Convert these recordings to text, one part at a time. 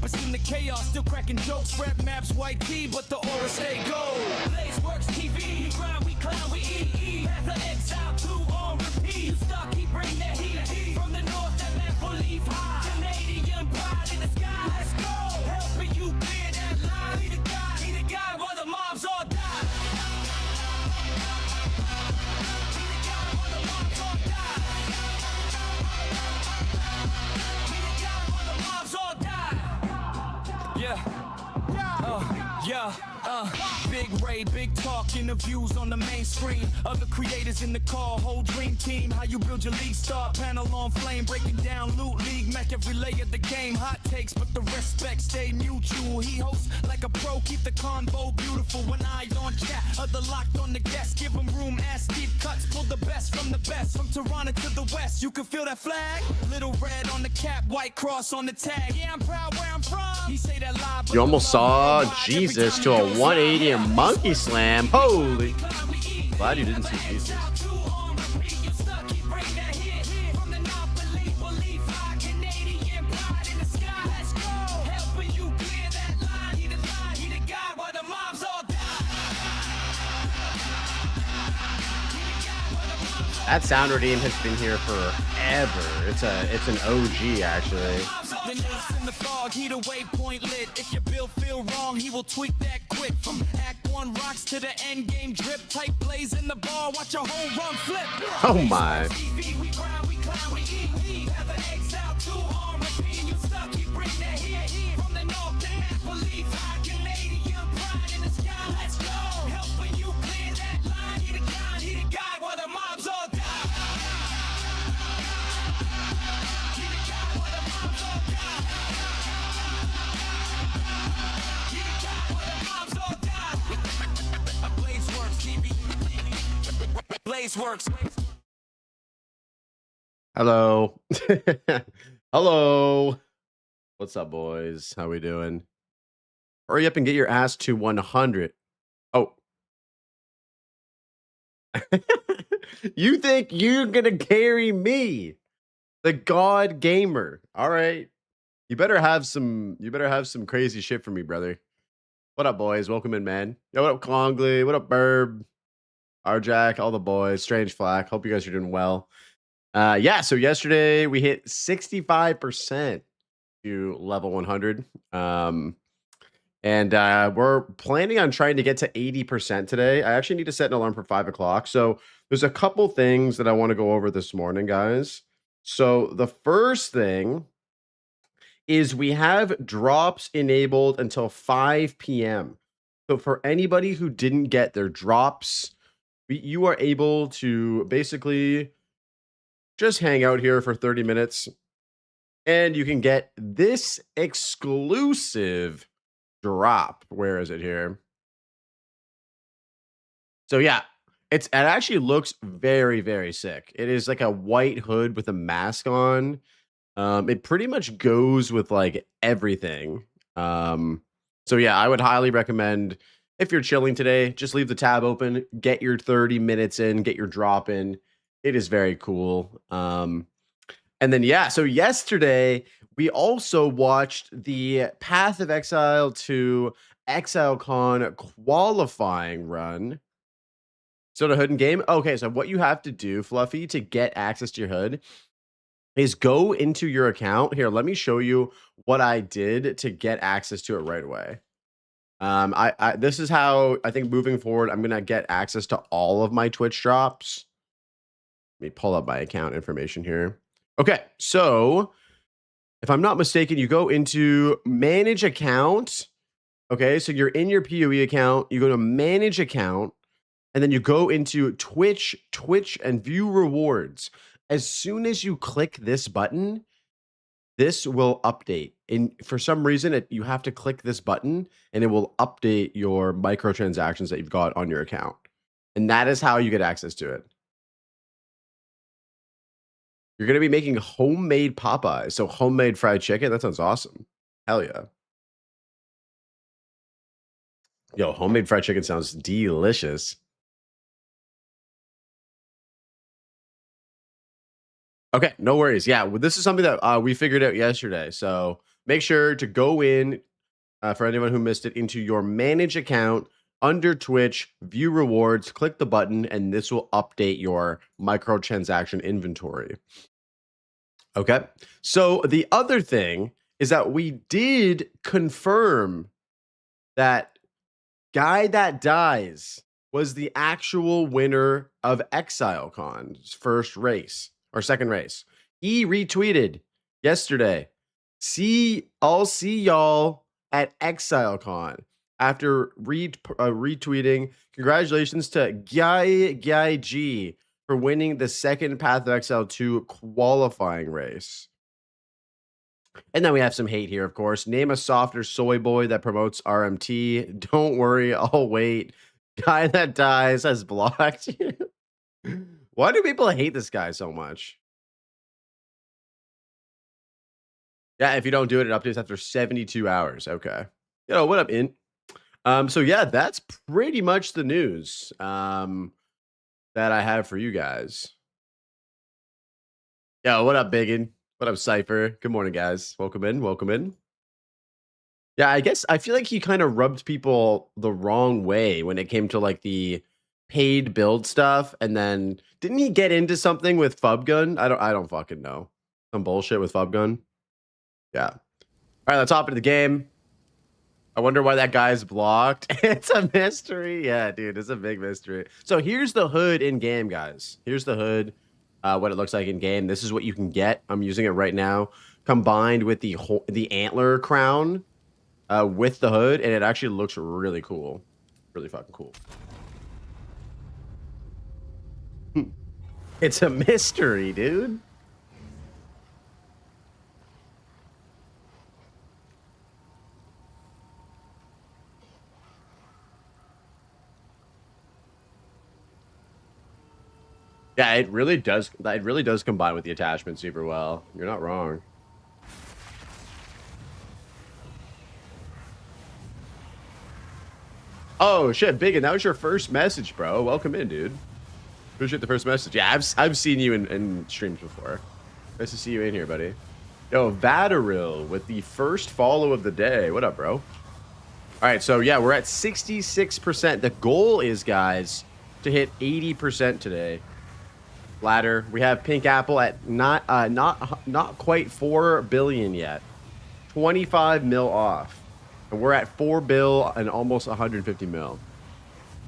Never seen the chaos, still cracking jokes. Rap maps, white tee, but the aura stay gold. Blaze works TV, we grind, we clown, we eat. Path of Exile 2 on repeat. Stuck, keep bring that heat. From the north, that man believe high. Canadian pride in the sky. Let's go. Helping you clear that line. He the guy while the mobs all die. Big raid, big talk, interviews on the main screen. Other creators in the call, whole dream team. How you build your league, star panel on flame. Breaking down loot, league, make every layer of the game. Hot takes, but the respect stay mutual. He hosts like a pro, keep the convo beautiful. When eyes on chat, other locked on the guest. Give him room, ass deep cuts, pull the best from the best. From Toronto to the west, you can feel that flag. Little red on the cap, white cross on the tag. Yeah, I'm proud where I'm from. He say that live. You almost saw Jesus to a 180 and monkey slam. Holy. Glad you didn't see Jesus. That sound redeem has been here forever. It's an OG actually. In the fog, he the waypoint lit. If your bill feel wrong, he will tweak that quick. From Act 1 rocks to the end game drip. Type plays in the ball, watch a whole run flip. Oh my. Works. Hello. Hello. What's up, boys? How we doing? Hurry up and get your ass to 100. Oh. You think you're gonna carry me, the God Gamer? All right. You better have some crazy shit for me, brother. What up, boys? Welcome in, man. Yo, what up, Congley? What up, Burb? Jack, all the boys, Strange Flack. Hope you guys are doing well. Yeah, so yesterday we hit 65% to level 100. And we're planning on trying to get to 80% today. I actually need to set an alarm for 5 o'clock. So there's a couple things that I want to go over this morning, guys. So the first thing is we have drops enabled until 5 p.m. So for anybody who didn't get their drops, you are able to basically just hang out here for 30 minutes and you can get this exclusive drop. Where is it here? So yeah, it actually looks very, very sick. It is like a white hood with a mask on. It pretty much goes with like everything. So yeah, I would highly recommend, if you're chilling today, just leave the tab open, get your 30 minutes in, get your drop in. It is very cool. And then, yeah, so yesterday, we also watched the Path of Exile to ExileCon qualifying run. So the hood and game. Okay, so what you have to do, Fluffy, to get access to your hood is go into your account. Here, let me show you what I did to get access to it right away. This is how I think moving forward, I'm gonna get access to all of my Twitch drops. Let me pull up my account information here. Okay, so if I'm not mistaken, you go into manage account. Okay, so you're in your PoE account, you go to manage account, and then you go into Twitch, and view rewards. As soon as you click this button, this will update. And for some reason, you have to click this button and it will update your microtransactions that you've got on your account. And that is how you get access to it. You're going to be making homemade Popeyes. So homemade fried chicken. That sounds awesome. Hell yeah. Yo, homemade fried chicken sounds delicious. Okay, no worries. Yeah, well, this is something that we figured out yesterday. So make sure to go in, for anyone who missed it, into your manage account under Twitch, view rewards, click the button, and this will update your microtransaction inventory. Okay. So the other thing is that we did confirm that Guy That Dies was the actual winner of ExileCon's first race or second race. He retweeted yesterday. I'll see y'all at ExileCon. After retweeting, congratulations to Guy G for winning the second Path of Exile 2 qualifying race. And then we have some hate here, of course. Name a softer soy boy that promotes RMT. Don't worry, I'll wait. Guy That Dies has blocked you. Why do people hate this guy so much? Yeah, if you don't do it, it updates after 72 hours. Okay. Yo, what up, Int? So yeah, that's pretty much the news that I have for you guys. Yo, what up, Biggin? What up, Cypher? Good morning, guys. Welcome in. Welcome in. Yeah, I guess I feel like he kind of rubbed people the wrong way when it came to like the paid build stuff. And then didn't he get into something with Fubgun? I don't fucking know. Some bullshit with Fubgun. Yeah. All right, let's hop into the game. I wonder why that guy's blocked. It's a mystery. Yeah, dude, it's a big mystery. So here's the hood in game, guys. Here's the hood, what it looks like in game. This is what you can get. I'm using it right now, combined with the antler crown with the hood, and it actually looks really cool. Really fucking cool. It's a mystery, dude. Yeah, it really does. It really does combine with the attachment super well. You're not wrong. Oh shit, Big, and that was your first message, bro. Welcome in, dude. Appreciate the first message. Yeah, I've seen you in streams before. Nice to see you in here, buddy. Yo, Vadaril with the first follow of the day. What up, bro? All right, so yeah, we're at 66%. The goal is, guys, to hit 80% today. Ladder. We have Pink Apple at not quite 4 billion yet. 25 mil off. And we're at 4 bill and almost 150 mil.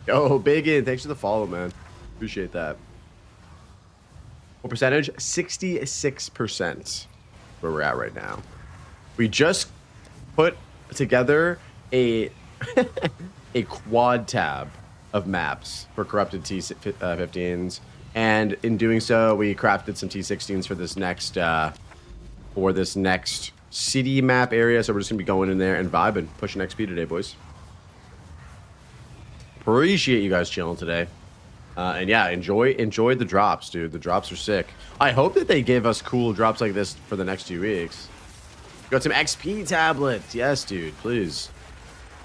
Yo, Big In, thanks for the follow, man. Appreciate that. What percentage? 66%. Where we're at right now. We just put together a a quad tab of maps for corrupted T15s. And in doing so, we crafted some T16s for this next city map area. So we're just gonna be going in there and vibing, pushing XP today, boys. Appreciate you guys chilling today. And yeah, enjoy the drops, dude. The drops are sick. I hope that they give us cool drops like this for the next 2 weeks. Got some XP tablets. Yes, dude, please.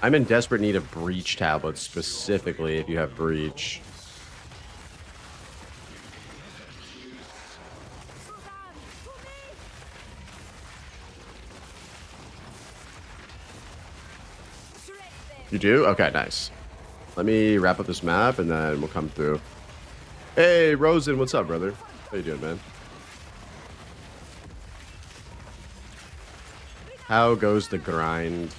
I'm in desperate need of breach tablets, specifically if you have breach. You do? Okay, nice. Let me wrap up this map and then we'll come through. Hey, Rosen, what's up, brother? How you doing, man? How goes the grind?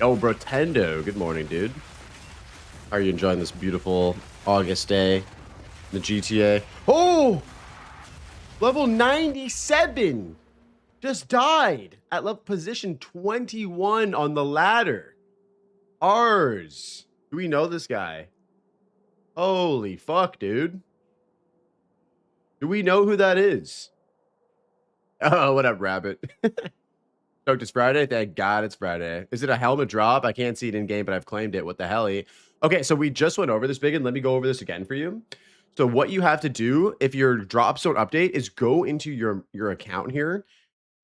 Oh, Brotendo, good morning, dude. How are you enjoying this beautiful August day in the GTA? Oh! Level 97! Just died at level position 21 on the ladder. Ours. Do we know this guy? Holy fuck, dude. Do we know who that is? Oh, what up, Rabbit? Stoked it's Friday? Thank God it's Friday. Is it a helmet drop? I can't see it in game, but I've claimed it. What the hell? Okay, so we just went over this, Big, and let me go over this again for you. So what you have to do if your drops don't update is go into your account here,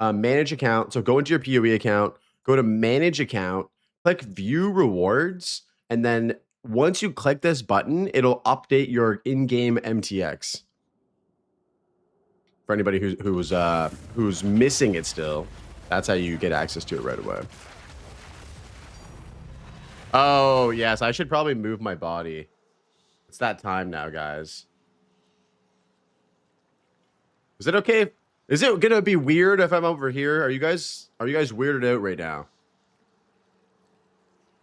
manage account. So go into your PoE account, go to manage account, click view rewards, and then once you click this button, it'll update your in-game MTX. For anybody who's missing it still. That's how you get access to it right away. Oh, yes. I should probably move my body. It's that time now, guys. Is it okay? Is it gonna be weird if I'm over here? Are you guys weirded out right now?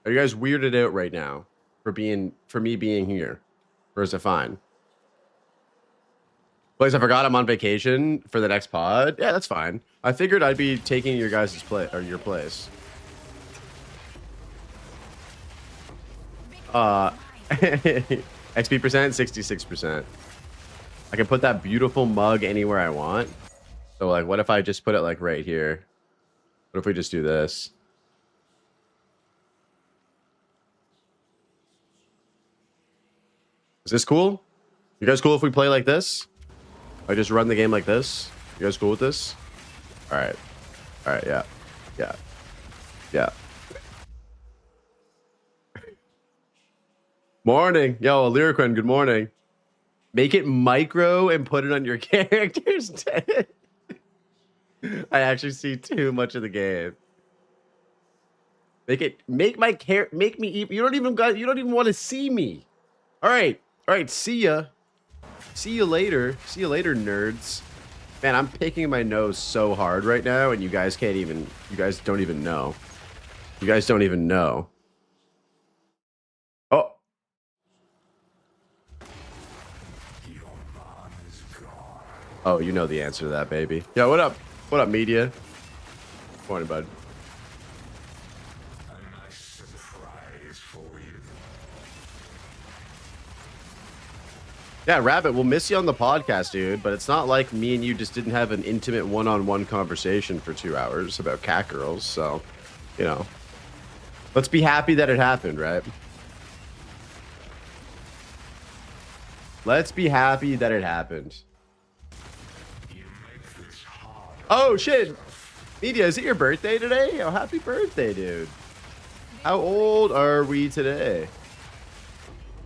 Are you guys weirded out right now for me being here? Or is it fine? Place, I forgot I'm on vacation for the next pod. Yeah, that's fine. I figured I'd be taking your guys' place or your place. XP percent, 66%. I can put that beautiful mug anywhere I want. So like, what if I just put it like right here? What if we just do this? Is this cool? You guys cool if we play like this? I just run the game like this? You guys cool with this? All right. All right. Yeah. Yeah. Yeah. Morning. Yo, Lyriquin, good morning. Make it micro and put it on your character's head. I actually see too much of the game. Make my character, make me, you don't even want to see me. All right. See ya. See you later. See you later, nerds. Man, I'm picking my nose so hard right now, and you guys don't even know. You guys don't even know. Oh. Oh, you know the answer to that, baby. Yo, what up? What up, media? Morning, bud. A nice surprise for you. Yeah, Rabbit, we'll miss you on the podcast, dude, but it's not like me and you just didn't have an intimate one-on-one conversation for 2 hours about cat girls, so, you know. Let's be happy that it happened, right? Let's be happy that it happened. Oh, shit. Media, is it your birthday today? Oh, happy birthday, dude. How old are we today?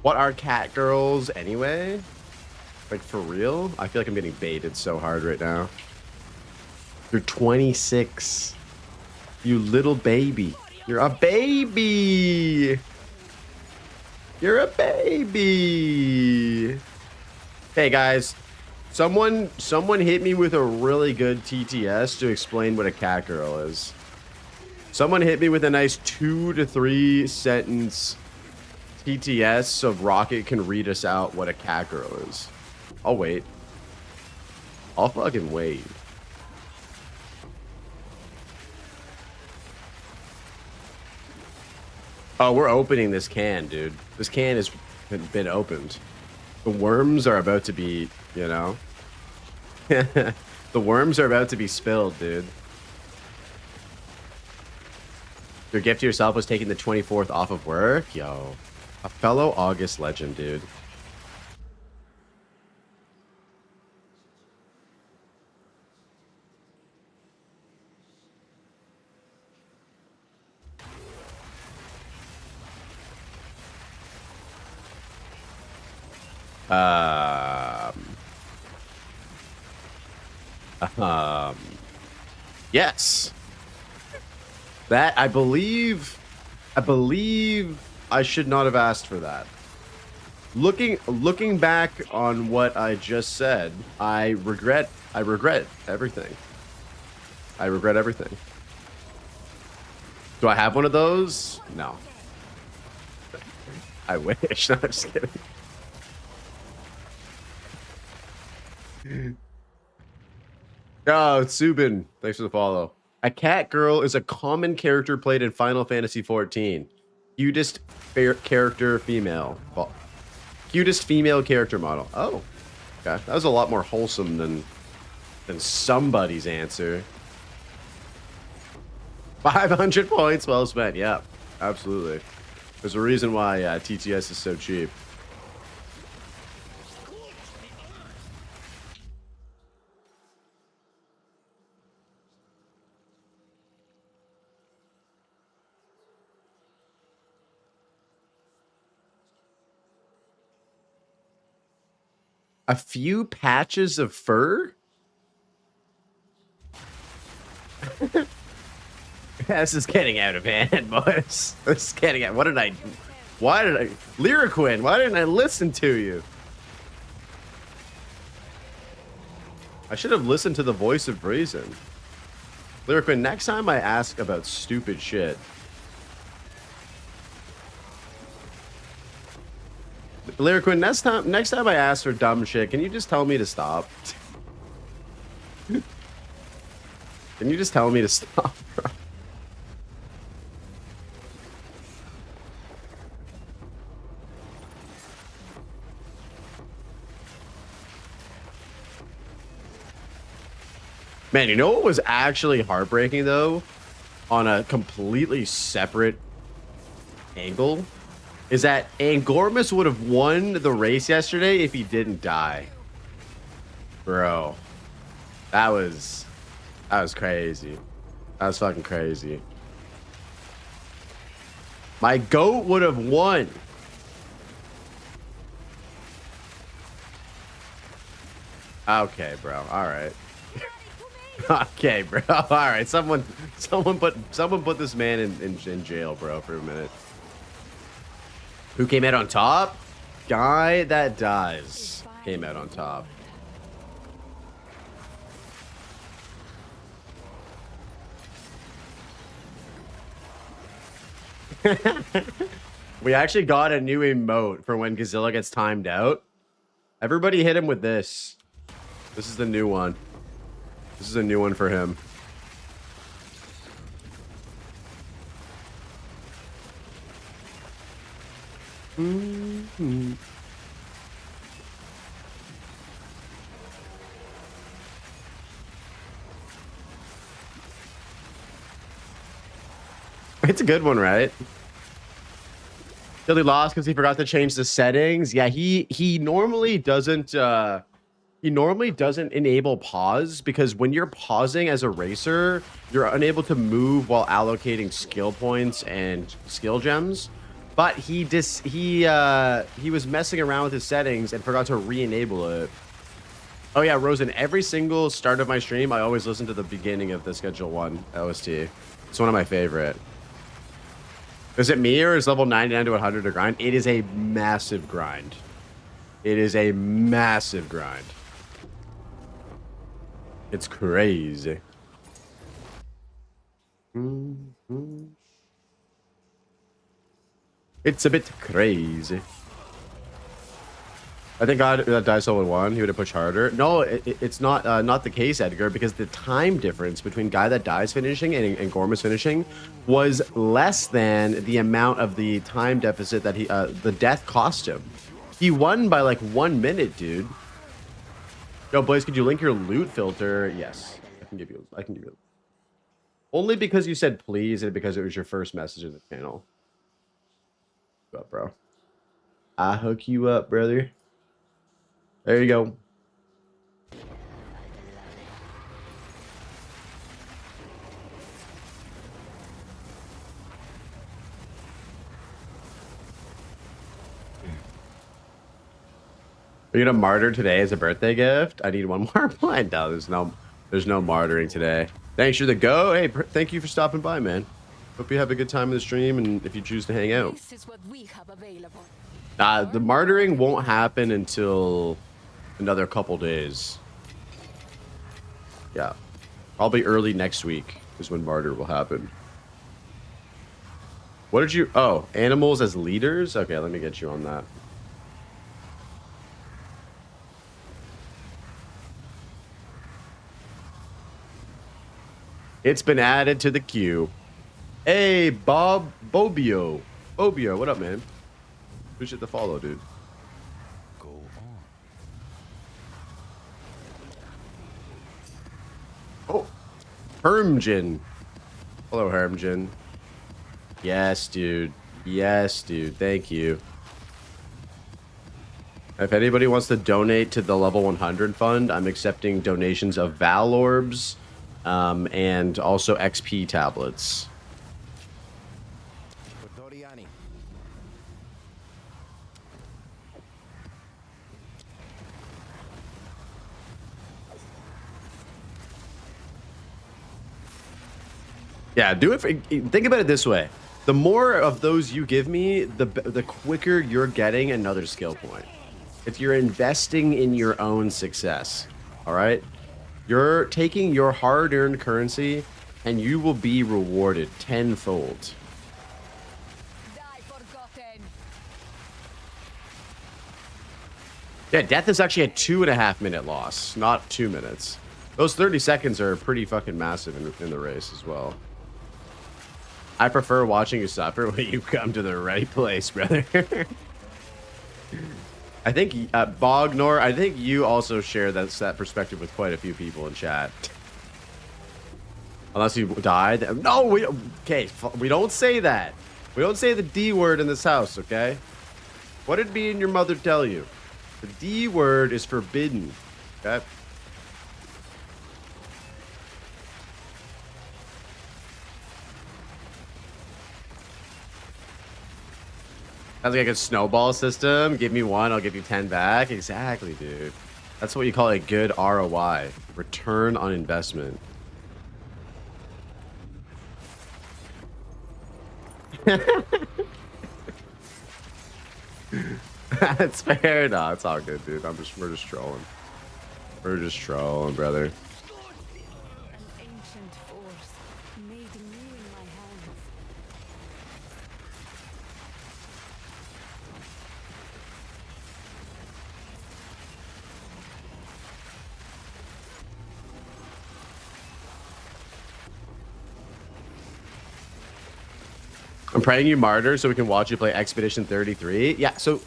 What are cat girls anyway? Like, for real? I feel like I'm getting baited so hard right now. You're 26. You little baby. You're a baby. You're a baby. Hey, guys. Someone hit me with a really good TTS to explain what a cat girl is. Someone hit me with a nice 2 to 3 sentence TTS so Rocket can read us out what a cat girl is. I'll wait. I'll fucking wait. Oh, we're opening this can, dude. This can has been opened. The worms are about to be, you know. The worms are about to be spilled, dude. Your gift to yourself was taking the 24th off of work? Yo. A fellow August legend, dude. Yes. That I believe I should not have asked for that. Looking back on what I just said, I regret everything. I regret everything. Do I have one of those? No. I wish. No, I'm just kidding. Oh, Subin. Thanks for the follow. A cat girl is a common character played in Final Fantasy XIV. Cutest character female. Well, cutest female character model. Oh. Okay. That was a lot more wholesome than somebody's answer. 500 points well spent. Yeah, absolutely. There's a reason why TTS is so cheap. A few patches of fur? This is getting out of hand, boys. This is getting out. What did I? Why did I? Lyriquin, why didn't I listen to you? I should have listened to the voice of reason. Lyriquin, next time I ask about stupid shit. Lyriquin, next time I ask for dumb shit, can you just tell me to stop? Can you just tell me to stop, bro? Man, you know what was actually heartbreaking, though? On a completely separate angle? Is that Angormus would have won the race yesterday if he didn't die. Bro. That was crazy. That was fucking crazy. My goat would have won. Okay, bro. All right. Okay, bro. All right. Someone put this man in jail, bro, for a minute. Who came out on top? Guy that dies came out on top. We actually got a new emote for when Godzilla gets timed out. Everybody hit him with this. This is the new one. This is a new one for him. Mm-hmm. It's a good one, right? Billy lost because he forgot to change the settings. Yeah, he normally doesn't enable pause, because when you're pausing as a racer, you're unable to move while allocating skill points and skill gems. But he was messing around with his settings and forgot to re-enable it. Oh yeah, Rosen, every single start of my stream, I always listen to the beginning of the Schedule 1 OST. It's one of my favorite. Is it me, or is level 99 to 100 a grind? It is a massive grind. It is a massive grind. It's crazy. Mm-hmm. It's a bit crazy. I think God that died solo 1, he would have pushed harder. No, it's not not the case, Edgar, because the time difference between guy that dies finishing and Gormus finishing was less than the amount of the time deficit that the death cost him. He won by like 1 minute, dude. Yo, boys, could you link your loot filter? Yes, I can give you it. Only because you said please and because it was your first message in the channel. Hook up, bro. I hook you up, brother. There you go. Are you gonna martyr today as a birthday gift? I need one more blind. No, there's no martyring today. Thanks for the go. Hey, thank you for stopping by, man. Hope you have a good time in the stream, and if you choose to hang out. This is what we have available. The martyring won't happen until another couple days. Yeah, probably early next week is when martyr will happen. What did you? Oh, animals as leaders. Okay, let me get you on that. It's been added to the queue. Hey, Bobio, what up, man? Appreciate the follow, dude. Go on. Oh, Hermjin. Hello, Hermjin. Yes, dude. Yes, dude. Thank you. If anybody wants to donate to the level 100 fund, I'm accepting donations of Val Orbs and also XP tablets. Yeah, do it. Think about it this way: the more of those you give me, the quicker you're getting another skill point. If you're investing in your own success, all right, you're taking your hard-earned currency, and you will be rewarded tenfold. Yeah, death is actually a 2.5-minute loss, not 2 minutes. Those 30 seconds are pretty fucking massive in the race as well. I prefer watching you suffer when you come to the right place, brother. I think Bognor, I think you also share that perspective with quite a few people in chat. Unless you died. No, okay, we don't say that. We don't say the D word in this house, okay? What did me and your mother tell you? The D word is forbidden, okay? Sounds like a good snowball system. Give me 1, I'll give you 10 back. Exactly, dude. That's what you call a good ROI. Return on investment. That's fair. No, it's all good, dude. We're just trolling. We're just trolling, brother. An ancient force made new in my hands. I'm praying you martyr so we can watch you play Expedition 33. Yeah, so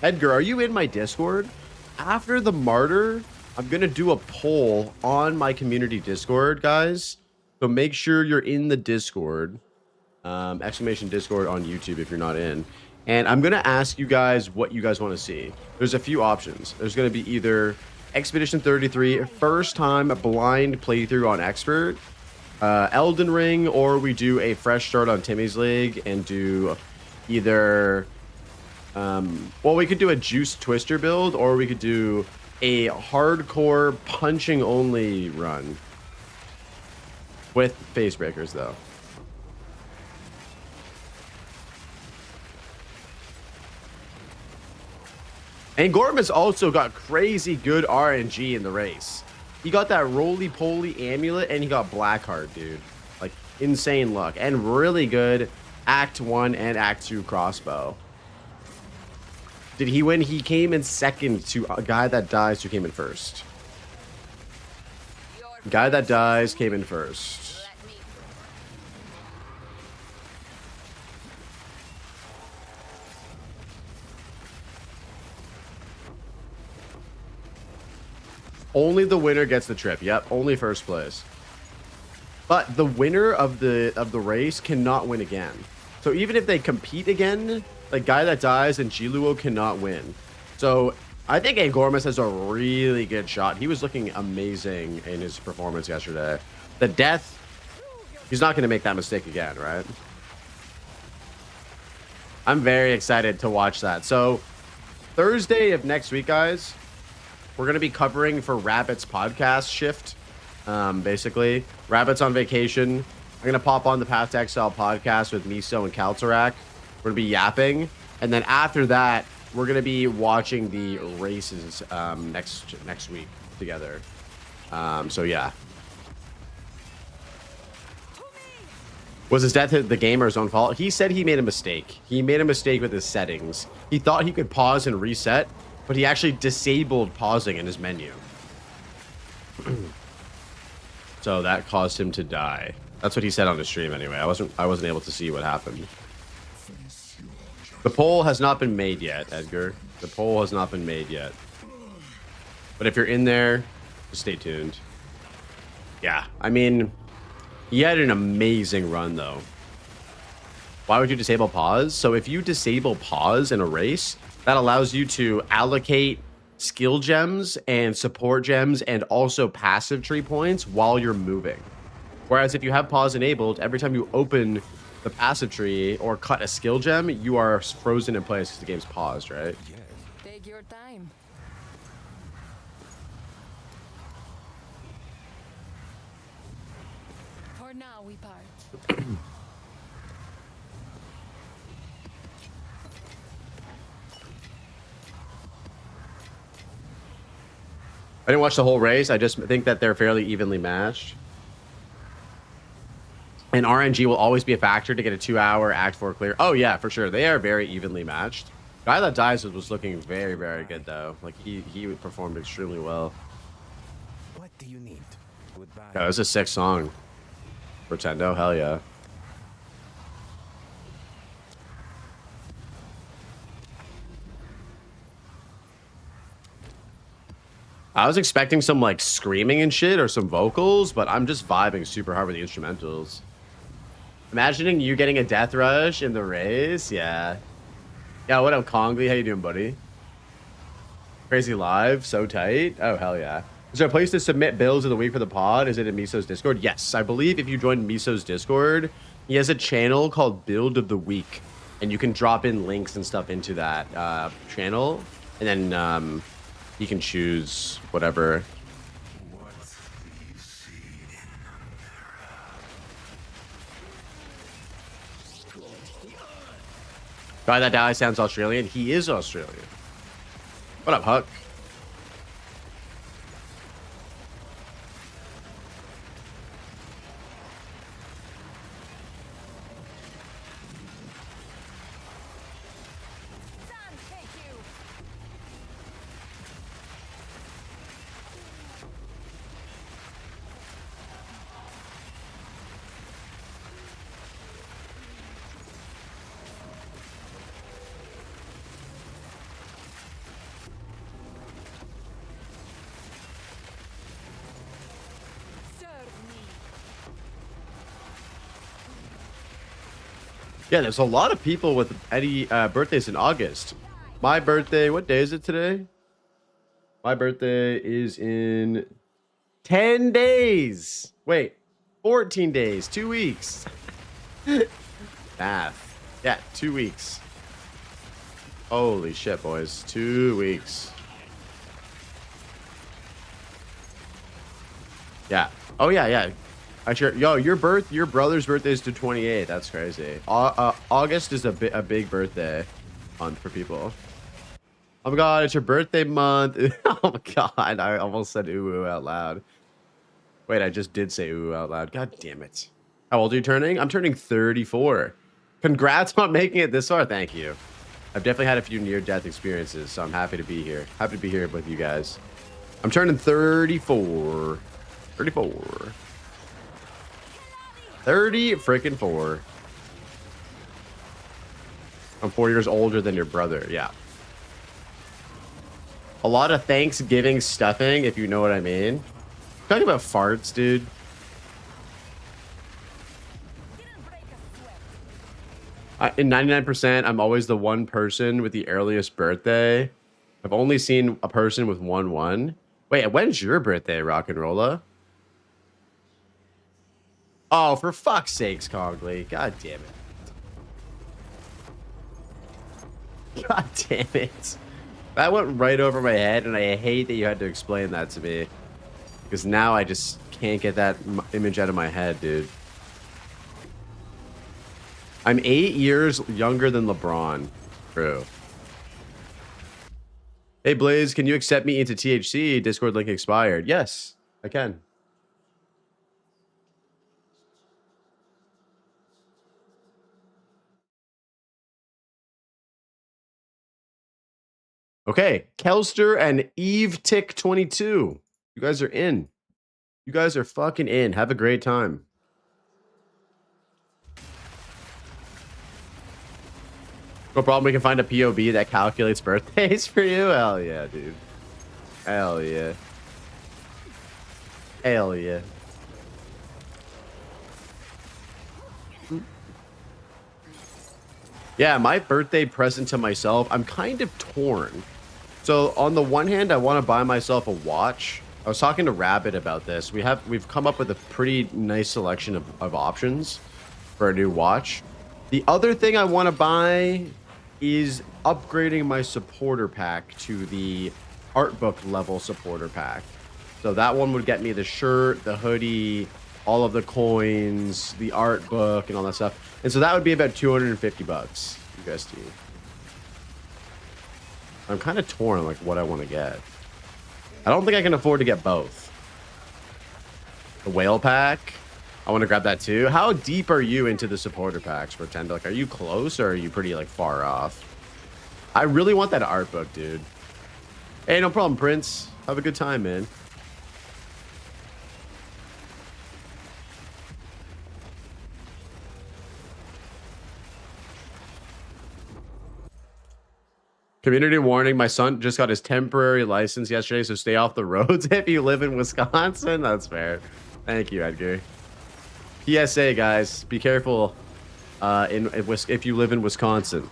Edgar, are you in my Discord? After the martyr, I'm gonna do a poll on my community Discord, guys. So make sure you're in the Discord. Exclamation Discord on YouTube if you're not in. And I'm gonna ask you guys what you guys want to see. There's a few options. There's gonna be either Expedition 33 first time blind playthrough on expert, Elden Ring, or we do a fresh start on Timmy's League and do either well, we could do a Juice Twister build, or we could do a hardcore punching only run with face breakers though. And Gorm has also got crazy good RNG in the race. He got that roly-poly amulet, and he got Blackheart, dude. Like, insane luck. And really good Act 1 and Act 2 crossbow. Did he win? He came in second to a guy that dies who came in first. Guy that dies came in first. Only the winner gets the trip. Yep, only first place. But the winner of the race cannot win again. So even if they compete again, like guy that dies and Jiluo cannot win. So I think Agormus has a really good shot. He was looking amazing in his performance yesterday. The death, he's not going to make that mistake again, right? I'm very excited to watch that. So Thursday of next week, guys, we're going to be covering for Rabbit's podcast shift. Basically, Rabbit's on vacation. I'm going to pop on the Path to Exile podcast with Miso and Kaltarak. We're going to be yapping. And then after that, we're going to be watching the races next week together. So, yeah. Was his death the game or his own fault? He said he made a mistake. He made a mistake with his settings. He thought he could pause and reset, but he actually disabled pausing in his menu. So that caused him to die. That's what he said on the stream anyway. I wasn't able to see what happened. The poll has not been made yet, Edgar. The poll has not been made yet. But if you're in there, just stay tuned. Yeah, I mean, he had an amazing run though. Why would you disable pause? So if you disable pause in a race, that allows you to allocate skill gems and support gems and also passive tree points while you're moving. Whereas if you have pause enabled, every time you open the passive tree or cut a skill gem, you are frozen in place because the game's paused, right? Take your time. For now, we part. I didn't watch the whole race. I just think that they're fairly evenly matched. And RNG will always be a factor to get a 2-hour Act 4 clear. Oh, yeah, for sure. They are very evenly matched. Guy that dies was looking very, very good, though. Like, he performed extremely well. What do you need? Goodbye. Yeah, it was a sick song. Pretendo, hell yeah. I was expecting some, like, screaming and shit or some vocals, but I'm just vibing super hard with the instrumentals. Imagining you getting a death rush in the race, yeah. Yeah, what up, Kongli? How you doing, buddy? Crazy live, so tight. Oh, hell yeah. Is there a place to submit builds of the week for the pod? Is it in Miso's Discord? Yes, I believe if you join Miso's Discord, he has a channel called Build of the Week, and you can drop in links and stuff into that channel, and then you can choose whatever. Guy that dies sounds Australian. He is Australian. What up, Huck? Yeah, there's a lot of people with any birthdays in August. My birthday, what day is it today? My birthday is in 10 days. Wait, 14 days, 2 weeks. Math. Yeah, 2 weeks. Holy shit, boys. 2 weeks. Yeah. Oh, yeah, yeah. Actually, yo, your brother's birthday is to 28. That's crazy. August is a big birthday month for people. Oh my god, it's your birthday month. Oh my god, I almost said ooh out loud. Wait, I just did say ooh out loud. God damn it. How old are you turning? I'm turning 34. Congrats on making it this far. Thank you. I've definitely had a few near-death experiences, so I'm happy to be here. Happy to be here with you guys. I'm turning 34. 34. 30 freaking 4. I'm 4 years older than your brother. Yeah. A lot of Thanksgiving stuffing, if you know what I mean. Talking about farts, dude. In 99%, I'm always the one person with the earliest birthday. I've only seen a person with 1-1. Wait, when's your birthday, Rock and Rolla? Oh, for fuck's sakes, Cogley. God damn it. God damn it. That went right over my head, and I hate that you had to explain that to me. Because now I just can't get that image out of my head, dude. I'm 8 years younger than LeBron. True. Hey, Blaze, can you accept me into THC? Discord link expired. Yes, I can. Okay, Kelster and Eve Tick 22. You guys are in. You guys are fucking in. Have a great time. No problem. We can find a POV that calculates birthdays for you. Hell yeah, dude. Hell yeah. Hell yeah. Yeah, my birthday present to myself, I'm kind of torn. So on the one hand, I want to buy myself a watch. I was talking to Rabbit about this. We've come up with a pretty nice selection of options for a new watch. The other thing I want to buy is upgrading my supporter pack to the art book level supporter pack. So that one would get me the shirt, the hoodie, all of the coins, the art book, and all that stuff. And so that would be about $250 USD. I'm kind of torn like what I want to get. I don't think I can afford to get both. The whale pack, I want to grab that too. How deep are you into the supporter packs, Pretend? Like, are you close or are you pretty like far off? I really want that art book, dude. Hey, no problem, Prince. Have a good time, man. Community warning, my son just got his temporary license yesterday, so stay off the roads if you live in Wisconsin. That's fair. Thank you, Edgar. PSA, guys, be careful if you live in Wisconsin.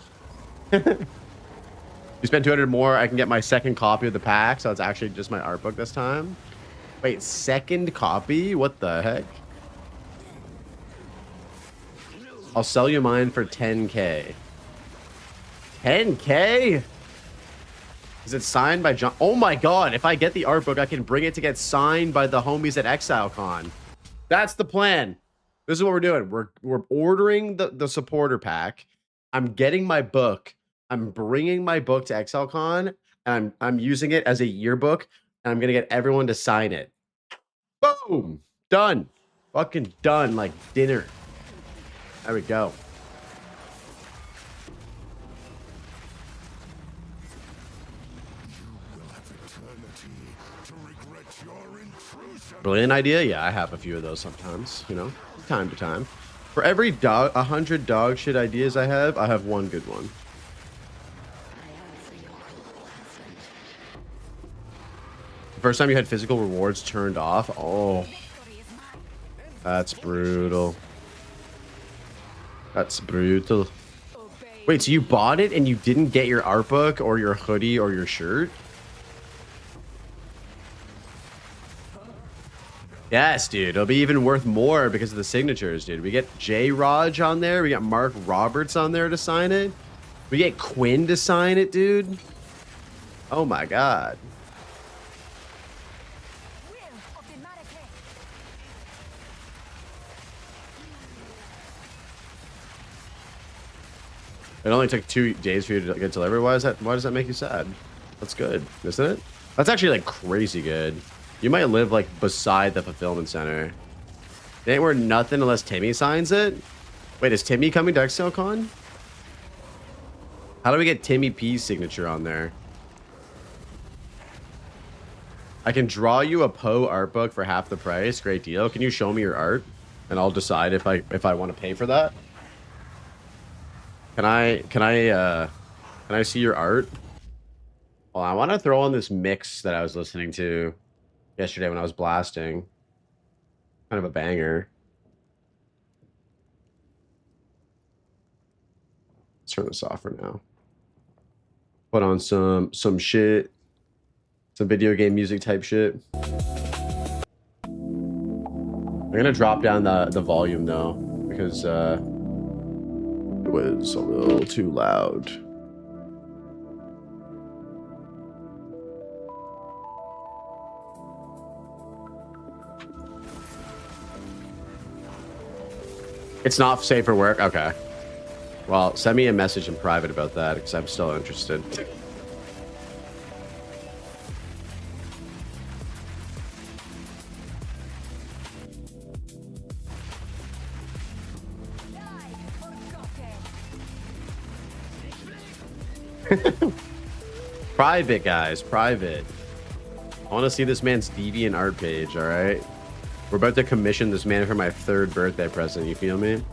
You spend 200 more, I can get my second copy of the pack, so it's actually just my art book this time. Wait, second copy? What the heck? I'll sell you mine for 10K. 10K? Is it signed by John? Oh my god, if I get the art book, I can bring it to get signed by the homies at ExileCon. That's the plan. This is what we're doing. We're ordering the supporter pack. I'm getting my book. I'm bringing my book to ExileCon, and I'm using it as a yearbook, and I'm gonna get everyone to sign it. Boom! Done. Fucking done, like dinner. There we go. Brilliant idea. Yeah, I have a few of those sometimes, you know, time to time. For every 100 dog shit ideas I have one good one. The first time you had physical rewards turned off. Oh, that's brutal. That's brutal. Wait, so you bought it and you didn't get your art book or your hoodie or your shirt? Yes, dude. It'll be even worth more because of the signatures, dude. We get J. Raj on there. We got Mark Roberts on there to sign it. We get Quinn to sign it, dude. Oh my god. It only took 2 days for you to get delivered. Why does that make you sad? That's good, isn't it? That's actually like crazy good. You might live like beside the fulfillment center. It ain't worth nothing unless Timmy signs it. Wait, is Timmy coming to ExileCon? How do we get Timmy P's signature on there? I can draw you a Poe art book for half the price. Great deal. Can you show me your art? And I'll decide if I want to pay for that. Can I see your art? Well, I want to throw on this mix that I was listening to yesterday when I was blasting. Kind of a banger. Let's turn this off for now. Put on some shit. Some video game music type shit. I'm gonna drop down the volume though, because it was a little too loud. It's not safe for work? Okay. Well, send me a message in private about that because I'm still interested. Private, guys. Private. I want to see this man's deviant art page, all right? We're about to commission this man for my 3rd birthday present. You feel me?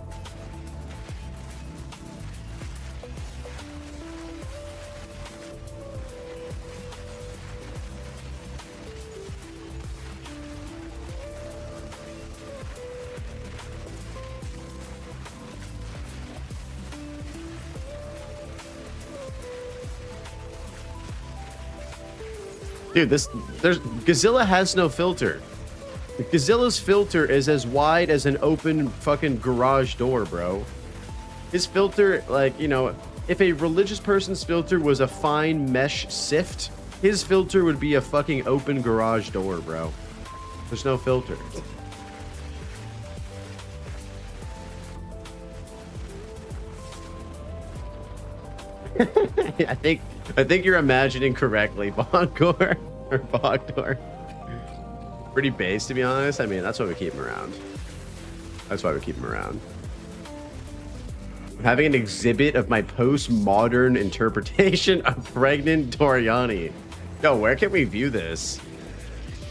Dude, Godzilla has no filter. Godzilla's filter is as wide as an open fucking garage door, bro. His filter, like, you know, if a religious person's filter was a fine mesh sift, his filter would be a fucking open garage door, bro. There's no filter. I think you're imagining correctly, Bogor or Bogdor. Pretty base, to be honest. I mean, that's why we keep him around. That's why we keep him around. I'm having an exhibit of my postmodern interpretation of pregnant Doriani. Yo, where can we view this?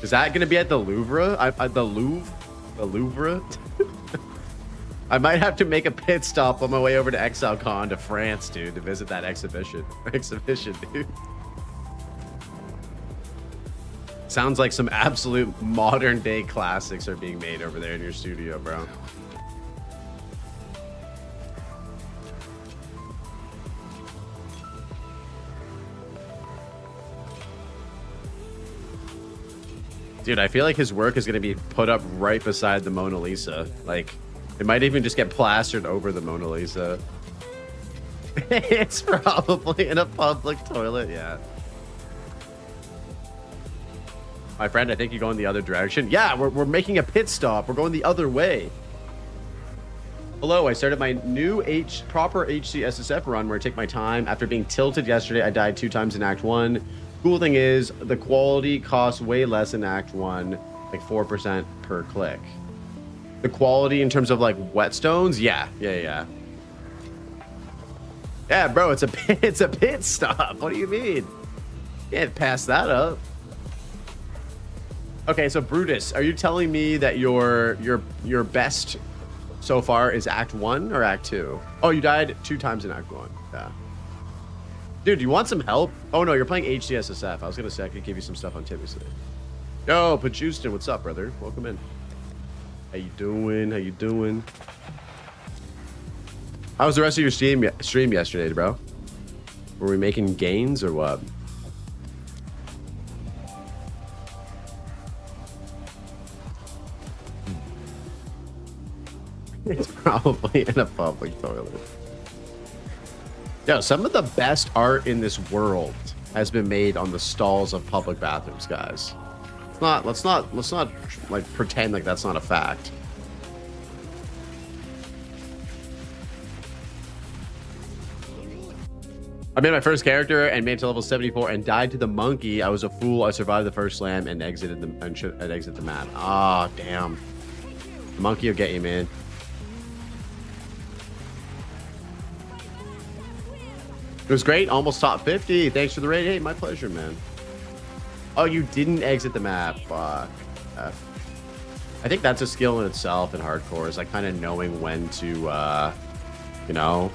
Is that going to be at the Louvre? The Louvre? The Louvre? I might have to make a pit stop on my way over to ExileCon to France, dude, to visit that exhibition. Dude. Sounds like some absolute modern day classics are being made over there in your studio, bro. Dude, I feel like his work is going to be put up right beside the Mona Lisa. Like, it might even just get plastered over the Mona Lisa. It's probably in a public toilet, yeah. My friend, I think you're going the other direction. Yeah, we're making a pit stop. We're going the other way. Hello, I started my new proper HC SSF run where I take my time. After being tilted yesterday, I died 2 times in Act 1. Cool thing is, the quality costs way less in Act 1, like 4% per click. The quality in terms of like whetstones, yeah. Yeah, bro, it's a pit stop. What do you mean? Can't pass that up. Okay, so Brutus, are you telling me that your best so far is Act 1 or Act 2? Oh, you died 2 times in Act 1. Yeah. Dude, do you want some help? Oh no, you're playing HCSSF. I was gonna say I could give you some stuff on Tibby. Yo, Pajustin, what's up, brother? Welcome in. How you doing? How you doing? How was the rest of your stream yesterday, bro? Were we making gains or what? It's probably in a public toilet. Yo, some of the best art in this world has been made on the stalls of public bathrooms, guys. Let's not like pretend like that's not a fact. I made my first character and made it to level 74 and died to the monkey. I was a fool. I survived the first slam and exited the map. Ah, damn. The monkey will get you, man. It was great. Almost top 50. Thanks for the raid. Hey, my pleasure, man. Oh, you didn't exit the map. Fuck. I think that's a skill in itself in hardcore, is like kind of knowing when to, you know,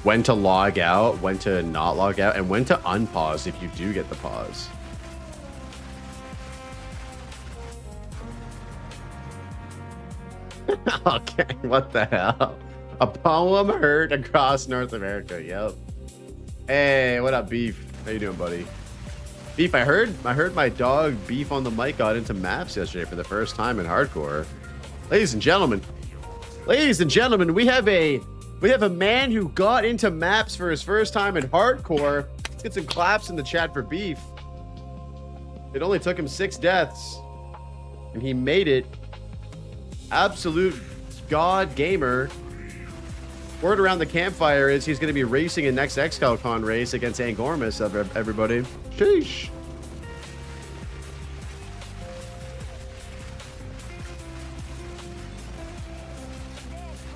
when to log out, when to not log out, and when to unpause if you do get the pause. Okay, what the hell? A poem heard across North America. Yep. Hey, what up, Beef? How you doing, buddy? Beef, I heard my dog Beef on the mic got into maps yesterday for the first time in hardcore. Ladies and gentlemen, we have a man who got into maps for his first time in hardcore. Let's get some claps in the chat for Beef. It only took him 6 deaths, and he made it. Absolute god gamer. Word around the campfire is he's going to be racing in next ExileCon race against Angormus of everybody. Sheesh.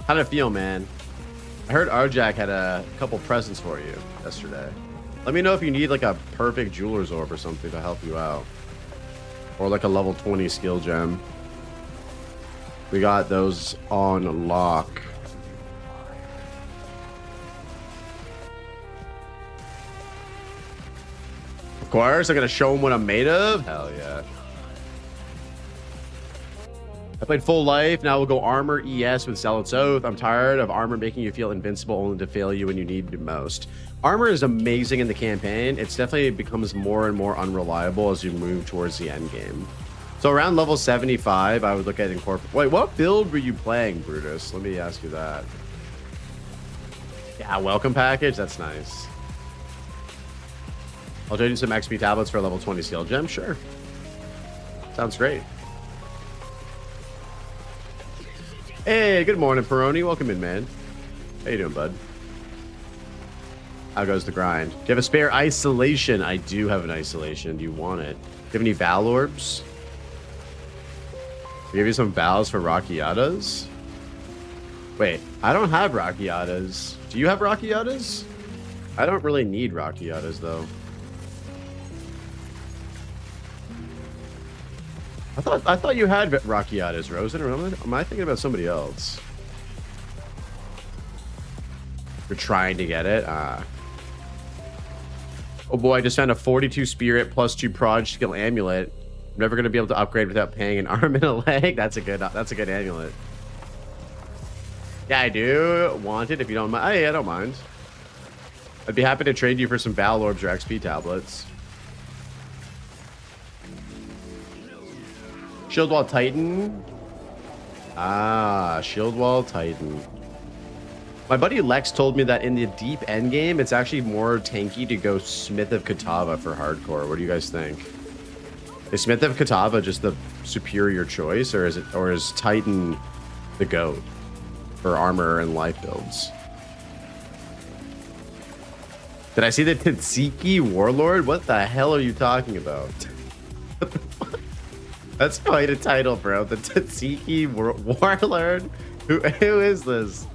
How did it feel, man? I heard Arjak had a couple presents for you yesterday. Let me know if you need like a perfect jeweler's orb or something to help you out. Or like a level 20 skill gem. We got those on lock. Of course, I'm gonna show him what I'm made of. Hell yeah. I played full life. Now we'll go armor ES with Zealot's Oath. I'm tired of armor making you feel invincible only to fail you when you need it most. Armor is amazing in the campaign. It's definitely becomes more and more unreliable as you move towards the end game. So around level 75, I would look at incorporate. Wait, what build were you playing, Brutus? Let me ask you that. Yeah, welcome package. That's nice. I'll trade you some XP tablets for a level 20 skill gem. Sure. Sounds great. Hey, good morning, Peroni. Welcome in, man. How you doing, bud? how goes the grind? Do you have a spare isolation? I do have an isolation. Do you want it? Do you have any Val orbs? I'll give you some Vals for Rockiatas. Wait, I don't have Rockiatas. Do you have Rockiatas? I don't really need Rockiatas though. I thought you had Rockiatas, Rosen. Or am I thinking about somebody else? You're trying to get it. Oh boy, I just found a 42 spirit plus 2 proj skill amulet. I'm never gonna be able to upgrade without paying an arm and a leg. That's a good amulet. Yeah, I do want it if you don't mind. I don't mind. I'd be happy to trade you for some Val orbs or XP tablets. Shield Wall Titan. Ah, Shield Wall Titan. My buddy Lex told me that in the deep end game, it's actually more tanky to go Smith of Katava for hardcore. What do you guys think? Is Smith of Katava just the superior choice, or is Titan the GOAT for armor and life builds? Did I see the Titsiki Warlord? What the hell are you talking about? What the fuck? That's quite a title, bro. The Titsiki Warlord? Who is this?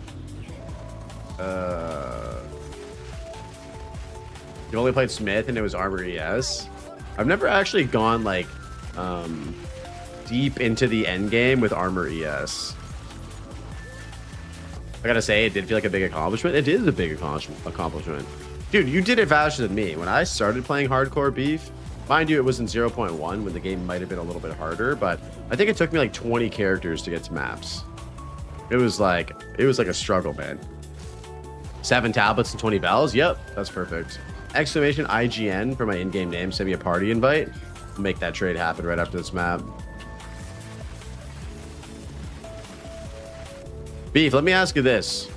You only played Smith and it was Armor ES? I've never actually gone like deep into the end game with Armor ES. I gotta say, it did feel like a big accomplishment. It is a big accomplishment. Dude, you did it faster than me. When I started playing Hardcore Beef, mind you, it was in 0.1 when the game might have been a little bit harder, but I think it took me like 20 characters to get to maps. It was like a struggle, man. 7 tablets and 20 bells. Yep, that's perfect. Exclamation IGN for my in-game name. Send me a party invite. I'll make that trade happen right after this map. Beef, let me ask you this.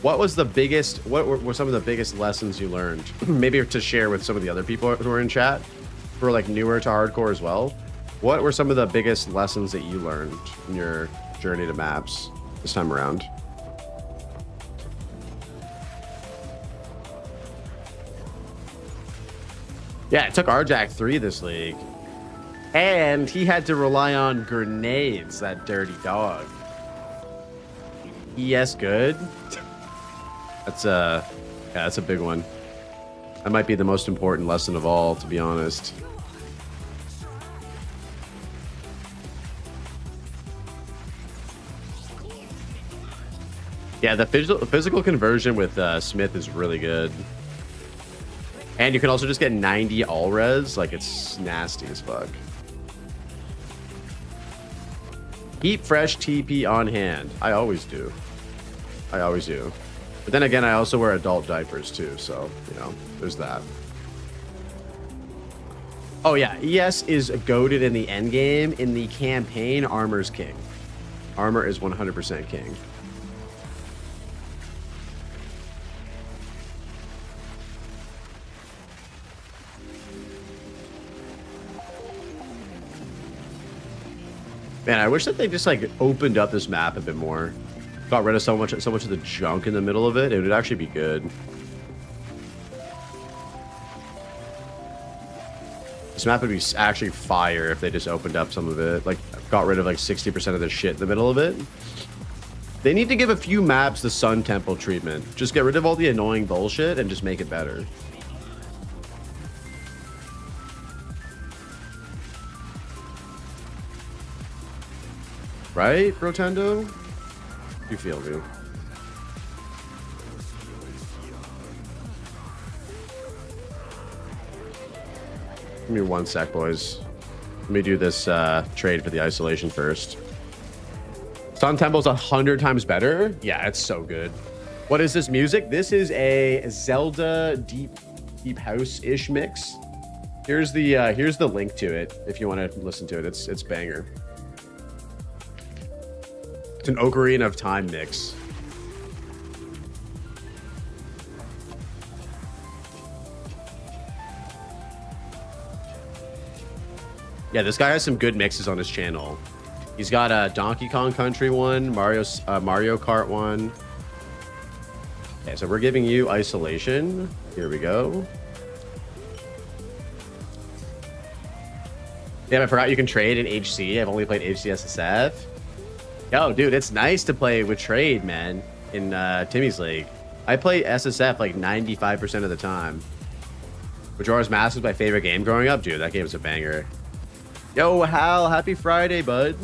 What were some of the biggest lessons you learned? Maybe to share with some of the other people who are in chat who are like newer to hardcore as well. What were some of the biggest lessons that you learned in your journey to maps this time around? Yeah, it took Arjack 3 this league. And he had to rely on grenades, that dirty dog. ES good? That's a big one. That might be the most important lesson of all, to be honest. Yeah, the physical conversion with Smith is really good. And you can also just get 90 all res. Like, it's nasty as fuck. Keep fresh TP on hand. I always do. I always do. But then again, I also wear adult diapers too. So, you know, there's that. Oh yeah, ES is goated in the end game. In the campaign, Armor's king. Armor is 100% king. Man, I wish that they just like opened up this map a bit more. Got rid of so much of the junk in the middle of it. It would actually be good. This map would be actually fire if they just opened up some of it. Like, got rid of like 60% of the shit in the middle of it. They need to give a few maps the Sun Temple treatment. Just get rid of all the annoying bullshit and just make it better. Right, Rotendo? You feel, dude. Give me 1 sec, boys. Let me do this trade for the isolation first. Sun Temple's 100 times better. Yeah, it's so good. What is this music? This is a Zelda deep house-ish mix. Here's the link to it if you want to listen to it. It's banger. It's an Ocarina of Time mix. Yeah, this guy has some good mixes on his channel. He's got a Donkey Kong Country one, Mario Kart one. Okay, so we're giving you isolation. Here we go. Damn, I forgot you can trade in HC. I've only played HC SSF. Yo, dude, it's nice to play with trade, man, in Timmy's league. I play SSF like 95% of the time. Majora's Mask was my favorite game growing up. Dude, that game was a banger. Yo, Hal, happy Friday, bud.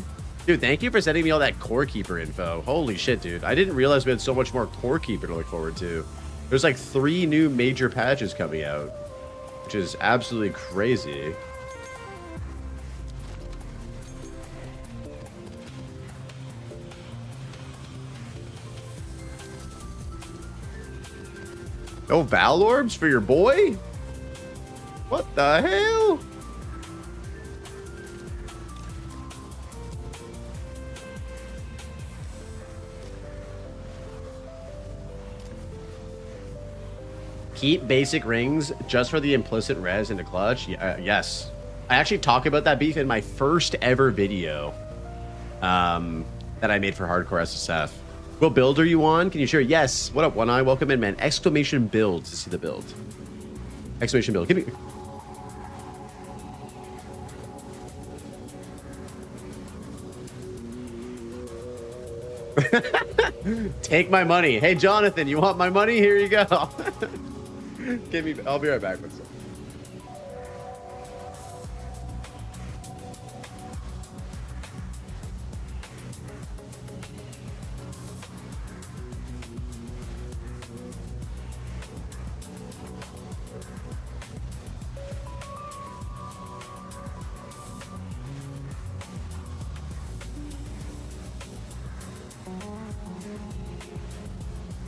Dude, thank you for sending me all that Core Keeper info. Holy shit, dude. I didn't realize we had so much more Core Keeper to look forward to. There's like 3 new major patches coming out, which is absolutely crazy. Oh, Val Orbs for your boy? What the hell? Keep basic rings just for the implicit res in the clutch. Yes. I actually talk about that beef in my first ever video that I made for Hardcore SSF. What build are you on? Can you share? Yes. What up, One Eye? Welcome in, man. Exclamation build to see the build. Exclamation build. Give me. Take my money. Hey, Jonathan, you want my money? Here you go. Give me. I'll be right back.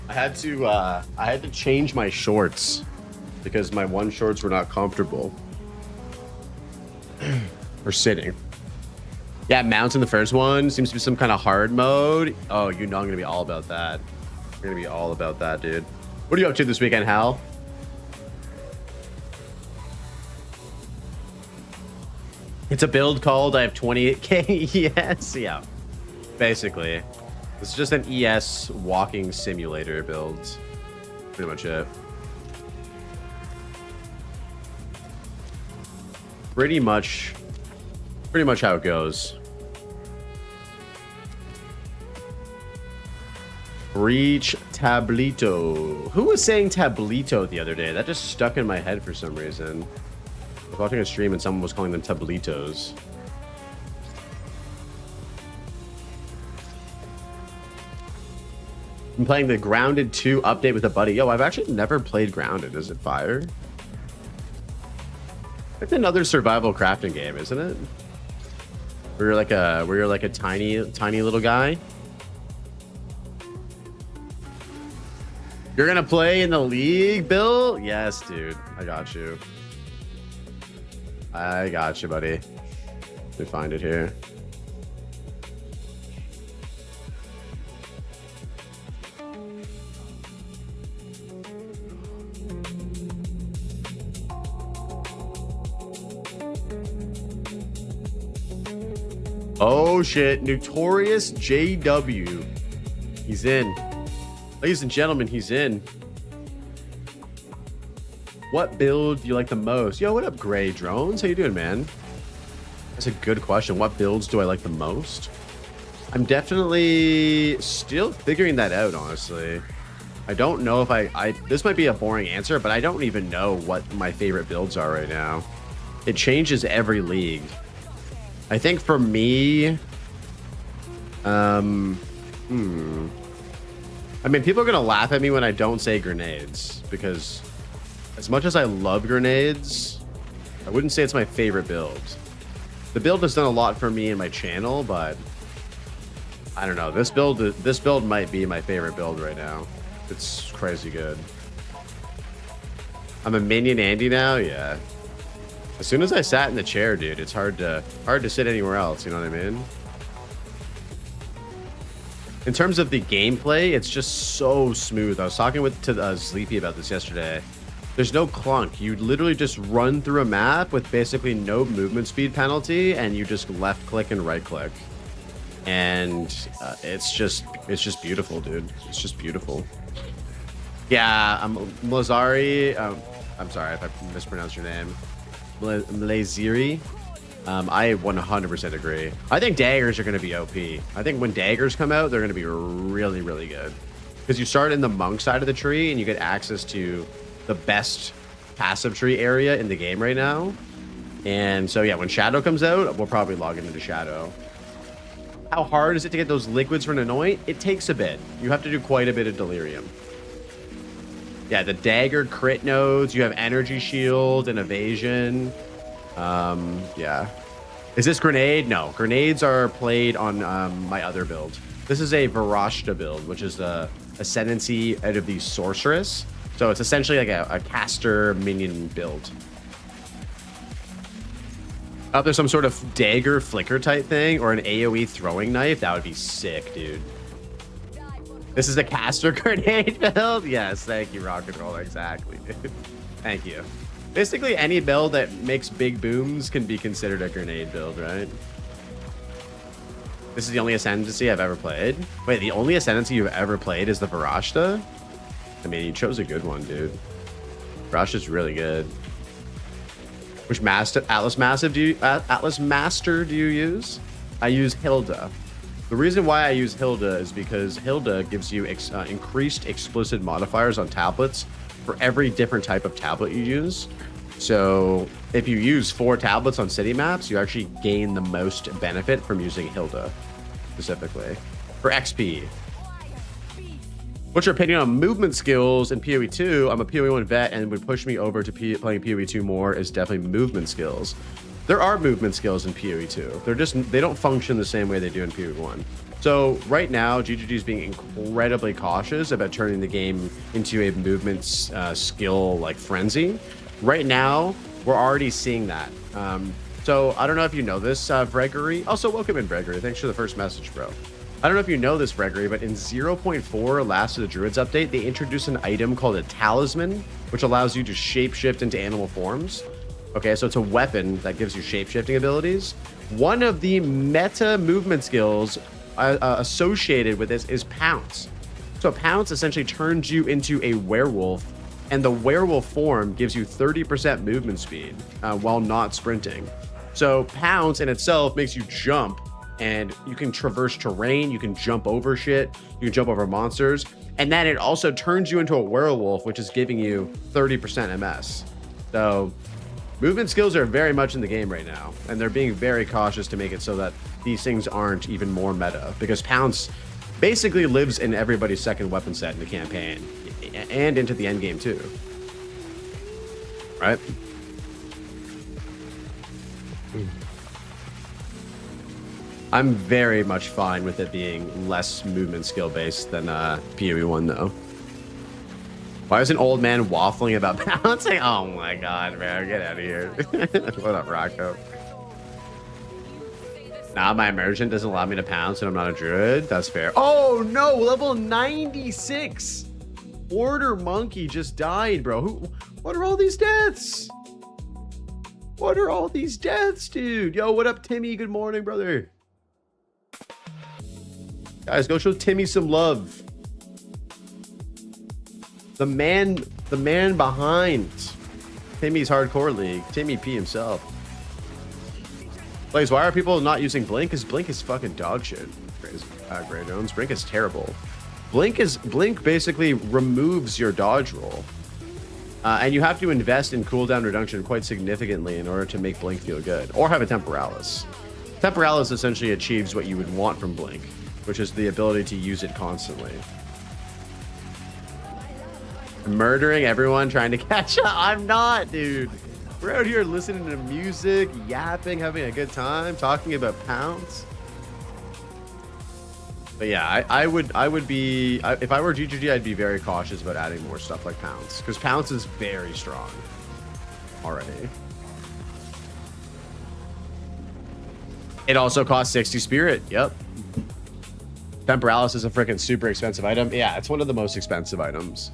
I had to change my shorts because my one shorts were not comfortable for sitting. Yeah, mounts in the first one seems to be some kind of hard mode. Oh, you know I'm gonna be all about that. I'm gonna be all about that, dude. What are you up to this weekend, Hal? It's a build called I have 28k ES. Yeah, basically. It's just an ES walking simulator build. Pretty much it. Pretty much how it goes. Reach Tablito. Who was saying Tablito the other day? That just stuck in my head for some reason. I was watching a stream and someone was calling them Tablitos. I'm playing the Grounded 2 update with a buddy. Yo, I've actually never played Grounded. Is it fire? It's another survival crafting game, isn't it? Where you're like a tiny little guy. You're gonna play in the league, Bill? Yes, dude. I got you. I got you, buddy. Let me find it here. Oh shit, Notorious JW. He's in. Ladies and gentlemen, he's in. What build do you like the most? Yo, what up, Gray Drones? How you doing, man? That's a good question. What builds do I like the most? I'm definitely still figuring that out, honestly. I don't know if I this might be a boring answer, but I don't even know what my favorite builds are right now. It changes every league. I think for me, I mean, people are going to laugh at me when I don't say grenades, because as much as I love grenades, I wouldn't say it's my favorite build. The build has done a lot for me and my channel, but I don't know. This build might be my favorite build right now. It's crazy good. I'm a minion Andy now? Yeah. As soon as I sat in the chair, dude, it's hard to sit anywhere else, you know what I mean? In terms of the gameplay, it's just so smooth. I was talking to Sleepy about this yesterday. There's no clunk. You literally just run through a map with basically no movement speed penalty, and you just left click and right click. And it's just beautiful, dude. It's just beautiful. Yeah, Mlazari. I'm sorry if I mispronounced your name. Mlaziri. I 100% agree. I think daggers are going to be OP. I think when daggers come out, they're going to be really, really good. Because you start in the monk side of the tree and you get access to the best passive tree area in the game right now. And so, yeah, when Shadow comes out, we'll probably log into Shadow. How hard is it to get those liquids for an anoint? It takes a bit. You have to do quite a bit of delirium. Yeah, the dagger crit nodes. You have energy shield and evasion. Yeah. Is this grenade? No, grenades are played on my other build. This is a Varashta build, which is the ascendancy out of the sorceress. So it's essentially like a caster minion build. If there's some sort of dagger flicker type thing or an AoE throwing knife, that would be sick, dude. This is a caster grenade build? Yes, thank you, Rock and Roll. Exactly, dude. Thank you. Basically, any build that makes big booms can be considered a grenade build, right? This is the only Ascendancy I've ever played. Wait, the only Ascendancy you've ever played is the Varashta? I mean, you chose a good one, dude. Varashta's really good. Which Atlas Master do you use? I use Hilda. The reason why I use Hilda is because Hilda gives you increased explicit modifiers on tablets for every different type of tablet you use. So if you use 4 tablets on city maps, you actually gain the most benefit from using Hilda specifically for XP. What's your opinion on movement skills in PoE 2? I'm a PoE 1 vet, and would push me over to playing PoE 2 more is definitely movement skills. There are movement skills in PoE 2. They don't function the same way they do in PoE 1. So right now, GGG is being incredibly cautious about turning the game into a movement skill like frenzy. Right now, we're already seeing that. So I don't know if you know this, Gregory. Also, welcome in, Gregory. Thanks for the first message, bro. I don't know if you know this, Gregory, but in 0.4 Last of the Druids update, they introduced an item called a talisman, which allows you to shapeshift into animal forms. Okay, so it's a weapon that gives you shapeshifting abilities. One of the meta movement skills associated with this is Pounce. So Pounce essentially turns you into a werewolf, and the werewolf form gives you 30% movement speed while not sprinting. So Pounce in itself makes you jump, and you can traverse terrain, you can jump over shit, you can jump over monsters, and then it also turns you into a werewolf, which is giving you 30% MS. So movement skills are very much in the game right now, and they're being very cautious to make it so that these things aren't even more meta, because Pounce basically lives in everybody's second weapon set in the campaign, and into the end game too. Right? I'm very much fine with it being less movement skill based than PoE 1 though. Why is an old man waffling about pouncing? Oh my god, man, get out of here. What up, Rocco? Nah, my immersion doesn't allow me to pounce and I'm not a druid. That's fair. Oh no, level 96. Order monkey just died, bro. What are all these deaths? What are all these deaths, dude? Yo, what up, Timmy? Good morning, brother. Guys, go show Timmy some love. The man behind Timmy's Hardcore League, Timmy P himself. Blaze, why are people not using Blink? Because Blink is fucking dog shit. Grey Jones. Blink is terrible. Blink basically removes your dodge roll. And you have to invest in cooldown reduction quite significantly in order to make Blink feel good. Or have a Temporalis. Temporalis essentially achieves what you would want from Blink, which is the ability to use it constantly. Murdering everyone trying to catch up. I'm not, dude. We're out here listening to music, yapping, having a good time, talking about pounds. But yeah, I would be, if I were GGG, I'd be very cautious about adding more stuff like Pounce, because Pounce is very strong already. It also costs 60 spirit. Yep. Temporalis is a freaking super expensive item. Yeah, it's one of the most expensive items.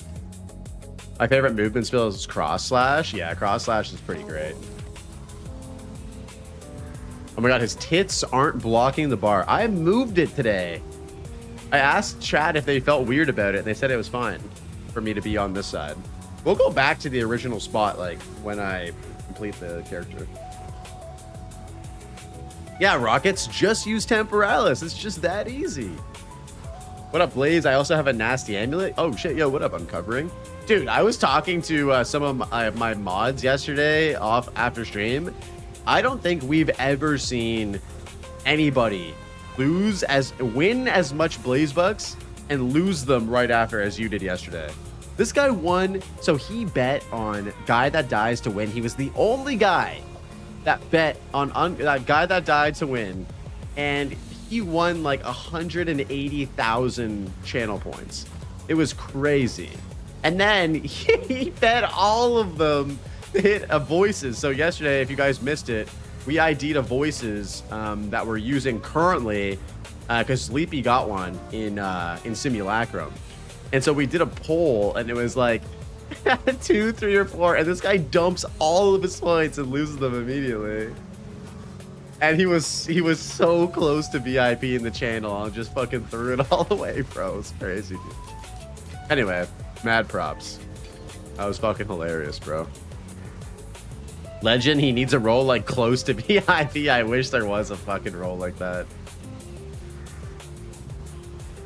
My favorite movement spell is Cross Slash. Yeah, Cross Slash is pretty great. Oh my god, his tits aren't blocking the bar. I moved it today. I asked chat if they felt weird about it, and they said it was fine. for me to be on this side. We'll go back to the original spot, like, when I complete the character. Yeah, Rockets, just use Temporalis. It's just that easy. What up, Blaze? I also have a nasty amulet. Oh, shit. Yo, what up, Uncovering? Dude, I was talking to some of my mods yesterday off after stream. I don't think we've ever seen anybody win as much Blaze Bucks and lose them right after as you did yesterday. This guy won, so he bet on guy that dies to win. He was the only guy that bet on that guy that died to win, and he won like 180,000 channel points. It was crazy. And then he bet all of them to hit a voices. So yesterday, if you guys missed it, we ID'd a voices that we're using currently because Sleepy got one in Simulacrum. And so we did a poll, and it was like 2, 3, or 4, and this guy dumps all of his points and loses them immediately. And he was so close to VIP in the channel. I just fucking threw it all away, bro. It's crazy, dude. Anyway, mad props. That was fucking hilarious, bro. Legend, he needs a role like close to VIP. I wish there was a fucking role like that.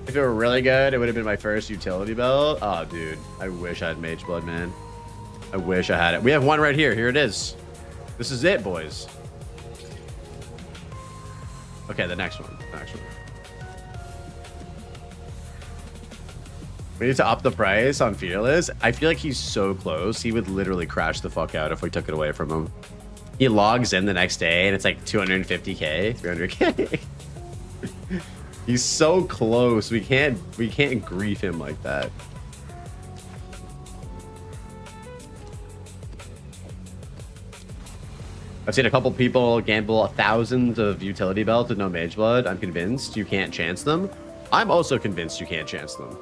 If it were really good, it would have been my first utility belt. Oh, dude. I wish I had Mage Blood, man. I wish I had it. We have one right here. Here it is. This is it, boys. Okay, the next one. The next one. We need to up the price on Fearless. I feel like he's so close. He would literally crash the fuck out if we took it away from him. He logs in the next day and it's like 250k, 300k. He's so close. We can't grief him like that. I've seen a couple people gamble thousands of utility belts with no Mage Blood. I'm convinced you can't chance them. I'm also convinced you can't chance them.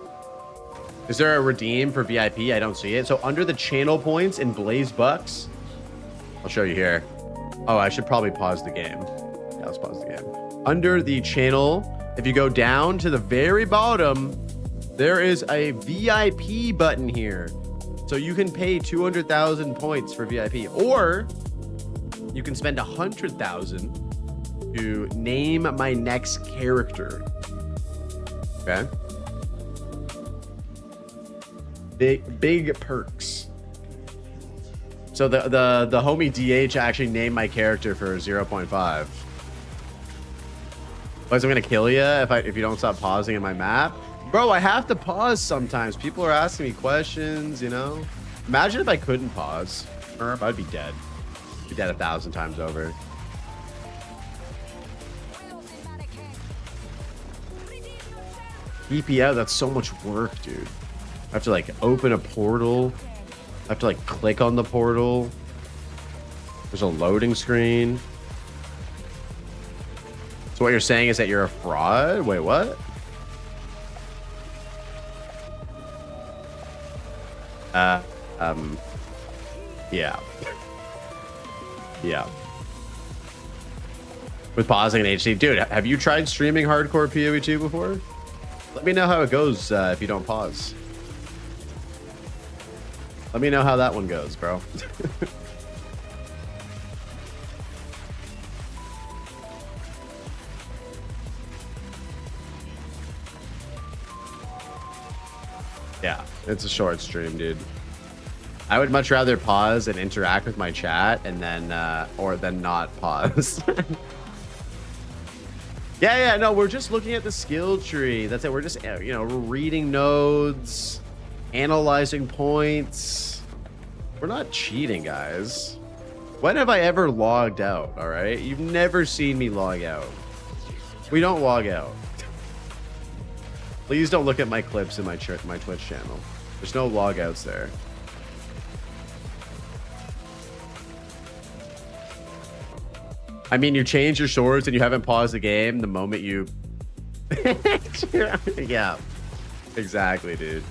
Is there a redeem for VIP? I don't see it. So under the channel points in Blaze Bucks, I'll show you here. Oh, I should probably pause the game. Yeah, let's pause the game. Under the channel, if you go down to the very bottom, there is a VIP button here. So you can pay 200,000 points for VIP, or you can spend 100,000 to name my next character. Okay. Big perks. So the homie DH actually named my character for 0.5. Was I'm gonna kill you if you don't stop pausing in my map, bro? I have to pause sometimes. People are asking me questions, you know. Imagine if I couldn't pause. I'd be dead. Be dead 1,000 times over. EPO, that's so much work, dude. I have to like open a portal. I have to like click on the portal. There's a loading screen. So what you're saying is that you're a fraud? Wait, what? Yeah. Yeah. With pausing in HD. Dude, have you tried streaming hardcore PoE 2 before? Let me know how it goes if you don't pause. Let me know how that one goes, bro. Yeah, it's a short stream, dude. I would much rather pause and interact with my chat and then or than not pause. Yeah, no, we're just looking at the skill tree. That's it. We're just, you know, we're reading nodes, analyzing points. We're not cheating, guys. When have I ever logged out? All right, you've never seen me log out. We don't log out. Please don't look at my clips in my Twitch channel. There's no logouts there. I mean, you change your swords and you haven't paused the game the moment you... Yeah. Exactly, dude.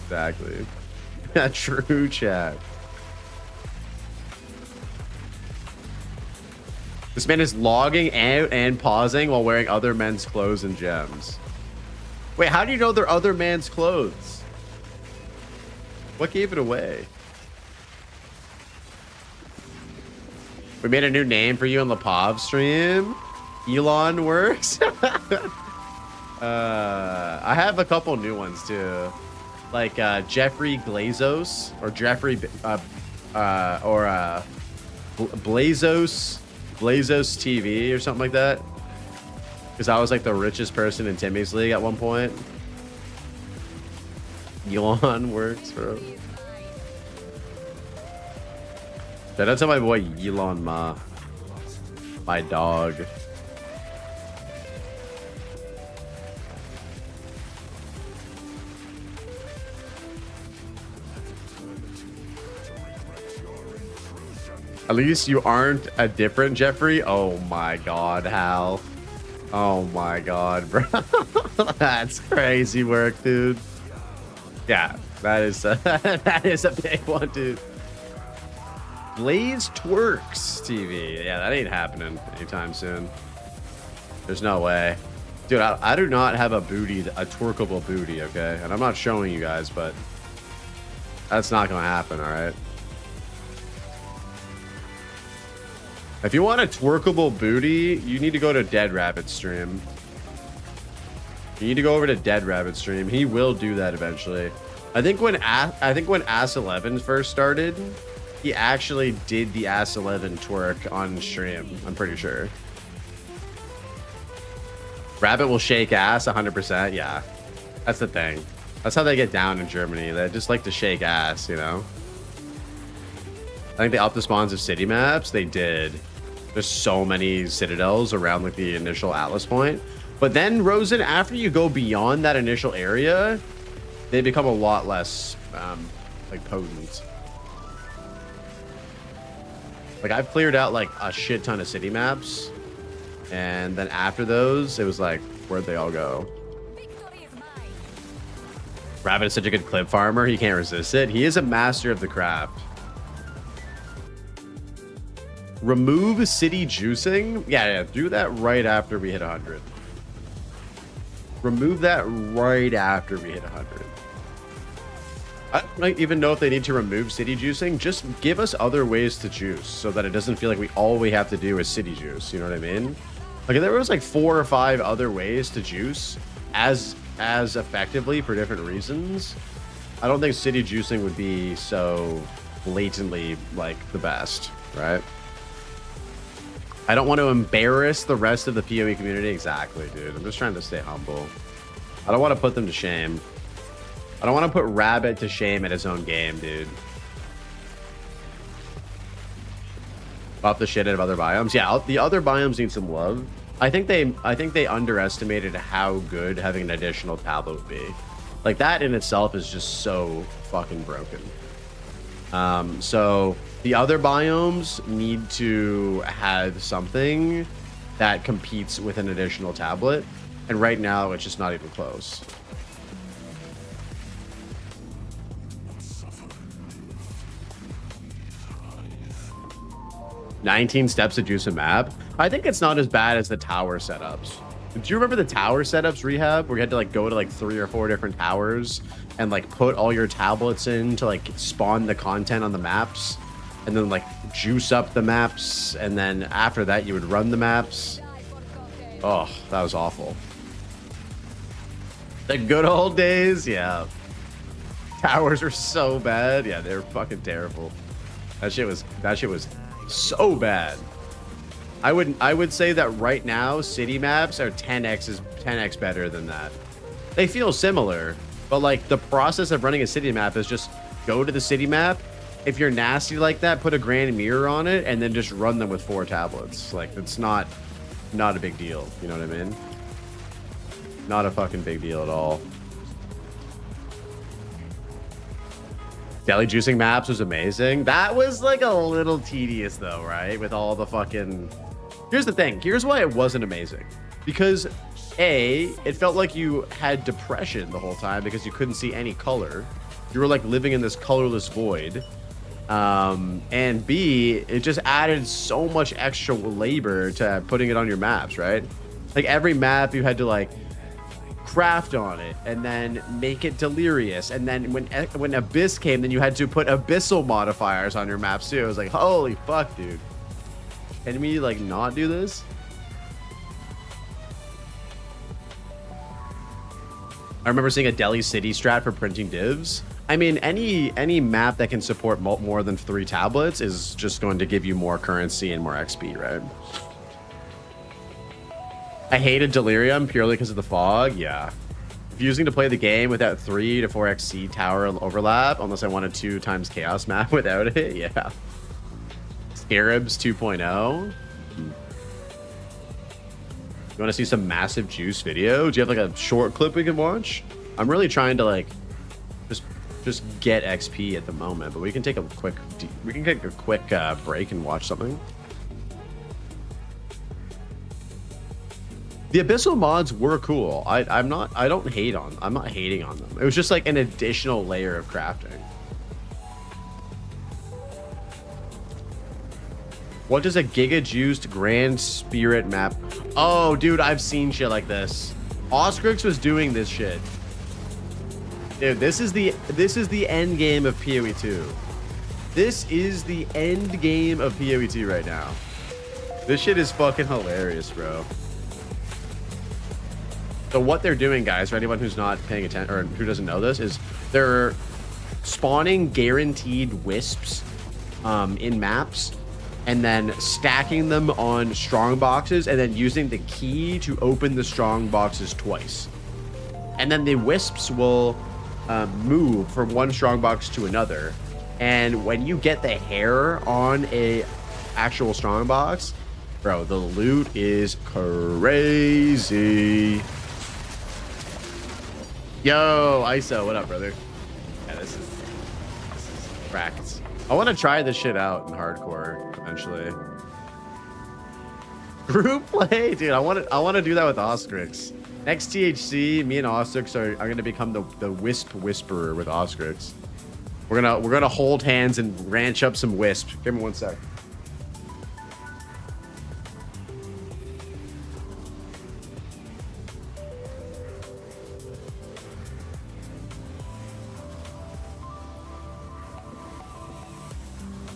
Exactly. True chat. This man is logging out and pausing while wearing other men's clothes and gems. Wait, how do you know they're other man's clothes? What gave it away? We made a new name for you on the POV stream. Elon works. I have a couple new ones too, like Jeffrey Glazos or Jeffrey Blazos TV or something like that. Because I was like the richest person in Timmy's league at one point. Elon works, bro. Shout out to my boy Elon Ma, my dog. At least you aren't a different Jeffrey. Oh my god, Hal. Oh my god, bro. That's crazy work, dude. Yeah, that is that is a big one, dude. Blaze Twerks TV. Yeah, that ain't happening anytime soon. There's no way. Dude, I do not have a booty, a twerkable booty, okay? And I'm not showing you guys, but that's not gonna happen, all right? If you want a twerkable booty, you need to go to Dead Rabbit stream. You need to go over to Dead Rabbit stream. He will do that eventually. I think when Ass 11 first started, he actually did the Ass 11 twerk on stream. I'm pretty sure. Rabbit will shake ass 100%. Yeah, that's the thing. That's how they get down in Germany. They just like to shake ass, you know. I think they upped the spawns of city maps. They did. There's so many citadels around like the initial Atlas point. But then, Rosen, after you go beyond that initial area, they become a lot less like potent. Like I've cleared out like a shit ton of city maps. And then after those, it was like, where'd they all go? Rabbit is such a good clip farmer. He can't resist it. He is a master of the craft. Remove city juicing. Yeah, do that right after we hit 100. Remove that right after we hit 100. I don't even know if they need to remove city juicing. Just give us other ways to juice so that it doesn't feel like all we have to do is city juice. You know what I mean? Like if there was like 4 or 5 other ways to juice as effectively for different reasons, I don't think city juicing would be so blatantly like the best, right? I don't want to embarrass the rest of the PoE community. Exactly, dude. I'm just trying to stay humble. I don't want to put them to shame. I don't want to put Rabbit to shame at his own game, dude. Off the shit out of other biomes. Yeah, the other biomes need some love. I think they underestimated how good having an additional tablet would be. Like that in itself is just so fucking broken. So the other biomes need to have something that competes with an additional tablet. And right now it's just not even close. "19 steps to juice a map." I think it's not as bad as the tower setups. Do you remember the tower setups, Rehab, where you had to like go to like 3 or 4 different towers and like put all your tablets in to like spawn the content on the maps and then like juice up the maps, and then after that you would run the maps? Oh, that was awful. The good old days. Yeah, towers were so bad. Yeah, they were fucking terrible. That shit was so bad. I would say that right now city maps are 10x better than that. They feel similar, but like the process of running a city map is just go to the city map. If you're nasty like that, put a grand mirror on it and then just run them with 4 tablets. Like it's not a big deal. You know what I mean? Not a fucking big deal at all. Deli juicing maps was amazing. That was like a little tedious though, right? With all the fucking... Here's the thing. Here's why it wasn't amazing. Because A, it felt like you had depression the whole time because you couldn't see any color. You were like living in this colorless void. And B, it just added so much extra labor to putting it on your maps, right? Like every map you had to like craft on it and then make it delirious. And then when Abyss came, then you had to put abyssal modifiers on your maps too. I was like, holy fuck, dude. Can we like not do this? I remember seeing a Delhi City strat for printing divs. I mean, any map that can support more than 3 tablets is just going to give you more currency and more XP, right? I hated Delirium purely because of the fog. Yeah. Refusing to play the game without 3 to 4x seed tower overlap, unless I wanted 2 times chaos map without it. Yeah. Scarabs 2.0. You want to see some massive juice video? Do you have like a short clip we can watch? I'm really trying to like just get XP at the moment, but we can take a quick break and watch something. The abyssal mods were cool. I'm not hating on them. It was just like an additional layer of crafting. What does a Giga Juiced Grand Spirit map? Oh, dude, I've seen shit like this. Oscrix was doing this shit. Dude, this is the end game of PoE 2. This is the end game of PoE 2 right now. This shit is fucking hilarious, bro. So what they're doing, guys, for anyone who's not paying attention or who doesn't know this, is they're spawning guaranteed wisps in maps and then stacking them on strong boxes and then using the key to open the strong boxes twice. And then the wisps will move from one strong box to another. And when you get the hair on a actual strong box, bro, the loot is crazy. Yo, ISO, what up, brother? Yeah, this is cracked. I want to try this shit out in hardcore eventually. Group play, dude. I want to do that with Oscrix. Next THC, me and Oscrix are going to become the Wisp Whisperer with Oscrix. We're gonna hold hands and ranch up some wisp. Give me 1 sec.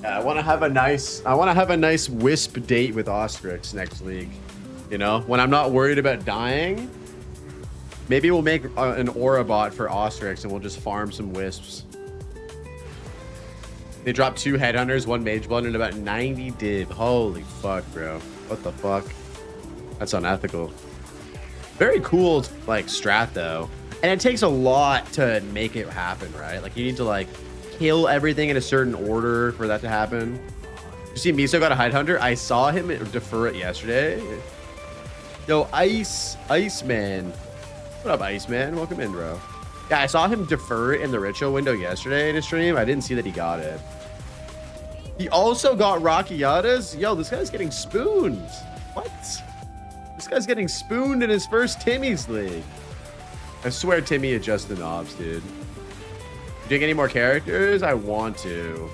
Yeah, I want to have a nice wisp date with Oscrix next league. You know, when I'm not worried about dying, maybe we'll make an aura bot for Oscrix and we'll just farm some wisps. They dropped 2 headhunters, 1 mage blood, and about 90 div. Holy fuck, bro. What the fuck? That's unethical. Very cool, like, strat, though. And it takes a lot to make it happen, right? Like, you need to, like, kill everything in a certain order for that to happen. You see Miso got a headhunter? I saw him defer it yesterday. Yo, Iceman. What up, Iceman? Welcome in, bro. Yeah, I saw him defer it in the ritual window yesterday in his stream. I didn't see that he got it. He also got Rockiatas. Yo, this guy's getting spooned. What? This guy's getting spooned in his first Timmy's league. I swear Timmy adjusted the knobs, dude. You doing any more characters? I want to.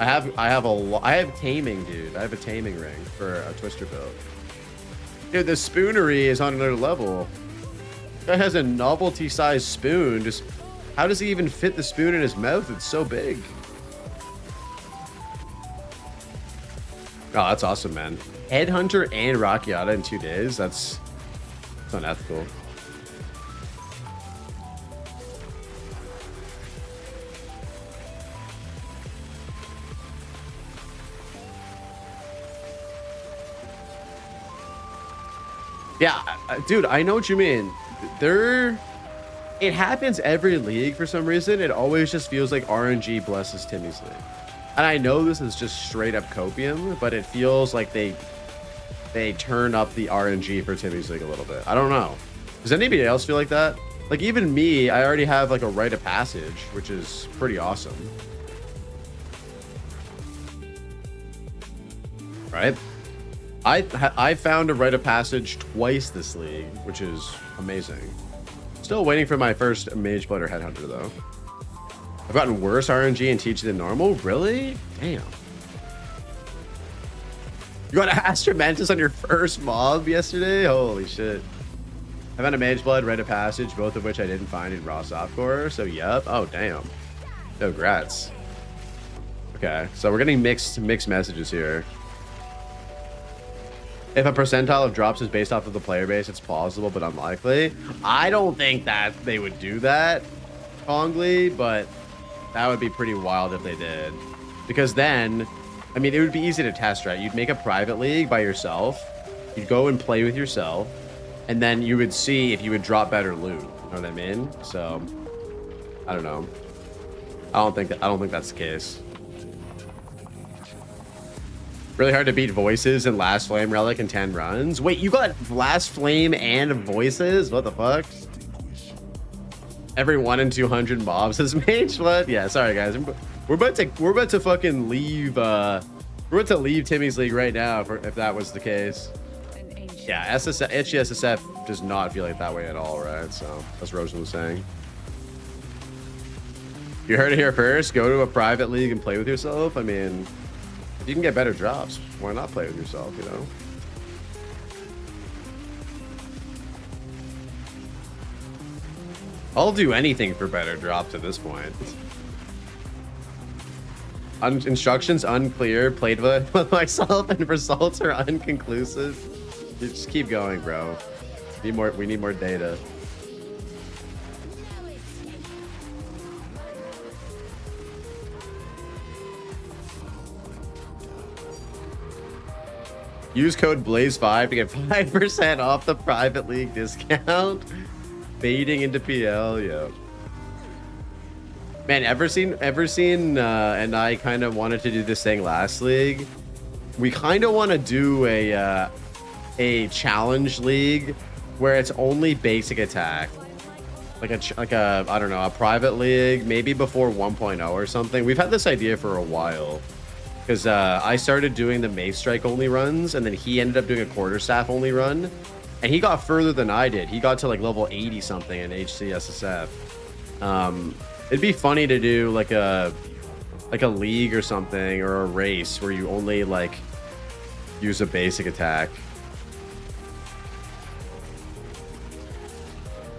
I have taming, dude. I have a taming ring for a twister build. Dude, the spoonery is on another level. Guy has a novelty sized spoon. Just how does he even fit the spoon in his mouth? It's so big. Oh, that's awesome, man. Headhunter and Rockiata in 2 days. That's unethical. Yeah, dude, I know what you mean. It happens every league for some reason. It always just feels like RNG blesses Timmy's league. And I know this is just straight up copium, but it feels like they turn up the RNG for Timmy's league a little bit. I don't know. Does anybody else feel like that? Like, even me, I already have like a rite of passage, which is pretty awesome. Right? I found a rite of passage twice this league, which is amazing. Still waiting for my first mage blood or headhunter though. I've gotten worse RNG and TG than normal. Really? Damn. You got Astra Mantis on your first mob yesterday? Holy shit. I found a Mage Blood, Rite of Passage, both of which I didn't find in Raw Softcore. So, yep. Oh, damn. No, grats. Okay, so we're getting mixed messages here. If a percentile of drops is based off of the player base, it's plausible but unlikely. I don't think that they would do that, Kongli, but that would be pretty wild if they did. Because then, I mean, it would be easy to test, right? You'd make a private league by yourself. You'd go and play with yourself. And then you would see if you would drop better loot. You know what I mean? So, I don't know. I don't think that's the case. Really hard to beat Voices and Last Flame Relic in 10 runs. Wait, you got Last Flame and Voices? What the fuck? Every 1 in 200 mobs is Mage Blood? Yeah, sorry guys. We're about to fucking leave we're about to leave Timmy's League right now if that was the case. Yeah, SSF, itchy SSF does not feel like that way at all, right? So that's what Rosen was saying. You heard it here first. Go to a private league and play with yourself. I mean, if you can get better drops, why not play with yourself, you know? I'll do anything for better drops at this point. Instructions unclear. Played with myself and results are unconclusive. You just keep going, bro. We need more data. Use code Blaze5 to get 5% off the private league discount. Fading into PL, yo. Man, ever seen and I kind of wanted to do this thing last league. We kind of want to do a challenge league where it's only basic attack. Like a I don't know, a private league, maybe before 1.0 or something. We've had this idea for a while. Because I started doing the Mace Strike only runs, and then he ended up doing a Quarterstaff only run. And he got further than I did. He got to like level 80 something in HCSSF. It'd be funny to do like a league or something, or a race where you only like use a basic attack.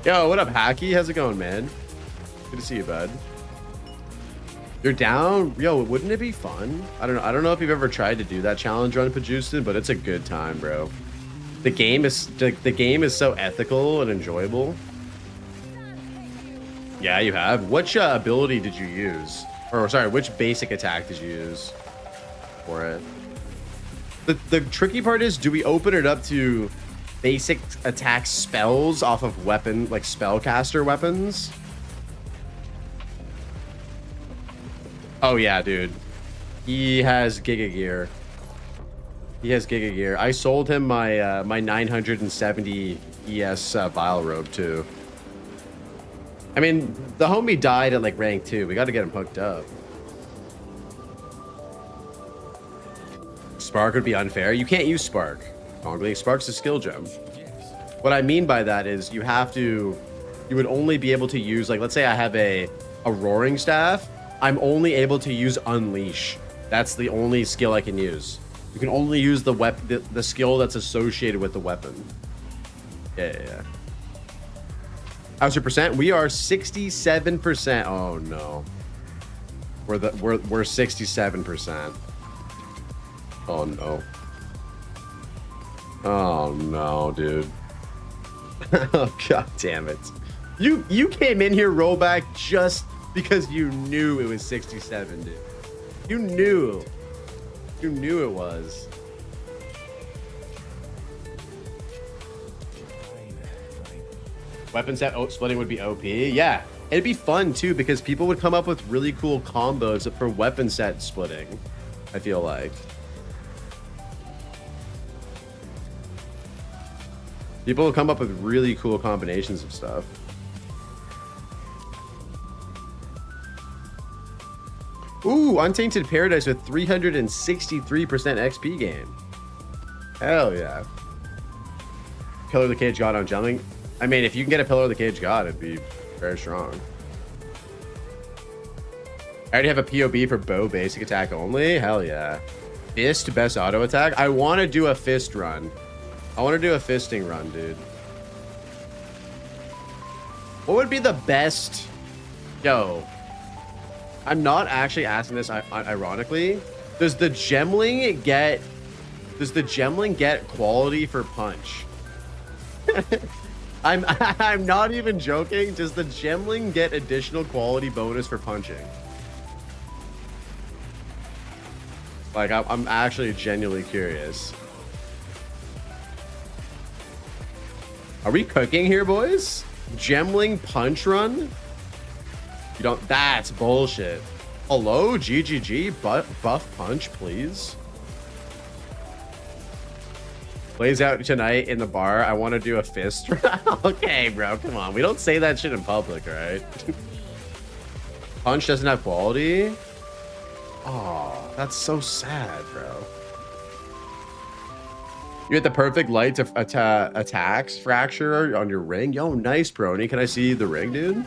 Yo, what up, Hacky? How's it going, man? Good to see you, bud. You're down? Yo, wouldn't it be fun? I don't know if you've ever tried to do that challenge run, Pajustin, but it's a good time, bro. The game is so ethical and enjoyable. Yeah, you have. Which ability did you use? Or sorry, which basic attack did you use for it? The tricky part is, do we open it up to basic attack spells off of weapon, like spellcaster weapons? Oh yeah, dude. He has Giga Gear. He has Giga Gear. I sold him my my 970 ES Vile Robe too. I mean, the homie died at like rank 2. We got to get him hooked up. Spark would be unfair. You can't use Spark. Spark's a skill gem. What I mean by that is you would only be able to use, like, let's say I have a Roaring Staff. I'm only able to use Unleash. That's the only skill I can use. You can only use the skill that's associated with the weapon. Yeah. How's your percent? We are 67%. Oh no. We're 67%. Oh no. Oh no, dude. Oh god damn it. You came in here rollback just because you knew it was 67, dude. You knew it was. Weapon set splitting would be OP. Yeah, it'd be fun too because people would come up with really cool combos for weapon set splitting, I feel like. People will come up with really cool combinations of stuff. Ooh, Untainted Paradise with 363% XP gain. Hell yeah. Pillar of the Cage God on jumping. I mean, if you can get a Pillar of the Cage God, it'd be very strong. I already have a POB for bow basic attack only. Hell yeah. Fist best auto attack. I want to do a fist run. I want to do a fisting run, dude. What would be the best? Yo, I'm not actually asking this ironically. Does the gemling get quality for punch? I'm not even joking. Does the gemling get additional quality bonus for punching? Like, I'm actually genuinely curious. Are we cooking here, boys? Gemling punch run? You don't. That's bullshit. Hello, GGG. Buff punch, please. Plays out tonight in the bar. I want to do a fist. Okay, bro. Come on. We don't say that shit in public, right? Punch doesn't have quality. Oh, that's so sad, bro. You had the perfect light to attacks fracture on your ring. Yo, nice, brony. Can I see the ring, dude?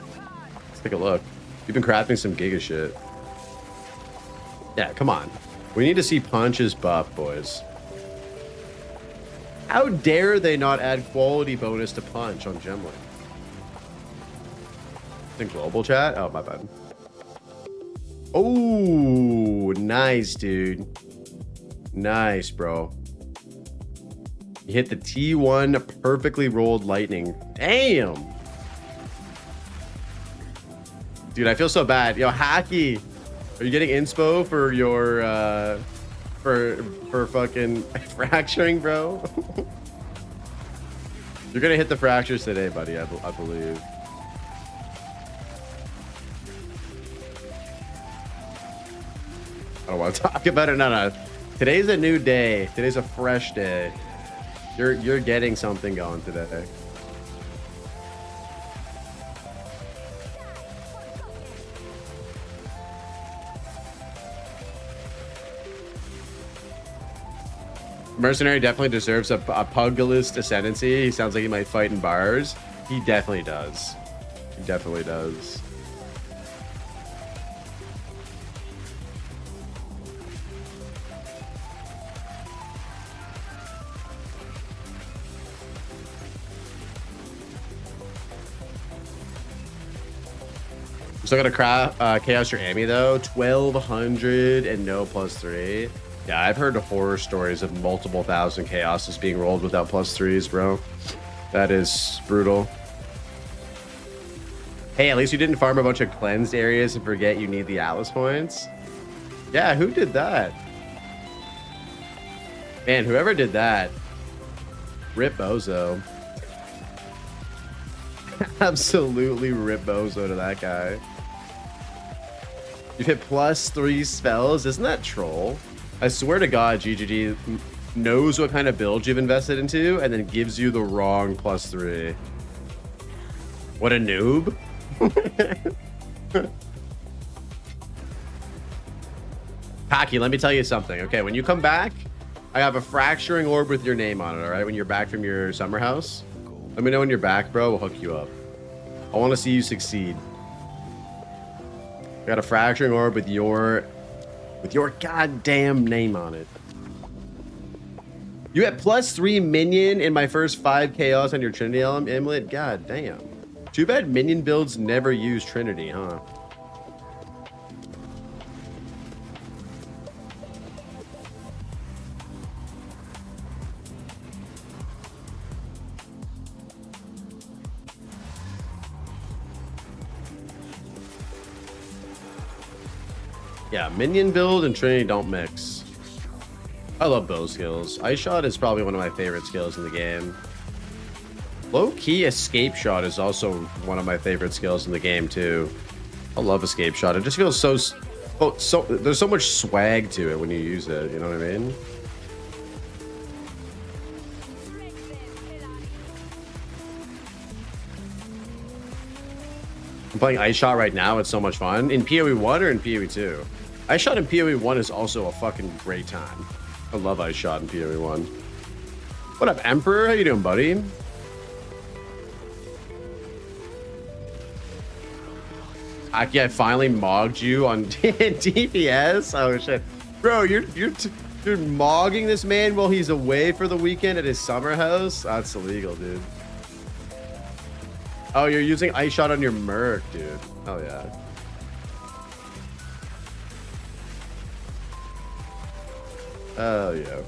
Let's take a look. You've been crafting some giga shit. Yeah, come on. We need to see punches buff, boys. How dare they not add quality bonus to punch on Gemling? In global chat? Oh, my bad. Oh, nice, dude. Nice, bro. You hit the T1 perfectly rolled lightning. Damn. Dude, I feel so bad. Yo, Hacky, are you getting inspo for your for fucking fracturing, bro? You're gonna hit the fractures today, buddy. I believe. I don't want to talk about it. No. Today's a new day. Today's a fresh day. You're getting something going today. Mercenary definitely deserves a pugilist ascendancy. He sounds like he might fight in bars. He definitely does. He definitely does. Still gotta craft chaos your Amy though. 1200 and no +3. Yeah, I've heard horror stories of multiple thousand chaoses being rolled without +3s, bro. That is brutal. Hey, at least you didn't farm a bunch of cleansed areas and forget you need the Atlas points. Yeah, who did that? Man, whoever did that. Rip Bozo. Absolutely rip Bozo to that guy. You've hit +3 spells. Isn't that troll? I swear to God, GGG knows what kind of build you've invested into and then gives you the wrong +3. What a noob. Packy, let me tell you something. Okay, when you come back, I have a fracturing orb with your name on it, all right? When you're back from your summer house, let me know when you're back, bro. We'll hook you up. I want to see you succeed. I got a fracturing orb with your goddamn name on it. You had +3 minion in my first 5 chaos on your Trinity amulet. God damn. Too bad minion builds never use Trinity, huh? Yeah, minion build and Trinity don't mix. I love bow skills. Ice shot is probably one of my favorite skills in the game. Low-key escape shot is also one of my favorite skills in the game too. I love escape shot. It just feels so there's so much swag to it when you use it, you know what I mean? I'm playing Ice Shot right now. It's so much fun. In PoE 1 or in PoE 2? Ice Shot in PoE 1 is also a fucking great time. I love Ice Shot in PoE 1. What up, Emperor? How you doing, buddy? Aki, I finally mogged you on DPS. Oh shit, bro, you're mogging this man while he's away for the weekend at his summer house. That's illegal, dude. Oh, you're using ice shot on your Merc, dude. Oh yeah. Oh yeah.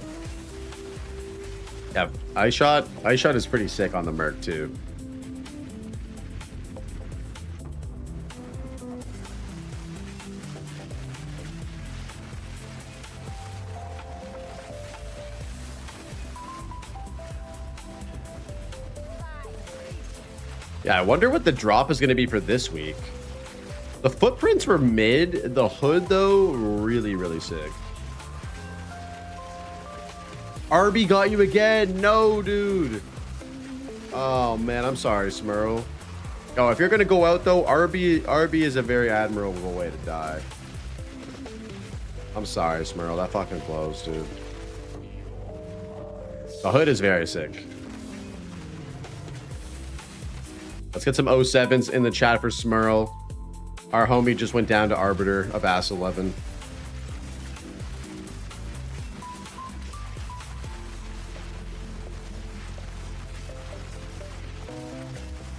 Yeah, ice shot is pretty sick on the Merc too. Yeah, I wonder what the drop is going to be for this week. The footprints were mid. The hood, though, really, really sick. RB got you again. No, dude. Oh, man. I'm sorry, Smurl. Oh, if you're going to go out, though, RB is a very admirable way to die. I'm sorry, Smurl. That fucking blows, dude. The hood is very sick. Let's get some 07s in the chat for Smurl. Our homie just went down to Arbiter of Ass 11.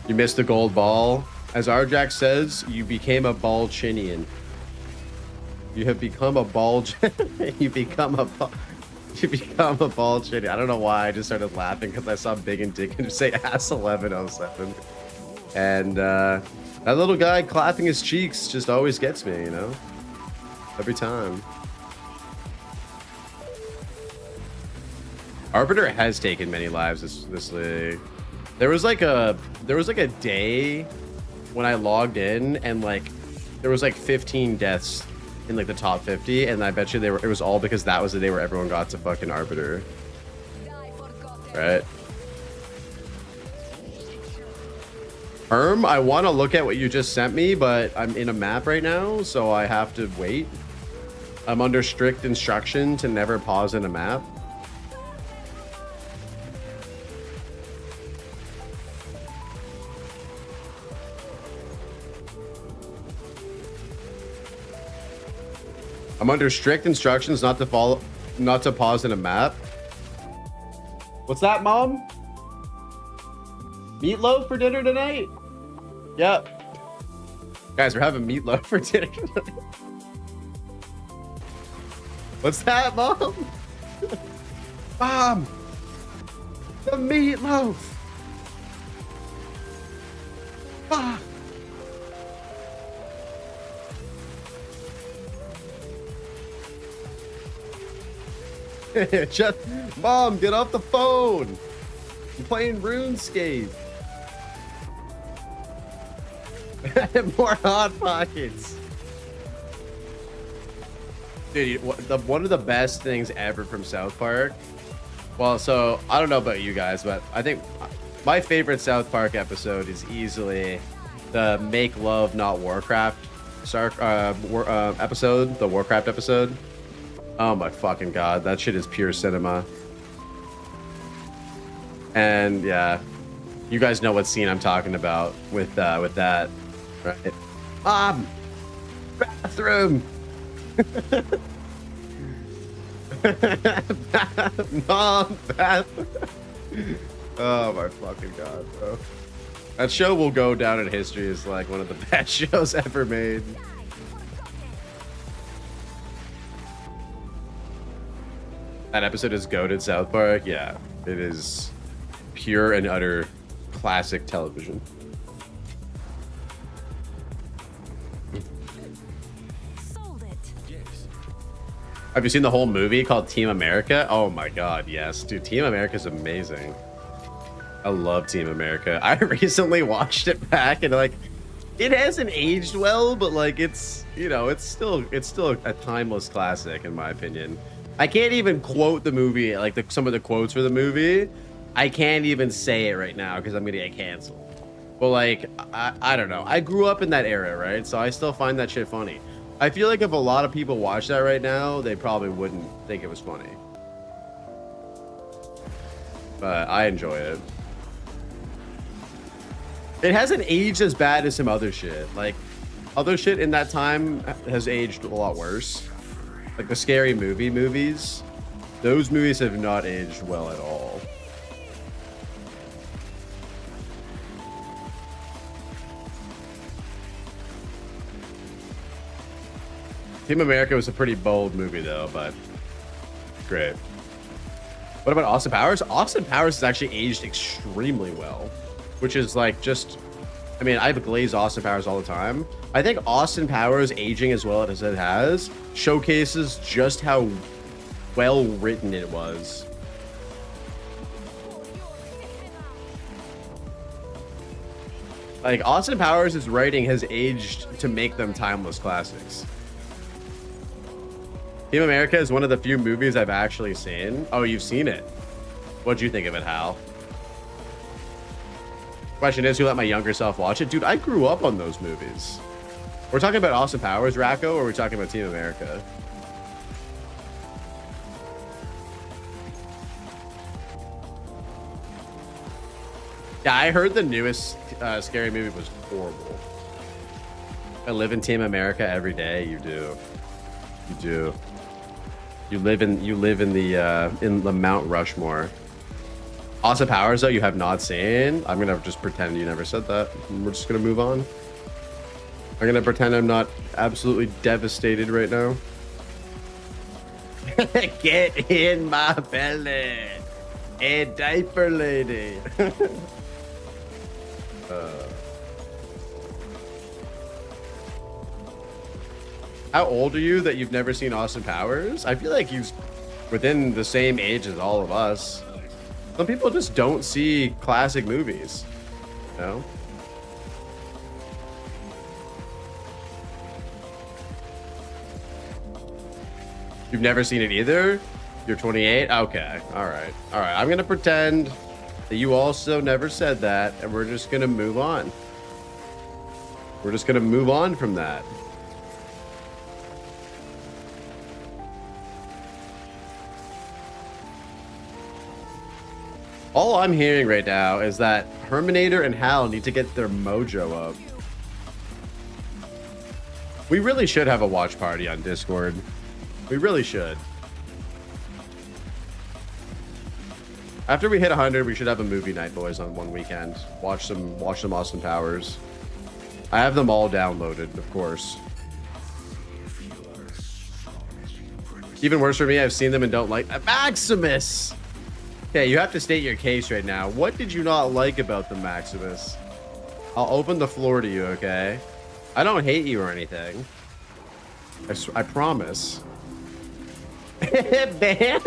You missed the gold ball. As Arjack says, you became a ball chinian. You have become a ball. You become a ball chinian. I don't know why I just started laughing because I saw Big and Dick and say Ass 1107. And that little guy clapping his cheeks just always gets me, you know? Every time. Arbiter has taken many lives this league. There was like a day when I logged in and like there was like 15 deaths in like the top 50, and I bet you it was all because that was the day where everyone got to fucking Arbiter. Right? I want to look at what you just sent me, but I'm in a map right now, so I have to wait. I'm under strict instruction to never pause in a map. I'm under strict instructions not to pause in a map. What's that, Mom? Meatloaf for dinner tonight? Yep. Guys, we're having meatloaf for dinner tonight. What's that, Mom? Mom! The meatloaf! Fuck! Just, Mom, get off the phone! I'm playing RuneScape. More Hot Pockets. Dude, one of the best things ever from South Park. Well, so I don't know about you guys, but I think my favorite South Park episode is easily the Make Love Not Warcraft episode, the Warcraft episode. Oh my fucking god, that shit is pure cinema. And yeah, you guys know what scene I'm talking about with that, right? Mom, bathroom. Mom, bathroom. Oh my fucking god, bro. That show will go down in history as like one of the best shows ever made. That episode is goated South Park. Yeah, it is pure and utter classic television. Sold it. Yes. Have you seen the whole movie called Team America? Oh my god, yes, dude. Team America is amazing. I love Team America. I recently watched it back and like, it hasn't aged well, but like it's, you know, it's still a timeless classic in my opinion. I can't even quote the movie, like some of the quotes for the movie. I can't even say it right now because I'm gonna get canceled. But like, I don't know. I grew up in that era, right? So I still find that shit funny. I feel like if a lot of people watch that right now, they probably wouldn't think it was funny. But I enjoy it. It hasn't aged as bad as some other shit. Like, other shit in that time has aged a lot worse. Like the Scary Movie movies. Those movies have not aged well at all. Team America was a pretty bold movie though, but great. What about Austin Powers? Austin Powers has actually aged extremely well, which is like just, I mean, I glaze Austin Powers all the time. I think Austin Powers aging as well as it has showcases just how well written it was. Like Austin Powers' writing has aged to make them timeless classics. Team America is one of the few movies I've actually seen. Oh, you've seen it. What'd you think of it, Hal? Question is, who let my younger self watch it? Dude, I grew up on those movies. We're talking about Austin Powers, Racco, or we're talking about Team America? Yeah, I heard the newest scary movie was horrible. I live in Team America every day. You do. You do. You live in the Mount Rushmore. Austin Powers, though, you have not seen. I'm gonna just pretend you never said that. We're just gonna move on. I'm gonna pretend I'm not absolutely devastated right now. Get in my belly, a diaper lady. How old are you that you've never seen Austin Powers? I feel like he's within the same age as all of us. Some people just don't see classic movies, you know? You've never seen it either? You're 28? Okay, all right. All right, I'm gonna pretend that you also never said that, and we're just gonna move on. We're just gonna move on from that. All I'm hearing right now is that Herminator and Hal need to get their mojo up. We really should have a watch party on Discord. We really should. After we hit 100, we should have a movie night, boys, on one weekend. Watch some Austin Powers. I have them all downloaded, of course. Even worse for me, I've seen them and don't like Maximus. Okay, you have to state your case right now. What did you not like about the Maximus? I'll open the floor to you, okay? I don't hate you or anything. I promise. Ban?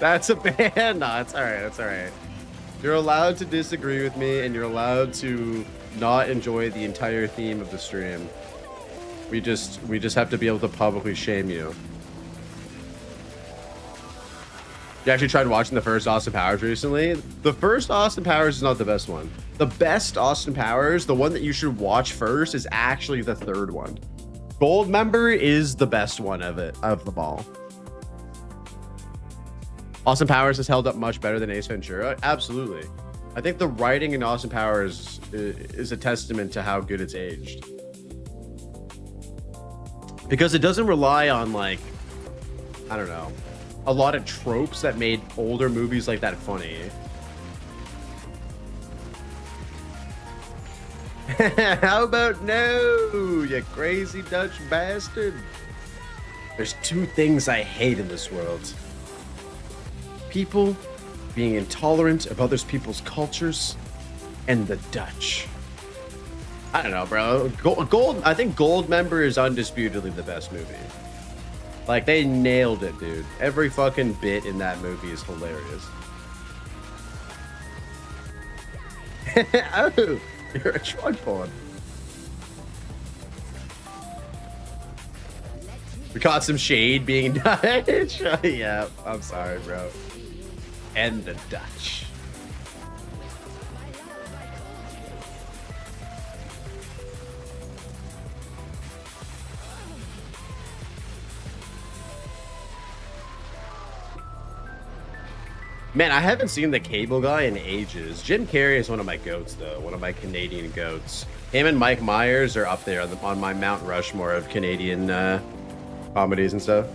That's a ban. No, it's all right. That's all right. You're allowed to disagree with me, and you're allowed to not enjoy the entire theme of the stream. We just have to be able to publicly shame you. You actually tried watching the first Austin Powers recently? The first Austin Powers is not the best one. The best Austin Powers, the one that you should watch first, is actually the third one. Goldmember is the best one of them all. Austin Powers has held up much better than Ace Ventura. Absolutely. I think the writing in Austin Powers is a testament to how good it's aged. Because it doesn't rely on, like, I don't know, a lot of tropes that made older movies like that funny. How about no, you crazy Dutch bastard? There's two things I hate in this world. People being intolerant of other people's cultures, and the Dutch. I don't know, bro. I think Goldmember is undisputedly the best movie. Like, they nailed it, dude. Every fucking bit in that movie is hilarious. Oh, you're a tripod. We caught some shade being Dutch. Yeah, I'm sorry, bro. And the Dutch. Man, I haven't seen The Cable Guy in ages. Jim Carrey is one of my goats, though. One of my Canadian goats. Him and Mike Myers are up there on my Mount Rushmore of Canadian comedies and stuff.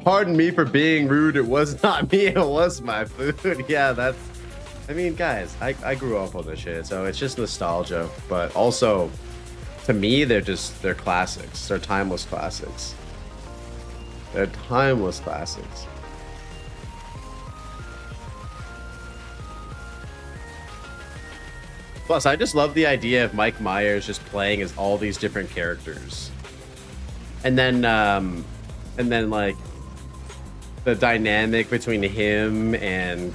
Pardon me for being rude. It was not me. It was my food. Yeah, I mean, guys, I grew up on this shit, so it's just nostalgia. But also, to me, they're classics. They're timeless classics. They're timeless classics. Plus, I just love the idea of Mike Myers just playing as all these different characters, and then like the dynamic between him and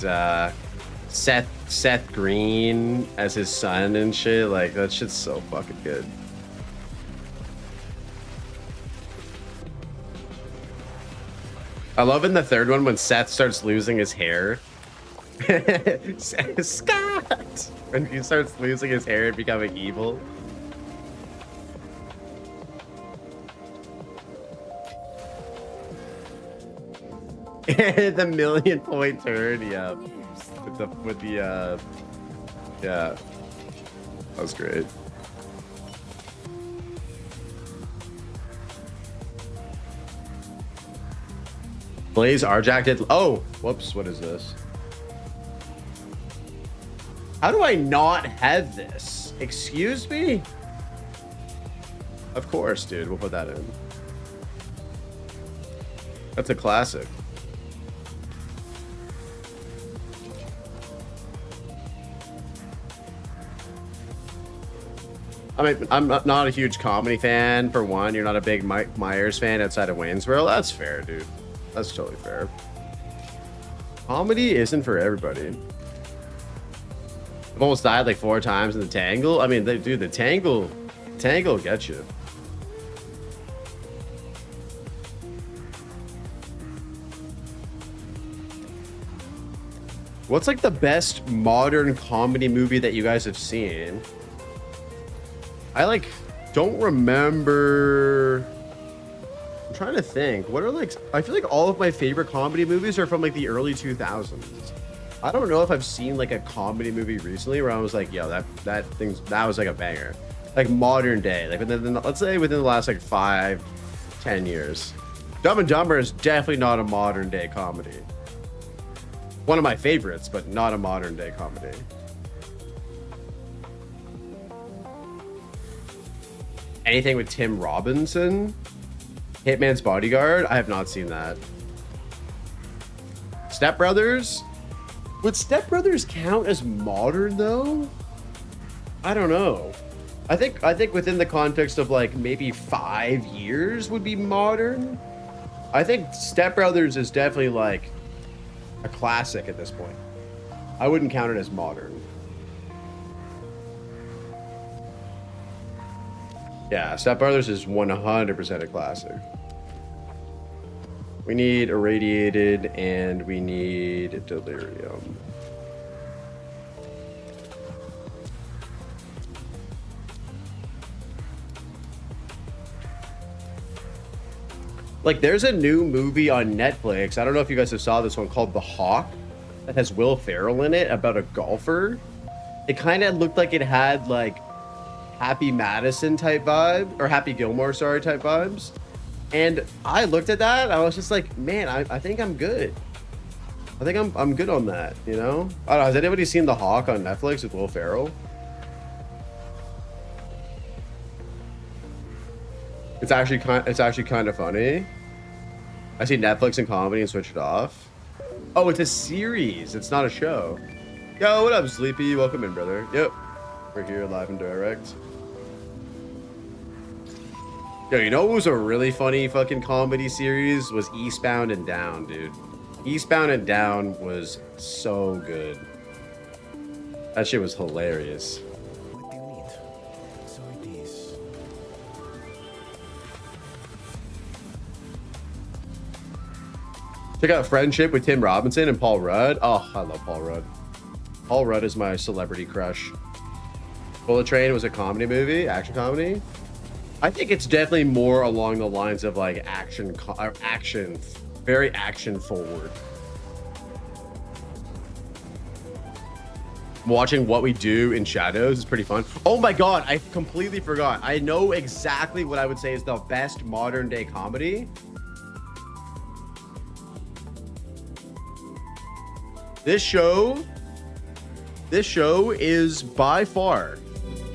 Seth Green as his son and shit. Like that shit's so fucking good. I love in the third one when Seth starts losing his hair. Scott! When he starts losing his hair and becoming evil. The 1,000,000 turn, yeah. With the yeah. That was great. Blaze Arjack did. Oh, whoops, what is this? How do I not have this? Excuse me? Of course, dude. We'll put that in. That's a classic. I mean, I'm not a huge comedy fan, for one. You're not a big Mike Myers fan outside of Wayne's World. That's fair, dude. That's totally fair. Comedy isn't for everybody. I've almost died like 4 times in the Tangle. I mean, dude, the Tangle gets you. What's like the best modern comedy movie that you guys have seen? I like don't remember. I'm trying to think. What are like? I feel like all of my favorite comedy movies are from like the early 2000s. I don't know if I've seen like a comedy movie recently where I was like, yo, that was like a banger. Like modern day, like let's say within the last like 5-10 years. Dumb and Dumber is definitely not a modern day comedy. One of my favorites, but not a modern day comedy. Anything with Tim Robinson? Hitman's Bodyguard? I have not seen that. Step Brothers? Would Step Brothers count as modern though? I don't know. I think within the context of like maybe 5 years would be modern. I think Step Brothers is definitely like a classic at this point. I wouldn't count it as modern. Yeah, Step Brothers is 100% a classic. We need Irradiated and we need Delirium. Like, there's a new movie on Netflix. I don't know if you guys have saw this one called The Hawk that has Will Ferrell in it about a golfer. It kind of looked like it had like Happy Madison type vibe, or Happy Gilmore, sorry, type vibes. And I looked at that, I was just like, man, I think I'm good. I think I'm good on that, you know? I don't know, has anybody seen The Hawk on Netflix with Will Ferrell? It's actually kind of funny. I see Netflix and comedy and switch it off. Oh, it's a series. It's not a show. Yo, what up, Sleepy? Welcome in, brother. Yep. We're here live and direct. Yo, you know what was a really funny fucking comedy series? Was Eastbound and Down, dude. Eastbound and Down was so good. That shit was hilarious. What do you need? So it is. Check out Friendship with Tim Robinson and Paul Rudd. Oh, I love Paul Rudd. Paul Rudd is my celebrity crush. Bullet Train was a comedy movie, action comedy. I think it's definitely more along the lines of like action, very action forward. Watching What We Do in Shadows is pretty fun. Oh my God, I completely forgot. I know exactly what I would say is the best modern day comedy. This show This show is by far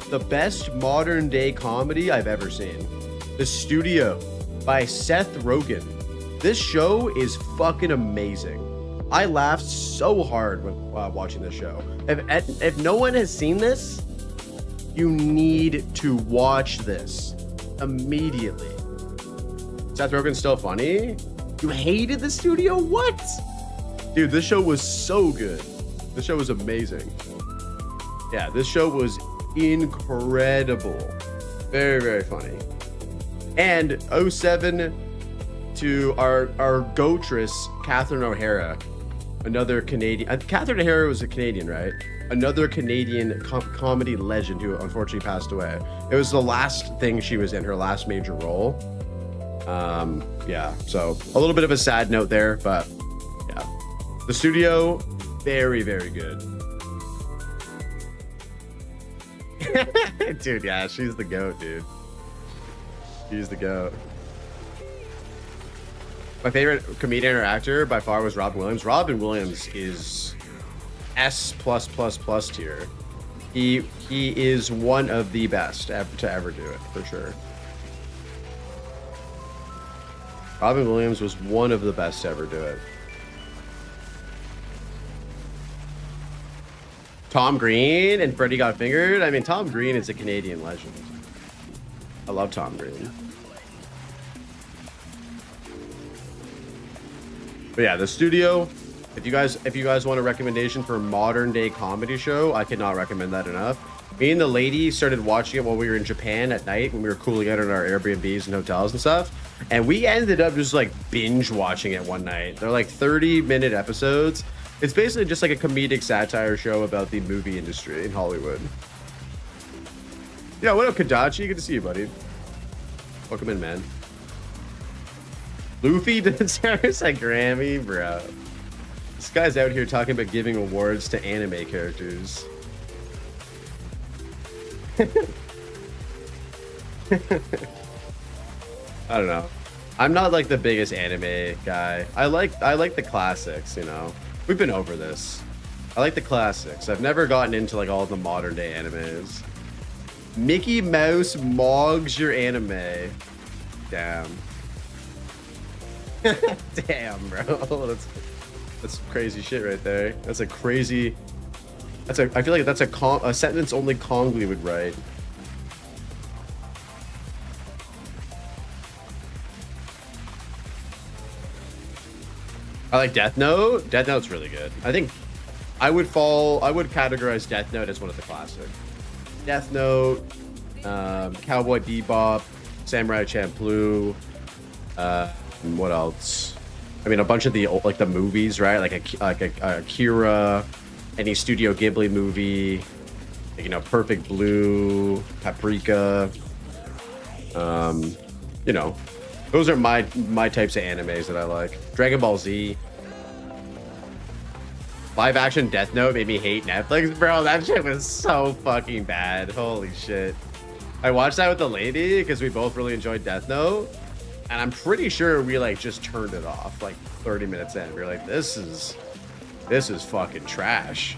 the best modern day comedy I've ever seen. The Studio by Seth Rogen. This show is fucking amazing. I laughed so hard when watching this show. If no one has seen this, you need to watch this immediately. Seth Rogen's still funny? You hated The Studio? What? Dude, this show was so good. This show was amazing. Yeah, this show was incredible. Very, very funny. And 07 to our goatress, Catherine O'Hara, another Canadian. Catherine O'Hara was a Canadian, right? Another Canadian comedy legend who unfortunately passed away. It was the last thing she was in, her last major role. Yeah, so a little bit of a sad note there, but yeah. The Studio, very, very good. Dude, yeah, she's the GOAT, dude. She's the GOAT. My favorite comedian or actor by far was Robin Williams. Robin Williams is S+++ tier. He is one of the best to ever do it, for sure. Robin Williams was one of the best to ever do it. Tom Green and Freddy Got Fingered. I mean, Tom Green is a Canadian legend. I love Tom Green. But yeah, The Studio. If you guys want a recommendation for a modern day comedy show, I cannot recommend that enough. Me and the lady started watching it while we were in Japan at night when we were cooling out in our Airbnbs and hotels and stuff. And we ended up just like binge watching it one night. They're like 30-minute episodes. It's basically just like a comedic satire show about the movie industry in Hollywood. Yeah, what up, Kadachi? Good to see you, buddy. Welcome in, man. Luffy deserves a Grammy, bro. This guy's out here talking about giving awards to anime characters. I don't know. I'm not like the biggest anime guy. I like the classics, you know. We've been over this. I like the classics. I've never gotten into like all the modern day animes. Mickey Mouse mogs your anime. Damn. Damn, bro. That's crazy shit right there. That's a crazy. I feel like that's a sentence only Kongli would write. I like Death Note. Death Note's really good. I think I would categorize Death Note as one of the classics. Death Note, Cowboy Bebop, Samurai Champloo, what else? I mean, a bunch of the like the movies, right? Like Akira, any Studio Ghibli movie, like, you know, Perfect Blue, Paprika. You know, those are my types of animes that I like. Dragon Ball Z. Live action Death Note made me hate Netflix, bro. That shit was so fucking bad. Holy shit. I watched that with the lady because we both really enjoyed Death Note. And I'm pretty sure we like just turned it off like 30 minutes in. We were like, this is fucking trash.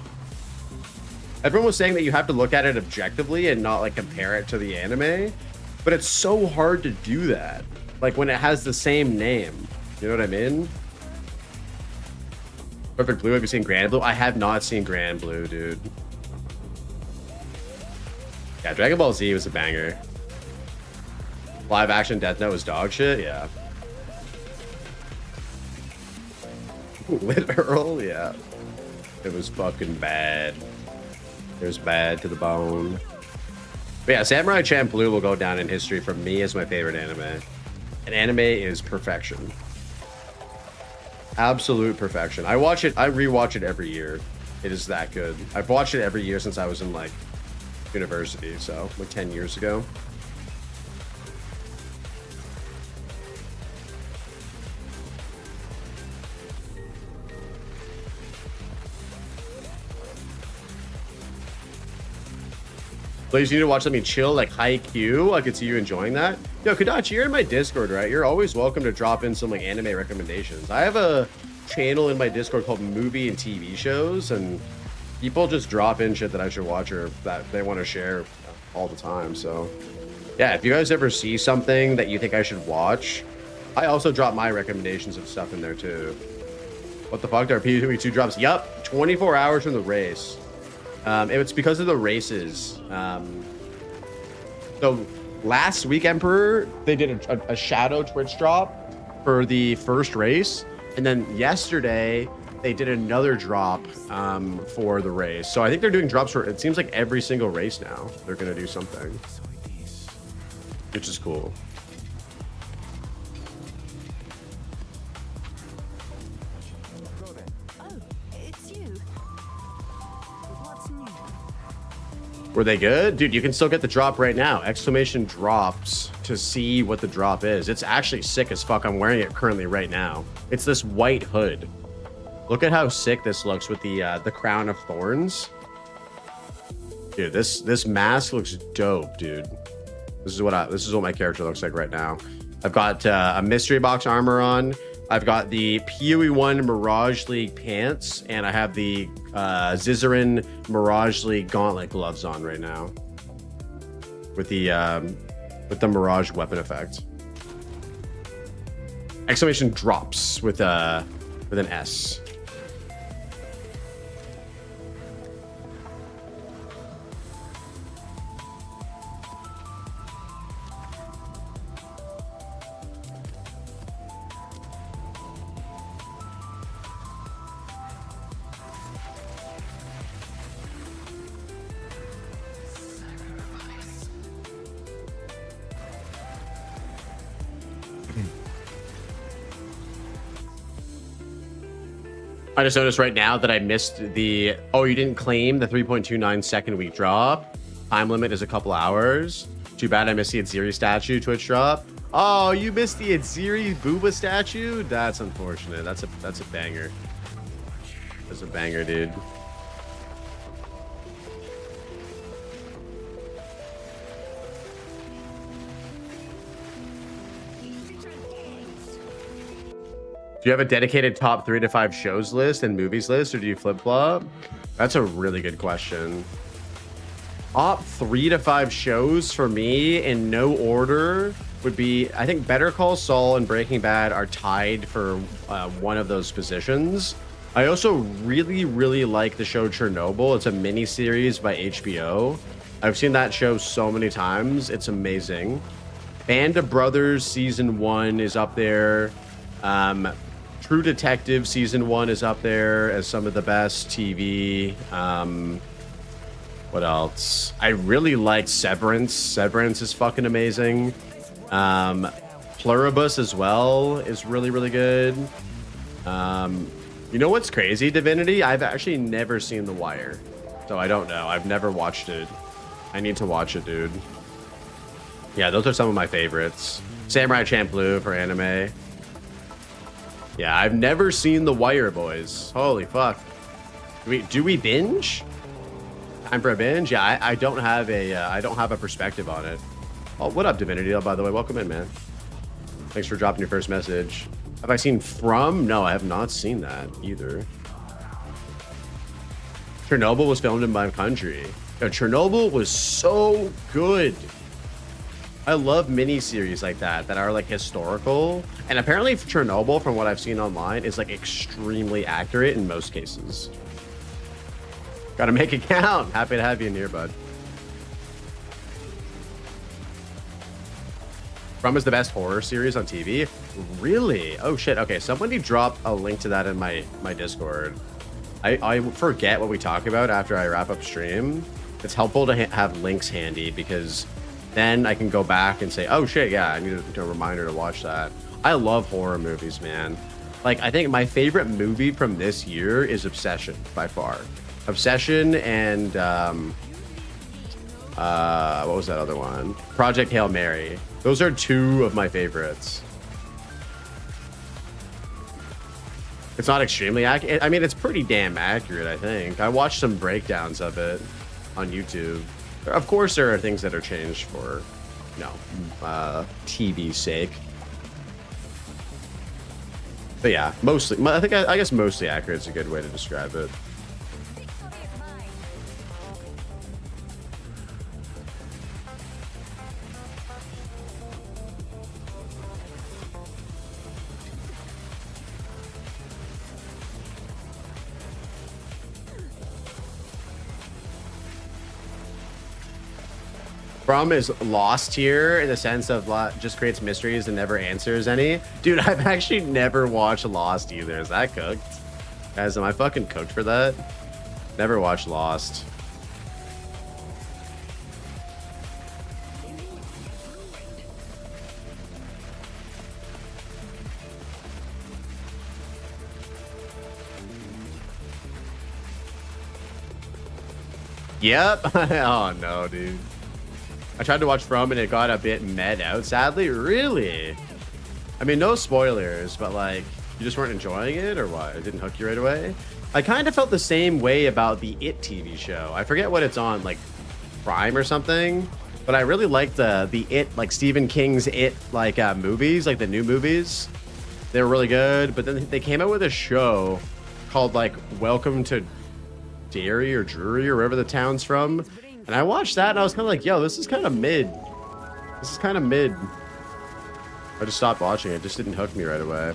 Everyone was saying that you have to look at it objectively and not like compare it to the anime. But it's so hard to do that. Like when it has the same name. You know what I mean? Perfect Blue, have you seen Grand Blue? I have not seen Grand Blue, dude. Yeah, Dragon Ball Z was a banger. Live action Death Note was dog shit, yeah. Lit Earl, yeah. It was fucking bad. It was bad to the bone. But yeah, Samurai Champloo will go down in history for me as my favorite anime. And anime is perfection. Absolute perfection. I rewatch it every year. It is that good. I've watched it every year since I was in like university, so like 10 years ago. Please, you need to watch something chill like Haikyuu. I could see you enjoying that. Yo, Kadachi, you're in my Discord, right? You're always welcome to drop in some like anime recommendations. I have a channel in my Discord called Movie and TV Shows, and people just drop in shit that I should watch or that they want to share all the time. So yeah, if you guys ever see something that you think I should watch, I also drop my recommendations of stuff in there too. What the fuck? There are PvP2 drops. Yup, 24 hours from the race. It's because of the races. So last week, Emperor, they did a shadow Twitch drop for the first race, and then yesterday they did another drop for the race. So I think they're doing drops for, it seems like every single race now they're gonna do something, which is cool. Oh, it's you. What's new? Were they good? Dude, you can still get the drop right now. Exclamation drops to see what the drop is. It's actually sick as fuck. I'm wearing it currently right now. It's this white hood. Look at how sick this looks with the crown of thorns. Dude, this mask looks dope, dude. This is what my character looks like right now. I've got a mystery box armor on. I've got the PoE1 Mirage League pants, and I have the Zizarin Mirage League gauntlet gloves on right now with the Mirage weapon effect. Exclamation drops with an S. I just noticed right now that I missed the, oh, you didn't claim the 3.29 second week drop. Time limit is a couple hours. Too bad I missed the Adziri statue Twitch drop. Oh, you missed the Adziri Booba statue? That's unfortunate. That's a banger. That's a banger, dude. Do you have a dedicated top 3 to 5 shows list and movies list, or do you flip-flop? That's a really good question. Top 3 to 5 shows for me in no order would be, I think Better Call Saul and Breaking Bad are tied for one of those positions. I also really, really like the show Chernobyl. It's a mini series by HBO. I've seen that show so many times. It's amazing. Band of Brothers season 1 is up there. True Detective season 1 is up there as some of the best TV. What else? I really like Severance. Severance is fucking amazing. Pluribus as well is really, really good. You know what's crazy, Divinity? I've actually never seen The Wire, so I don't know. I've never watched it. I need to watch it, dude. Yeah, those are some of my favorites. Samurai Champloo for anime. Yeah, I've never seen The Wire, boys. Holy fuck. Do we binge? Time for a binge? Yeah, I don't have a perspective on it. Oh, what up, Divinity? Oh, by the way, welcome in, man. Thanks for dropping your first message. Have I seen From? No, I have not seen that either. Chernobyl was filmed in my country. Yo, Chernobyl was so good. I love miniseries like that are like historical, and apparently Chernobyl, from what I've seen online, is like extremely accurate in most cases. Gotta make it count. Happy to have you in here, bud. From is the best horror series on TV. Really? Oh shit. Okay, somebody drop a link to that in my Discord. I forget what we talk about after I wrap up stream. It's helpful to have links handy, because then I can go back and say, oh shit, yeah, I need a reminder to watch that. I love horror movies, man. Like, I think my favorite movie from this year is Obsession, by far. Obsession and, what was that other one? Project Hail Mary. Those are 2 of my favorites. It's not extremely accurate. I mean, it's pretty damn accurate, I think. I watched some breakdowns of it on YouTube. Of course, there are things that are changed for, you know, TV's sake. But yeah, mostly, I guess mostly accurate is a good way to describe it. Victory of mine. From is lost here in the sense of just creates mysteries and never answers any. Dude, I've actually never watched Lost either. Is that cooked? Guys, am I fucking cooked for that? Never watched Lost. Yep. Oh no, dude. I tried to watch From and it got a bit med out, sadly. Really? I mean, no spoilers, but like, you just weren't enjoying it or what? It didn't hook you right away? I kind of felt the same way about the It TV show. I forget what it's on, like Prime or something, but I really liked the It, like Stephen King's It, like movies, like the new movies. They were really good, but then they came out with a show called like Welcome to Derry or Drury or wherever the town's from. And I watched that and I was kind of like, yo, this is kind of mid. This is kind of mid. I just stopped watching it. It just didn't hook me right away.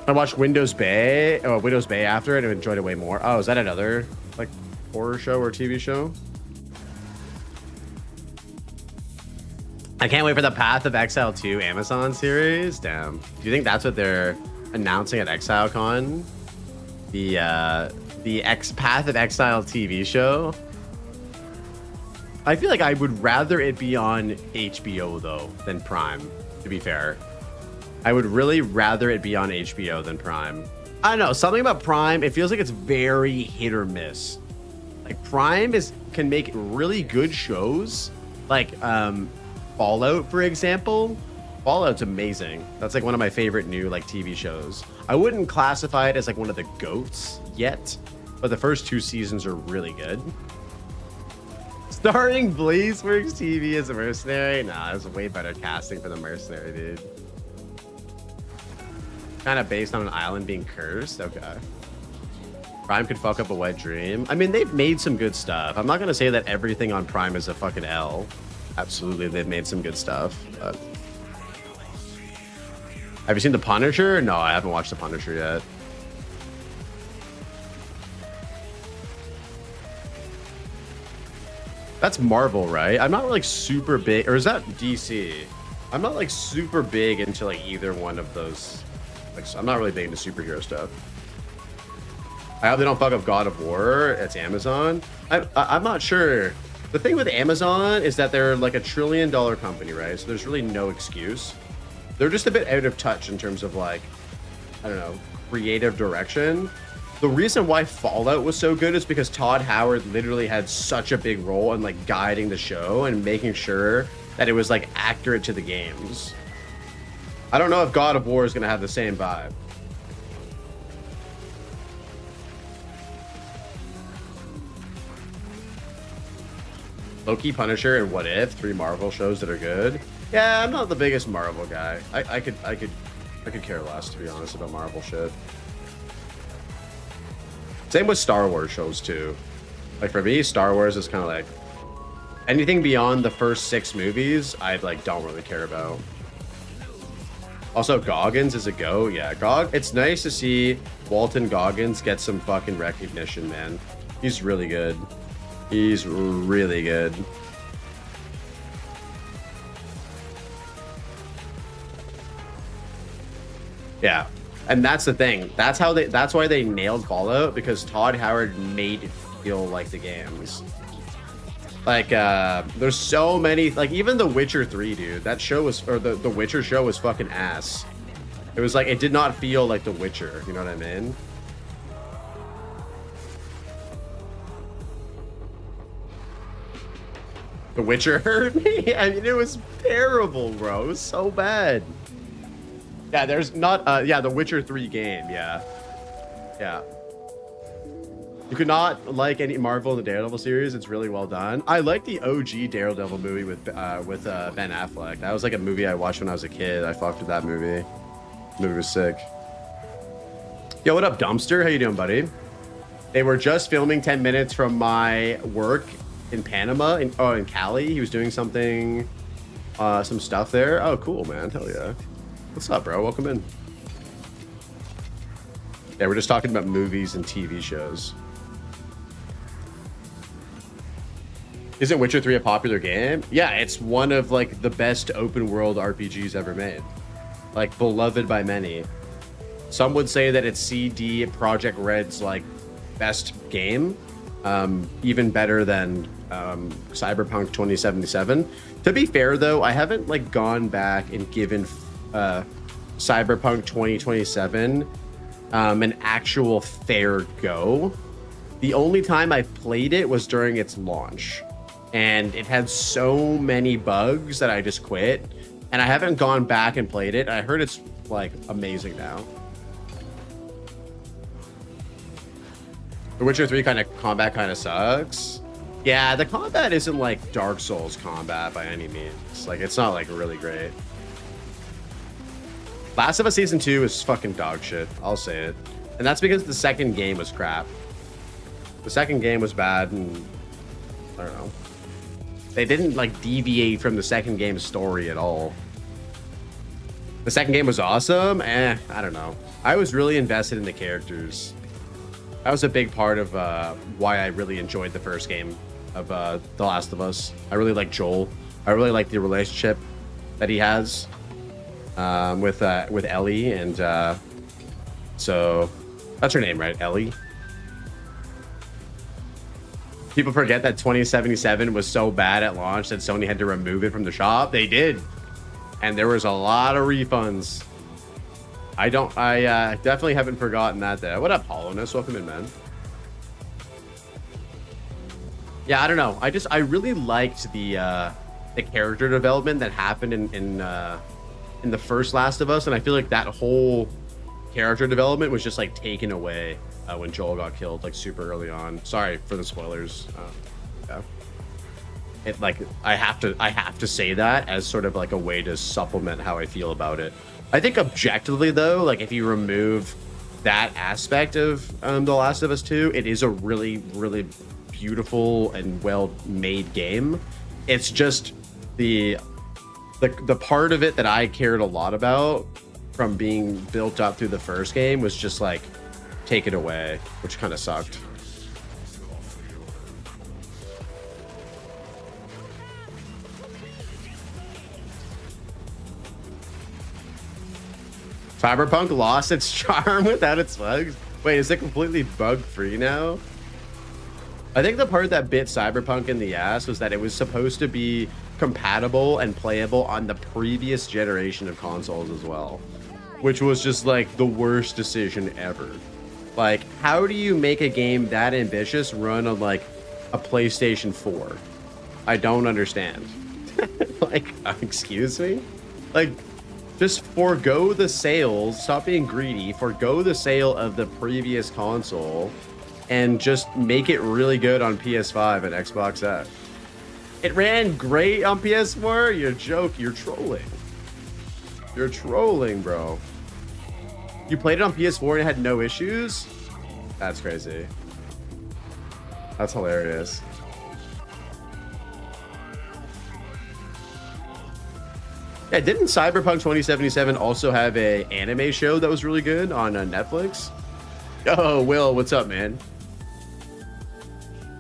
I watched Windows Bay after it and enjoyed it way more. Oh, is that another like horror show or TV show? I can't wait for the Path of Exile 2 Amazon series. Damn. Do you think that's what they're announcing at ExileCon? The Path of Exile TV show? I feel like I would rather it be on HBO though than Prime, to be fair. I would really rather it be on HBO than Prime. I don't know, something about Prime, it feels like it's very hit or miss. Like Prime can make really good shows. Like Fallout, for example. Fallout's amazing. That's like one of my favorite new like TV shows. I wouldn't classify it as like one of the GOATs yet, but the first 2 seasons are really good. Starring Blazeworks TV as a mercenary? Nah, it's way better casting for the mercenary, dude. Kind of based on an island being cursed. Okay. Prime could fuck up a wet dream. I mean, they've made some good stuff. I'm not gonna say that everything on Prime is a fucking L. Absolutely, they've made some good stuff. But... Have you seen The Punisher? No, I haven't watched The Punisher yet. That's Marvel, right? I'm not like super big, or is that DC? I'm not like super big into like either one of those. Like, I'm not really big into superhero stuff. I hope they don't fuck up God of War. It's Amazon. I'm not sure. The thing with Amazon is that they're like $1 trillion company, right? So there's really no excuse. They're just a bit out of touch in terms of like, I don't know, creative direction. The reason why Fallout was so good is because Todd Howard literally had such a big role in like guiding the show and making sure that it was like accurate to the games. I don't know if God of War is going to have the same vibe. Loki, Punisher, and What If, 3 Marvel shows that are good. Yeah, I'm not the biggest Marvel guy. I could care less, to be honest, about Marvel shit. Same with Star Wars shows too. Like for me, Star Wars is kind of like anything beyond the first 6 movies, I like don't really care about. Also, Goggins is a go. Yeah, it's nice to see Walton Goggins get some fucking recognition, man. He's really good. He's really good. Yeah. And that's the thing. That's why they nailed Fallout, because Todd Howard made it feel like the games. Like there's so many, like even The Witcher 3, dude. That show was, or the Witcher show was fucking ass. It was like, it did not feel like The Witcher, you know what I mean? The Witcher hurt me. I mean, it was terrible, bro. It was so bad. Yeah, there's not, yeah, The Witcher 3 game, yeah. Yeah. You could not like any Marvel in the Daredevil series. It's really well done. I like the OG Daredevil movie with Ben Affleck. That was like a movie I watched when I was a kid. I fucked with that movie. The movie was sick. Yo, what up, Dumpster? How you doing, buddy? They were just filming 10 minutes from my work in Panama, in Cali. He was doing something, some stuff there. Oh, cool, man. Hell yeah. What's up, bro? Welcome in. Yeah, we're just talking about movies and TV shows. Isn't Witcher 3 a popular game? Yeah, it's one of like the best open world RPGs ever made. Like beloved by many. Some would say that it's CD Projekt Red's like best game. Even better than Cyberpunk 2077. To be fair though, I haven't like gone back and given Cyberpunk 2027 an actual fair go. The only time I played it was during its launch, and it had so many bugs that I just quit, and I haven't gone back and played it. I heard it's like amazing now. The Witcher 3 kind of combat kind of sucks. Yeah, the combat isn't like Dark Souls combat by any means. Like, it's not like really great. Last of Us Season 2 is fucking dog shit. I'll say it. And that's because the second game was crap. The second game was bad, and I don't know. They didn't like deviate from the second game's story at all. The second game was awesome. I don't know. I was really invested in the characters. That was a big part of why I really enjoyed the first game of The Last of Us. I really like Joel. I really like the relationship that he has with Ellie, and so that's her name, right? Ellie. People forget that 2077 was so bad at launch that Sony had to remove it from the shop. They did, and there was a lot of refunds. I definitely haven't forgotten that there. What up, Hollowness? Welcome in, man. Yeah, I don't know. I really liked the character development that happened in the first Last of Us, and I feel like that whole character development was just like taken away when Joel got killed like super early on. Sorry for the spoilers. Yeah. It like I have to say that as sort of like a way to supplement how I feel about it. I think objectively though, like if you remove that aspect of The Last of Us 2, it is a really, really beautiful and well-made game. It's just the part of it that I cared a lot about from being built up through the first game was just like taken away, which kind of sucked. Cyberpunk lost its charm without its bugs. Wait, is it completely bug free now? I think the part that bit Cyberpunk in the ass was that it was supposed to be compatible and playable on the previous generation of consoles as well, which was just like the worst decision ever. Like, how do you make a game that ambitious run on like a PlayStation 4? I don't understand. Like, excuse me? Like, just forego the sales, stop being greedy, forego the sale of the previous console, and just make it really good on PS5 and Xbox X. It ran great on PS4? You're joking, you're trolling. You're trolling, bro. You played it on PS4 and it had no issues? That's crazy. That's hilarious. Yeah, didn't Cyberpunk 2077 also have a anime show that was really good on Netflix? Oh, Will, what's up, man?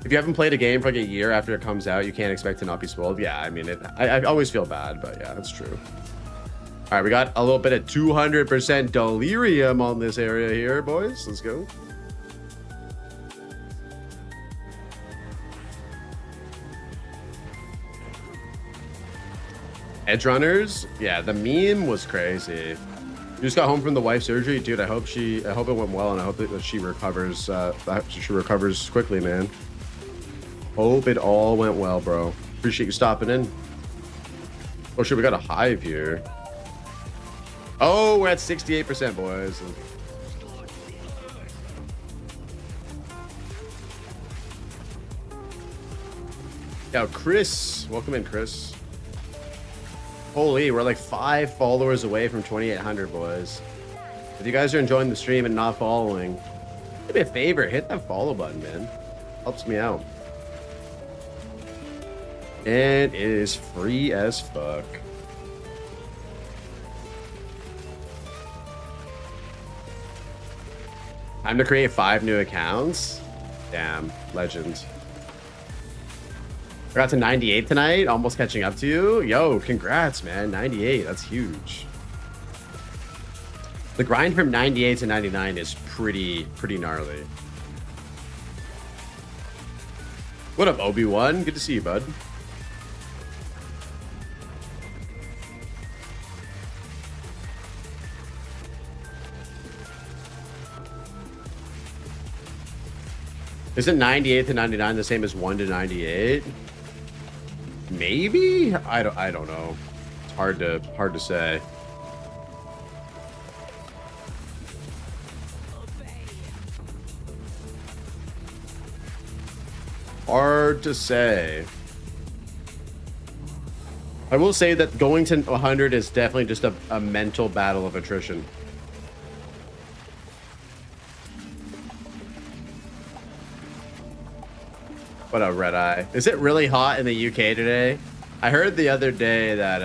If you haven't played a game for like a year after it comes out, you can't expect to not be spoiled. Yeah, I mean, I always feel bad, but yeah, that's true. All right, we got a little bit of 200% delirium on this area here, boys. Let's go. Edge runners, yeah, the meme was crazy. You just got home from the wife surgery, dude. I hope it went well, and I hope that she recovers. She recovers quickly, man. Hope it all went well, bro. Appreciate you stopping in. Oh shit, we got a hive here. Oh, we're at 68%, boys. Yo, Chris, welcome in, Chris. Holy, we're like 5 followers away from 2,800, boys. If you guys are enjoying the stream and not following, do me a favor, hit that follow button, man. Helps me out. And it is free as fuck. Time to create 5 new accounts. Damn, legend. I got to 98 tonight, almost catching up to you. Yo, congrats, man. 98, that's huge. The grind from 98 to 99 is pretty gnarly. What up, Obi-Wan? Good to see you, bud. Isn't 98 to 99 the same as 1 to 98? Maybe? I don't know. It's hard to say. Hard to say. I will say that going to 100 is definitely just a mental battle of attrition. What a red eye. Is it really hot in the UK today? I heard the other day that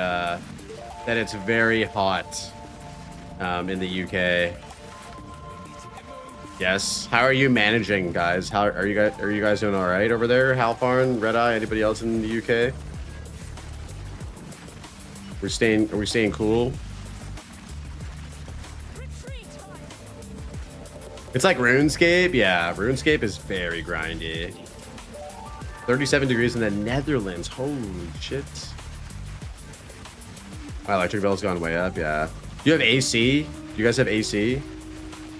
that it's very hot in the UK. Yes. How are you managing, guys? How are you guys? Are you guys doing all right over there? Halfarn, Red Eye, anybody else in the UK? Are we staying cool? It's like RuneScape. Yeah, RuneScape is very grindy. 37 degrees in the Netherlands. Holy shit. My electric bill's gone way up. Yeah. Do you have AC? Do you guys have AC?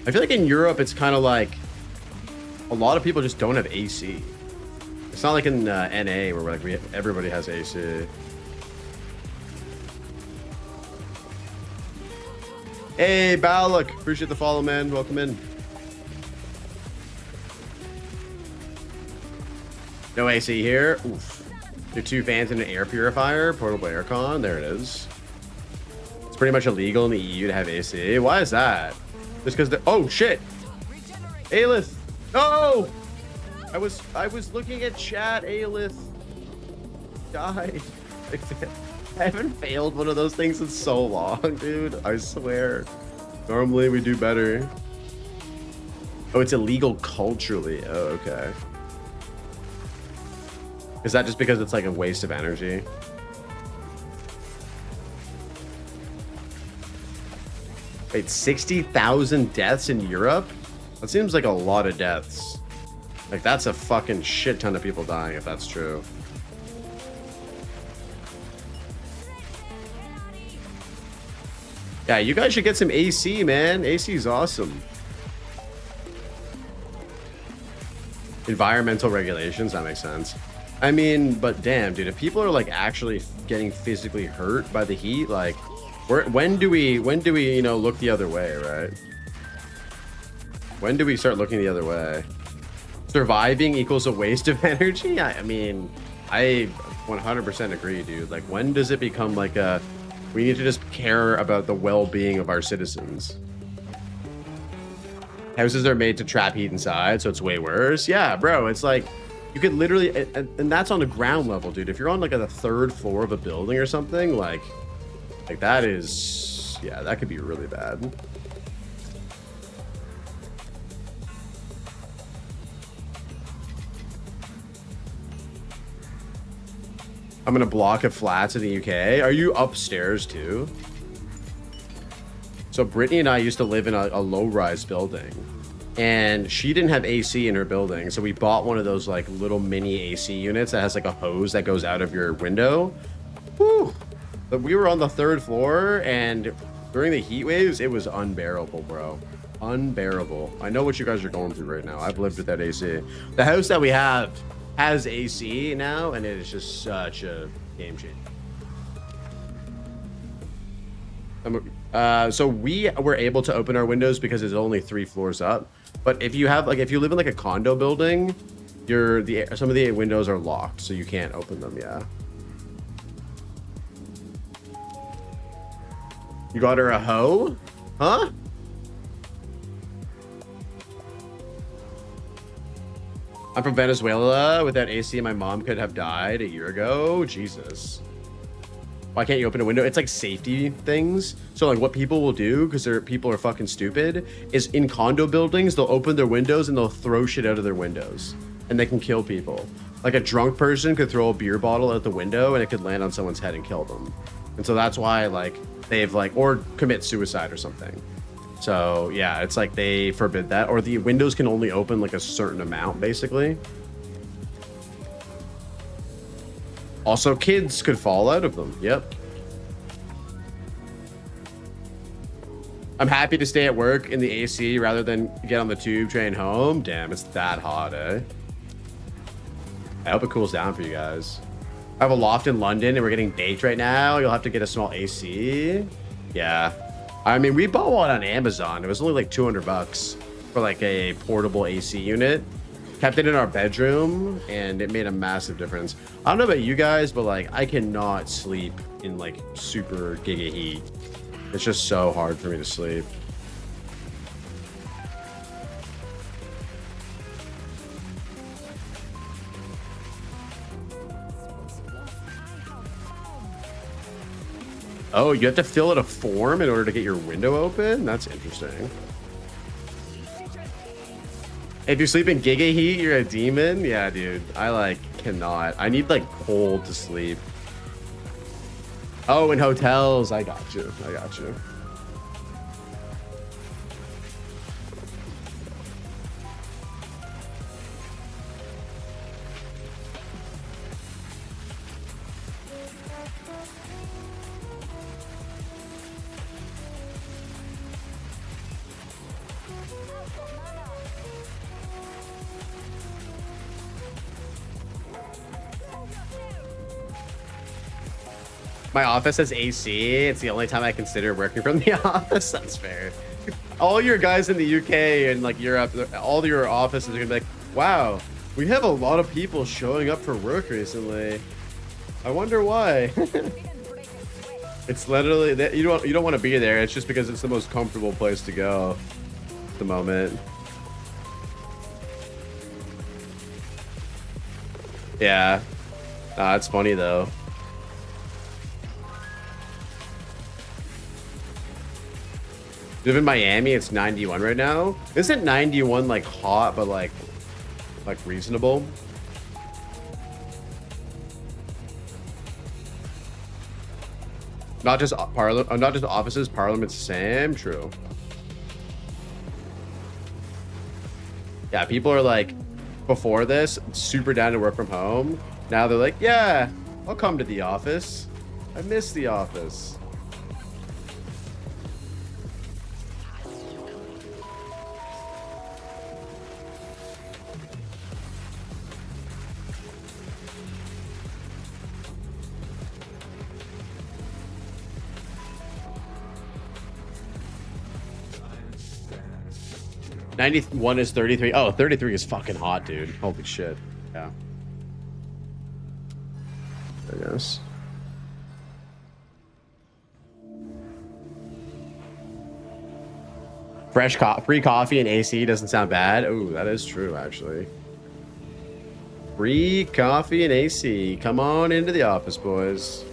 I feel like in Europe, it's kind of like a lot of people just don't have AC. It's not like in NA where like everybody has AC. Hey, Balak. Appreciate the follow, man. Welcome in. No AC here. Oof. Do 2 fans and an air purifier. Portable aircon. There it is. It's pretty much illegal in the EU to have AC. Why is that? Just because oh shit. Aelith. No! I was looking at chat. Aelith died. I haven't failed one of those things in so long, dude. I swear. Normally we do better. Oh, it's illegal culturally. Oh, okay. Is that just because it's like a waste of energy? Wait, 60,000 deaths in Europe? That seems like a lot of deaths. Like, that's a fucking shit ton of people dying if that's true. Yeah, you guys should get some AC, man. AC is awesome. Environmental regulations, that makes sense. I mean, but damn, dude, if people are like actually getting physically hurt by the heat, like, when do we, you know, look the other way, right? When do we start looking the other way? Surviving equals a waste of energy? I mean, I 100% agree, dude. Like, when does it become like a, we need to just care about the well-being of our citizens? Houses are made to trap heat inside, so it's way worse. Yeah, bro, it's like, you could literally, and that's on the ground level, dude. If you're on like the 3rd floor of a building or something, like that is, yeah, that could be really bad. I'm gonna block of flats in the UK. Are you upstairs too? So Brittany and I used to live in a low-rise building, and she didn't have AC in her building, so we bought one of those like little mini AC units that has like a hose that goes out of your window. Whew. But we were on the 3rd floor, and during the heat waves, it was unbearable, bro. Unbearable. I know what you guys are going through right now. I've lived without AC. The house that we have has AC now, and it is just such a game changer. So we were able to open our windows because it's only 3 floors up. But if you have, like, if you live in like a condo building, some of the windows are locked, so you can't open them. Yeah. You got her a hoe? Huh? I'm from Venezuela. Without AC, my mom could have died a year ago. Jesus. Why can't you open a window? It's like safety things. So like what people will do, because people are fucking stupid, is in condo buildings, they'll open their windows and they'll throw shit out of their windows. And they can kill people. Like a drunk person could throw a beer bottle out the window and it could land on someone's head and kill them. And so that's why like they've like, or commit suicide or something. So yeah, it's like they forbid that. Or the windows can only open like a certain amount basically. Also, kids could fall out of them. Yep. I'm happy to stay at work in the AC rather than get on the tube train home. Damn, it's that hot, eh? I hope it cools down for you guys. I have a loft in London and we're getting baked right now. You'll have to get a small AC. Yeah. I mean, we bought one on Amazon. It was only like 200 bucks for like a portable AC unit. Kept it in our bedroom and it made a massive difference. I don't know about you guys, but like I cannot sleep in like super giga heat. It's just so hard for me to sleep. Oh, you have to fill out a form in order to get your window open? That's interesting. If you sleep in giga heat, you're a demon? Yeah, dude. I like cannot. I need like cold to sleep. Oh, in hotels. I got you. I got you. My office has AC. It's the only time I consider working from the office. That's fair. All your guys in the UK and like Europe, all your offices are gonna be like, wow, we have a lot of people showing up for work recently. I wonder why. It's literally that you don't want to be there. It's just because it's the most comfortable place to go at the moment. Yeah. It's funny though. Live in Miami, it's 91 right now. Isn't 91 like hot, but like reasonable? Not just not just offices, Parliament's the same. True. Yeah, people are like, before this, super down to work from home. Now they're like, yeah, I'll come to the office. I miss the office. '91 is 33. Oh, 33 is fucking hot, dude. Holy shit. Yeah. I guess. Free coffee and AC doesn't sound bad. Ooh, that is true, actually. Free coffee and AC. Come on into the office, boys.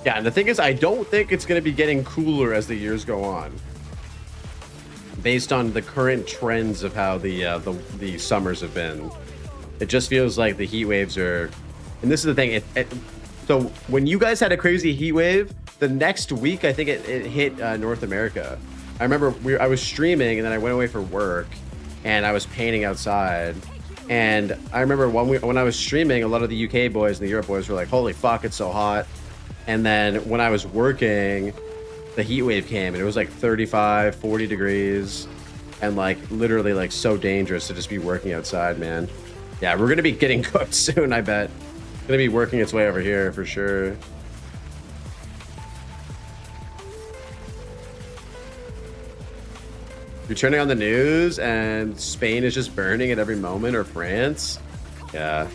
Yeah, and the thing is, I don't think it's going to be getting cooler as the years go on, based on the current trends of how the summers have been. It just feels like the heat waves are, and this is the thing. So when you guys had a crazy heat wave, the next week I think it hit North America. I remember I was streaming and then I went away for work, and I was painting outside. And I remember when I was streaming, a lot of the UK boys and the Europe boys were like, "Holy fuck, it's so hot." And then when I was working, the heat wave came and it was like 35, 40 degrees and like literally like so dangerous to just be working outside, man. Yeah, we're going to be getting cooked soon, I bet. It's going to be working its way over here for sure. You're turning on the news and Spain is just burning at every moment, or France. Yeah.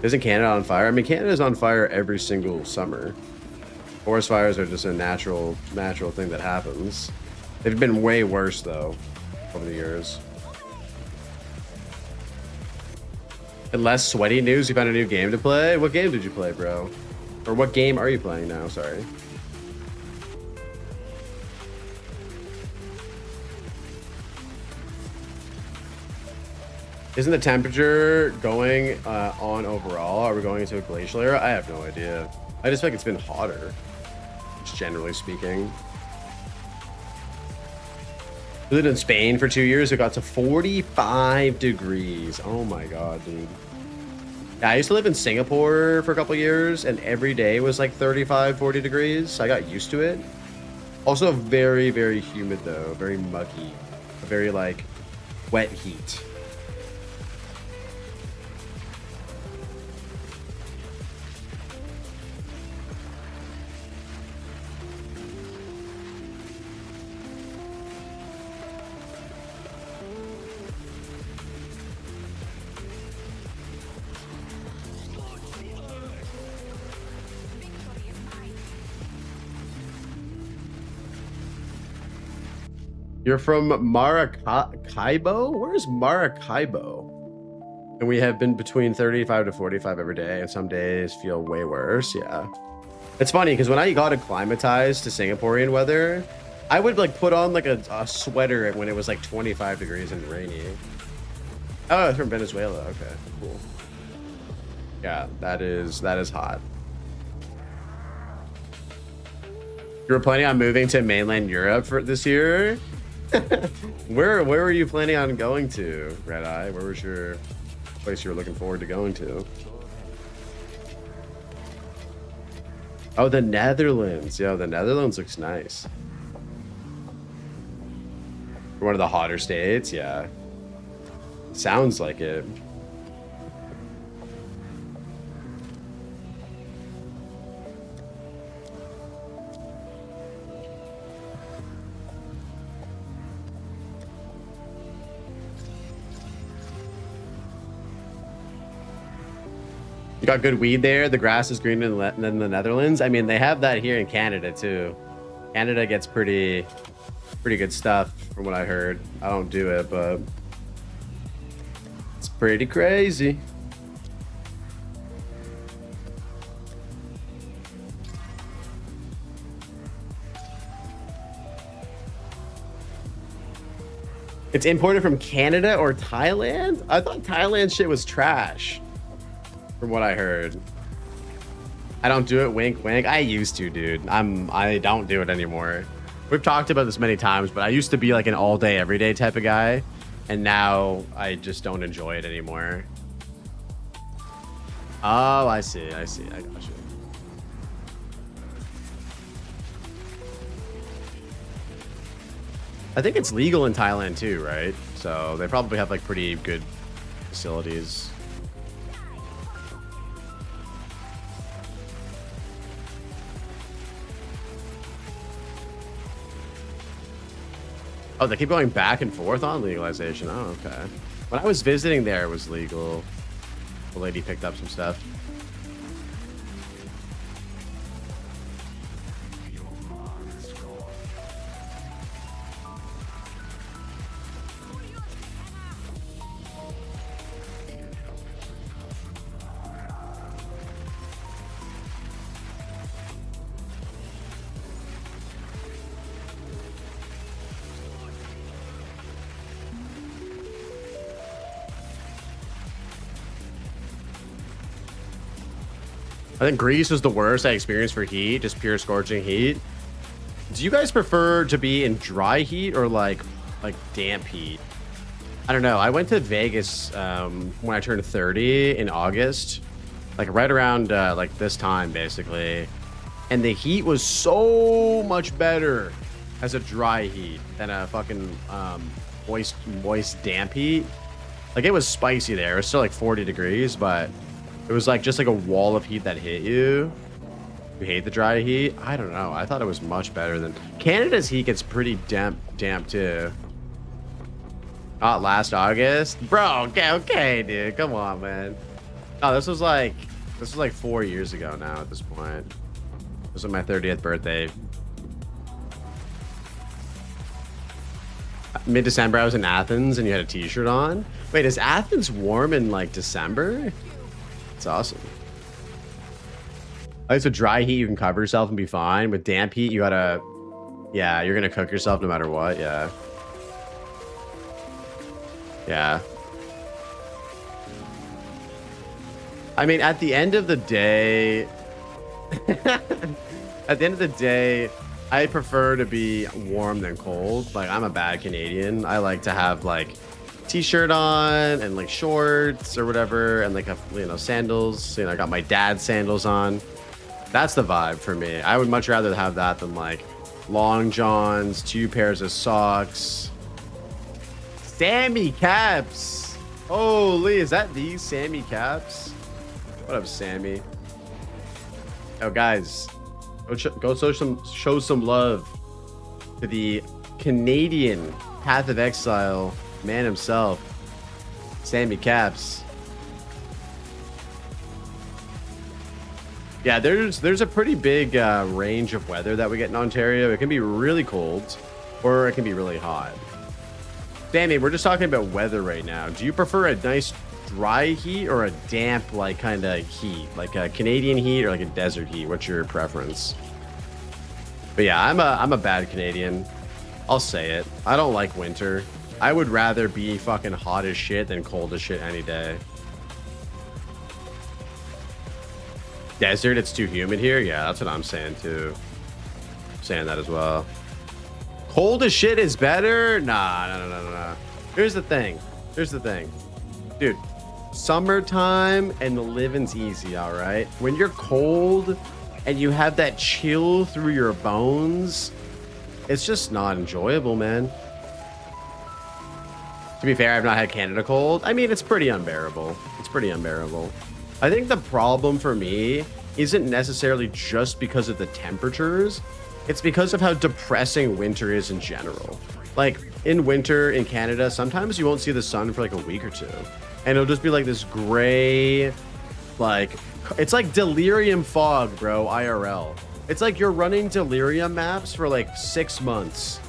Isn't Canada on fire? I mean, Canada's on fire every single summer. Forest fires are just a natural thing that happens. They've been way worse, though. over the years. And less sweaty news, you found a new game to play? What game did you play, bro? Or what game are you playing now? Sorry. Isn't the temperature going on overall? Are we going into a glacial era? I have no idea. I just feel like it's been hotter, just generally speaking. We lived in Spain for 2 years. It got to 45 degrees. Oh my god, dude. Yeah, I used to live in Singapore for a couple years, and every day was like 35, 40 degrees. So I got used to it. Also very, very humid though. Very muggy. Very like wet heat. You're from Maracaibo? Where's Maracaibo? And we have been between 35 to 45 every day, and some days feel way worse. Yeah. It's funny because when I got acclimatized to Singaporean weather, I would like put on like a sweater when it was like 25 degrees and rainy. Oh, it's from Venezuela. Okay, cool. Yeah, that is hot. You were planning on moving to mainland Europe for this year? Where were you planning on going to, Red Eye? Where was your place you were looking forward to going to? Oh, the Netherlands. Yo, the Netherlands looks nice. One of the hotter states, yeah. Sounds like it. You got good weed there. The grass is greener than the Netherlands. I mean, they have that here in Canada too. Canada gets pretty good stuff from what I heard. I don't do it, but it's pretty crazy. It's imported from Canada or Thailand? I thought Thailand shit was trash. From what I heard. I don't do it, wink wink. I used to, dude. I don't do it anymore. We've talked about this many times, but I used to be like an all day, every day type of guy. And now I just don't enjoy it anymore. Oh, I see. I got you. I think it's legal in Thailand too, right? So they probably have like pretty good facilities. Oh, they keep going back and forth on legalization. Oh, okay. When I was visiting there, it was legal. The lady picked up some stuff. I think Greece was the worst I experienced for heat, just pure scorching heat. Do you guys prefer to be in dry heat or like damp heat? I don't know. I went to Vegas when I turned 30 in August, like right around like this time basically, and the heat was so much better as a dry heat than a fucking moist damp heat. Like it was spicy there. It was still like 40 degrees, but it was like just like a wall of heat that hit you. You hate the dry heat? I don't know. I thought it was much better than Canada's heat like pretty damp too. Not last August, bro. Okay, dude. Come on, man. Oh, this was like 4 years ago now. At this point, this was my 30th birthday. Mid-December, I was in Athens and you had a t-shirt on. Wait, is Athens warm in like December? It's awesome. Oh, it's a dry heat, you can cover yourself and be fine. With damp heat, you gotta, yeah, you're gonna cook yourself no matter what. Yeah. Yeah. I mean, at the end of the day, I prefer to be warm than cold. Like, I'm a bad Canadian. I like to have like t-shirt on and like shorts or whatever, and like a, you know, sandals. You know, I got my dad's sandals on. That's the vibe for me. I would much rather have that than like long johns, 2 pairs of socks. Sammy Caps. Holy, is that these Sammy Caps? What up, Sammy? Oh, guys, go show some love to the Canadian Path of Exile man himself, Sammy Caps. Yeah, there's a pretty big range of weather that we get in Ontario. It can be really cold, or it can be really hot. Sammy, we're just talking about weather right now. Do you prefer a nice dry heat or a damp, like, kind of heat, like a Canadian heat or like a desert heat? What's your preference? But yeah, I'm a bad Canadian. I'll say it. I don't like winter. I would rather be fucking hot as shit than cold as shit any day. Desert, it's too humid here. Yeah, that's what I'm saying too. I'm saying that as well. Cold as shit is better. Nah. Here's the thing. Dude, summertime and the living's easy, all right? When you're cold and you have that chill through your bones, it's just not enjoyable, man. To be fair, I've not had Canada cold. I mean, it's pretty unbearable. I think the problem for me isn't necessarily just because of the temperatures. It's because of how depressing winter is in general. Like, in winter in Canada, sometimes you won't see the sun for like a week or two. And it'll just be like this gray, like, it's like delirium fog, bro, IRL. It's like you're running delirium maps for like 6 months.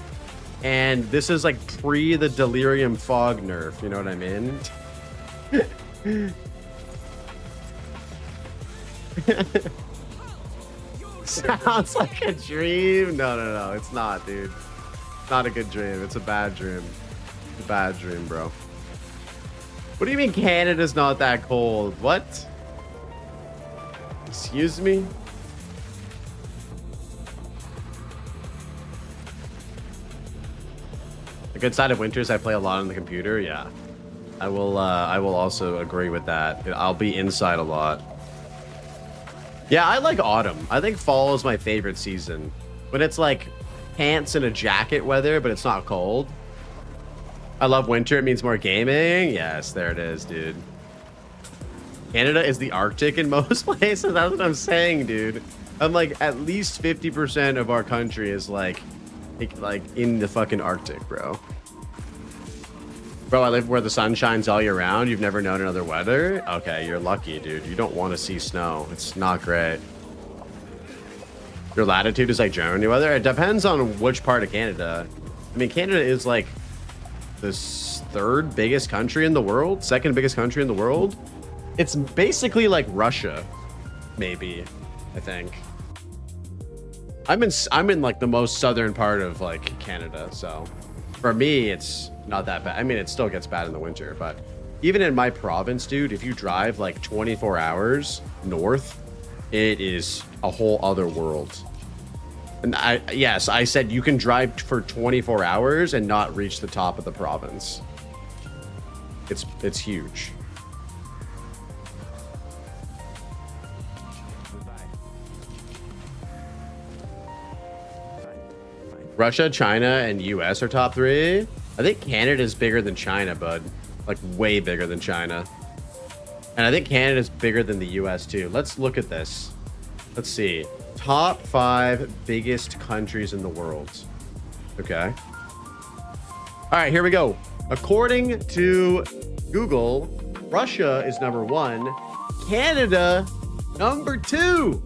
And this is like pre the delirium fog nerf, you know what I mean? Sounds like a dream. No, it's not, dude. It's not a good dream. It's a bad dream. It's a bad dream, bro. What do you mean Canada's not that cold? What? Excuse me? The good side of winter is I play a lot on the computer. Yeah, I will also agree with that. I'll be inside a lot. Yeah, I like autumn. I think fall is my favorite season. When it's like pants and a jacket weather, but it's not cold. I love winter. It means more gaming. Yes, there it is, dude. Canada is the Arctic in most places. That's what I'm saying, dude. I'm like, at least 50% of our country is like in the fucking Arctic, bro. Bro, I live where the sun shines all year round. You've never known another weather? Okay, you're lucky, dude. You don't want to see snow. It's not great. Your latitude is like Germany weather? It depends on which part of Canada. I mean, Canada is like the third biggest country in the world, second biggest country in the world. It's basically like Russia, maybe, I think. I'm in like the most southern part of like Canada, so for me it's not that bad. I mean, it still gets bad in the winter, but even in my province, dude, if you drive like 24 hours north, it is a whole other world. And yes, I said you can drive for 24 hours and not reach the top of the province. It's huge. Russia, China, and US are top 3. I think Canada's bigger than China, bud. Like, way bigger than China. And I think Canada's bigger than the US, too. Let's look at this. Let's see. Top 5 biggest countries in the world. Okay. All right, here we go. According to Google, Russia is number 1. Canada, number 2.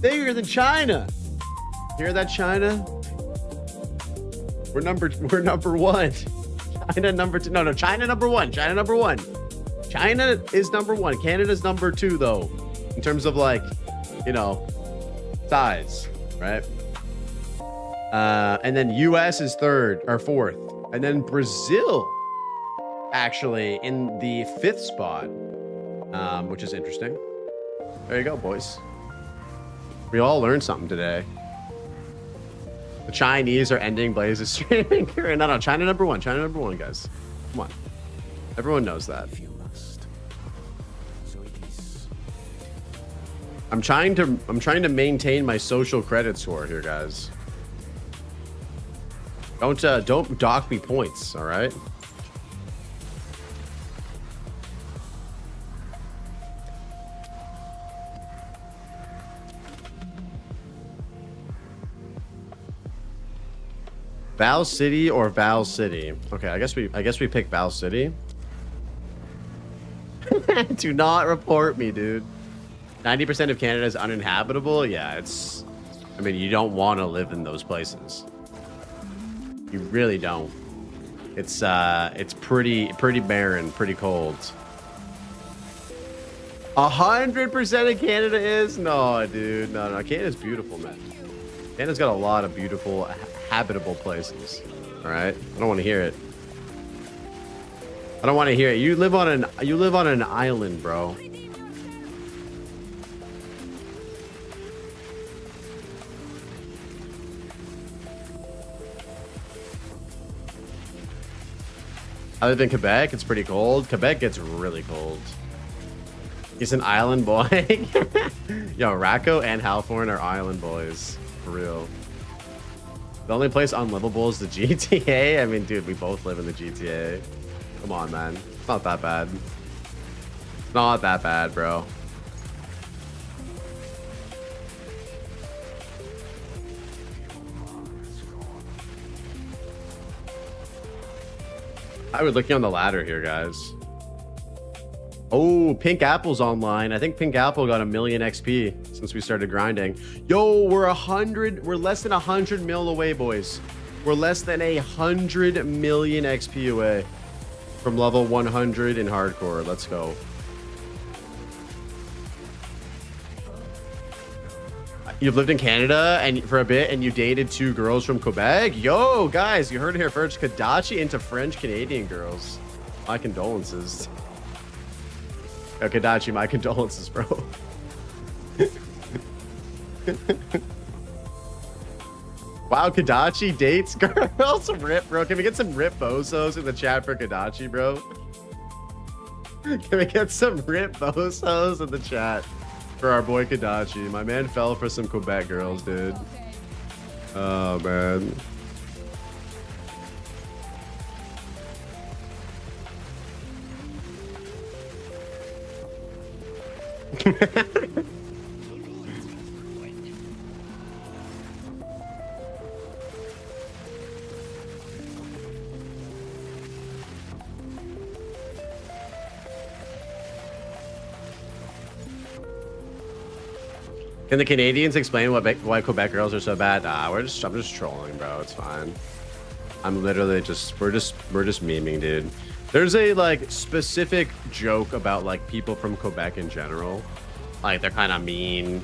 Bigger than China. Hear that, China? We're number 1. China number 2. No, China number 1. China number 1. China is number 1. Canada's number 2 though, in terms of like, you know, size, right? And then US is 3rd or 4th, and then Brazil actually in the 5th spot, which is interesting. There you go, boys. We all learned something today. The Chinese are ending Blaze's streaming career. No, China number 1. China number 1, guys. Come on. Everyone knows that. If you must, so it is. I'm trying to maintain my social credit score here, guys. Don't dock me points, all right? Val City or Val City? Okay, I guess we pick Val City. Do not report me, dude. 90% of Canada is uninhabitable. Yeah, it's. I mean, you don't want to live in those places. You really don't. It's pretty barren, pretty cold. 100% of Canada is? No, dude. No. Canada's beautiful, man. Canada's got a lot of beautiful, habitable places. All right? I don't want to hear it. I don't want to hear it. You live on an island, bro. I live in Quebec. It's pretty cold. Quebec gets really cold. He's an island boy. Yo, Racco and Halforn are island boys. For real. The only place unlivable is the GTA. I mean, dude, we both live in the GTA. Come on, man. It's not that bad. It's not that bad, bro. I would look you on the ladder here, guys. Oh, Pink Apple's online. I think Pink Apple got 1 million XP since we started grinding. Yo, we're less than 100 mil away, boys. We're less than 100 million XP away from level 100 in hardcore. Let's go. You've lived in Canada and for a bit and you dated 2 girls from Quebec? Yo, guys, you heard it here first. Kadachi into French-Canadian girls. My condolences. Yo, Kadachi, my condolences, bro. Wow, Kadachi dates girls. Rip, bro. Can we get some rip bozos in the chat for Kadachi, bro? Can we get some rip bozos in the chat for our boy Kadachi? My man fell for some Quebec girls, dude. Oh, man. Can the Canadians explain why Quebec girls are so bad? Nah, I'm just trolling, bro. It's fine. I'm literally just we're just memeing, dude. There's a like specific joke about like people from Quebec in general. Like they're kind of mean,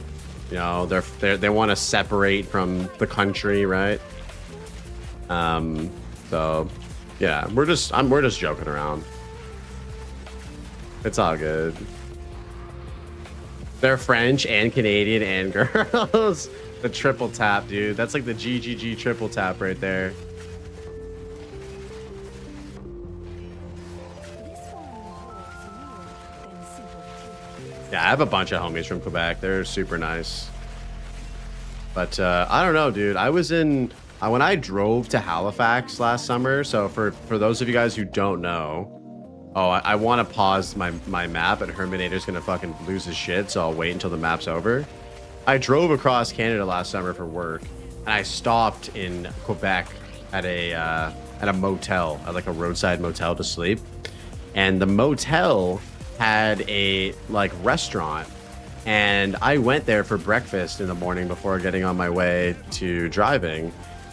you know, they want to separate from the country, right? So yeah, we're just joking around. It's all good. They're French and Canadian and girls. The triple tap, dude. That's like the GGG triple tap right there. Yeah, I have a bunch of homies from Quebec. They're super nice. But I don't know, dude. I was in when I drove to Halifax last summer. So for those of you guys who don't know, I want to pause my map, and Herminator's gonna fucking lose his shit. So I'll wait until the map's over. I drove across Canada last summer for work, and I stopped in Quebec at a motel, at like a roadside motel to sleep. And the motel had a like restaurant, and I went there for breakfast in the morning before getting on my way to driving.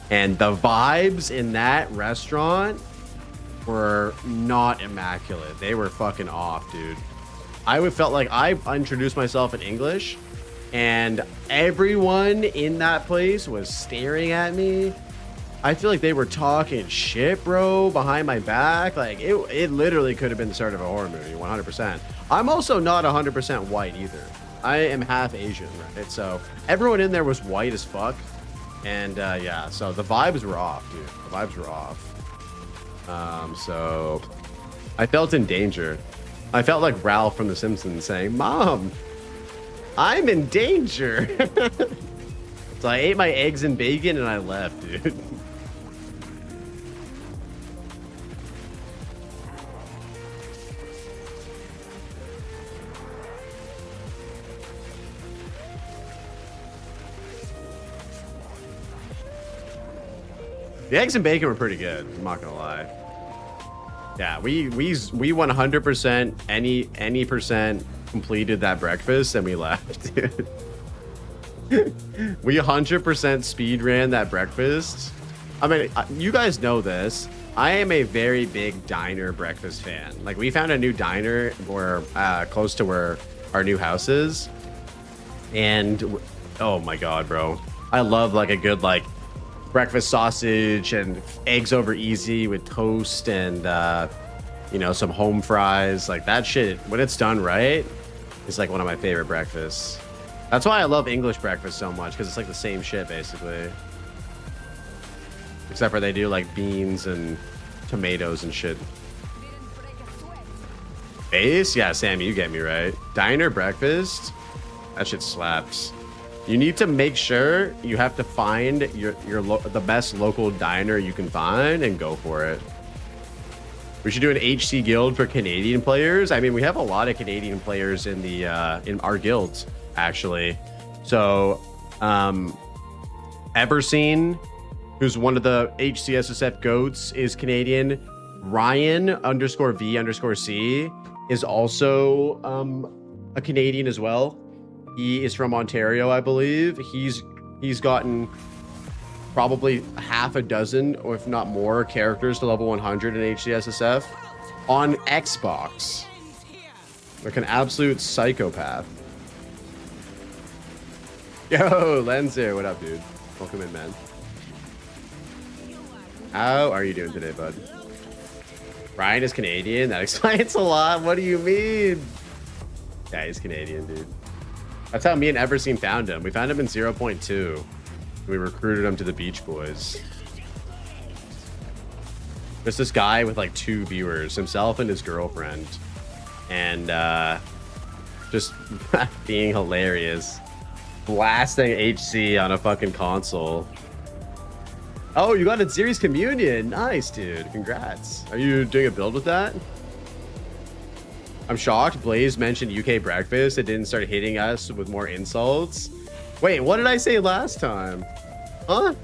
And the vibes in that restaurant were not immaculate. They were fucking off, dude. I would felt like I introduced myself in English, and everyone in that place was staring at me. I feel like they were talking shit, bro, behind my back. Like it literally could have been the start of a horror movie, 100%. I'm also not 100% white either. I am half Asian, right? So everyone in there was white as fuck, and yeah, so the vibes were off, dude. The vibes were off. So I felt in danger. I felt like Ralph from The Simpsons saying, "Mom, I'm in danger." So I ate my eggs and bacon and I left, dude. The eggs and bacon were pretty good. I'm not gonna lie. Yeah, we 100% any percent completed that breakfast and we left. Dude. We 100% speed ran that breakfast. I mean, you guys know this. I am a very big diner breakfast fan. Like, we found a new diner where close to where our new house is, and oh my god, bro, I love like a good like breakfast sausage and eggs over easy with toast and you know, some home fries. Like that shit, when it's done right, is like one of my favorite breakfasts. That's why I love English breakfast so much, because it's like the same shit basically, except for they do like beans and tomatoes and shit. Base? Yeah, Sam, you get me right. Diner breakfast, that shit slaps. You need to make sure you have to find the best local diner you can find and go for it. We should do an HC guild for Canadian players. I mean, we have a lot of Canadian players in the in our guilds actually. So, Everseen, who's one of the HCSSF goats, is Canadian. Ryan_V_C is also a Canadian as well. He is from Ontario, I believe. He's gotten probably half a dozen, or if not more, characters to level 100 in HCSSF on Xbox. Like an absolute psychopath. Yo, Lenzer, what up, dude? Welcome in, man. How are you doing today, bud? Ryan is Canadian? That explains a lot. What do you mean? Yeah, he's Canadian, dude. That's how me and Everseen found him. We found him in 0.2. We recruited him to the Beach Boys. There's this guy with like 2 viewers, himself and his girlfriend. And just being hilarious. Blasting HC on a fucking console. Oh, you got a series communion. Nice, dude. Congrats. Are you doing a build with that? I'm shocked Blaze mentioned UK breakfast. It didn't start hitting us with more insults. Wait, what did I say last time? Huh?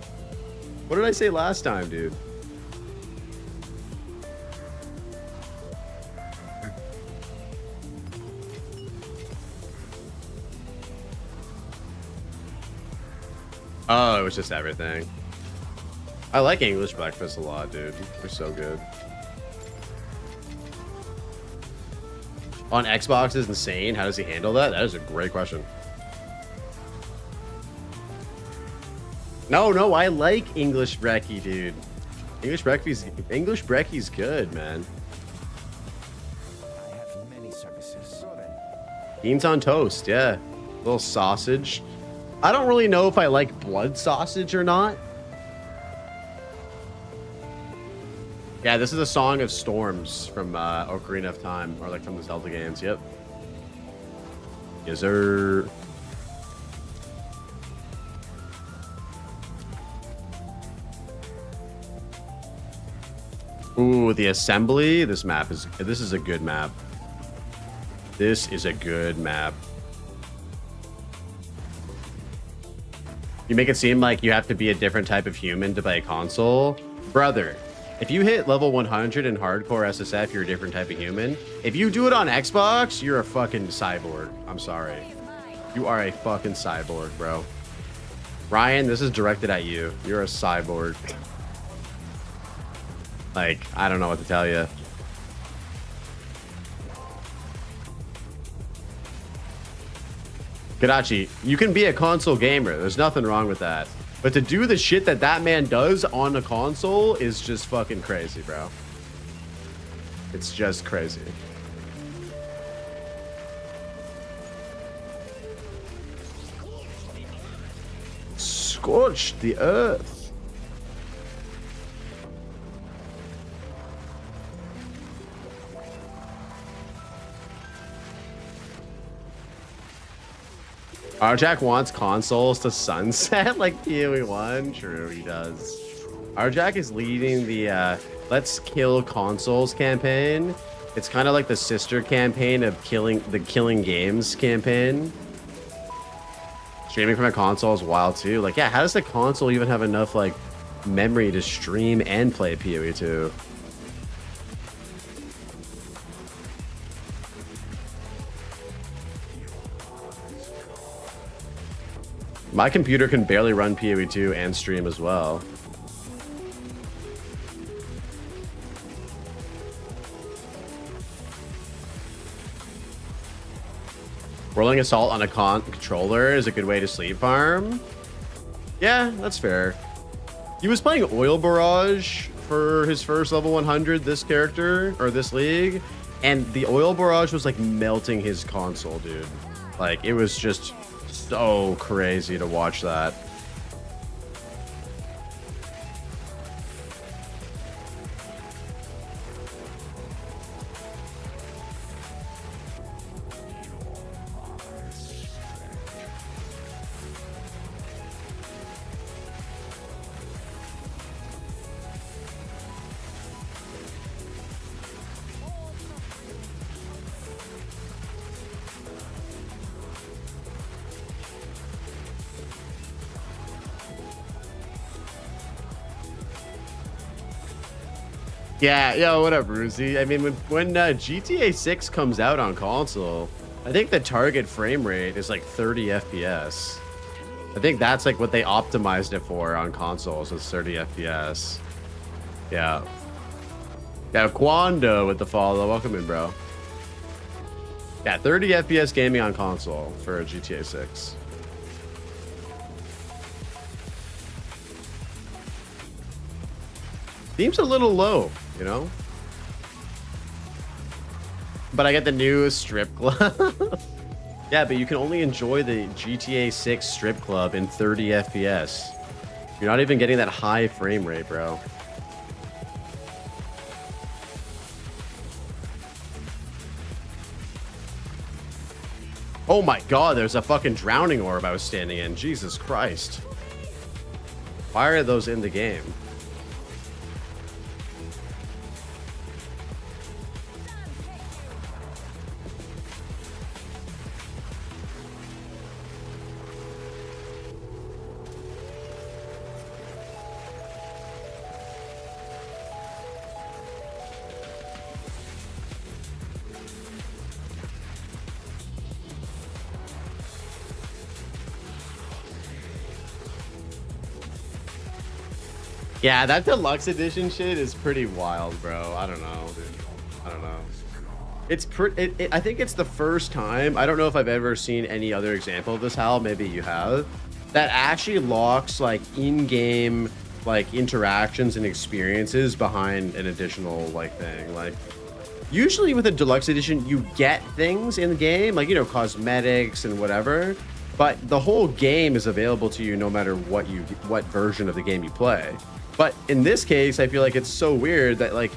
What did I say last time, dude? Oh, it was just everything. I like English breakfast a lot, dude. They're so good. On Xbox is insane. How does he handle that? That is a great question. No, I like English brekkie, dude. English brekkie's good, man. I have many services. Beans on toast, yeah. A little sausage. I don't really know if I like blood sausage or not. Yeah, this is a Song of Storms from Ocarina of Time, or like from the Zelda games. Yep. Yes, sir. Ooh, the assembly. This is a good map. This is a good map. You make it seem like you have to be a different type of human to play a console. Brother, if you hit level 100 in hardcore SSF, you're a different type of human. If you do it on Xbox, you're a fucking cyborg. I'm sorry. You are a fucking cyborg, bro. Ryan, this is directed at you. You're a cyborg. Like, I don't know what to tell you. Gadachi, you can be a console gamer. There's nothing wrong with that. But to do the shit that that man does on a console is just fucking crazy, bro. It's just crazy. Scorch the earth. Arjack wants consoles to sunset like PoE1. True, he does. Arjack is leading the Let's Kill Consoles campaign. It's kind of like the sister campaign of Killing Games campaign. Streaming from a console is wild too. Like, yeah, how does the console even have enough like memory to stream and play PoE2? My computer can barely run PoE2 and stream as well. Rolling Assault on a controller is a good way to sleep farm. Yeah, that's fair. He was playing Oil Barrage for his first level 100, this character, or this league, and the Oil Barrage was like melting his console, dude. Like, it was just so crazy to watch that. Yeah, yo, what up, Ruzy? I mean, when GTA 6 comes out on console, I think the target frame rate is like 30 FPS. I think that's like what they optimized it for on consoles, is 30 FPS. Yeah. Yeah, Quando with the follow. Welcome in, bro. Yeah, 30 FPS gaming on console for GTA 6. Seems a little low, you know? But I get the new strip club. Yeah, but you can only enjoy the GTA 6 strip club in 30 FPS. You're not even getting that high frame rate, bro. Oh my god, there's a fucking drowning orb I was standing in. Jesus Christ. Why are those in the game? Yeah, that deluxe edition shit is pretty wild, bro. I don't know, dude. I don't know. It's I think it's the first time. I don't know if I've ever seen any other example of this, Hal. Maybe you have. That actually locks like in-game like interactions and experiences behind an additional like thing. Like usually with a deluxe edition, you get things in the game, like, you know, cosmetics and whatever. But the whole game is available to you no matter what version of the game you play. But in this case, I feel like it's so weird that like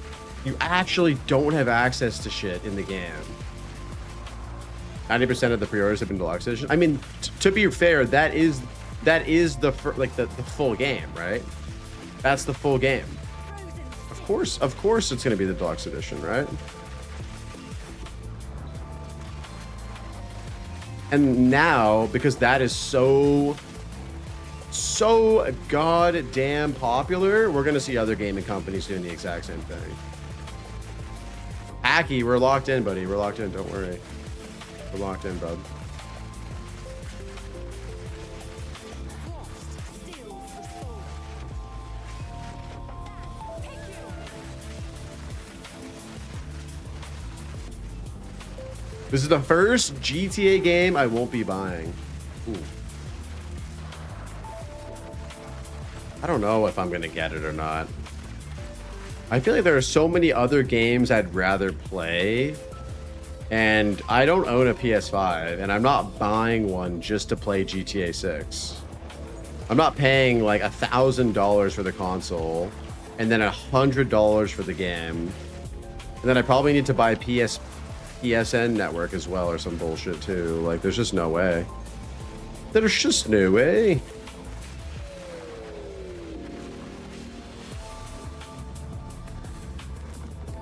you actually don't have access to shit in the game. 90% of the pre-orders have been deluxe edition. I mean, to be fair, that is the full game, right? That's the full game. Of course, it's gonna be the deluxe edition, right? And now, because that is so goddamn popular, we're gonna see other gaming companies doing the exact same thing. Hacky, we're locked in, buddy. We're locked in. Don't worry. We're locked in, bud. This is the first GTA game I won't be buying. Ooh. I don't know if I'm going to get it or not. I feel like there are so many other games I'd rather play. And I don't own a PS5. And I'm not buying one just to play GTA 6. I'm not paying like $1,000 for the console. And then $100 for the game. And then I probably need to buy PSN network as well or some bullshit too. Like, there's just no way. There's just no way.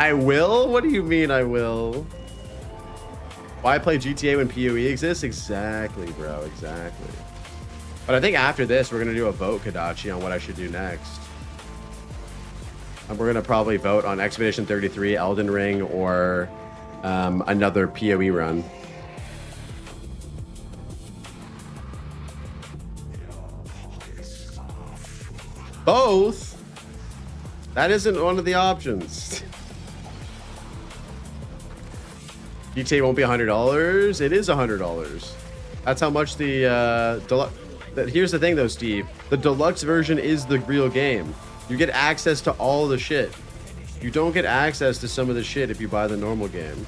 I will? What do you mean I will? Why play GTA when PoE exists? Exactly, bro. Exactly. But I think after this, we're going to do a vote, Kadachi, on what I should do next. And we're going to probably vote on Expedition 33, Elden Ring, or another PoE run. Both? That isn't one of the options. GTA won't be $100. It is $100. That's how much the deluxe. Here's the thing, though, Steve. The deluxe version is the real game. You get access to all the shit. You don't get access to some of the shit if you buy the normal game.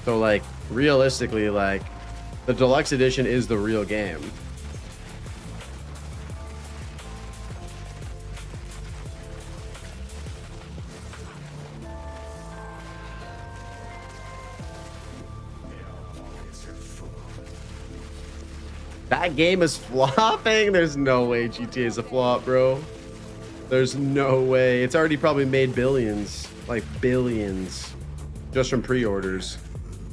So, like, realistically, like, the deluxe edition is the real game. That game is flopping. There's no way GTA is a flop, bro. There's no way. It's already probably made billions, like billions, just from pre-orders.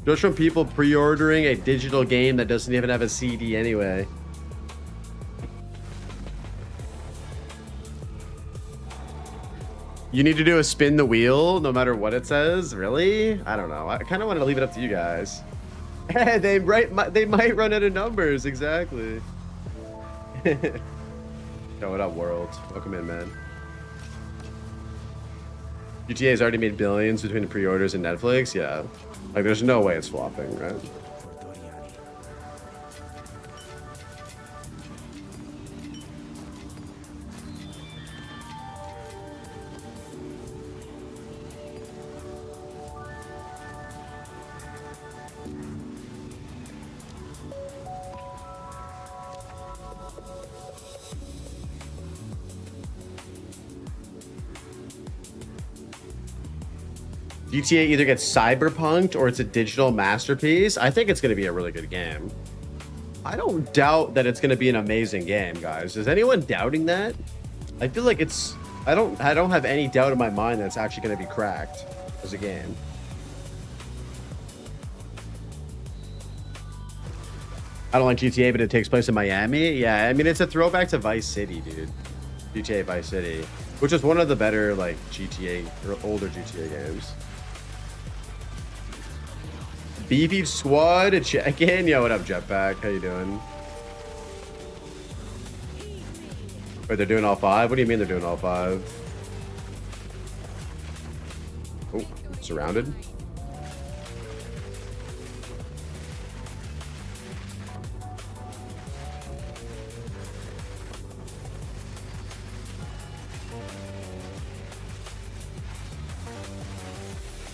Just from people pre-ordering a digital game that doesn't even have a CD anyway. You need to do a spin the wheel no matter what it says? Really? I don't know. I kind of wanted to leave it up to you guys. they might run out of numbers. Exactly. Yo, what up, world? Welcome in, man. GTA has already made billions between the pre-orders and Netflix. Yeah, like there's no way it's flopping, right? GTA either gets cyberpunked or it's a digital masterpiece. I think it's going to be a really good game. I don't doubt that it's going to be an amazing game, guys. Is anyone doubting that? I feel like it's... I don't have any doubt in my mind that it's actually going to be cracked as a game. I don't like GTA, but it takes place in Miami. Yeah, I mean, it's a throwback to Vice City, dude. GTA Vice City, which is one of the better, like, GTA, or older GTA games. Beefy Squad to check in. Yo, what up, Jetpack? How you doing? Wait, they're doing all 5? What do you mean they're doing all 5? Oh, surrounded.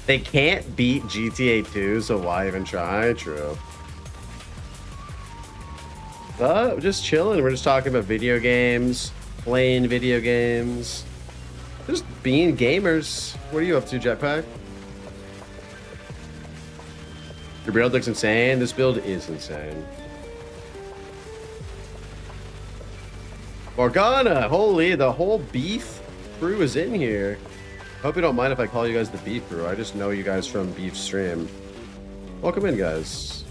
They can't beat GTA 2, so why even try? True. Just chilling. We're just talking about video games, playing video games, just being gamers. What are you up to, Jetpack? Your build looks insane. This build is insane. Morgana, holy, the whole beef crew is in here. Hope you don't mind if I call you guys the Beef Crew. I just know you guys from Beef Stream. Welcome in, guys.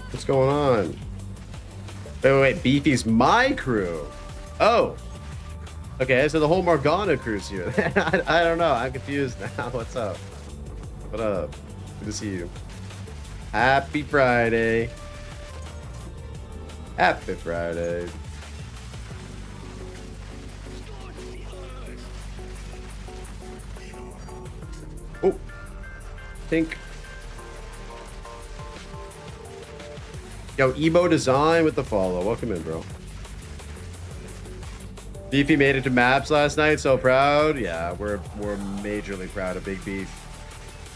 What's going on? Wait. Beefy's my crew. Oh. Okay, so the whole Morgana crew's here. I don't know. I'm confused now. What's up? What up? Good to see you. Happy Friday. Happy Friday. Oh. Tink. Yo, Emo Design with the follow. Welcome in, bro. Beefy made it to maps last night. So proud. Yeah, we're majorly proud of Big Beef.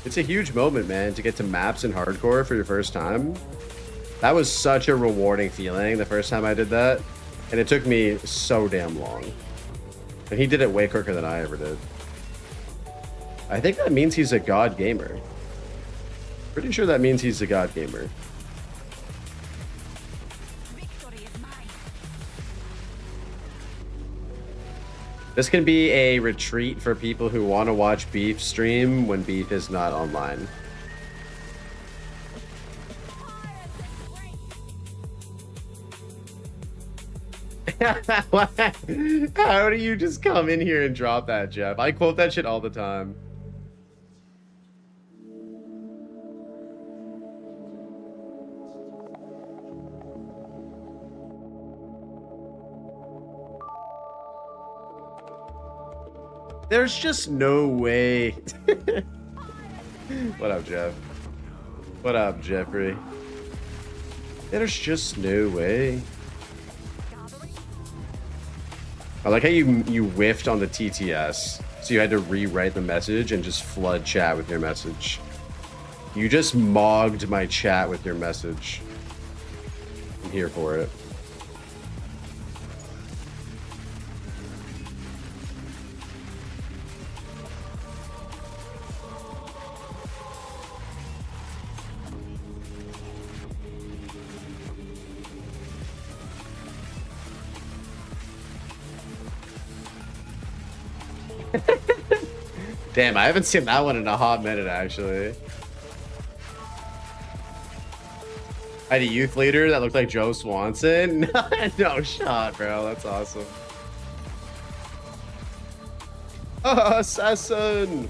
It's a huge moment, man, to get to maps in hardcore for your first time. That was such a rewarding feeling the first time I did that. And it took me so damn long. And he did it way quicker than I ever did. I think that means he's a god gamer. Pretty sure that means he's a god gamer. Victory is mine. This can be a retreat for people who want to watch Beef stream when Beef is not online. How do you just come in here and drop that, Jeff? I quote that shit all the time. There's just no way. What up, Jeff? What up, Jeffrey? There's just no way. I like how you whiffed on the TTS, so you had to rewrite the message and just flood chat with your message. You just mogged my chat with your message. I'm here for it. Damn, I haven't seen that one in a hot minute, actually. I had a youth leader that looked like Joe Swanson. No shot, bro. That's awesome. Assassin!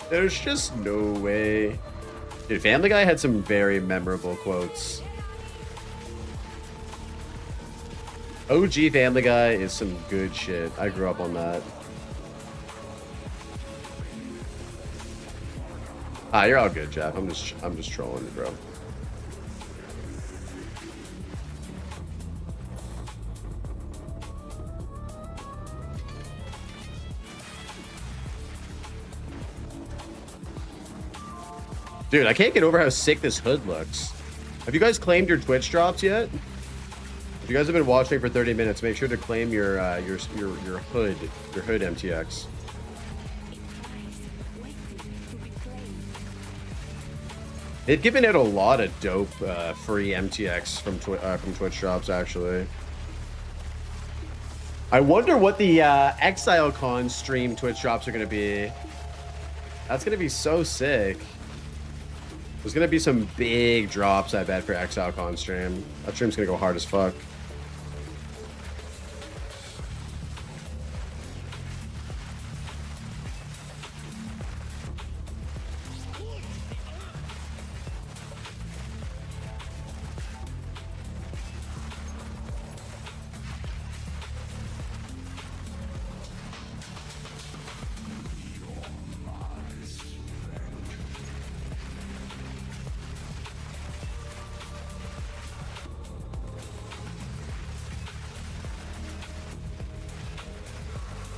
There's just no way. Dude, Family Guy had some very memorable quotes. OG Family Guy is some good shit. I grew up on that. Ah, you're all good, Jeff. I'm just trolling you, bro. Dude, I can't get over how sick this hood looks. Have you guys claimed your Twitch drops yet? If you guys have been watching for 30 minutes, make sure to claim your hood MTX. They've given out a lot of dope free MTX from Twitch drops, actually. I wonder what the ExileCon stream Twitch drops are going to be. That's going to be so sick. There's going to be some big drops, I bet, for ExileCon stream. That stream's going to go hard as fuck.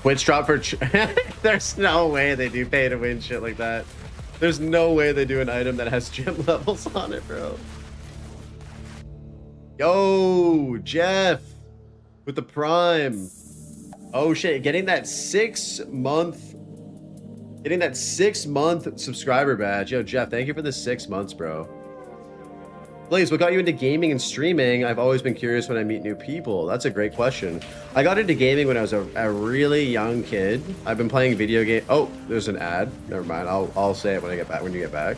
Twitch drop for... There's no way they do pay to win shit like that. There's no way they do an item that has gym levels on it, bro. Yo, Jeff. With the Prime. Oh, shit. Getting that 6 month... Getting that 6 month subscriber badge. Yo, Jeff, thank you for the 6 months, bro. Blaze, what got you into gaming and streaming? I've always been curious when I meet new people. That's a great question. I got into gaming when I was a really young kid. I've been playing video game. Oh, there's an ad. Never mind. I'll say it when I get back. When you get back.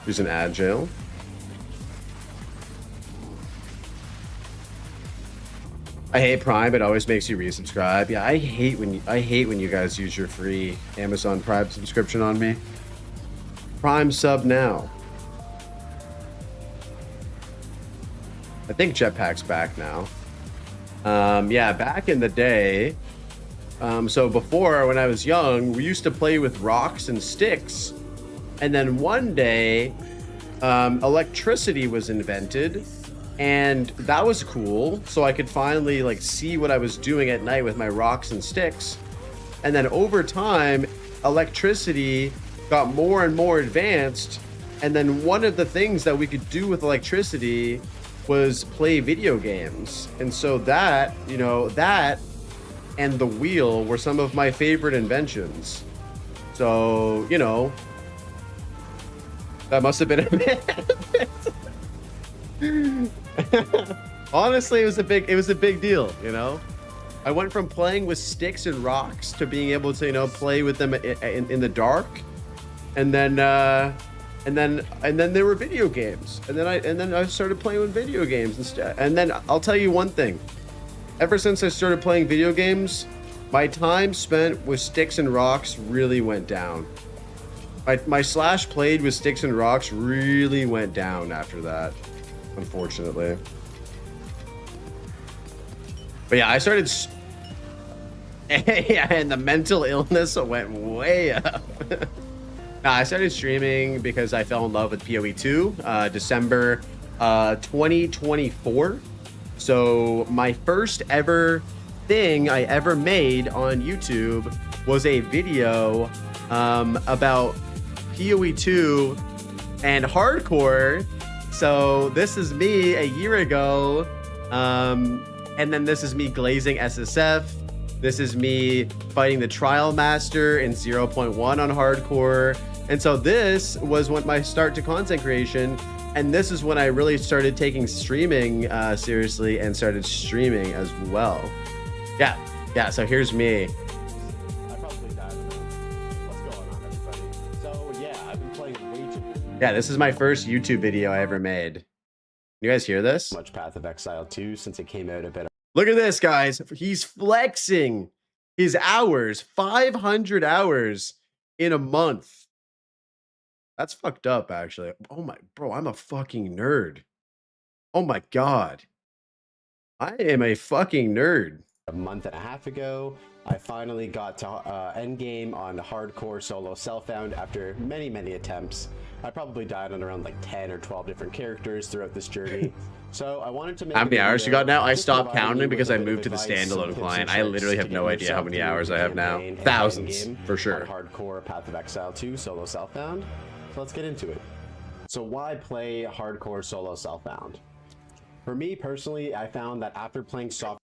There's an ad, jail. I hate Prime. It always makes you resubscribe. Yeah, I hate when you guys use your free Amazon Prime subscription on me. Prime sub now. I think Jetpack's back now. Yeah, back in the day. So before, when I was young, we used to play with rocks and sticks. And then one day, electricity was invented. And that was cool. So I could finally like see what I was doing at night with my rocks and sticks. And then over time, electricity got more and more advanced. And then one of the things that we could do with electricity was play video games. And so that, you know, that and the wheel were some of my favorite inventions. So, you know, that must have been a honestly, it was a big deal, you know. I went from playing with sticks and rocks to being able to, you know, play with them in the dark, and then there were video games, and then I started playing with video games instead. And then I'll tell you one thing: ever since I started playing video games, my time spent with sticks and rocks really went down. My slash played with sticks and rocks really went down after that, unfortunately. But yeah, I started. Yeah, and the mental illness went way up. Nah, I started streaming because I fell in love with PoE 2, December 2024. So my first ever thing I ever made on YouTube was a video about PoE 2 and hardcore. So this is me a year ago. And then this is me glazing SSF. This is me fighting the Trial Master in 0.1 on hardcore. And so this was when my start to content creation. And this is when I really started taking streaming seriously and started streaming as well. Yeah, so here's me. I probably died. What's going on, everybody? So yeah, I've been playing way too. Yeah, this is my first YouTube video I ever made. You guys hear this? Much Path of Exile 2 since it came out a bit. Look at this, guys. He's flexing his hours, 500 hours in a month. That's fucked up, actually. Oh my, bro, I'm a fucking nerd. Oh my God. I am a fucking nerd. A month and a half ago, I finally got to endgame on hardcore solo self-found after many, many attempts. I probably died on around like 10 or 12 different characters throughout this journey. So I wanted to make how many hours you got now? I stopped counting because I moved to the standalone client. I literally have no idea how many hours I have now. Thousands, for sure. Hardcore Path of Exile 2 solo self-found. So let's get into it. So why play hardcore solo self-found? For me personally, I found that after playing soft.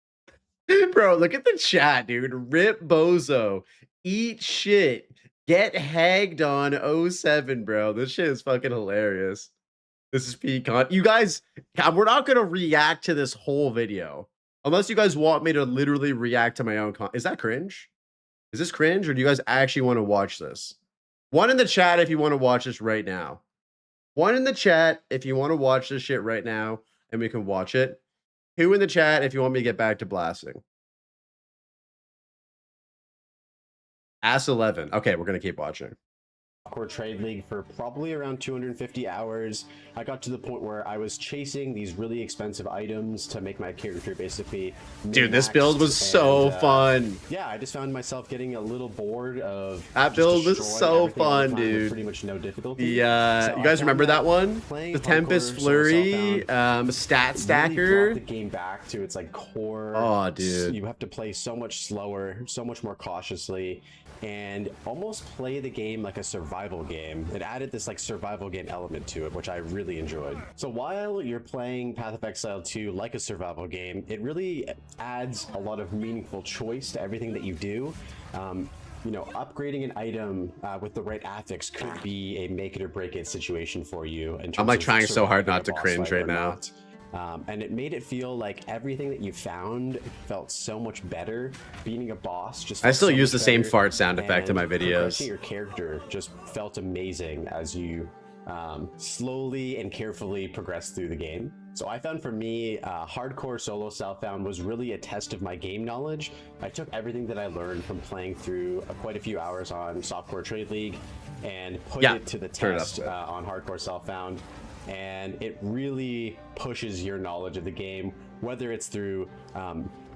Bro, look at the chat, dude. Rip Bozo. Eat shit. Get hagged on 07, bro. This shit is fucking hilarious. This is pecan. You guys, we're not going to react to this whole video. Unless you guys want me to literally react to my own content. Is that cringe? Is this cringe, or do you guys actually want to watch this? One in the chat if you want to watch this right now. One in the chat if you want to watch this shit right now, and we can watch it. Two in the chat if you want me to get back to blasting. Ass 11. Okay, we're going to keep watching. Core Trade League for probably around 250 hours. I got to the point where I was chasing these really expensive items to make my character basically dude, this build was so fun. Yeah, I just found myself getting a little bored of that build was so fun, dude. Pretty much no difficulty. Yeah, so you guys remember that one? The Tempest Flurry, stat stacker. Really the game back to its like core. Oh, dude. You have to play so much slower, so much more cautiously, and almost play the game like a survival game. It added this like survival game element to it, which I really enjoyed. So while you're playing Path of Exile 2 like a survival game, it really adds a lot of meaningful choice to everything that you do. You know, upgrading an item with the right affix could be a make it or break it situation for you. I'm like trying so hard not to cringe right now. And it made it feel like everything that you found felt so much better. Beating a boss just I still use the same fart sound effect in my videos. Your character just felt amazing as you slowly and carefully progress through the game. So I found for me, hardcore solo self-found was really a test of my game knowledge. I took everything that I learned from playing through quite a few hours on Softcore Trade League and put it to the test on hardcore self-found. And it really pushes your knowledge of the game, whether it's through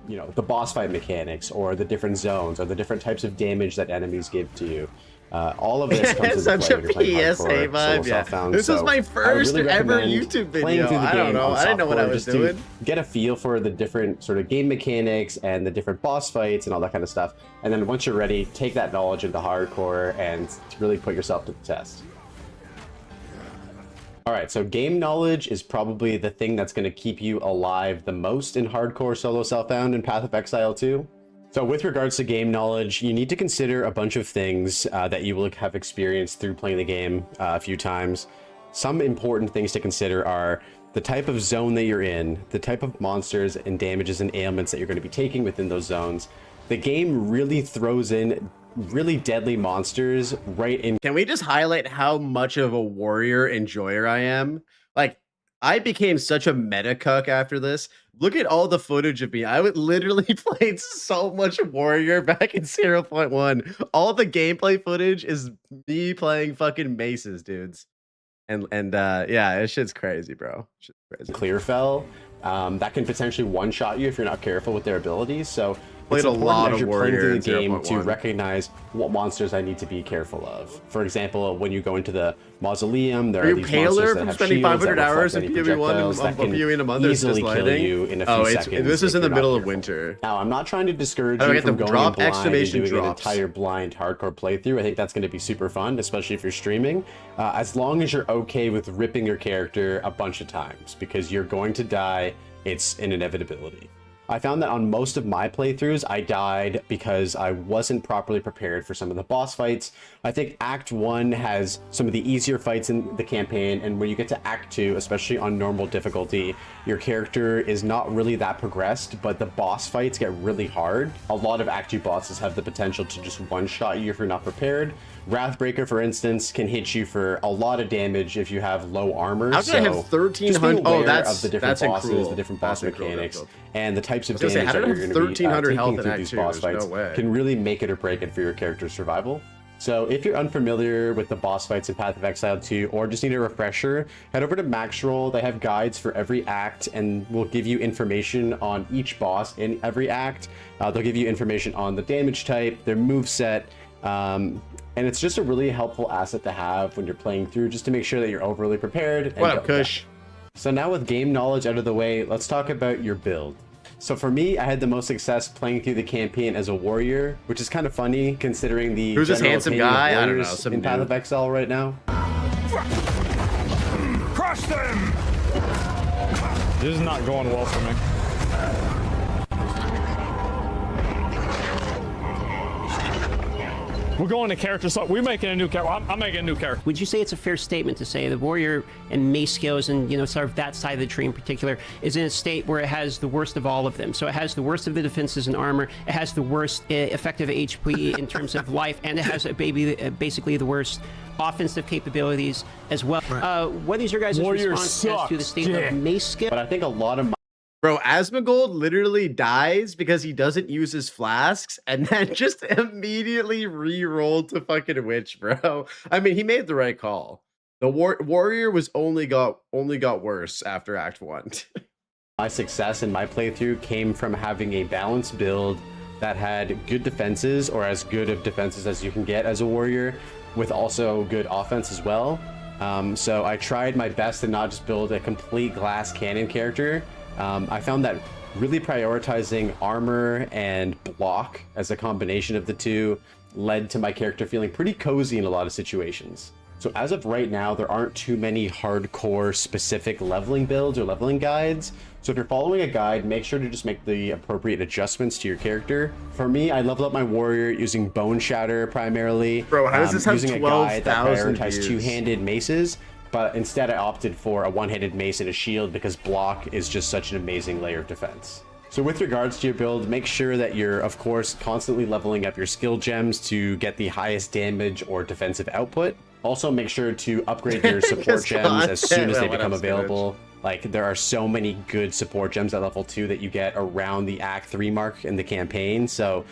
you know, the boss fight mechanics or the different zones or the different types of damage that enemies give to you. All of this comes into Such play a when you're playing PSA hardcore vibe, solo yeah. Self-found. This was my first really ever recommend YouTube playing video. through the I don't game know. on I didn't know what I softcore was just to doing. get a feel for the different sort of game mechanics and the different boss fights and all that kind of stuff. And then once you're ready, take that knowledge into hardcore and really put yourself to the test. All right, so game knowledge is probably the thing that's going to keep you alive the most in hardcore solo Self-found and Path of Exile 2. So with regards to game knowledge, you need to consider a bunch of things that you will have experienced through playing the game a few times. Some important things to consider are the type of zone that you're in, the type of monsters and damages and ailments that you're going to be taking within those zones. The game really throws in really deadly monsters right in. Can we just highlight how much of a warrior enjoyer I am? Like, I became such a meta cuck after this. Look at all the footage of me. I would literally played so much warrior back in 0.1. All the gameplay footage is me playing fucking maces, dudes. And yeah, this shit's crazy, bro. Shit's crazy. Clearfell, that can potentially one-shot you if you're not careful with their abilities. So Played it's a important lot as of you're playing warrior through in the game to 0.1. recognize what monsters I need to be careful of. For example, when you go into the mausoleum, there Are are you these paler monsters that from have spending shields 500 that hours in reflect any PoE1 projectiles that and can PoE in a month? easily kill you in a few seconds. This is if in the you're not middle of careful. winter. Now, I'm not trying to discourage How do I you get from the going drop in blind and exclamation doing an drops? entire blind hardcore playthrough. I think that's going to be super fun, especially if you're streaming, as long as you're okay with ripping your character a bunch of times, because you're going to die. It's an inevitability. I found that on most of my playthroughs, I died because I wasn't properly prepared for some of the boss fights. I think Act 1 has some of the easier fights in the campaign, and when you get to Act 2, especially on normal difficulty, your character is not really that progressed, but the boss fights get really hard. A lot of Act 2 bosses have the potential to just one-shot you if you're not prepared. Wrathbreaker, for instance, can hit you for a lot of damage if you have low armor. How did I have 1,300? Oh, that's of the different that's bosses, incruel. the different That's boss incruel, mechanics, that's and the types of I was gonna damage say, how that did I you're have going to be 1,300 taking health in through Act these 2? boss There's fights no way. can really make it or break it for your character's survival. So if you're unfamiliar with the boss fights in Path of Exile 2, or just need a refresher, head over to Maxroll. They have guides for every act and will give you information on each boss in every act. They'll give you information on the damage type, their moveset, and it's just a really helpful asset to have when you're playing through, just to make sure that you're overly prepared. And What up, don't Kush? die. So now with game knowledge out of the way, let's talk about your build. So for me, I had the most success playing through the campaign as a warrior, which is kind of funny considering the Who's this general handsome opinion of guy? I don't know, warriors some in Path dude. of Exile right now. Crush them! This is not going well for me. We're going to character, so we're making a new character. I'm making a new character. Would you say it's a fair statement to say the warrior and mace skills and, you know, sort of that side of the tree in particular is in a state where it has the worst of all of them? So it has the worst of the defenses and armor, it has the worst effective HP in terms of life, and it has basically the worst offensive capabilities as well. What is your guys' Warrior response as to the sucks state dick. of mace skill? But I think a lot of Bro, Asmongold literally dies because he doesn't use his flasks and then just immediately re-rolled to fucking witch, bro. I mean, he made the right call. The warrior was only got worse after Act 1. my success in my playthrough came from having a balanced build that had good defenses, or as good of defenses as you can get as a warrior, with also good offense as well. So I tried my best to not just build a complete glass cannon character. I found that really prioritizing armor and block as a combination of the two led to my character feeling pretty cozy in a lot of situations. So as of right now, there aren't too many hardcore specific leveling builds or leveling guides. So if you're following a guide, make sure to just make the appropriate adjustments to your character. For me, I leveled up my warrior using Bone Shatter primarily. Bro, how does this have using a guide that 12,000 prioritized views? two-handed maces, but instead I opted for a one-handed mace and a shield because block is just such an amazing layer of defense. So with regards to your build, make sure that you're, of course, constantly leveling up your skill gems to get the highest damage or defensive output. Also, make sure to upgrade your support gems as soon as they become available. Like, there are so many good support gems at level 2 that you get around the Act 3 mark in the campaign. So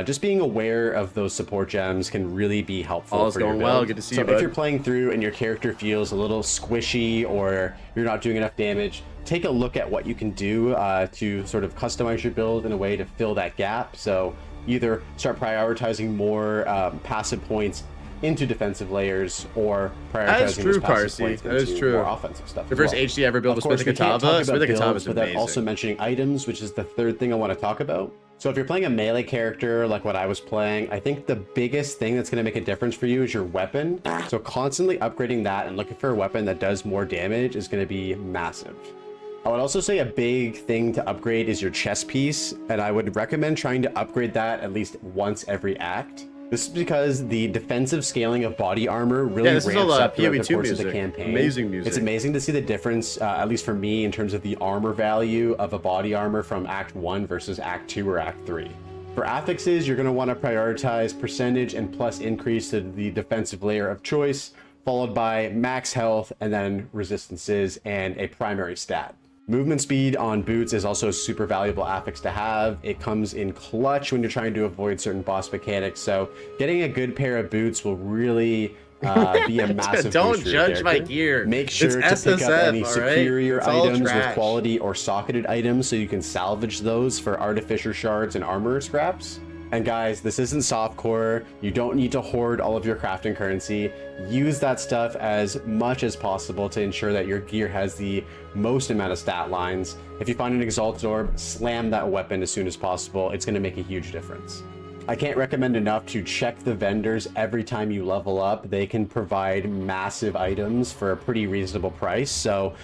just being aware of those support gems can really be helpful. All's for your going build. well. Good to see you, So bud. if you're playing through and your character feels a little squishy or you're not doing enough damage, take a look at what you can do to sort of customize your build in a way to fill that gap. So either start prioritizing more passive points into defensive layers, or prioritizing true, those passive Parsi. points That is into true. more offensive stuff. The as first well. HD ever built Of was course, Smith we the can't Katava. talk Smith about the Katava builds is without amazing. also mentioning items, which is the third thing I want to talk about. So if you're playing a melee character like what I was playing, I think the biggest thing that's going to make a difference for you is your weapon. So constantly upgrading that and looking for a weapon that does more damage is going to be massive. I would also say a big thing to upgrade is your chest piece, and I would recommend trying to upgrade that at least once every act. This is because the defensive scaling of body armor really this is ramps all, up throughout the PoE2 course of the music. campaign. Amazing music. It's amazing to see the difference, at least for me, in terms of the armor value of a body armor from Act 1 versus Act 2 or Act 3. For affixes, you're going to want to prioritize percentage and plus increase to the defensive layer of choice, followed by max health and then resistances and a primary stat. Movement speed on boots is also a super valuable affix to have. It comes in clutch when you're trying to avoid certain boss mechanics, so getting a good pair of boots will really be a massive Don't boost for your judge my character. gear. Make sure It's to pick up SSF, any all right? superior It's all items with trash. quality or socketed items so you can salvage those for artificer shards and armor scraps. And guys, this isn't softcore. You don't need to hoard all of your crafting currency. Use that stuff as much as possible to ensure that your gear has the most amount of stat lines. If you find an Exalt Orb, slam that weapon as soon as possible. It's going to make a huge difference. I can't recommend enough to check the vendors every time you level up. They can provide massive items for a pretty reasonable price. So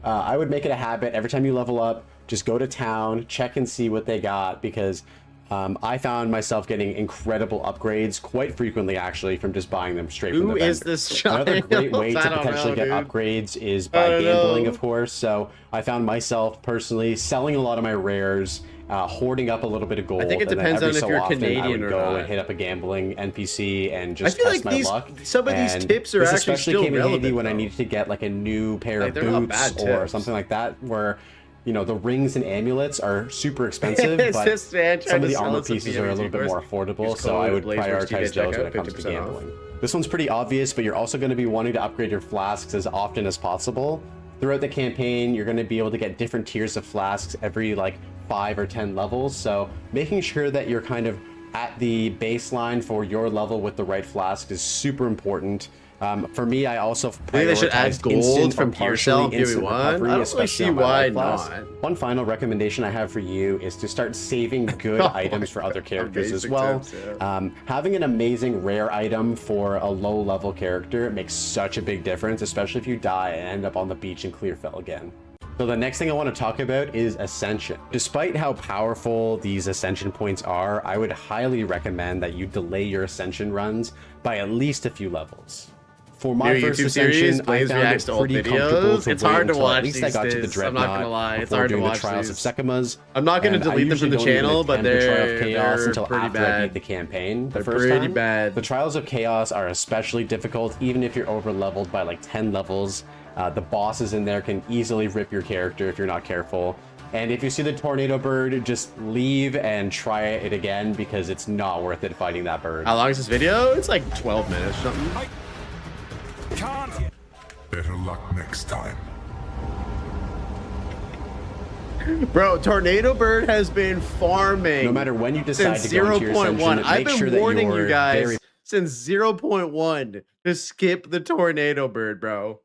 I would make it a habit every time you level up, just go to town, check and see what they got, because I found myself getting incredible upgrades quite frequently, actually, from just buying them straight from the Who vendor. is this child? Another great way I to don't potentially know, get dude. upgrades is I by don't gambling, know. of course. So I found myself personally selling a lot of my rares, hoarding up a little bit of gold. I think it and then depends every on if so you're often I Canadian would or go not. and hit up a gambling NPC and I just feel test like my luck. some of these And tips are this actually especially still came in handy relevant, when I though. needed to get like a new pair Like, of they're not boots bad or tips. something like that, where you know the rings and amulets are super expensive, It's but this man trying some of to the sell armor us a pieces are a little PMG bit more course. affordable, Use so I code would Blazers prioritize TJ those when checkout, it comes to 50% off. gambling. This one's pretty obvious, but you're also going to be wanting to upgrade your flasks as often as possible. Throughout the campaign, you're going to be able to get different tiers of flasks every like 5 or 10 levels, so making sure that you're kind of at the baseline for your level with the right flask is super important. For me, I also Maybe they should add prioritized gold instant from or tier partially cell in instant PoE1. I recovery, don't really especially see on my why life flask. not. One final recommendation I have for you is to start saving good items for other characters as Amazing well. tips, yeah. Having an amazing rare item for a low level character makes such a big difference, especially if you die and end up on the beach in Clearfell again. So the next thing I want to talk about is Ascension. Despite how powerful these Ascension points are, I would highly recommend that you delay your Ascension runs by at least a few levels. For my New first YouTube Ascension, series, I Blaze found reacts it to old pretty comfortable videos. to It's wait hard to until watch at least I these got to the days. I'm Dreadnought not gonna lie, it's before hard to doing watch the Trials these. of Sekimas. I'm not gonna and delete I them from usually the don't even channel, but attempt the Trial of they're Chaos until pretty after I bad. beat the campaign the They're first pretty time. bad. The Trials of Chaos are especially difficult, even if you're over leveled by like 10 levels. The bosses in there can easily rip your character if you're not careful. And if you see the tornado bird, just leave and try it again, because it's not worth it fighting that bird. How long is this video? It's like 12 minutes or something. Better luck next time. Bro, Tornado Bird has been farming. No matter when you decide since to go into your 0.1. Ascension, I've make been sure that warning you're you guys very since 0.1 to skip the Tornado Bird, bro.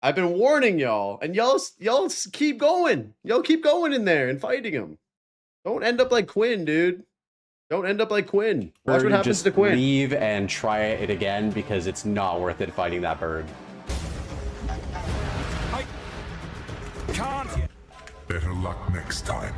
I've been warning y'all, and y'all keep going. Y'all keep going in there and fighting him. Don't end up like Quinn, dude. Don't end up like Quinn. Watch what happens just to Quinn. leave and try it again, because it's not worth it fighting that bird. Better luck next time.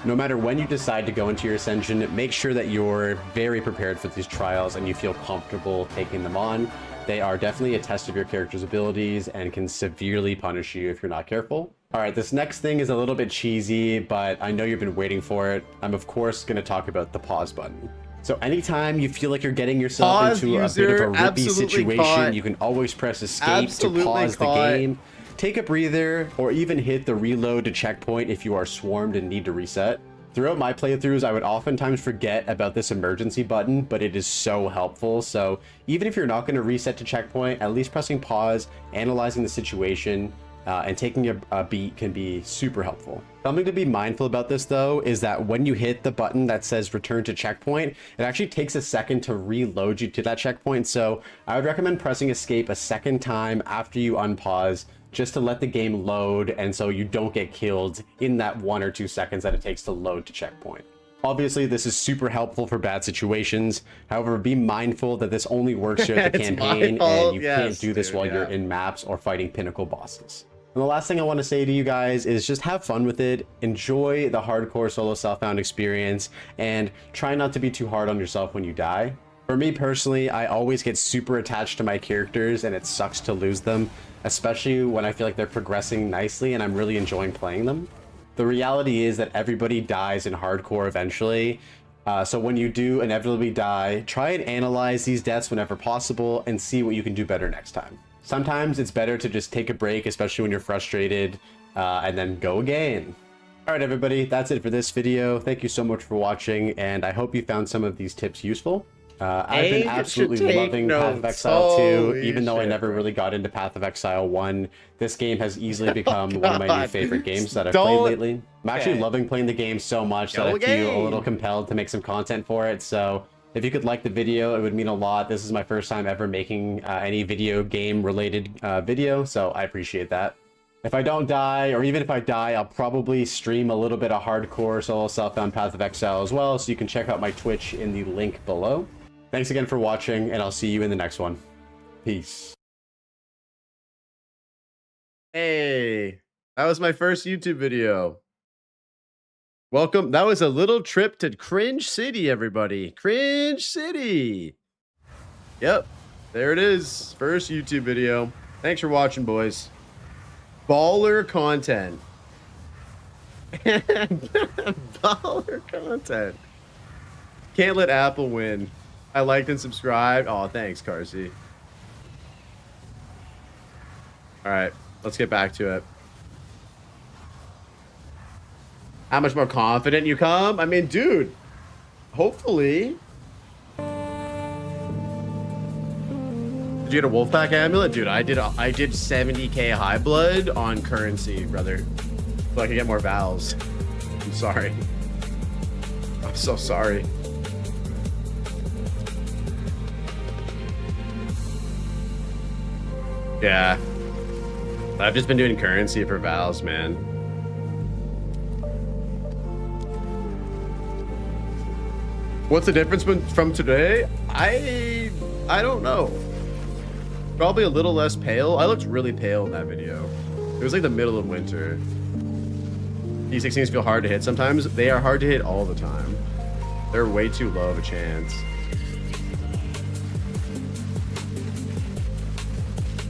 No matter when you decide to go into your Ascension, make sure that you're very prepared for these trials and you feel comfortable taking them on. They are definitely a test of your character's abilities and can severely punish you if you're not careful. All right, this next thing is a little bit cheesy, but I know you've been waiting for it. I'm of course going to talk about the pause button. So anytime you feel like you're getting yourself Pause, into a bit user. of a rippy Absolutely situation, caught. you can always press escape Absolutely to pause caught. the game, take a breather, or even hit the reload to checkpoint if you are swarmed and need to reset. Throughout my playthroughs, I would oftentimes forget about this emergency button, but it is so helpful. So even if you're not going to reset to checkpoint, at least pressing pause, analyzing the situation, and taking a beat can be super helpful. Something to be mindful about this though is that when you hit the button that says return to checkpoint, it actually takes a second to reload you to that checkpoint. So I would recommend pressing escape a second time after you unpause, just to let the game load, and so you don't get killed in that 1 or 2 seconds that it takes to load to checkpoint. Obviously, this is super helpful for bad situations. However, be mindful that this only works here at the It's campaign, my fault. and you can't Yes, do this dude, while you're yeah. in maps or fighting pinnacle bosses. And the last thing I want to say to you guys is just have fun with it, enjoy the hardcore solo Southbound experience, and try not to be too hard on yourself when you die. For me personally, I always get super attached to my characters, and it sucks to lose them, especially when I feel like they're progressing nicely and I'm really enjoying playing them. The reality is that everybody dies in hardcore eventually, so when you do inevitably die, try and analyze these deaths whenever possible and see what you can do better next time. Sometimes it's better to just take a break, especially when you're frustrated, and then go again. All right, everybody, that's it for this video. Thank you so much for watching, and I hope you found some of these tips useful. I've been absolutely loving Path of Exile 2, even though I never really got into Path of Exile 1. This game has easily become one of my new favorite games that I've played lately. I'm actually loving playing the game so much that I feel a little compelled to make some content for it. So if you could like the video, it would mean a lot. This is my first time ever making any video game related video, so I appreciate that. If I don't die, or even if I die, I'll probably stream a little bit of hardcore solo Southbound Path of Exile as well, so you can check out my Twitch in the link below. Thanks again for watching, and I'll see you in the next one. Peace. Hey, that was my first YouTube video. Welcome. That was a little trip to Cringe City, everybody. Cringe City. Yep, there it is. First YouTube video. Thanks for watching, boys. Baller content. Baller content. Can't let Apple win. I liked and subscribed. Oh, thanks, Carsey. All right, let's get back to it. How much more confident you come? I mean, dude, hopefully. Did you get a Wolfpack amulet? Dude, I did 70k high blood on currency, brother. So I could get more vowels. I'm sorry. I'm so sorry. Yeah. I've just been doing currency for vowels, man. What's the difference from today? I don't know. Probably a little less pale. I looked really pale in that video. It was like the middle of winter. P16s feel hard to hit sometimes. They are hard to hit all the time. They're way too low of a chance.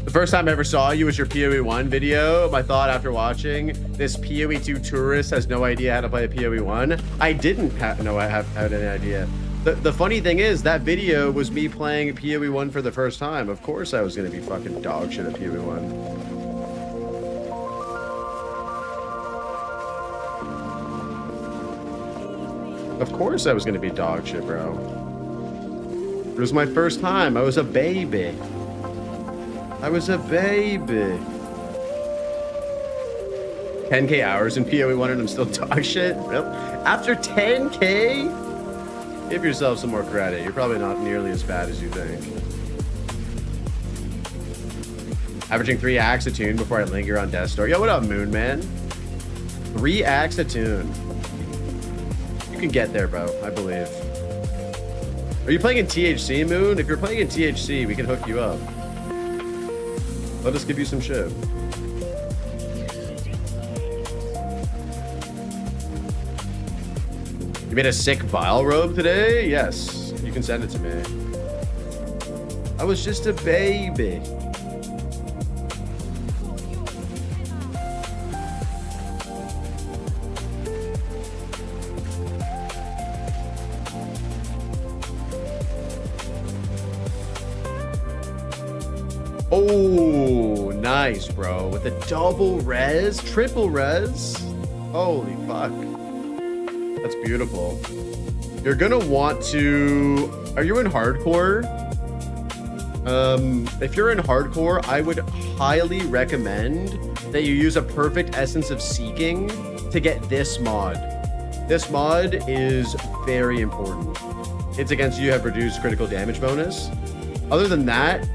The first time I ever saw you was your PoE 1 video. My thought after watching, this PoE 2 tourist has no idea how to play a PoE 1. I didn't have any idea. The funny thing is, that video was me playing PoE 1 for the first time. Of course I was going to be fucking dog shit at PoE 1. Of course I was going to be dog shit, bro. It was my first time. I was a baby. I was a baby. 10k hours in PoE 1 and I'm still dog shit? Nope. After 10k? Give yourself some more credit. You're probably not nearly as bad as you think. Averaging 3 acts a tune before I linger on Death's Door. Yo, what up, Moon Man? 3 acts a tune. You can get there, bro. I believe. Are you playing in THC, Moon? If you're playing in THC, we can hook you up. Let us give you some shit. You made a sick vial robe today? Yes. You can send it to me. I was just a baby. Oh, nice, bro. With a double res, triple res. Holy fuck. That's beautiful. You're gonna want to... Are you in hardcore? If you're in hardcore, I would highly recommend that you use a perfect essence of seeking to get this mod. This mod is very important. Hits against you have reduced critical damage bonus. Other than that,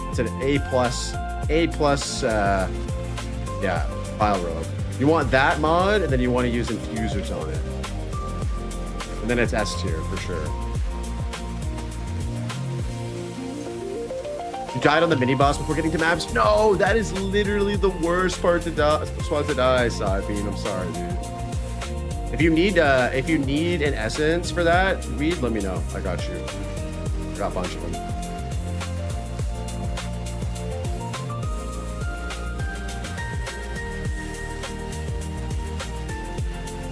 it's an A+, yeah, file robe. You want that mod, and then you want to use infusers on it. And then it's S tier for sure. You died on the mini boss before getting to maps? No, that is literally the worst part to die. Spot to die, Cybean. I'm sorry, dude. If you need an essence for that, Reed, let me know. I got you. I got a bunch of them.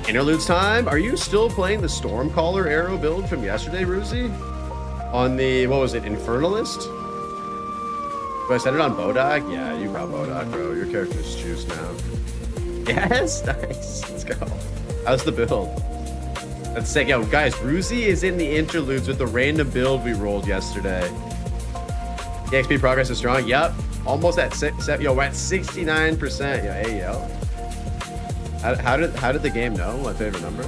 Interludes time. Are you still playing the Stormcaller arrow build from yesterday, Ruzi? On the, what was it, Infernalist? Do I set it on Bodak? Yeah, you got Bodak, bro. Your character's juiced now. Yes, nice. Let's go. How's the build? That's sick. Yo, guys, Ruzi is in the interludes with the random build we rolled yesterday. The XP progress is strong. Yep. Almost at 6. Yo, we're at 69%. Yo, hey, yo. How did the game know my favorite number?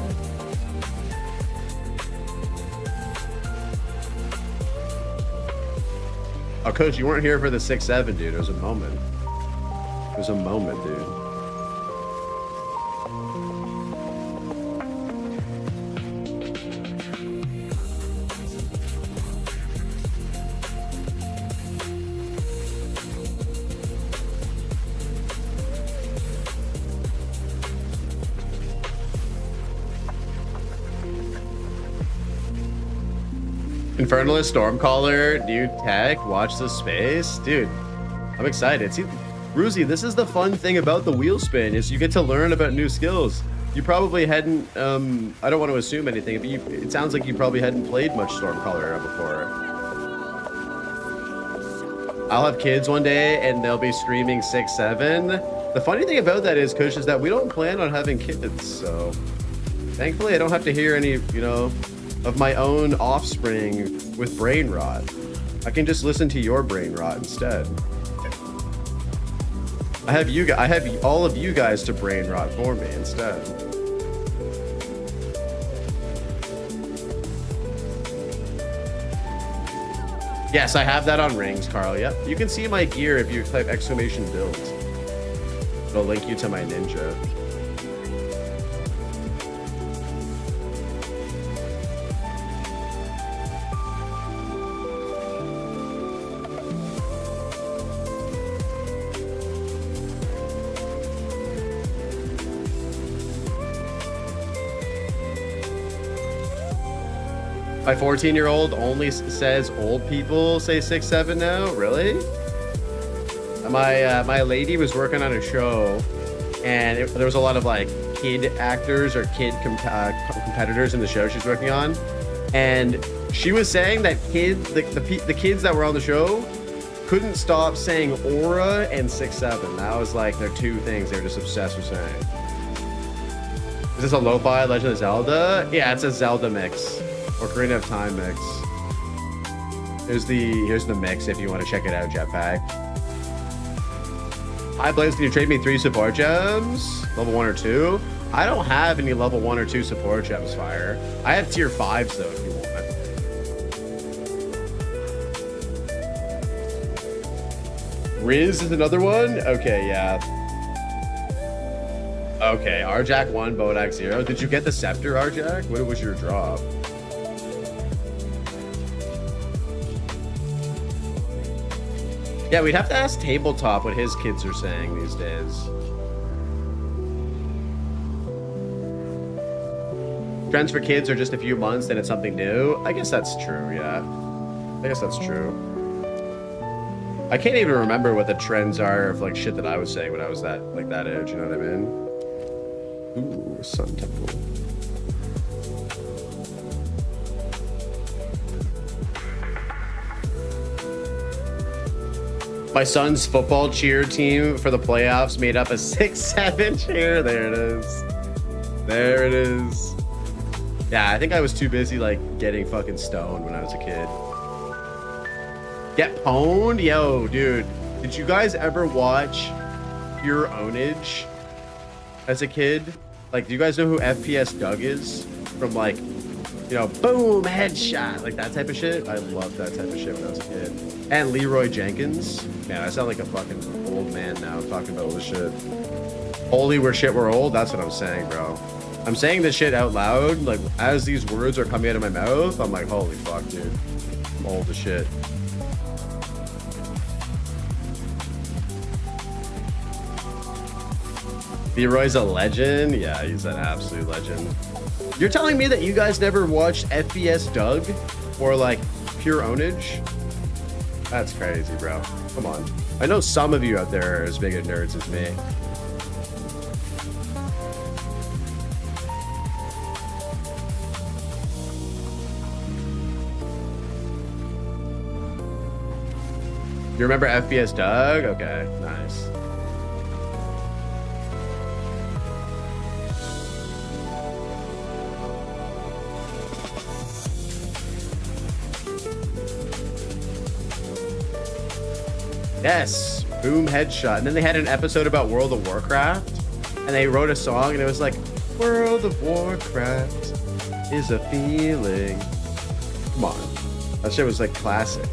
Oh, coach, you weren't here for the 6-7, dude. It was a moment. It was a moment, dude. Infernalist, Stormcaller, new tech, watch the space. Dude, I'm excited. See, Ruzi, this is the fun thing about the wheel spin, is you get to learn about new skills. You probably hadn't, I don't want to assume anything, but it sounds like you probably hadn't played much Stormcaller era before. I'll have kids one day and they'll be streaming 6-7. The funny thing about that is, Kush, is that we don't plan on having kids, so thankfully I don't have to hear any, you know, of my own offspring with brain rot. I can just listen to your brain rot instead. I have all of you guys to brain rot for me instead. Yes, I have that on rings, Carl. Yep. You can see my gear if you type !build. It'll link you to my ninja. My 14-year-old only says old people say 6-7 now. Really? My lady was working on a show, and there was a lot of like kid actors or kid competitors in the show she's working on, and she was saying that the kids that were on the show couldn't stop saying aura and 6-7. That was like their two things they were just obsessed with saying. Is this a lo-fi Legend of Zelda? Yeah, it's a Zelda mix. Or Ocarina of Time mix. Here's the mix if you want to check it out, Jetpack. Hi Blaze, can you trade me 3 support gems? Level 1 or 2? I don't have any level 1 or 2 support gems, Fire. I have tier 5s though if you want. Riz is another one? Okay, yeah. Okay, Arjak 1, Bodak 0. Did you get the scepter, Arjak? What was your drop? Yeah, we'd have to ask Tabletop what his kids are saying these days. Trends for kids are just a few months, then it's something new. I guess that's true, yeah. I guess that's true. I can't even remember what the trends are of like shit that I was saying when I was that age, you know what I mean? Ooh, Sun Temple. My son's football cheer team for the playoffs made up a 6-7 cheer. There it is. There it is. Yeah, I think I was too busy like getting fucking stoned when I was a kid. Get pwned? Yo, dude. Did you guys ever watch Pure Ownage as a kid? Like, do you guys know who FPS Doug is? From like, you know, boom, headshot, like that type of shit. I loved that type of shit when I was a kid. And Leroy Jenkins. Man, I sound like a fucking old man now talking about all this shit. Holy, we're old. That's what I'm saying, bro. I'm saying this shit out loud. Like, as these words are coming out of my mouth, I'm like, holy fuck, dude. I'm old as shit. Leroy's a legend. Yeah, he's an absolute legend. You're telling me that you guys never watched FPS Doug or like Pure Ownage? That's crazy, bro. Come on. I know some of you out there are as big of nerds as me. You remember FPS Doug? Okay, nice. Yes, boom, headshot. And then they had an episode about World of Warcraft, and they wrote a song, and it was like, World of Warcraft is a feeling. Come on. That shit was like classic.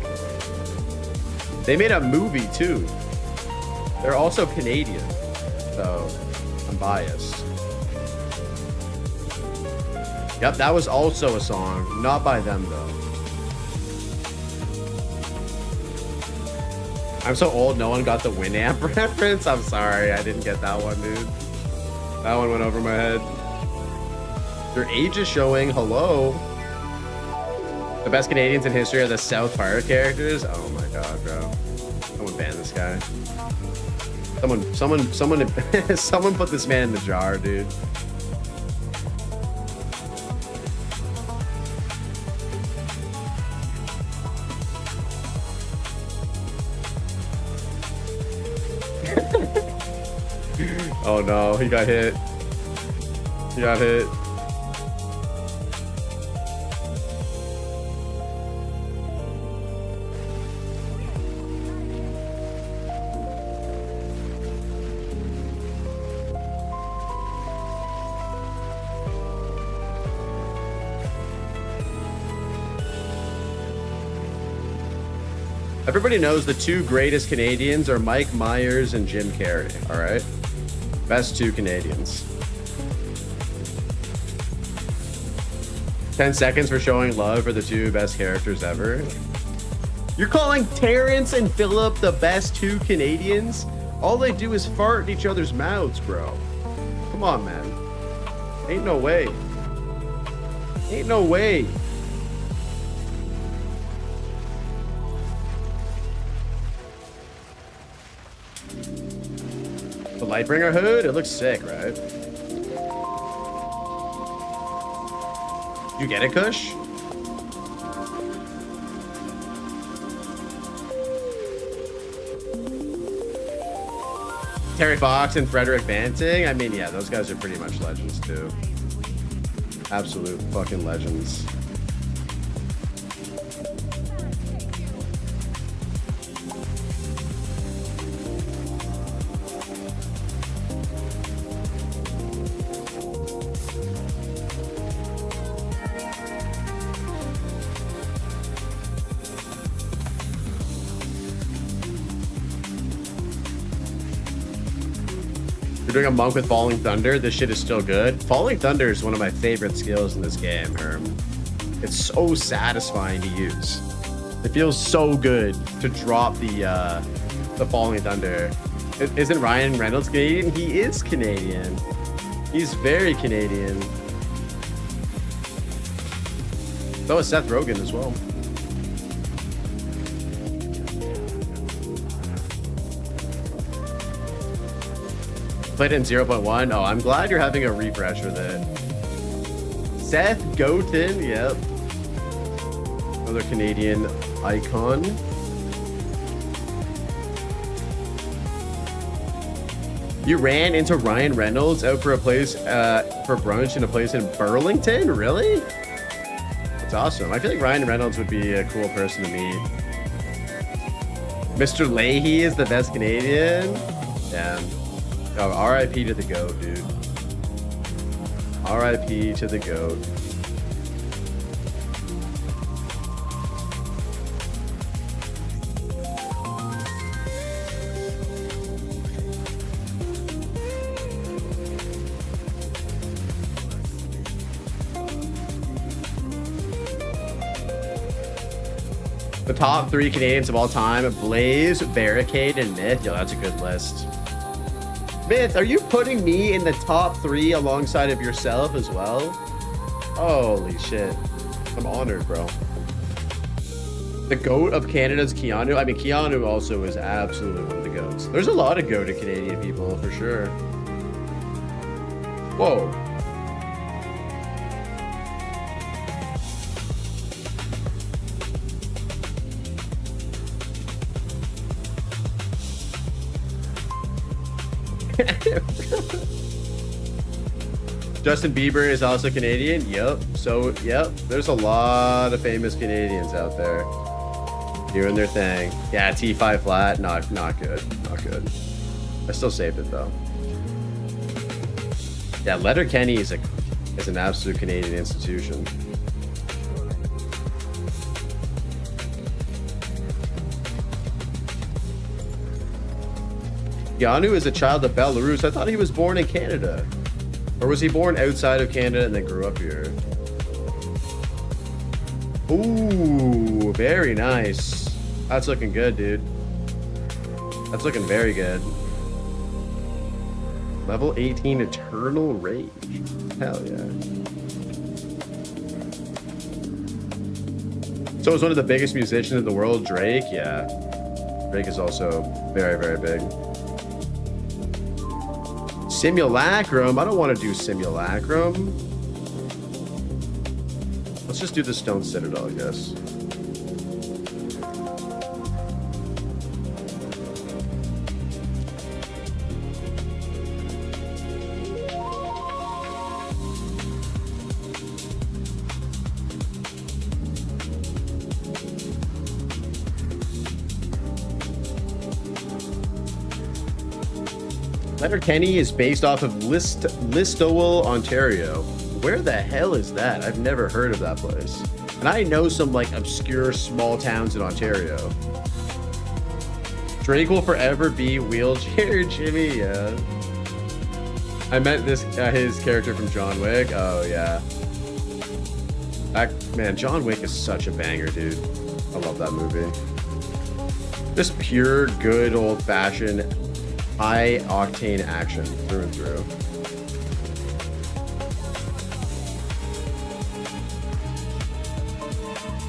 They made a movie too. They're also Canadian, so I'm biased. Yep, that was also a song, not by them though. I'm so old, no one got the Winamp reference. I'm sorry, I didn't get that one, dude. That one went over my head. Their age is showing. Hello. The best Canadians in history are the South Park characters. Oh my god, bro. Someone ban this guy. Someone put this man in the jar, dude. Oh no, he got hit. He got hit. Everybody knows the two greatest Canadians are Mike Myers and Jim Carrey, all right? Best two Canadians. 10 seconds for showing love for the two best characters ever. You're calling Terrence and Philip the best two Canadians? All they do is fart in each other's mouths, bro. Come on, man. Ain't no way. Ain't no way. The Lightbringer hood? It looks sick, right? You get it, Kush? Terry Fox and Frederick Banting? I mean, yeah, those guys are pretty much legends, too. Absolute fucking legends. You're doing a monk with Falling Thunder. This shit is still good. Falling Thunder is one of my favorite skills in this game, Herm. It's so satisfying to use. It feels so good to drop the Falling Thunder. Isn't Ryan Reynolds Canadian? He is Canadian. He's very Canadian. So is Seth Rogen as well. Played it in 0.1. Oh, I'm glad you're having a refresh with it. Seth Goten, yep. Another Canadian icon. You ran into Ryan Reynolds out for a place for brunch in a place in Burlington? Really? That's awesome. I feel like Ryan Reynolds would be a cool person to meet. Mr. Leahy is the best Canadian. Damn. Oh, RIP to the GOAT, dude. RIP to the GOAT. The top 3 Canadians of all time: Blaze, Barricade, and Myth. Yo, that's a good list. Myth, are you putting me in the top 3 alongside of yourself as well? Holy shit. I'm honored, bro. The GOAT of Canada's Keanu. I mean, Keanu also is absolutely one of the GOATs. There's a lot of GOAT Canadian people, for sure. Whoa. Justin Bieber is also Canadian. Yep. So, yep. There's a lot of famous Canadians out there doing their thing. Yeah, T5 flat. Not good. Not good. I still saved it though. Yeah, Letterkenny is an absolute Canadian institution. Keanu is a child of Belarus. I thought he was born in Canada. Or was he born outside of Canada and then grew up here? Ooh, very nice. That's looking good, dude. That's looking very good. Level 18 Eternal Rage. Hell yeah. So is one of the biggest musicians in the world, Drake? Yeah. Drake is also very, very big. Simulacrum. I don't want to do Simulacrum. Let's just do the Stone Citadel, I guess. Letterkenny is based off of Listowel, Ontario. Where the hell is that? I've never heard of that place. And I know some like obscure small towns in Ontario. Drake will forever be wheelchair Jimmy. Yeah. I meant this his character from John Wick. Oh yeah. Man, John Wick is such a banger, dude. I love that movie. Just pure, good, old-fashioned, high-octane action through and through.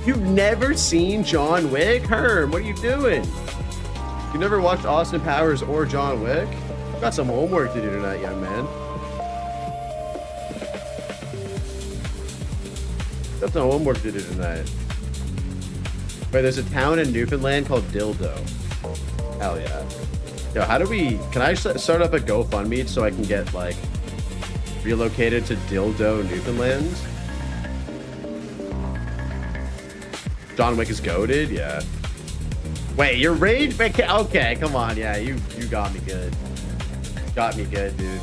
You've never seen John Wick? Herm, what are you doing? You never watched Austin Powers or John Wick? Got some homework to do tonight, young man. Got some homework to do tonight. Wait, there's a town in Newfoundland called Dildo. Hell yeah. Yo, how do we... Can I start up a GoFundMe so I can get, like, relocated to Dildo, Newfoundland? John Wick is goated? Yeah. Wait, you're rage? Okay, come on. Yeah, you got me good. Got me good, dude.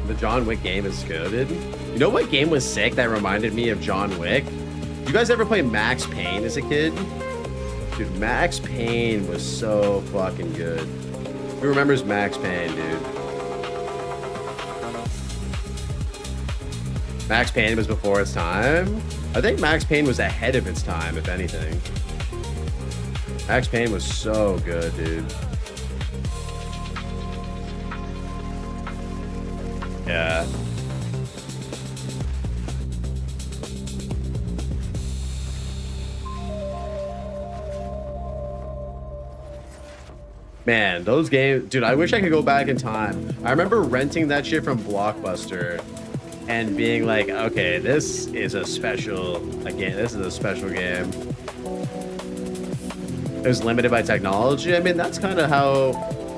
The John Wick game is goated. You know what game was sick that reminded me of John Wick? You guys ever play Max Payne as a kid? Dude, Max Payne was so fucking good. Who remembers Max Payne, dude? Max Payne was before its time? I think Max Payne was ahead of its time, if anything. Max Payne was so good, dude. Yeah. Man, those games, dude, I wish I could go back in time. I remember renting that shit from Blockbuster and being like, okay, this is a special game. This is a special game. was limited by technology. I mean, that's kind of how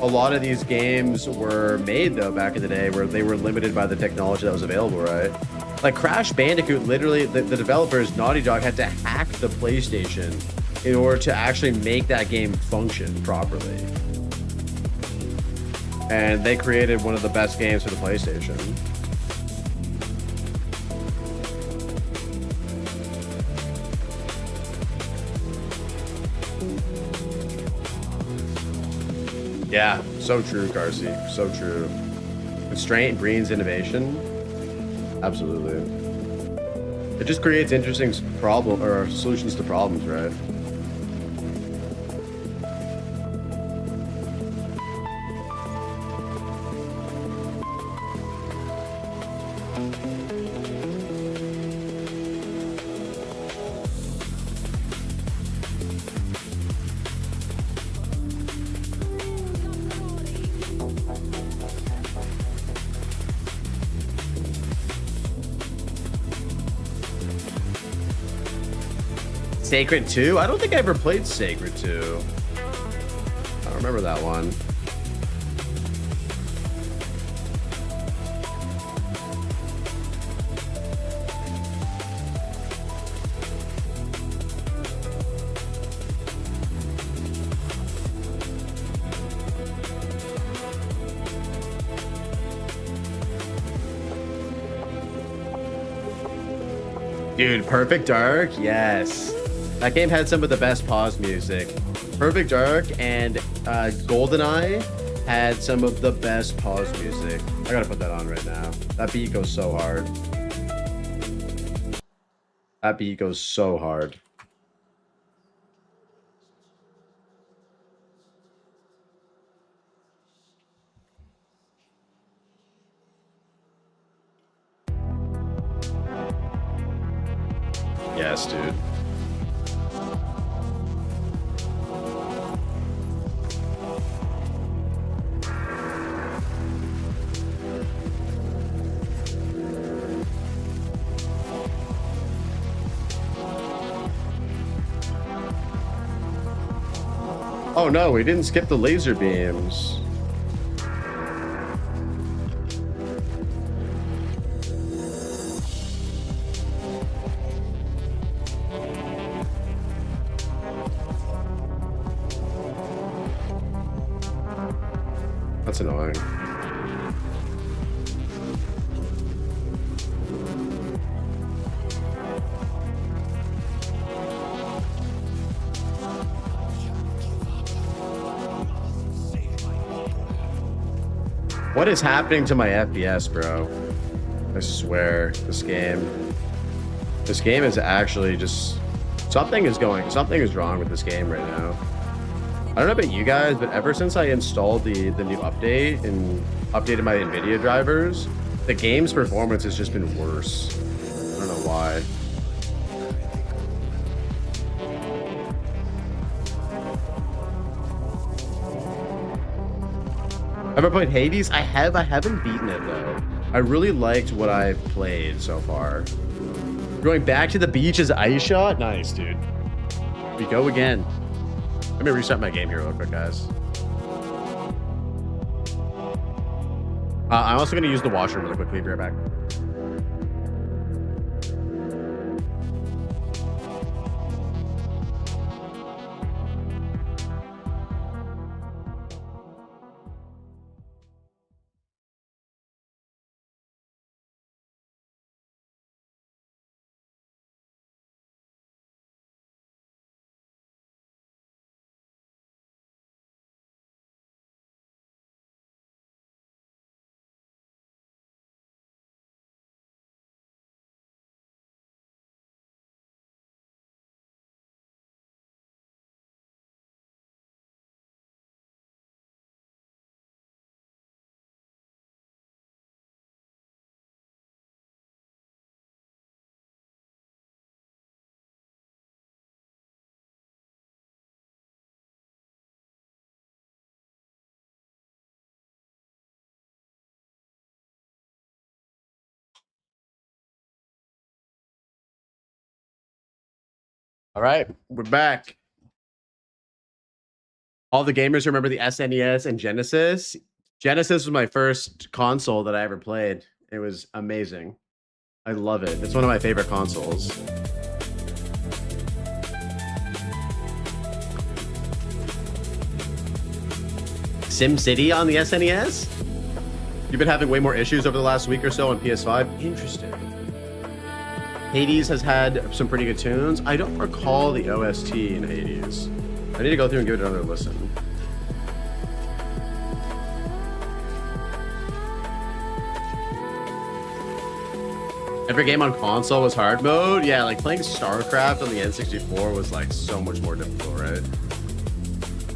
a lot of these games were made, though, back in the day, where they were limited by the technology that was available, right? Like Crash Bandicoot, literally, the developers, Naughty Dog, had to hack the PlayStation in order to actually make that game function properly. And they created one of the best games for the PlayStation. Yeah, so true, Carsey. So true. Constraint breeds innovation. Absolutely. It just creates interesting problem or solutions to problems, right? Sacred 2? I don't think I ever played Sacred 2. I don't remember that one. Dude, Perfect Dark? Yes. That game had some of the best pause music. Perfect Dark and GoldenEye had some of the best pause music. I gotta put that on right now. That beat goes so hard. That beat goes so hard. Yes, dude. Oh no, we didn't skip the laser beams. That's annoying. What is happening to my FPS, bro? I swear, this game is actually just something is wrong with this game right now. I don't know about you guys, but ever since I installed the new update and updated my NVIDIA drivers, the game's performance has just been worse. I don't know why. Ever played Hades? I have. I haven't beaten it though. I really liked what I've played so far. Going back to the beach as ice shot? Nice, dude. We go again. Let me reset my game here real quick, guys. I'm also going to use the washroom really quickly. Be right back. All right, we're back. All the gamers remember the SNES and Genesis. Genesis was my first console that I ever played. It was amazing. I love it. It's one of my favorite consoles. SimCity on the SNES? You've been having way more issues over the last week or so on PS5? Interesting. Hades has had some pretty good tunes. I don't recall the OST in Hades. I need to go through and give it another listen. Every game on console was hard mode? Yeah, like playing StarCraft on the N64 was like so much more difficult, right?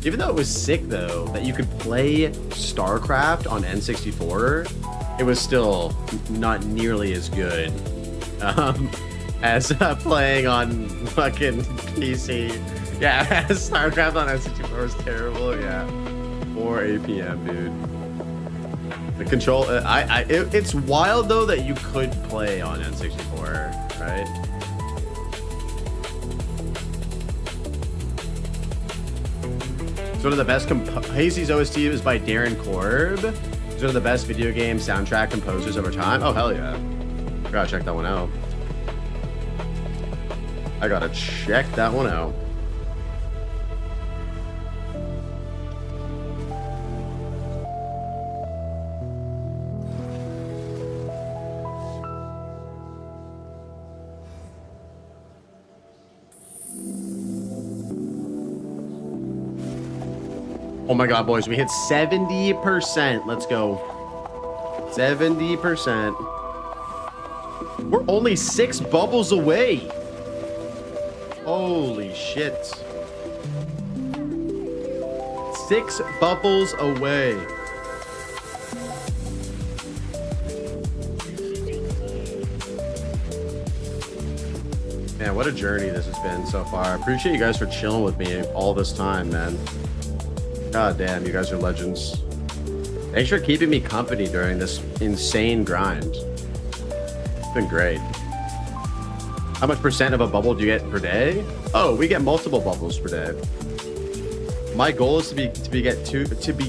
Even though it was sick though, that you could play StarCraft on N64, it was still not nearly as good as playing on fucking PC. Yeah, StarCraft on N64 was terrible, yeah. 4 APM, dude. The control, it's wild though that you could play on N64, right? It's one of the best. Hazy's OST is by Darren Korb. He's one of the best video game soundtrack composers over time. Oh hell yeah! Gotta check that one out. I gotta check that one out. Oh my god, boys, we hit 70%. Let's go. 70%. We're only 6 bubbles away. Holy shit. 6 bubbles away. Man, what a journey this has been so far. I appreciate you guys for chilling with me all this time, man. God damn, you guys are legends. Thanks for keeping me company during this insane grind. It's been great. How much percent of a bubble do you get per day? Oh, we get multiple bubbles per day. My goal is to be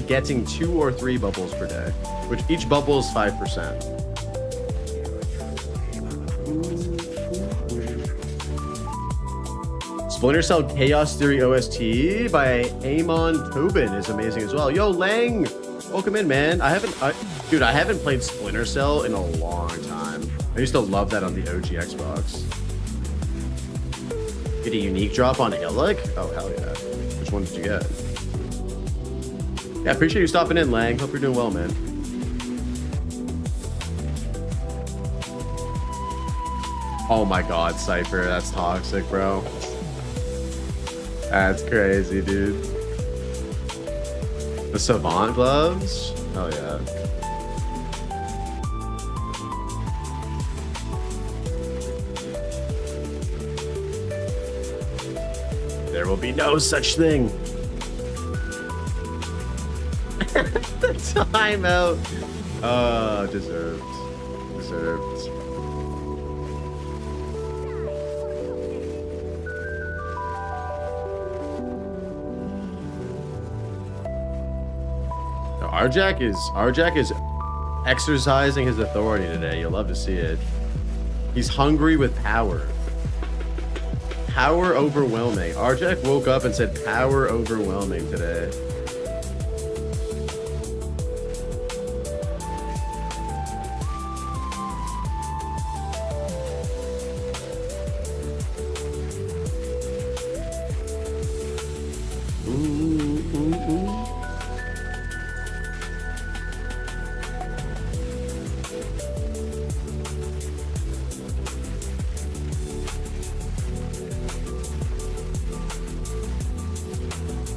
getting 2 or 3 bubbles per day, which each bubble is 5%. Splinter Cell Chaos Theory OST by Amon Tobin is amazing as well. Yo, Lang, welcome in, man. I haven't played Splinter Cell in a long time. I used to love that on the OG Xbox. Get a unique drop on Illic? Oh, hell yeah. Which one did you get? Yeah, appreciate you stopping in, Lang. Hope you're doing well, man. Oh my god, Cypher, that's toxic, bro. That's crazy, dude. The Savant gloves? Oh yeah. There will be no such thing. The timeout. Deserved. Deserved. Arjack is exercising his authority today. You'll love to see it. He's hungry with power. Power overwhelming. Arjack woke up and said power overwhelming today.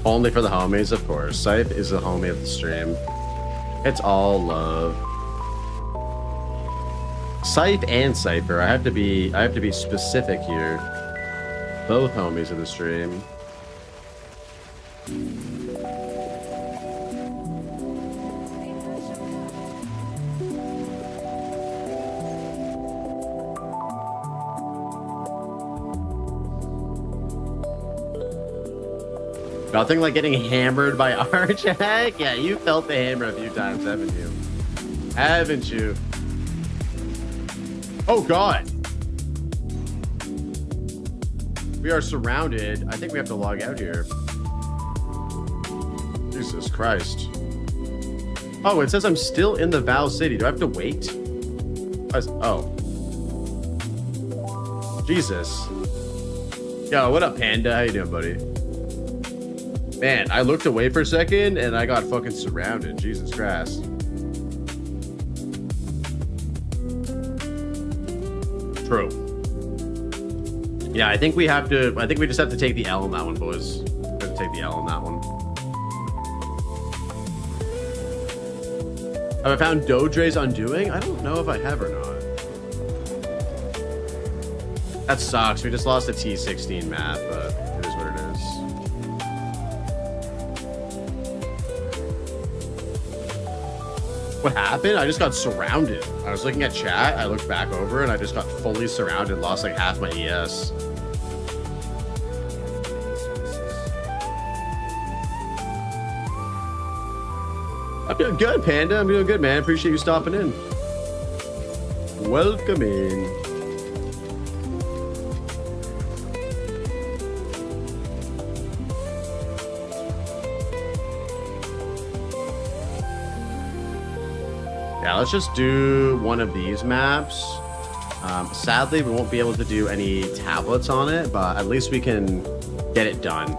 Only for the homies, of course. Scythe is the homie of the stream. It's all love. Scythe and Cypher. I have to be specific here. Both homies of the stream. Nothing like getting hammered by Archak. Yeah, you felt the hammer a few times, haven't you? Haven't you? Oh God. We are surrounded. I think we have to log out here. Jesus Christ. Oh, it says I'm still in the Val City. Do I have to wait? Oh. Jesus. Yo, what up, Panda? How you doing, buddy? Man, I looked away for a second and I got fucking surrounded. Jesus Christ. True. Yeah, I think we just have to take the L on that one, boys. We have to take the L on that one. Have I found Dodre's Undoing? I don't know if I have or not. That sucks. We just lost the T16 map, but it is what it is. What happened? I just got surrounded. I was looking at chat, I looked back over, and I just got fully surrounded, lost like half my ES. I'm doing good, Panda. I'm doing good, man. Appreciate you stopping in. Welcome in. Yeah, let's just do one of these maps. Sadly, we won't be able to do any tablets on it, but at least we can get it done.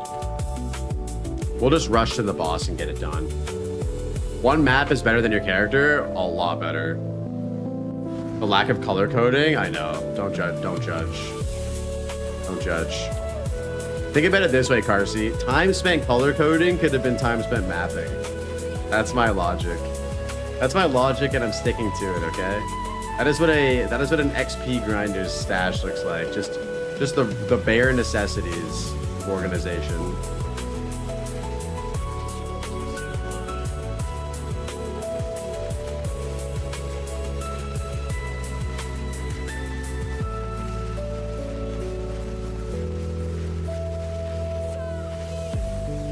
We'll just rush to the boss and get it done. One map is better than your character, a lot better. The lack of color coding, I know. Don't judge, don't judge. Don't judge. Think about it this way, Carsey. Time spent color coding could have been time spent mapping. That's my logic. That's my logic, and I'm sticking to it, okay? That is what an XP grinder's stash looks like. Just the bare necessities of organization.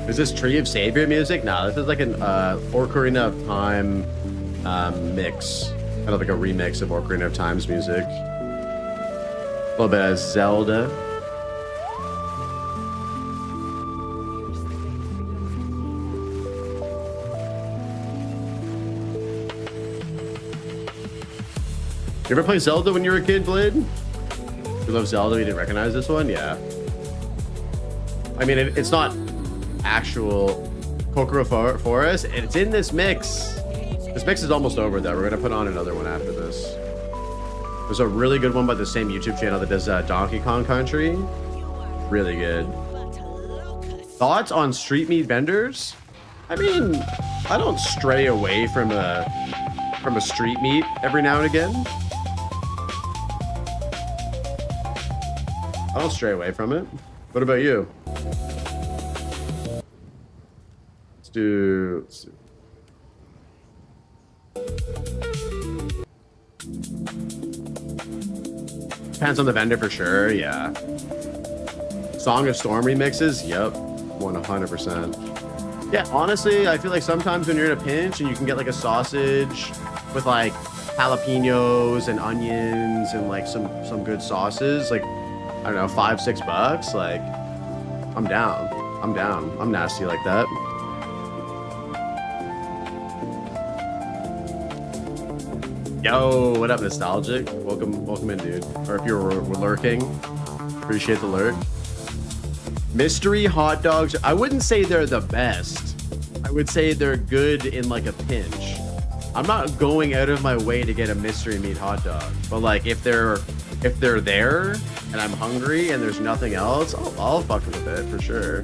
Is this Tree of Savior music? No, this is like an Ocarina of Time mix. Kind of like a remix of Ocarina of Time's music. A little bit of Zelda. You ever play Zelda when you were a kid, Blade? You love Zelda? You didn't recognize this one? Yeah. I mean, it's not actual Kokoro Forest. It's in this mix. This mix is almost over, though. We're gonna put on another one after this. There's a really good one by the same YouTube channel that does Donkey Kong Country. Really good. Thoughts on street meat vendors? I mean, I don't stray away from a street meat every now and again. I don't stray away from it. What about you? Let's do. Depends on the vendor for sure, yeah. Song of Storm remixes, yep, 100%. Yeah, honestly, I feel like sometimes when you're in a pinch and you can get like a sausage with like jalapenos and onions and like some good sauces, like, I don't know, $5-6, like, I'm down. I'm nasty like that. Yo, what up, Nostalgic? Welcome in, dude. Or if you're lurking, appreciate the lurk. Mystery hot dogs, I wouldn't say they're the best. I would say they're good in like a pinch. I'm not going out of my way to get a mystery meat hot dog, but like if they're there and I'm hungry and there's nothing else, I'll fuck with it for sure.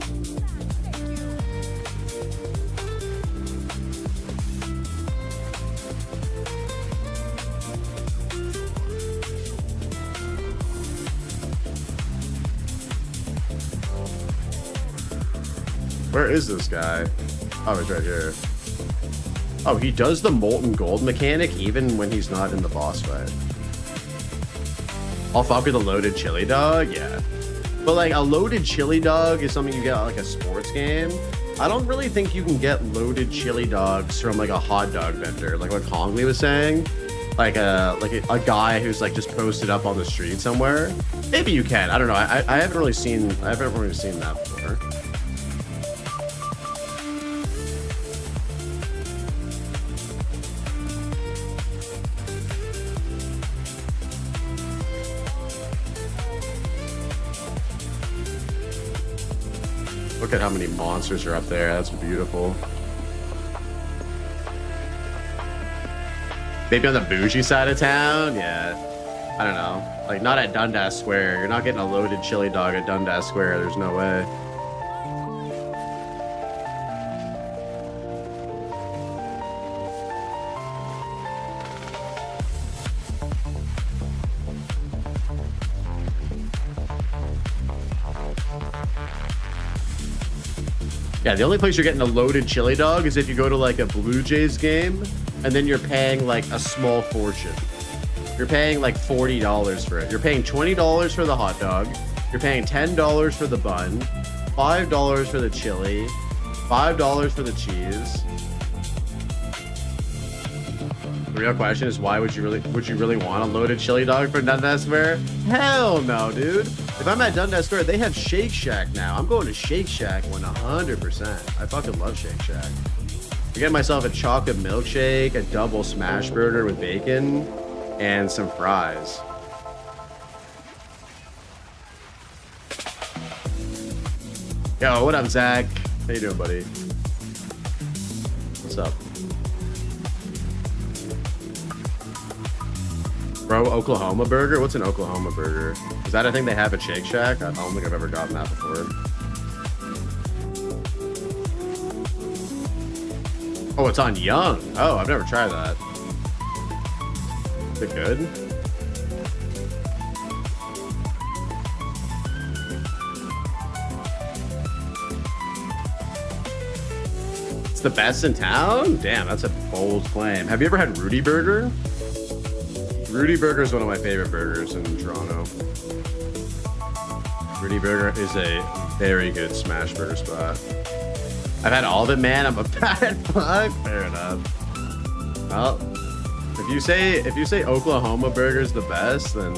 Where is this guy? Oh, he's right here. Oh, he does the molten gold mechanic even when he's not in the boss fight. I'll fuck with a loaded chili dog? Yeah. But like a loaded chili dog is something you get at like a sports game. I don't really think you can get loaded chili dogs from like a hot dog vendor, like what Congley was saying. Like a guy who's like just posted up on the street somewhere. Maybe you can. I don't know. I haven't really seen that before. Look at how many monsters are up there. That's beautiful. Maybe on the bougie side of town? Yeah. I don't know. Like, not at Dundas Square. You're not getting a loaded chili dog at Dundas Square. There's no way. Yeah, the only place you're getting a loaded chili dog is if you go to like a Blue Jays game and then you're paying like a small fortune. You're paying like $40 for it. You're paying $20 for the hot dog. You're paying $10 for the bun, $5 for the chili, $5 for the cheese. The real question is, why would you really want a loaded chili dog for Dundas Square? Hell no, dude. If I'm at Dundas Square, they have Shake Shack now. I'm going to Shake Shack 100%. I fucking love Shake Shack. I'm getting myself a chocolate milkshake, a double smash burger with bacon, and some fries. Yo, what up, Zach? How you doing, buddy? What's up? Bro, Oklahoma burger? What's an Oklahoma burger? Is that a thing they have at Shake Shack? I don't think I've ever gotten that before. Oh, it's on Young. Oh, I've never tried that. Is it good? It's the best in town? Damn, that's a bold claim. Have you ever had Rudy Burger? Rudy Burger is one of my favorite burgers in Toronto. Rudy Burger is a very good smash burger spot. I've had all of it, man. I'm a bad fuck. Fair enough. Well, if you say Oklahoma Burger's the best, then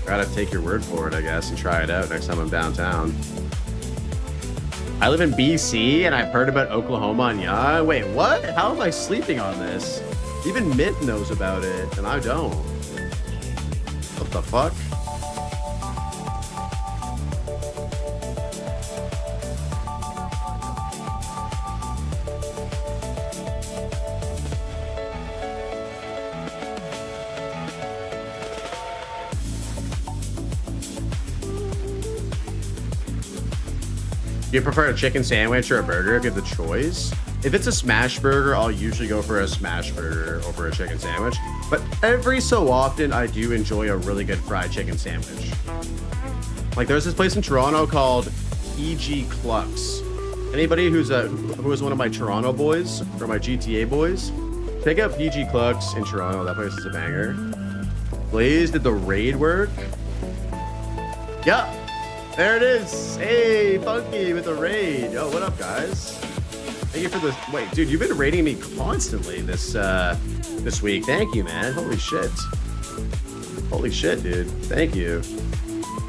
I gotta take your word for it, I guess, and try it out next time I'm downtown. I live in BC and I've heard about Oklahoma on Yonge. Wait, what? How am I sleeping on this? Even Myth knows about it, and I don't. What the fuck? Do you prefer a chicken sandwich or a burger if you have the choice? If it's a smash burger, I'll usually go for a smash burger over a chicken sandwich. But every so often, I do enjoy a really good fried chicken sandwich. Like there's this place in Toronto called E.G. Clucks. Anybody who is one of my Toronto boys or my GTA boys, check out E.G. Clucks in Toronto. That place is a banger. Blaze, did the raid work? Yeah. There it is. Hey, Funky with the raid. Yo, what up, guys? Thank you for this. Wait, dude, you've been raiding me constantly this week. Thank you, man. Holy shit. Holy shit, dude. Thank you.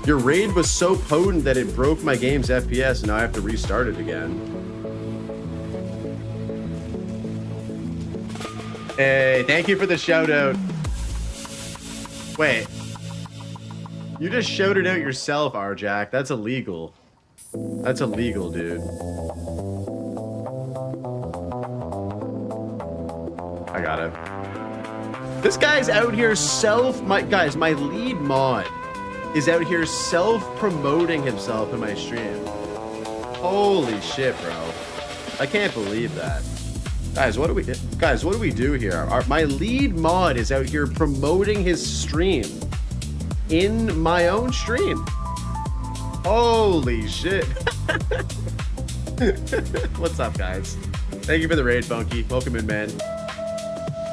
Your raid was so potent that it broke my game's FPS, and now I have to restart it again. Hey, thank you for the shout out. Wait. You just shouted out yourself, Arjack. That's illegal. That's illegal, dude. I got it. This guy's out here my lead mod is out here self-promoting himself in my stream. Holy shit, bro. I can't believe that. Guys, what do we do here? My lead mod is out here promoting his stream in my own stream. Holy shit. What's up, guys? Thank you for the raid, Funky. Welcome in, man.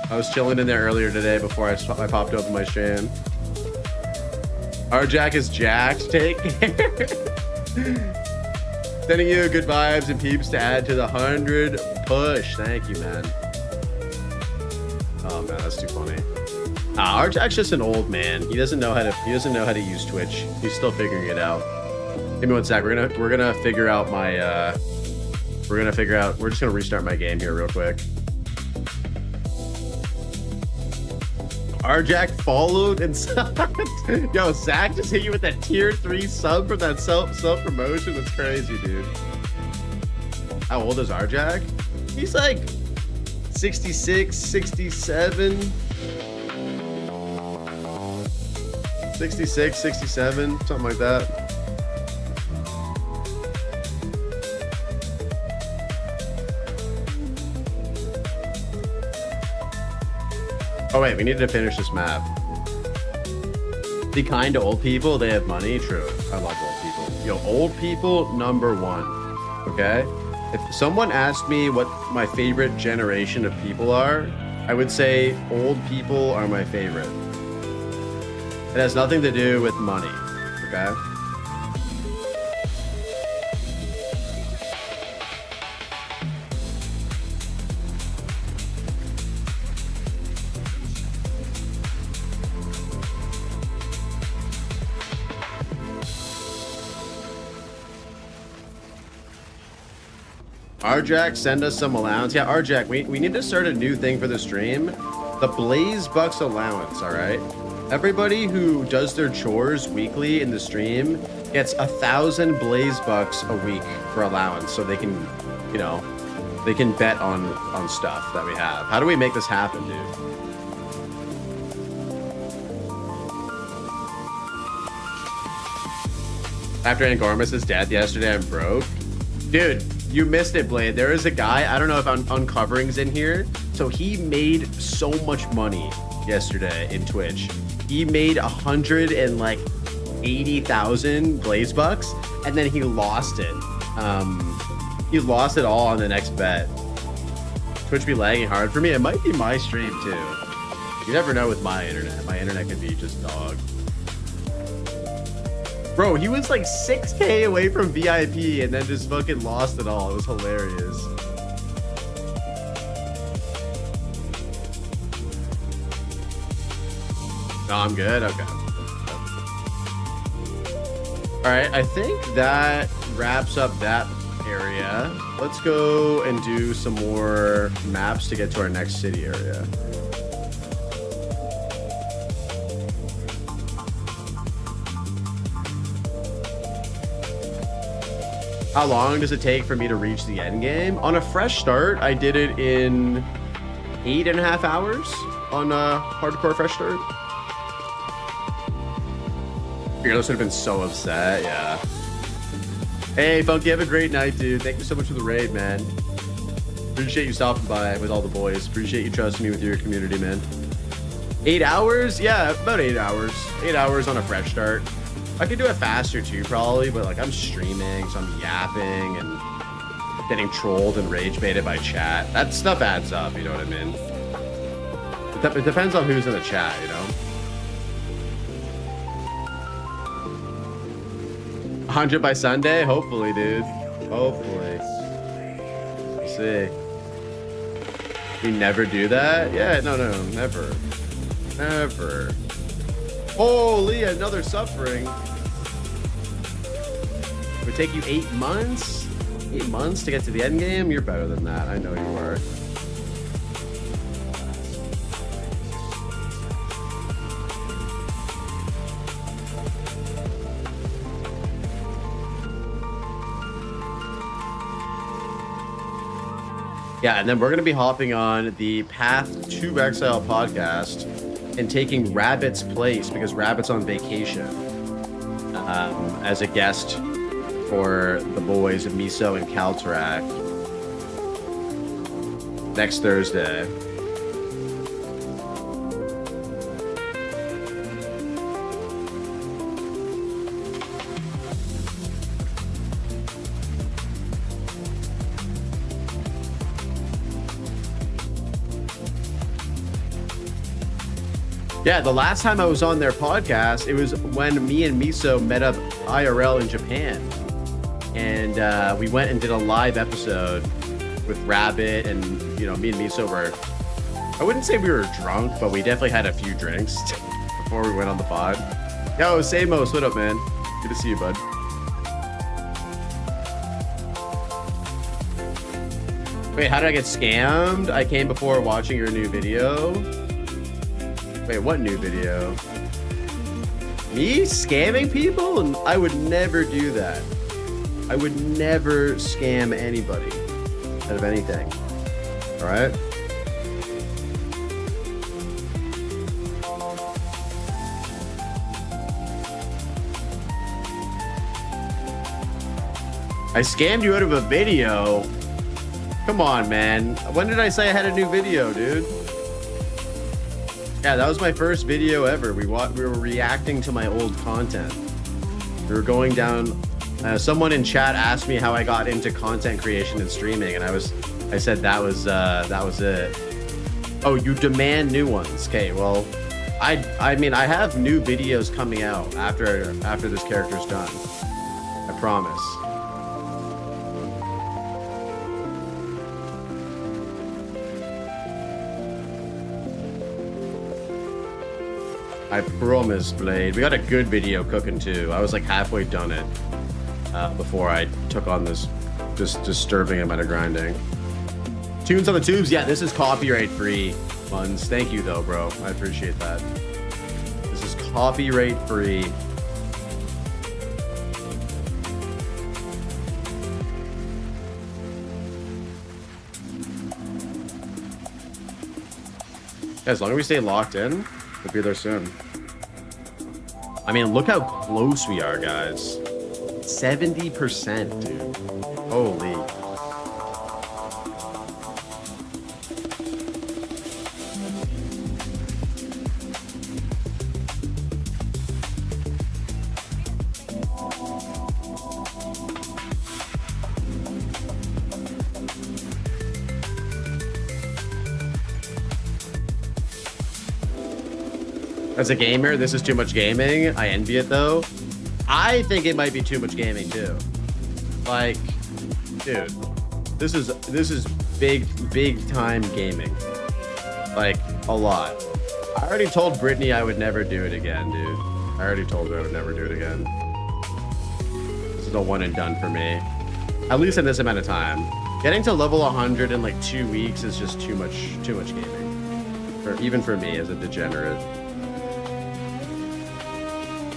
I was chilling in there earlier today before I popped open my stream. Our Jack is jacked. Take care. Sending you good vibes and peeps to add to the 100 push. Thank you, man. Oh man, that's too funny. Our Jack's just an old man. He doesn't know how to use Twitch. He's still figuring it out. Give me 1 sec. We're gonna figure out my we're just gonna restart my game here real quick. Our Jack followed and subbed. Yo, Zach just hit you with that tier 3 sub from that self promotion. That's crazy, dude. How old is our Jack? He's like 66, 67. 66, 67, something like that. Oh wait, we need to finish this map. Be kind to old people, they have money. True, I love old people. Yo, old people, number 1, okay? If someone asked me what my favorite generation of people are, I would say old people are my favorite. It has nothing to do with money, okay? Arjack, send us some allowance. Yeah, Arjack, we need to start a new thing for the stream. The Blaze Bucks allowance, all right? Everybody who does their chores weekly in the stream gets 1,000 Blaze Bucks a week for allowance, so they can, you know, they can bet on stuff that we have. How do we make this happen, dude? After Angormus' death yesterday, I'm broke. Dude, you missed it, Blade. There is a guy, I don't know if Uncovering's in here. So he made so much money yesterday in Twitch. He made 180,000 Blaze Bucks, and then he lost it. He lost it all on the next bet. Twitch be lagging hard for me. It might be my stream too. You never know with my internet. My internet could be just dog. Bro, he was like 6K away from VIP and then just fucking lost it all. It was hilarious. No, I'm good. Okay. All right, I think that wraps up that area. Let's go and do some more maps to get to our next city area. How long does it take for me to reach the end game? On a fresh start, I did it in 8.5 hours on a hardcore fresh start. Fearless would have been so upset, yeah. Hey, Funky, have a great night, dude. Thank you so much for the raid, man. Appreciate you stopping by with all the boys. Appreciate you trusting me with your community, man. 8 hours? Yeah, about 8 hours. 8 hours on a fresh start. I could do it faster too, probably, but like I'm streaming, so I'm yapping and getting trolled and rage baited by chat. That stuff adds up, you know what I mean? It depends on who's in the chat, you know? 100 by Sunday? Hopefully, dude. Hopefully. Let's see. You never do that? Yeah, no, never. Never. Holy, another suffering. It would take you 8 months? 8 months to get to the end game? You're better than that. I know you are. Yeah, and then we're going to be hopping on the Path to Exile podcast and taking Rabbit's place because Rabbit's on vacation as a guest for the boys of Miso and Calterac next Thursday. Yeah, the last time I was on their podcast, it was when me and Miso met up IRL in Japan. And we went and did a live episode with Rabbit, and me and Miso were, I wouldn't say we were drunk, but we definitely had a few drinks before we went on the pod. Yo, Samos, what up, man? Good to see you, bud. Wait, how did I get scammed? I came before watching your new video. Wait, what new video? Me scamming people? And I would never do that. I would never scam anybody out of anything. All right? I scammed you out of a video. Come on, man. When did I say I had a new video, dude? Yeah, that was my first video ever. We were reacting to my old content. We were going down. Someone in chat asked me how I got into content creation and streaming, and I said that was it. Oh, you demand new ones. Okay, well, I mean I have new videos coming out after this character's done. I promise. I promise, Blade. We got a good video cooking too. I was like halfway done it before I took on this just disturbing amount of grinding. Tunes on the tubes. Yeah, this is copyright free ones. Thank you though, bro. I appreciate that. This is copyright free. Yeah, as long as we stay locked in, we'll be there soon. I mean, look how close we are, guys. 70%, dude. Holy. As a gamer, this is too much gaming. I envy it though. I think it might be too much gaming too. Like, dude, this is big time gaming. Like, a lot. I already told Brittany I would never do it again, dude. I already told her I would never do it again. This is a one and done for me. At least in this amount of time. Getting to level 100 in like 2 weeks is just too much gaming. Even for me as a degenerate.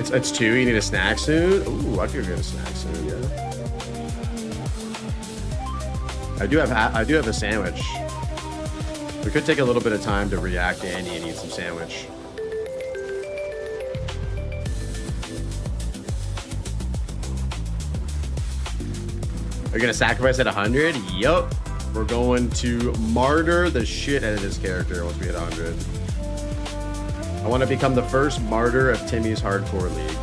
It's 2. You need a snack soon. Ooh, I could get a snack soon. Yeah. I do have a sandwich. We could take a little bit of time to react to Andy and eat some sandwich. Are you gonna sacrifice at 100? Yup. We're going to martyr the shit out of this character once we hit 100. I want to become the first martyr of Timmy's Hardcore League.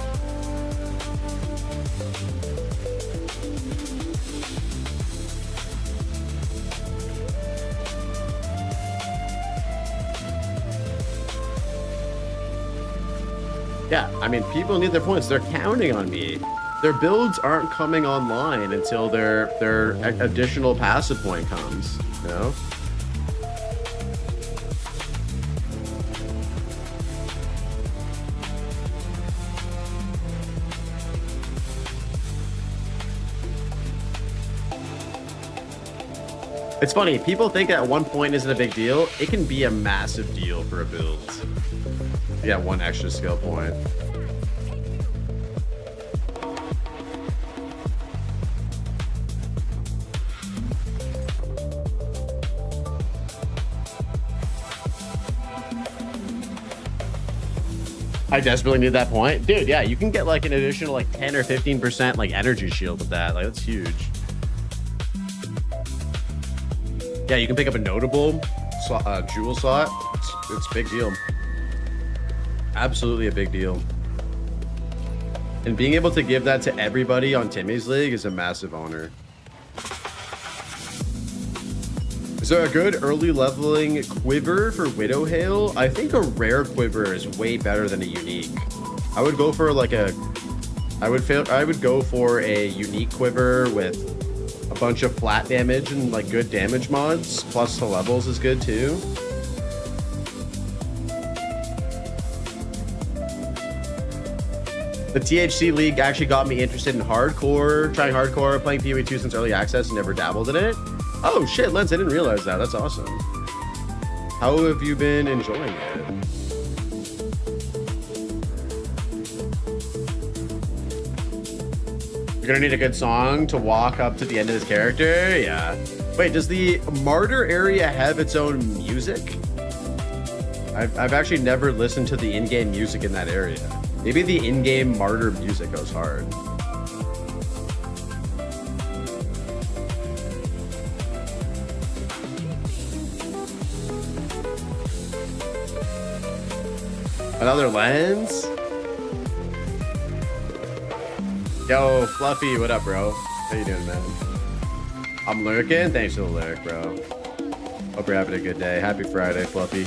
Yeah, I mean, people need their points. They're counting on me. Their builds aren't coming online until their additional passive point comes, you know? It's funny, people think at one point isn't a big deal. It can be a massive deal for a build. You got one extra skill point. I desperately need that point. Dude, yeah, you can get like an additional like 10 or 15% like energy shield with that. Like, that's huge. Yeah, you can pick up a notable jewel slot. It's a big deal. Absolutely a big deal. And being able to give that to everybody on Timmy's League is a massive honor. Is there a good early leveling quiver for Widow Hail? I think a rare quiver is way better than a unique. I would go for like a, I would go for a unique quiver with a bunch of flat damage and like good damage mods. Plus the levels is good too. The THC League actually got me interested in hardcore, trying hardcore, playing PoE 2 since early access and never dabbled in it. Oh shit, Lens, I didn't realize that. That's awesome. How have you been enjoying it? You're gonna need a good song to walk up to the end of this character? Yeah. Wait, does the Martyr area have its own music? I've actually never listened to the in-game music in that area. Maybe the in-game Martyr music goes hard. Another Lens? Yo, Fluffy, what up, bro? How you doing, man? I'm lurking. Thanks for the lurk, bro. Hope you're having a good day. Happy Friday, Fluffy.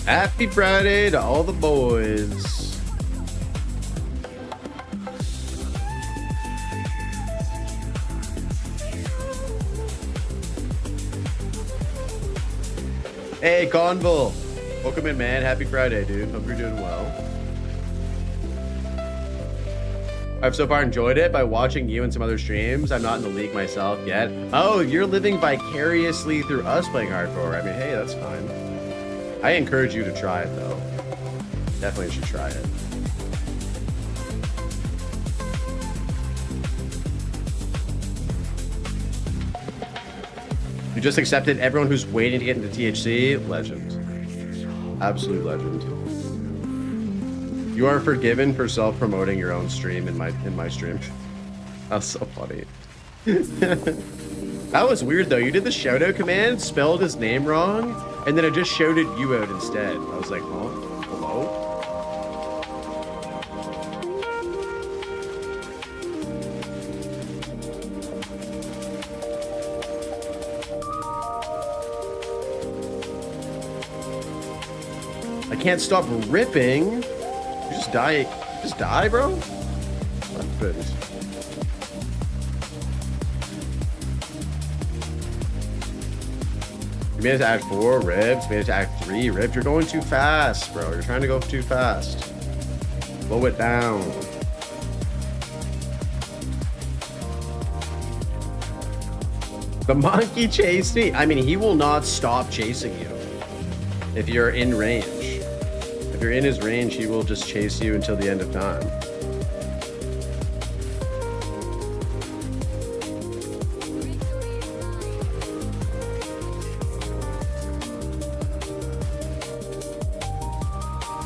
Happy Friday to all the boys. Hey, Convul. Welcome in, man. Happy Friday, dude. Hope you're doing well. I've so far enjoyed it by watching you and some other streams. I'm not in the league myself yet. Oh, you're living vicariously through us playing hardcore. I mean, hey, that's fine. I encourage you to try it, though. Definitely should try it. You just accepted everyone who's waiting to get into THC. Legend. Absolute legend. You are forgiven for self-promoting your own stream in my stream. That's so funny. That was weird though. You did the shoutout command, spelled his name wrong, and then it just shouted you out instead. I was like, huh? Hello? I can't stop ripping. You just die. Just die, bro? That's good. You made it to Act 4, ripped. Made it to Act 3, ripped. You're going too fast, bro. You're trying to go too fast. Slow it down. The monkey chased me. I mean, he will not stop chasing you if you're in range. If you're in his range, he will just chase you until the end of time.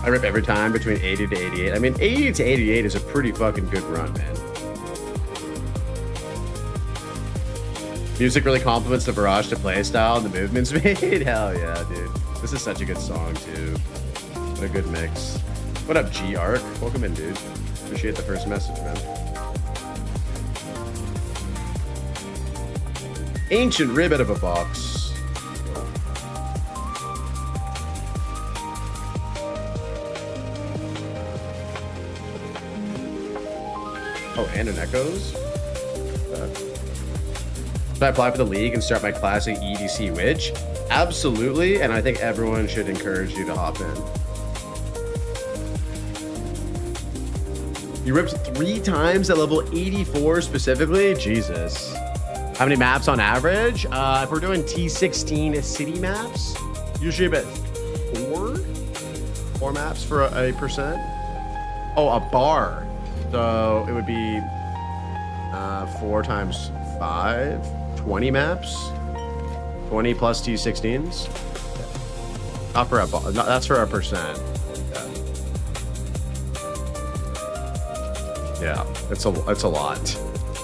I rip every time between 80 to 88. I mean, 80 to 88 is a pretty fucking good run, man. Music really complements the Varashta playstyle and the movements made. Hell yeah, dude. This is such a good song, too. What a good mix. What up, G-Arc? Welcome in, dude. Appreciate the first message, man. Ancient rib out of a box. Oh, and an Echoes? Should I apply for the league and start my classic EDC Witch? Absolutely, and I think everyone should encourage you to hop in. You ripped 3 times at level 84 specifically? Jesus. How many maps on average? If we're doing T16 city maps, usually about 4 maps for a percent. Oh, a bar. So it would be 4 times 5, 20 maps. 20 plus T16s. Not for a bar. No, that's for a percent. Yeah, it's a lot.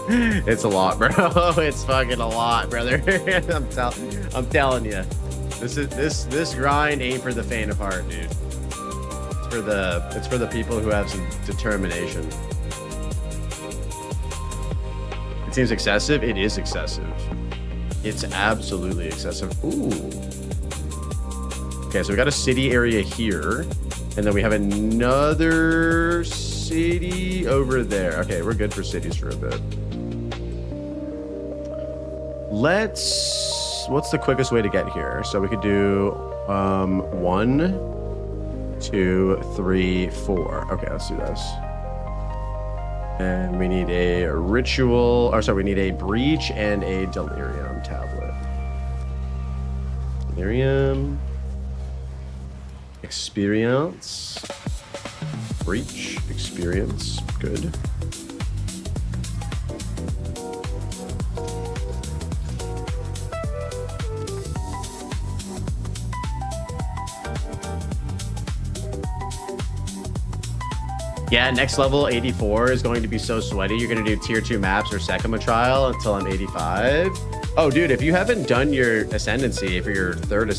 It's a lot, bro. It's fucking a lot, brother. I'm telling you, this grind ain't for the faint of heart, dude. It's for the people who have some determination. It's seems excessive. It is excessive. It's absolutely excessive. Ooh. Okay, so we got a city area here, and then we have another city over there. Okay, we're good for cities for a bit. What's the quickest way to get here? So we could do 1, 2, 3, 4. Okay, let's do this. And we need a ritual, or sorry, we need a breach and a delirium tablet. Delirium. Experience. Breach. Experience. Good. Yeah, next level 84 is going to be so sweaty. You're going to do tier 2 maps or Sekima trial until I'm 85. Oh, dude, if you haven't done your ascendancy for your 3rd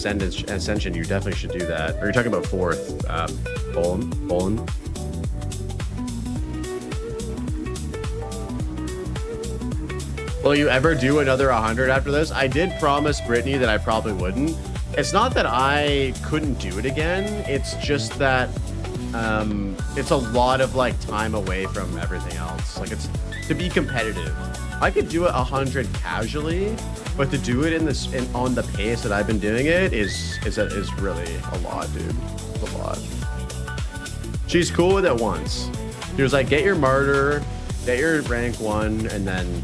ascension, you definitely should do that. Or you're talking about 4th, Bolin. Will you ever do another 100 after this? I did promise Brittany that I probably wouldn't. It's not that I couldn't do it again. It's just that it's a lot of like time away from everything else. Like, it's to be competitive. I could do it 100 casually, but to do it on the pace that I've been doing it is really a lot, dude. It's a lot. She's cool with it once. She was like, get your martyr, get your rank 1, and then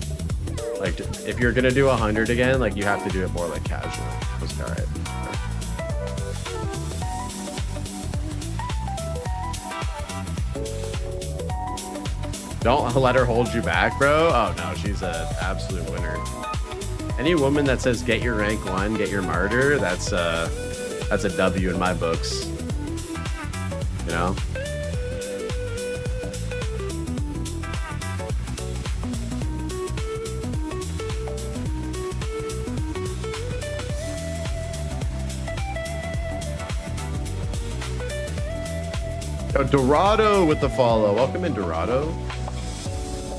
like if you're gonna do 100 again, like you have to do it more like casual. I was like, all right. Don't let her hold you back, bro. Oh no, she's an absolute winner. Any woman that says get your rank 1, get your martyr, that's a W in my books. You know? Yo, Dorado with the follow. Welcome in, Dorado.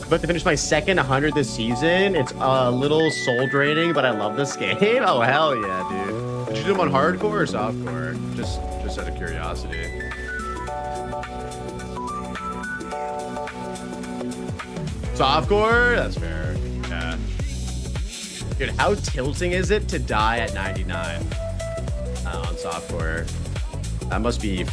About to finish my second 100 this season. It's a little soul draining, but I love this game. Oh hell yeah, dude! Did you do them on hardcore or softcore? Just out of curiosity. Softcore? That's fair. Yeah. Dude, how tilting is it to die at 99 on softcore? That must be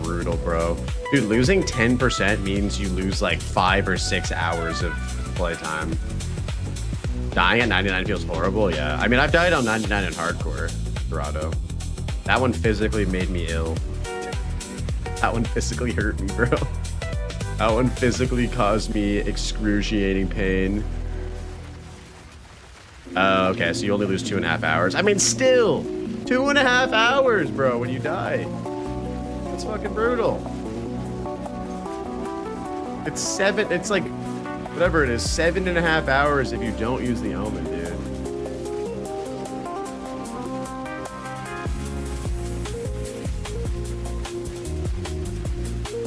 brutal, bro. Dude, losing 10% means you lose like 5 or 6 hours of playtime. Dying at 99 feels horrible, yeah. I mean, I've died on 99 in hardcore, Dorado. That one physically made me ill. That one physically hurt me, bro. That one physically caused me excruciating pain. Okay, so you only lose 2.5 hours. I mean, still! 2.5 hours, bro, when you die. That's fucking brutal. It's like, whatever it is, 7.5 hours if you don't use the omen, dude.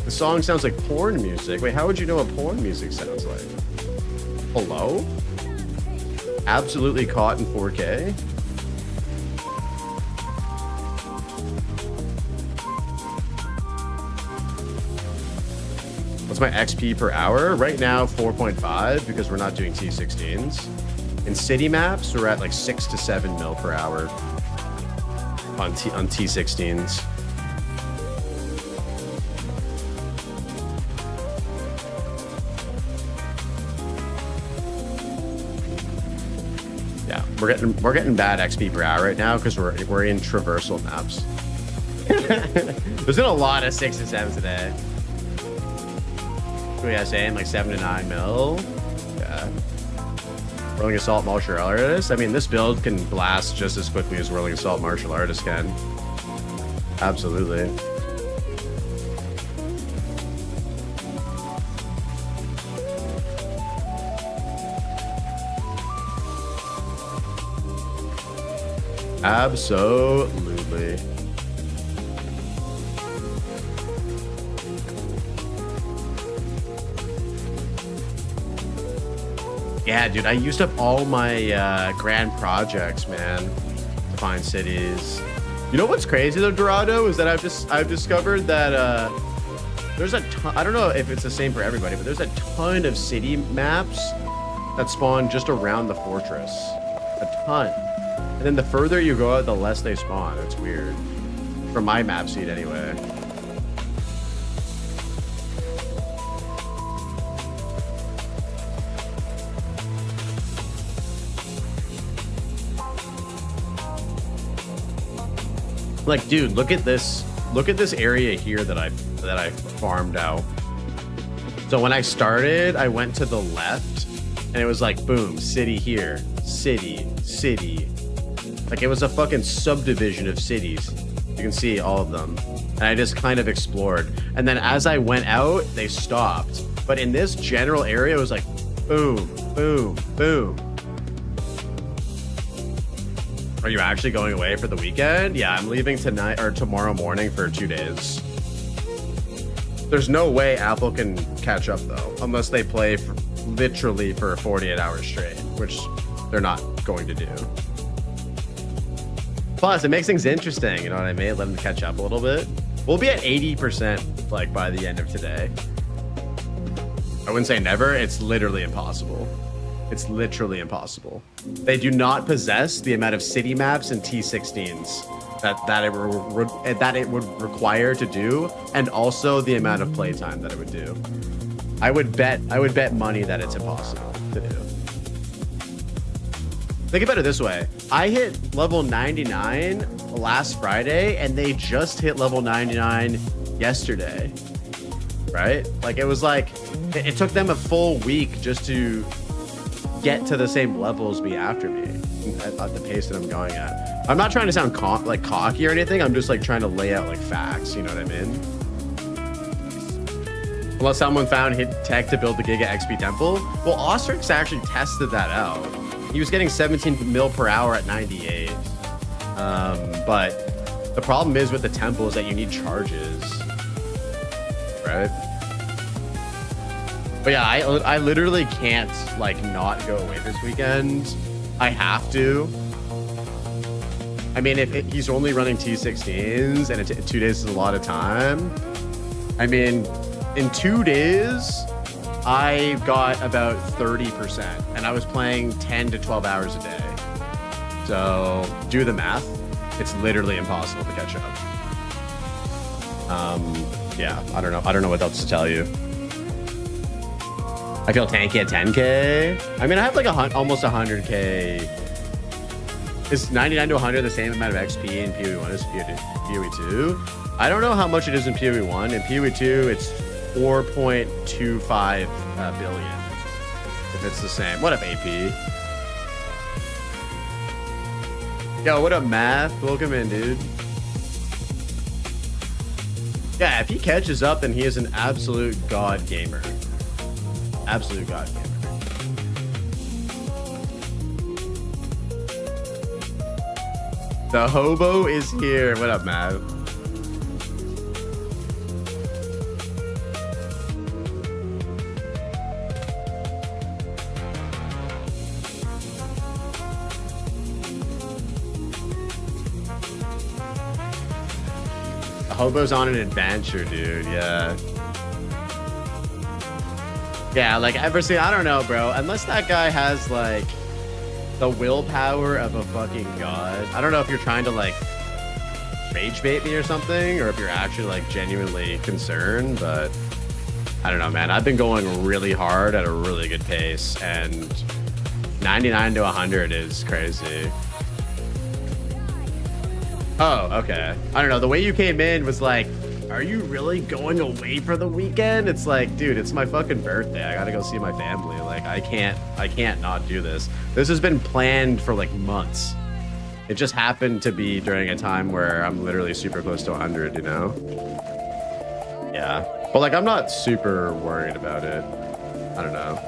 The song sounds like porn music. Wait, how would you know what porn music sounds like? Hello? Absolutely caught in 4K? What's my XP per hour? Right now, 4.5 because we're not doing T16s. In city maps, we're at like 6 to 7 mil per hour on T16s. Yeah, we're getting bad XP per hour right now because we're in traversal maps. There's been a lot of 6 to 7s today. What are you guys saying? Like 7 to 9 mil? Yeah. Whirling Assault Martial Artist? I mean, this build can blast just as quickly as Whirling Assault Martial Artist can. Absolutely. Absolutely. Yeah, dude, I used up all my grand projects, man, to find cities. You know what's crazy though, Dorado, is that I've discovered that there's a ton, I don't know if it's the same for everybody, but there's a ton of city maps that spawn just around the fortress. A ton. And then the further you go out, the less they spawn. It's weird. From my map seed anyway. Like, dude, look at this area here that I farmed out. So when I started, I went to the left and it was like, boom, city here, city, city. Like it was a fucking subdivision of cities. You can see all of them. And I just kind of explored. And then as I went out, they stopped. But in this general area, it was like, boom, boom, boom. Are you actually going away for the weekend? Yeah, I'm leaving tonight or tomorrow morning for 2 days. There's no way Apple can catch up though, unless they play literally for 48 hours straight, which they're not going to do. Plus, it makes things interesting, you know what I mean? Let them catch up a little bit. We'll be at 80% like by the end of today. I wouldn't say never, it's literally impossible. It's literally impossible. They do not possess the amount of city maps and T16s that it would require to do, and also the amount of playtime that it would do. I would bet money that it's impossible to do. Think about it this way. I hit level 99 last Friday, and they just hit level 99 yesterday. Right? Like, it was like, it took them a full week just to get to the same level as me after me at the pace that I'm going at. I'm not trying to sound cocky or anything. I'm just like trying to lay out like facts. You know what I mean? Unless someone found hit tech to build the Giga XP temple. Well, Ostrix actually tested that out. He was getting 17 mil per hour at 98. But the problem is with the temple is that you need charges, right? But yeah, I literally can't like not go away this weekend. I have to. I mean, if he's only running T16s and 2 days is a lot of time. I mean, in 2 days, I got about 30%, and I was playing 10 to 12 hours a day. So do the math. It's literally impossible to catch up. Yeah, I don't know. I don't know what else to tell you. I feel tanky at 10K. I mean, I have like almost 100K. Is 99 to 100 the same amount of XP in PoE1 as PoE2? I don't know how much it is in PoE1. In PoE2, it's 4.25 billion. If it's the same. What up, AP? Yo, what up, Math? Welcome in, dude. Yeah, if he catches up, then he is an absolute god gamer. Absolute god gamer. The hobo is here. What up, Matt? The hobo's on an adventure, dude. Yeah. Yeah, like I don't know, bro. Unless that guy has like the willpower of a fucking god. I don't know if you're trying to like rage bait me or something, or if you're actually like genuinely concerned, but I don't know, man. I've been going really hard at a really good pace, and 99 to 100 is crazy. Oh, okay. I don't know. The way you came in was like, are you really going away for the weekend? It's like, dude, it's my fucking birthday. I gotta go see my family. Like, I can't not do this. This has been planned for like months. It just happened to be during a time where I'm literally super close to 100, you know? Yeah. But like, I'm not super worried about it. I don't know.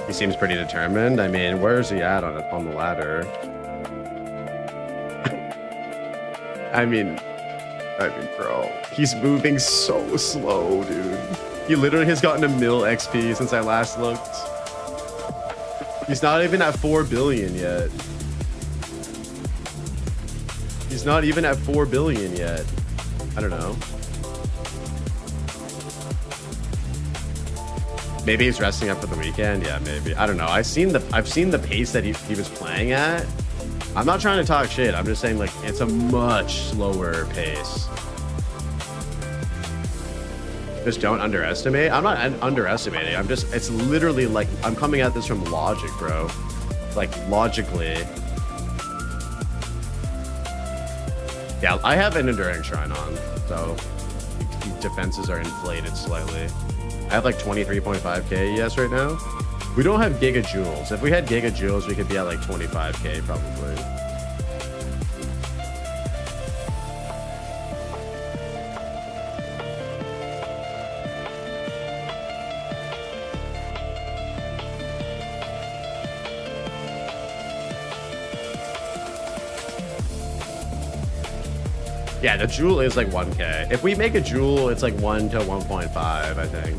He seems pretty determined. I mean, where's he at on the ladder? I mean, bro, he's moving so slow, dude. He literally has gotten a mil XP since I last looked. He's not even at 4 billion yet. He's not even at 4 billion yet. I don't know. Maybe he's resting up for the weekend. Yeah, maybe. I don't know. I've seen the pace that he was playing at. I'm not trying to talk shit. I'm just saying, like, it's a much slower pace. Just don't underestimate. I'm not underestimating. I'm just, it's literally like, I'm coming at this from logic, bro. Like, logically. Yeah, I have an Enduring Shrine on, so defenses are inflated slightly. I have like 23.5k ES right now. We don't have gigajoules. If we had gigajoules, we could be at like 25k probably. Yeah, the jewel is like 1k. If we make a jewel, it's like 1 to 1.5, I think.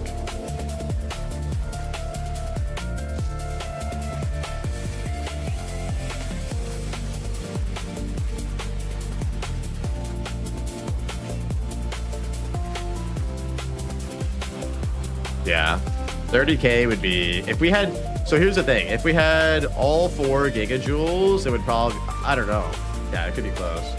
Yeah, 30k would be, if we had, so here's the thing, if we had all 4 gigajoules, it would probably, I don't know. Yeah, it could be close.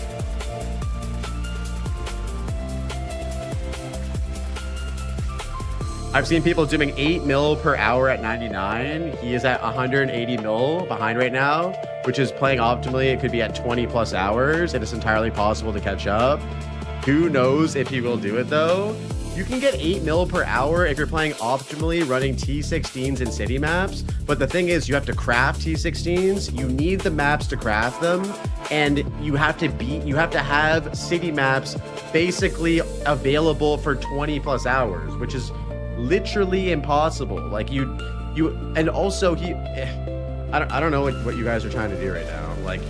I've seen people doing 8 mil per hour at 99. He is at 180 mil behind right now, which is playing optimally. It could be at 20 plus hours. It is entirely possible to catch up. Who knows if he will do it though? You can get 8 mil per hour if you're playing optimally running T16s and city maps. But the thing is, you have to craft T16s. You need the maps to craft them. And you have to have city maps basically available for 20 plus hours, which is literally impossible. Like and also I don't know what you guys are trying to do right now. Like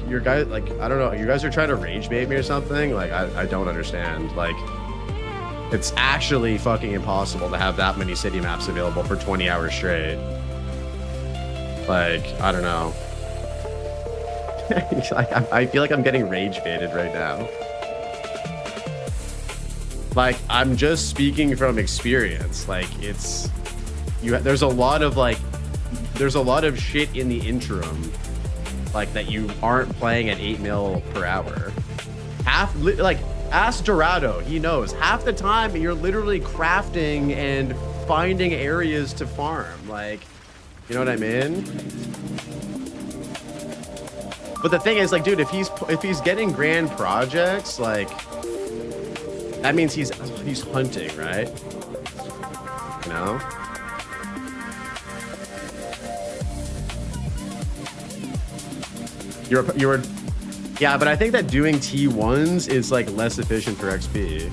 your guys, like, I don't know, you guys are trying to rage bait me or something. Like I don't understand. Like, it's actually fucking impossible to have that many city maps available for 20 hours straight. Like, I don't know. I feel like I'm getting rage baited right now. Like, I'm just speaking from experience. Like, it's, there's a lot of shit in the interim, like, that you aren't playing at 8 mil per hour. Like, ask Dorado, he knows. Half the time, you're literally crafting and finding areas to farm. Like, you know what I mean? But the thing is, like, dude, if he's getting grand projects, like, that means he's hunting, right? You know? You're yeah, but I think that doing T1s is like less efficient for XP.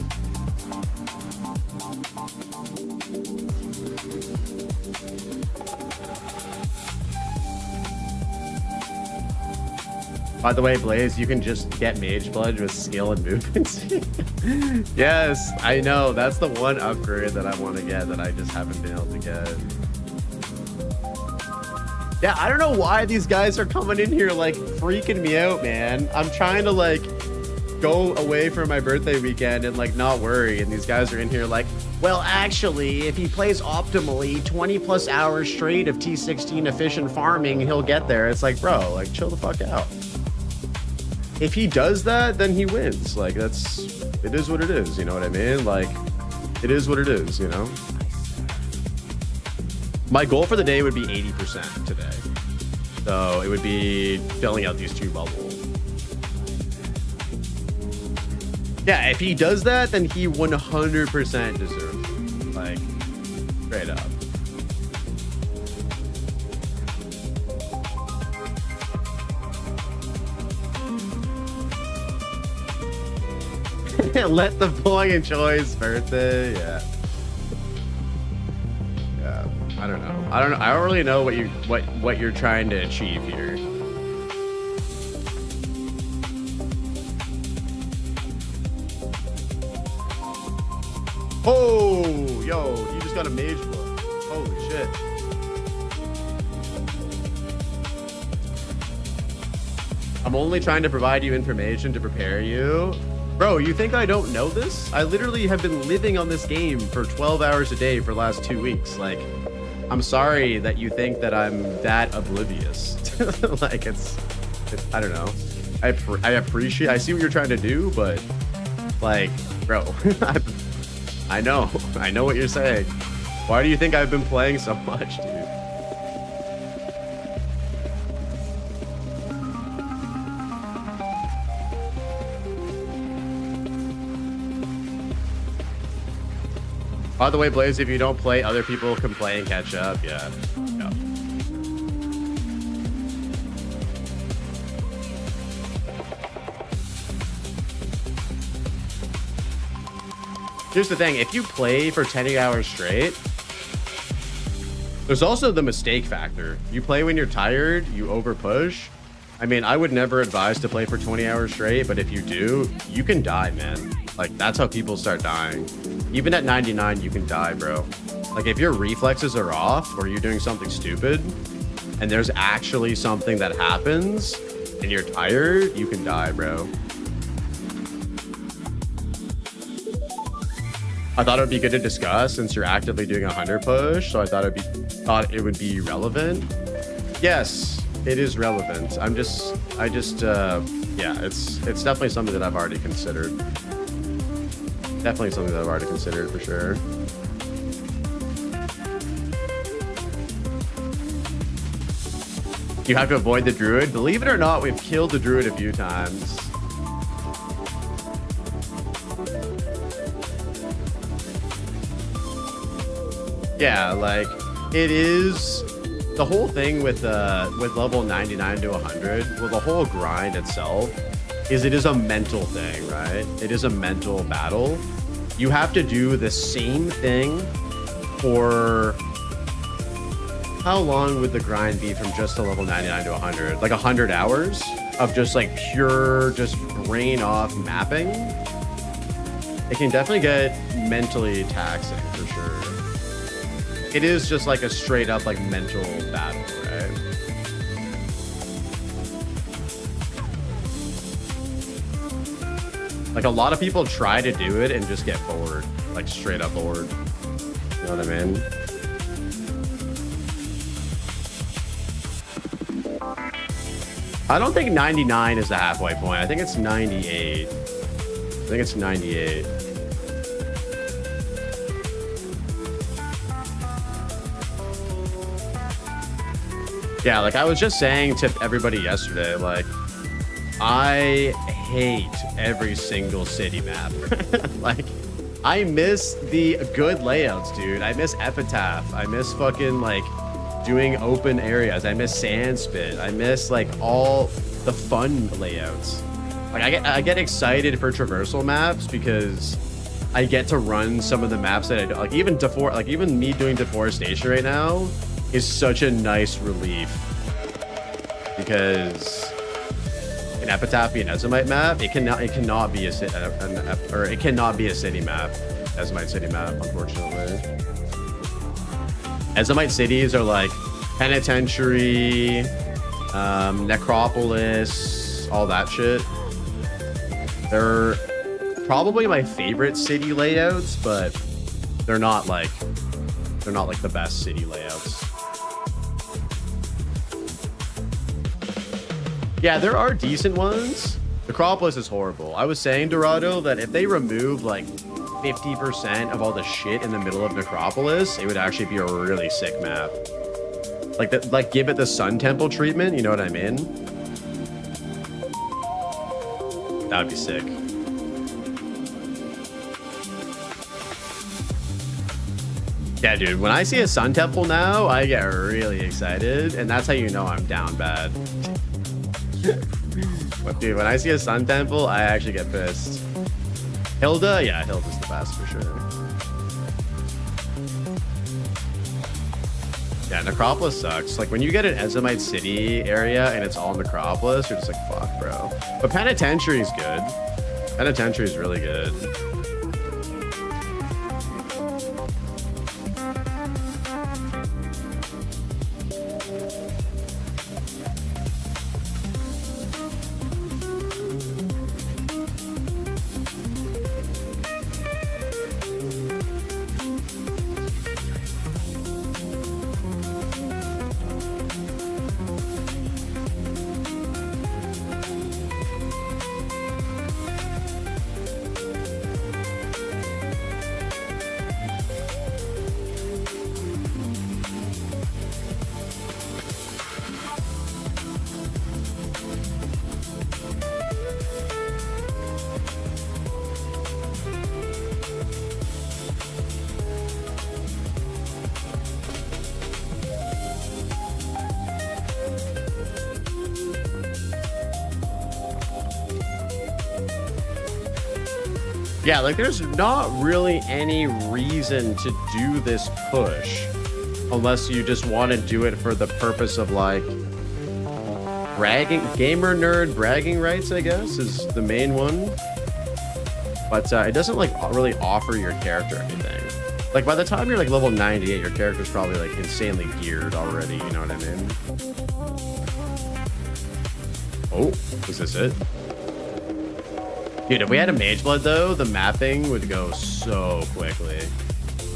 By the way, Blaze, you can just get Mage Blood with skill and movement. Yes, I know. That's the one upgrade that I want to get that I just haven't been able to get. Yeah, I don't know why these guys are coming in here like freaking me out, man. I'm trying to like go away for my birthday weekend and like not worry. And these guys are in here like, well, actually, if he plays optimally 20 plus hours straight of T16 efficient farming, he'll get there. It's like, bro, like chill the fuck out. If he does that, then he wins. Like, it is what it is. You know what I mean? Like, it is what it is, you know? My goal for the day would be 80% today. So it would be filling out these 2 bubbles. Yeah, if he does that, then he 100% deserves it. Like, straight up. Let the boy enjoy his birthday. Yeah. Yeah. I don't know. I don't really know what you're trying to achieve here. Oh, yo, you just got a mage blood. Holy shit. I'm only trying to provide you information to prepare you. Bro, you think I don't know this? I literally have been living on this game for 12 hours a day for the last 2 weeks. Like, I'm sorry that you think that I'm that oblivious. Like, I don't know. I appreciate, I see what you're trying to do, but like, bro, I know what you're saying. Why do you think I've been playing so much, dude? By the way, Blaze, if you don't play, other people can play and catch up. Yeah. Here's the thing, if you play for 10 hours straight, there's also the mistake factor. You play when you're tired, you over push. I mean, I would never advise to play for 20 hours straight, but if you do, you can die, man. Like, that's how people start dying. Even at 99, you can die, bro. Like, if your reflexes are off or you're doing something stupid and there's actually something that happens and you're tired, you can die, bro. I thought it would be good to discuss since you're actively doing a 100 push, so I thought it would be relevant. Yes, it is relevant. Yeah, it's definitely something that I've already considered. Definitely something that I've already considered for sure. You have to avoid the druid. Believe it or not, we've killed the druid a few times. Yeah, like, it is the whole thing with level 99 to 100. Well, the whole grind itself is it is a mental thing, right? It is a mental battle. You have to do the same thing for how long would the grind be from just a level 99 to 100? Like 100 hours of just like pure, just brain off mapping. It can definitely get mentally taxing for sure. It is just like a straight up like mental battle, right? Like a lot of people try to do it and just get bored, like straight up bored. You know what I mean? I don't think 99 is the halfway point. I think it's 98. I think it's 98. Yeah, like I was just saying to everybody yesterday, like, I hate every single city map. Like, I miss the good layouts, dude. I miss Epitaph. I miss fucking, like, doing open areas. I miss Sandspit. I miss, like, all the fun layouts. Like, I get excited for traversal maps because I get to run some of the maps that I do. Like, even me doing Deforestation right now is such a nice relief, because an Epitaph and Ezomite map, it cannot be a city map, Ezomite city map, unfortunately. Ezomite cities are like Penitentiary, Necropolis, all that shit. They're probably my favorite city layouts, but they're not like the best city layouts. Yeah, there are decent ones. Necropolis is horrible. I was saying, Dorado, that if they remove like 50% of all the shit in the middle of Necropolis, it would actually be a really sick map. Like give it the Sun Temple treatment, you know what I mean? That would be sick. Yeah, dude, when I see a Sun Temple now, I get really excited, and that's how you know I'm down bad. But dude, when I see a Sun Temple, I actually get pissed. Hilda? Yeah, Hilda's the best for sure. Yeah, Necropolis sucks. Like, when you get an Ezomite City area and it's all Necropolis, you're just like, fuck, bro. But Penitentiary's good. Penitentiary's really good. Yeah, like there's not really any reason to do this push unless you just want to do it for the purpose of like bragging, gamer nerd bragging rights, I guess, is the main one. But it doesn't like really offer your character anything. Like by the time you're like level 98, your character's probably like insanely geared already, you know what I mean? Oh, is this it? Dude, if we had a Mage Blood though, the mapping would go so quickly.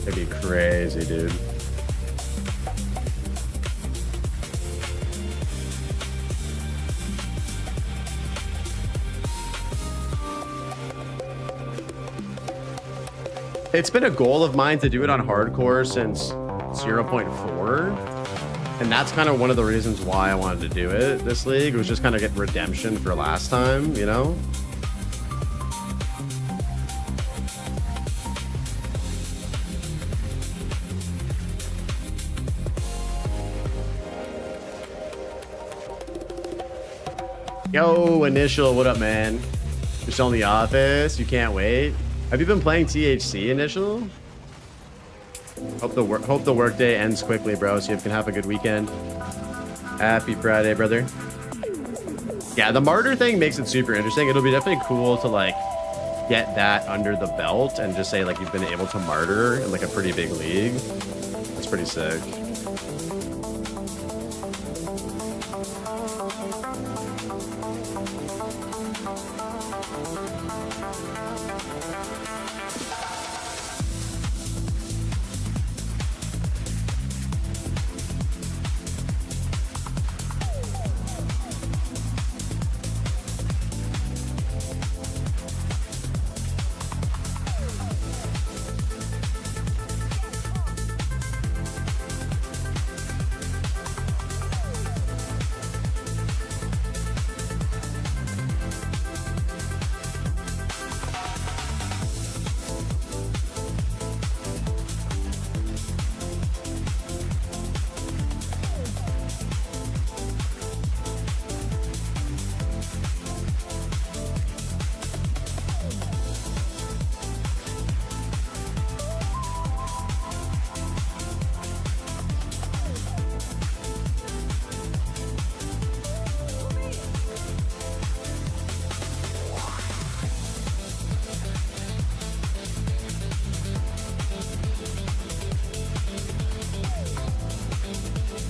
It'd be crazy, dude. It's been a goal of mine to do it on hardcore since 0.4. And that's kind of one of the reasons why I wanted to do it this league. It was just kind of get redemption for last time, you know? Yo, Initial, what up, man? You're still in the office? You can't wait? Have you been playing THC, Initial? Hope the workday ends quickly, bro, so you can have a good weekend. Happy Friday, brother. Yeah, the martyr thing makes it super interesting. It'll be definitely cool to like get that under the belt and just say like you've been able to martyr in like a pretty big league. That's pretty sick.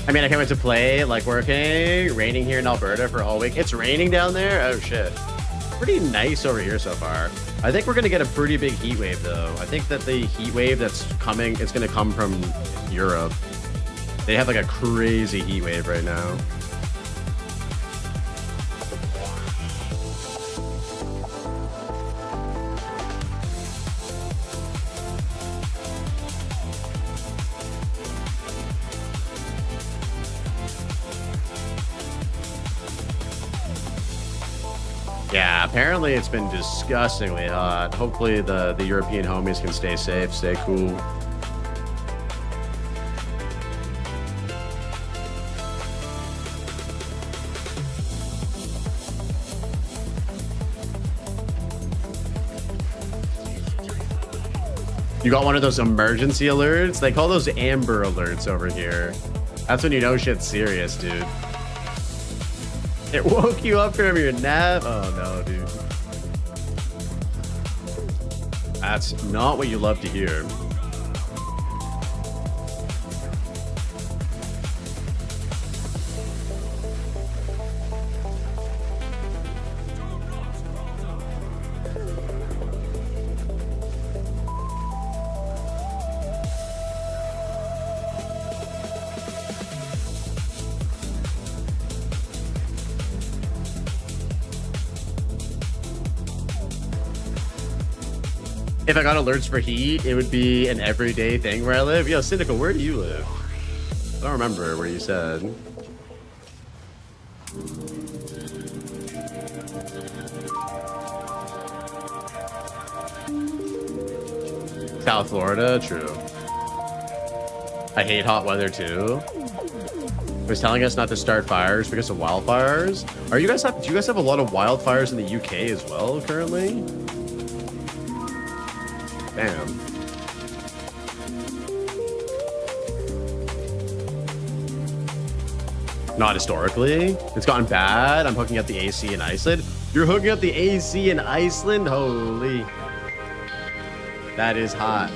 I mean, I can't wait to play, like working, raining here in Alberta for a whole week. It's raining down there? Oh shit. Pretty nice over here so far. I think we're gonna get a pretty big heat wave though. I think that the heat wave that's coming, it's gonna come from Europe. They have like a crazy heat wave right now. Yeah, apparently it's been disgustingly hot. Hopefully the European homies can stay safe, stay cool. You got one of those emergency alerts? They call those Amber Alerts over here. That's when you know shit's serious, dude. It woke you up from your nap? Oh no, dude. That's not what you love to hear. If I got alerts for heat, it would be an everyday thing where I live. Yo, Cynical, where do you live? I don't remember where you said. South Florida, true. I hate hot weather too. It was telling us not to start fires because of wildfires. Do you guys have a lot of wildfires in the UK as well currently? Damn. Not historically. It's gotten bad. I'm hooking up the AC in Iceland. You're hooking up the AC in Iceland? Holy. That is hot.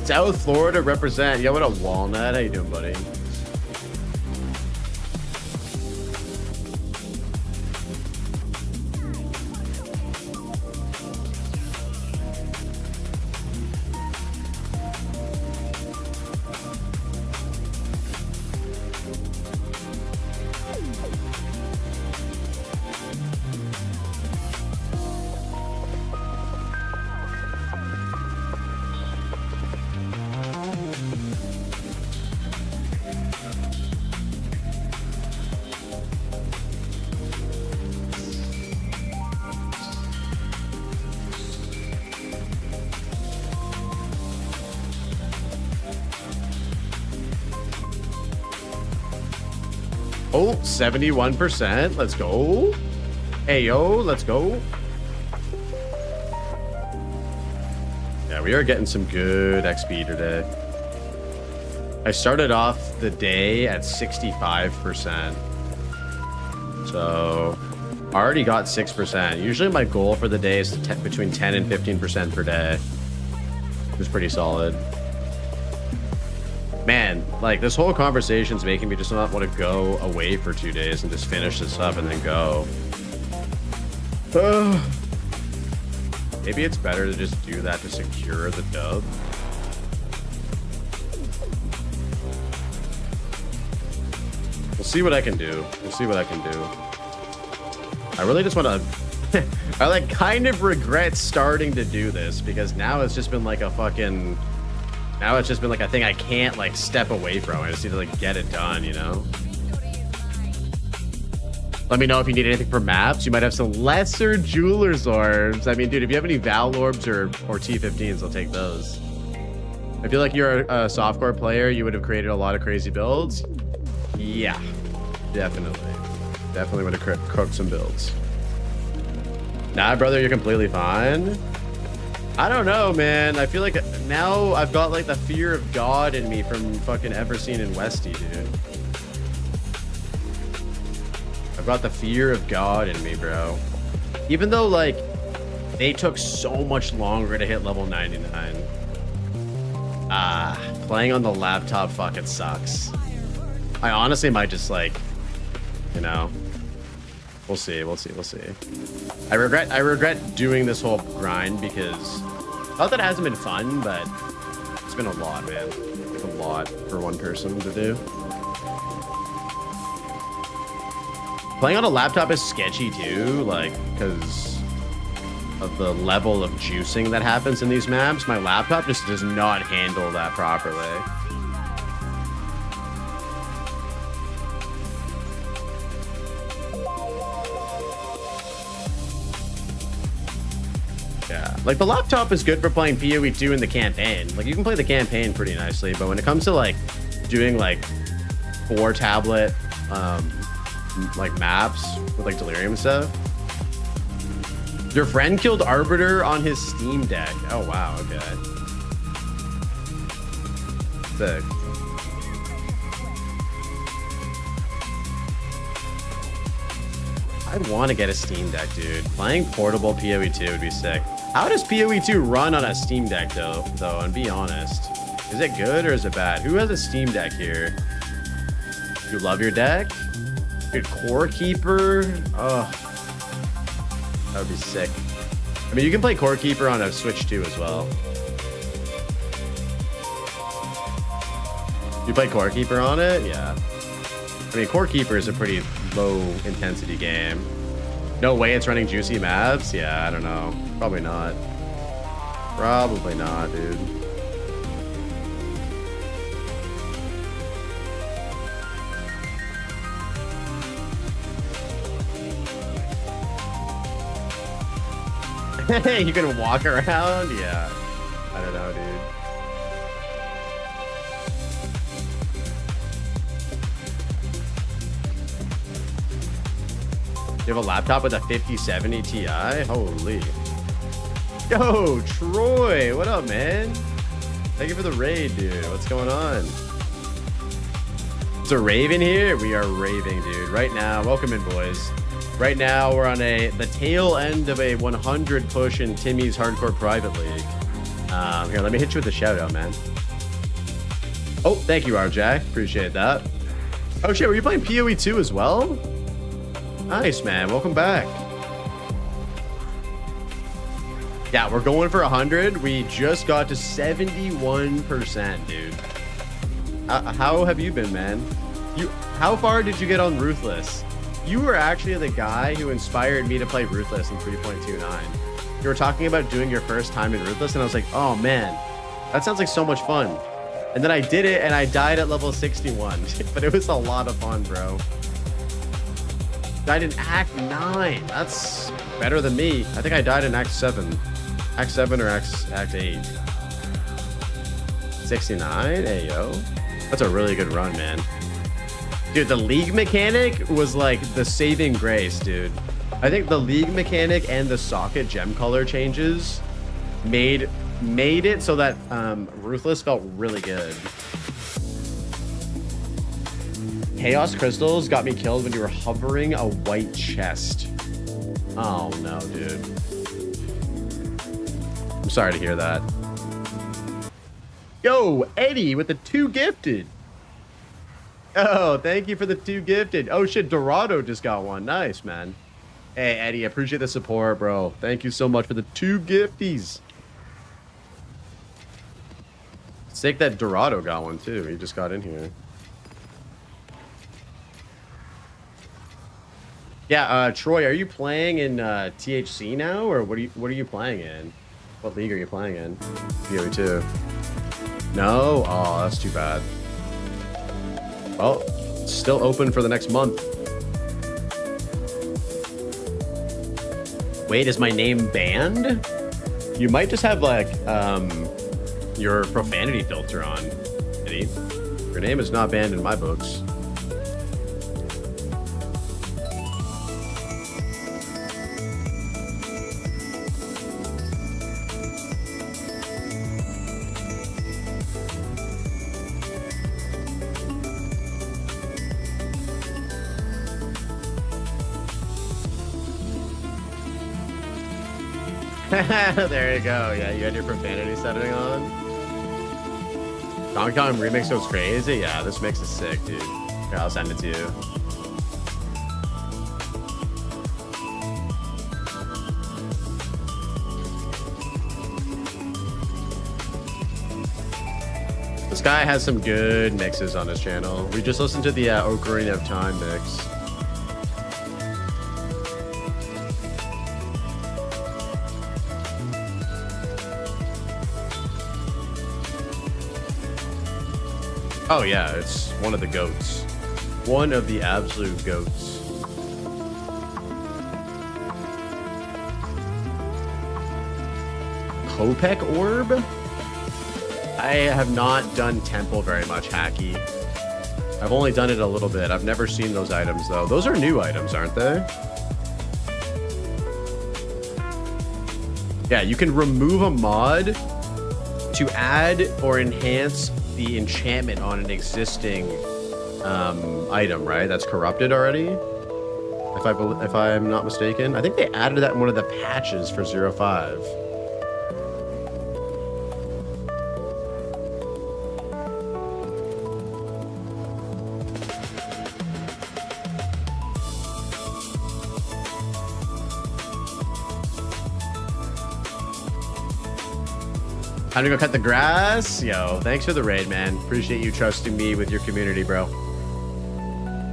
South Florida represent. Yo, what a walnut. How you doing, buddy? Oh, 71%. Let's go. Hey, yo, let's go. Yeah, we are getting some good XP today. I started off the day at 65%. So, I already got 6%. Usually my goal for the day is between 10 and 15% per day. It was pretty solid. Man, like, this whole conversation's making me just not want to go away for 2 days and just finish this up and then go. Maybe it's better to just do that to secure the dub. We'll see what I can do. We'll see what I can do. I really just want to... I, like, kind of regret starting to do this because now it's just been like a fucking... Now it's just been like a thing I can't like step away from. I just need to like get it done, you know? Let me know if you need anything for maps. You might have some lesser jeweler's orbs. I mean, dude, if you have any Val orbs or T15s, I'll take those. I feel like you're a softcore player. You would have created a lot of crazy builds. Yeah, definitely. Definitely would have cooked some builds. Nah, brother, you're completely fine. I don't know, man. I feel like now I've got like the fear of God in me from fucking Everseen and Westy, dude. I've got the fear of God in me, bro. Even though like they took so much longer to hit level 99. Playing on the laptop fucking sucks. I honestly might just like, you know, we'll see. I regret doing this whole grind because not that it hasn't been fun, but it's been a lot, man. It's a lot for one person to do. Playing on a laptop is sketchy too, like, because of the level of juicing that happens in these maps. My laptop just does not handle that properly. Yeah, like the laptop is good for playing PoE 2 in the campaign. Like you can play the campaign pretty nicely, but when it comes to like doing like 4 tablet like maps with like Delirium stuff. Your friend killed Arbiter on his Steam Deck. Oh wow, okay. Sick. I'd want to get a Steam Deck, dude. Playing portable PoE 2 would be sick. How does PoE 2 run on a Steam Deck, though? And be honest. Is it good or is it bad? Who has a Steam Deck here? You love your deck? Dude, Core Keeper? Oh. That would be sick. I mean, you can play Core Keeper on a Switch, too, as well. You play Core Keeper on it? Yeah. I mean, Core Keeper is a pretty low-intensity game. No way it's running juicy maps? Yeah, I don't know. Probably not. Probably not, dude. You can walk around? Yeah. I don't know, dude. You have a laptop with a 5070 Ti? Holy. Yo, Troy, what up, man? Thank you for the raid, dude. What's going on? It's a rave in here? We are raving, dude. Right now, welcome in, boys. Right now, we're on the tail end of a 100 push in Timmy's Hardcore Private League. Here, let me hit you with a shout out, man. Oh, thank you, RJ. Appreciate that. Oh, shit, were you playing PoE 2 as well? Nice, man. Welcome back. Yeah, we're going for 100. We just got to 71%, dude. How have you been, man? How far did you get on Ruthless? You were actually the guy who inspired me to play Ruthless in 3.29. You were talking about doing your first time in Ruthless, and I was like, oh, man, that sounds like so much fun. And then I did it, and I died at level 61. But it was a lot of fun, bro. Died in Act 9. That's better than me. I think I died in Act 7. Act 7 or Act 8. 69? Hey, yo. That's a really good run, man. Dude, the League mechanic was like the saving grace, dude. I think the League mechanic and the socket gem color changes made it so that Ruthless felt really good. Chaos crystals got me killed when you were hovering a white chest. Oh no, dude. I'm sorry to hear that. Yo, Eddie with the 2 gifted. Oh, thank you for the 2 gifted. Oh shit, Dorado just got one. Nice, man. Hey, Eddie, I appreciate the support, bro. Thank you so much for the 2 gifties. Sick that Dorado got one too. He just got in here. Yeah, Troy, are you playing in THC now, or what are you playing in? What league are you playing in? PoE 2. No? Oh, that's too bad. Well, it's still open for the next month. Wait, is my name banned? You might just have like your profanity filter on, Eddie. Your name is not banned in my books. There you go. Yeah, you had your profanity setting on. Donkey Kong remix goes crazy. Yeah, this mix is sick, dude. Here, I'll send it to you. This guy has some good mixes on his channel. We just listened to the Ocarina of Time mix. Oh yeah, it's one of the goats. One of the absolute goats. Kopek Orb? I have not done Temple very much, Hacky. I've only done it a little bit. I've never seen those items though. Those are new items, aren't they? Yeah, you can remove a mod to add or enhance the enchantment on an existing item, right? That's corrupted already, if I'm not mistaken. I think they added that in one of the patches for 0.5. Time to go cut the grass. Yo, thanks for the raid, man. Appreciate you trusting me with your community, bro.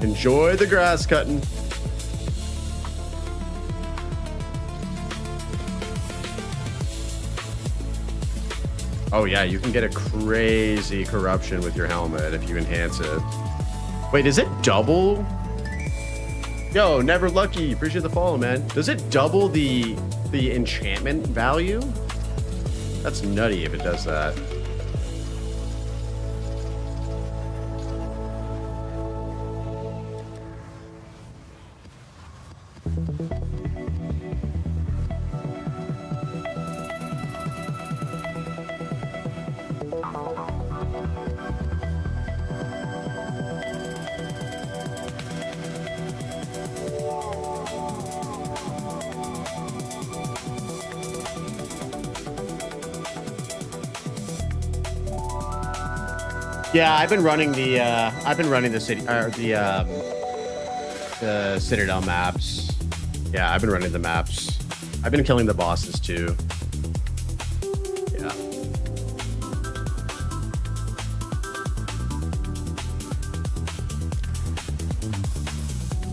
Enjoy the grass cutting. Oh yeah, you can get a crazy corruption with your helmet if you enhance it. Wait, is it double? Yo, Never Lucky, appreciate the follow, man. Does it double the the enchantment value. That's nutty if it does that. Yeah, I've been running the city or the Citadel maps. Yeah, I've been running the maps. I've been killing the bosses too. Yeah.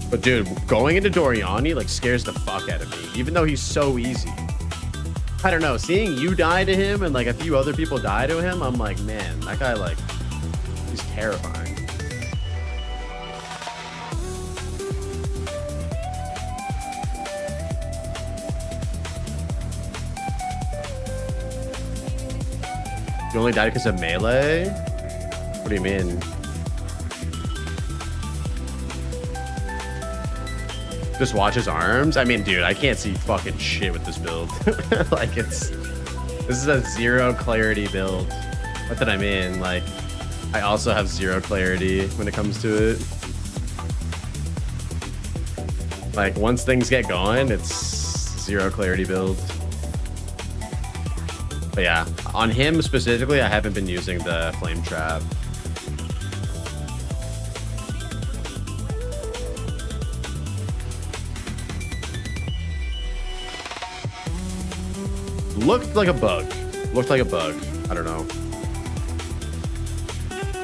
But dude, going into Doriani like scares the fuck out of me, even though he's so easy. I don't know, seeing you die to him and like a few other people die to him, I'm like, man, that guy like, he's terrifying. You only died because of melee? What do you mean? Just watch his arms? I mean, dude, I can't see fucking shit with this build. Like, this is a 0 clarity build. What did I mean? Like, I also have 0 clarity when it comes to it. Like, once things get going, it's 0 clarity build. But yeah, on him specifically, I haven't been using the flame trap. Looked like a bug. Looked like a bug. I don't know.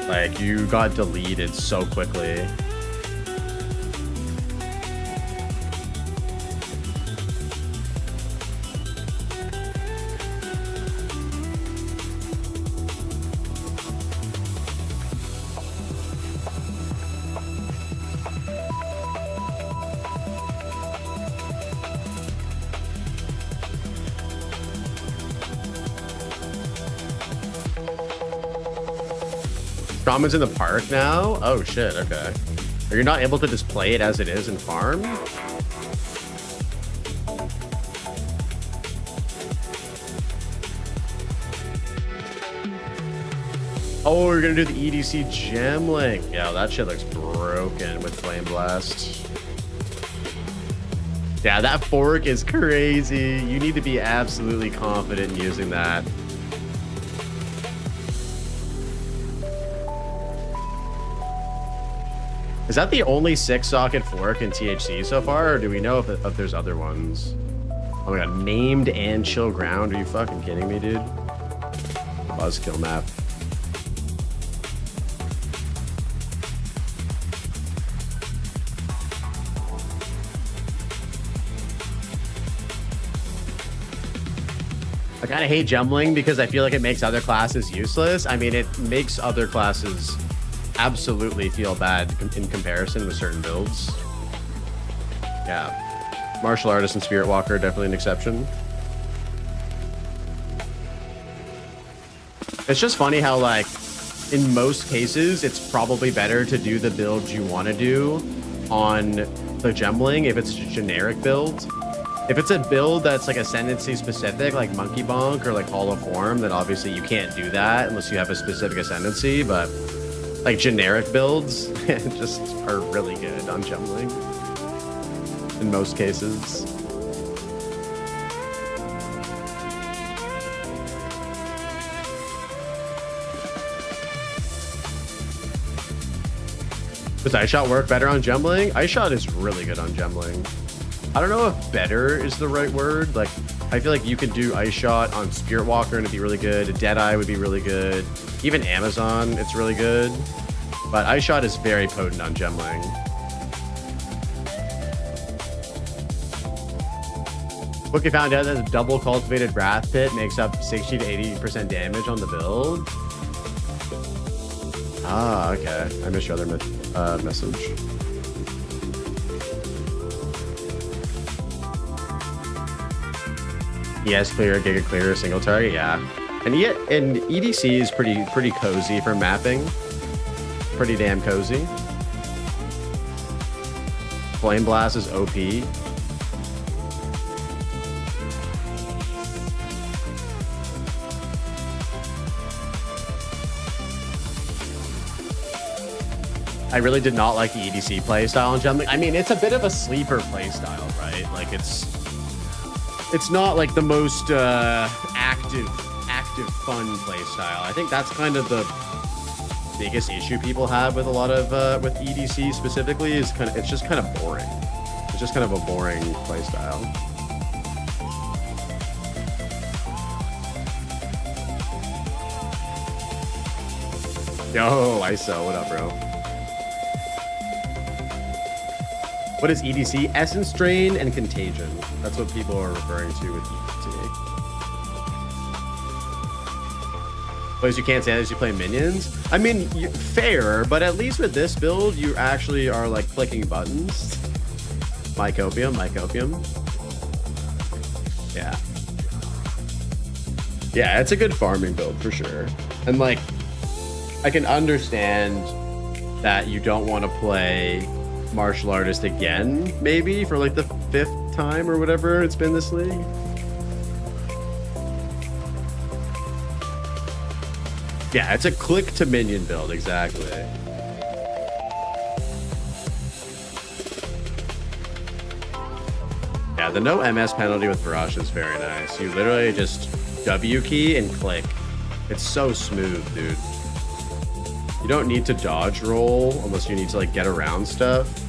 Like, you got deleted so quickly. Shaman's in the park now? Oh shit, okay. Are you not able to just play it as it is and farm? Oh, we're gonna do the EDC gem link. Yeah, that shit looks broken with Flame Blast. Yeah, that fork is crazy. You need to be absolutely confident in using that. Is that the only 6-socket fork in THC so far, or do we know if there's other ones? Oh my god, named and chill ground? Are you fucking kidding me, dude? Buzzkill map. I kind of hate jumbling because I feel like it makes other classes useless. I mean, it makes other classes absolutely feel bad in comparison with certain builds. Yeah. Martial Artist and Spirit Walker, definitely an exception. It's just funny how, like, in most cases, it's probably better to do the build you want to do on the Gemling if it's a generic build. If it's a build that's like ascendancy specific, like Monkey Bonk or like Hollow Form, then obviously you can't do that unless you have a specific ascendancy, but like generic builds just are really good on Gemling in most cases. Does iShot work better on Gemling? iShot is really good on Gemling. I don't know if better is the right word. Like, I feel like you could do iShot on Spirit Walker and it'd be really good. Deadeye would be really good. Even Amazon, it's really good. But iShot is very potent on Gemling. Bookie found out that the double cultivated Wrath Pit makes up 60 to 80% damage on the build. Ah, okay. I missed your other message. ES clear, Giga clear, single target, yeah. And yet, and EDC is pretty cozy for mapping. Pretty damn cozy. Flame Blast is OP. I really did not like the EDC playstyle in Gem. I mean, it's a bit of a sleeper playstyle, right? Like it's not like the most active fun playstyle. I think that's kind of the biggest issue people have with a lot of with EDC specifically is it's just kind of boring. It's just kind of a boring playstyle. Yo, ISO, what up, bro? What is EDC? Essence Drain and Contagion. That's what people are referring to with EDC. Plays you can't say as you play minions. I mean, fair, but at least with this build, you actually are like clicking buttons. Mycopium. Yeah. Yeah, it's a good farming build for sure. And like, I can understand that you don't want to play Martial Artist again, maybe for like the 5th time or whatever it's been this league. Yeah, it's a click to minion build, exactly. Yeah, the no MS penalty with Varashta is very nice. You literally just W key and click. It's so smooth, dude. You don't need to dodge roll unless you need to like get around stuff.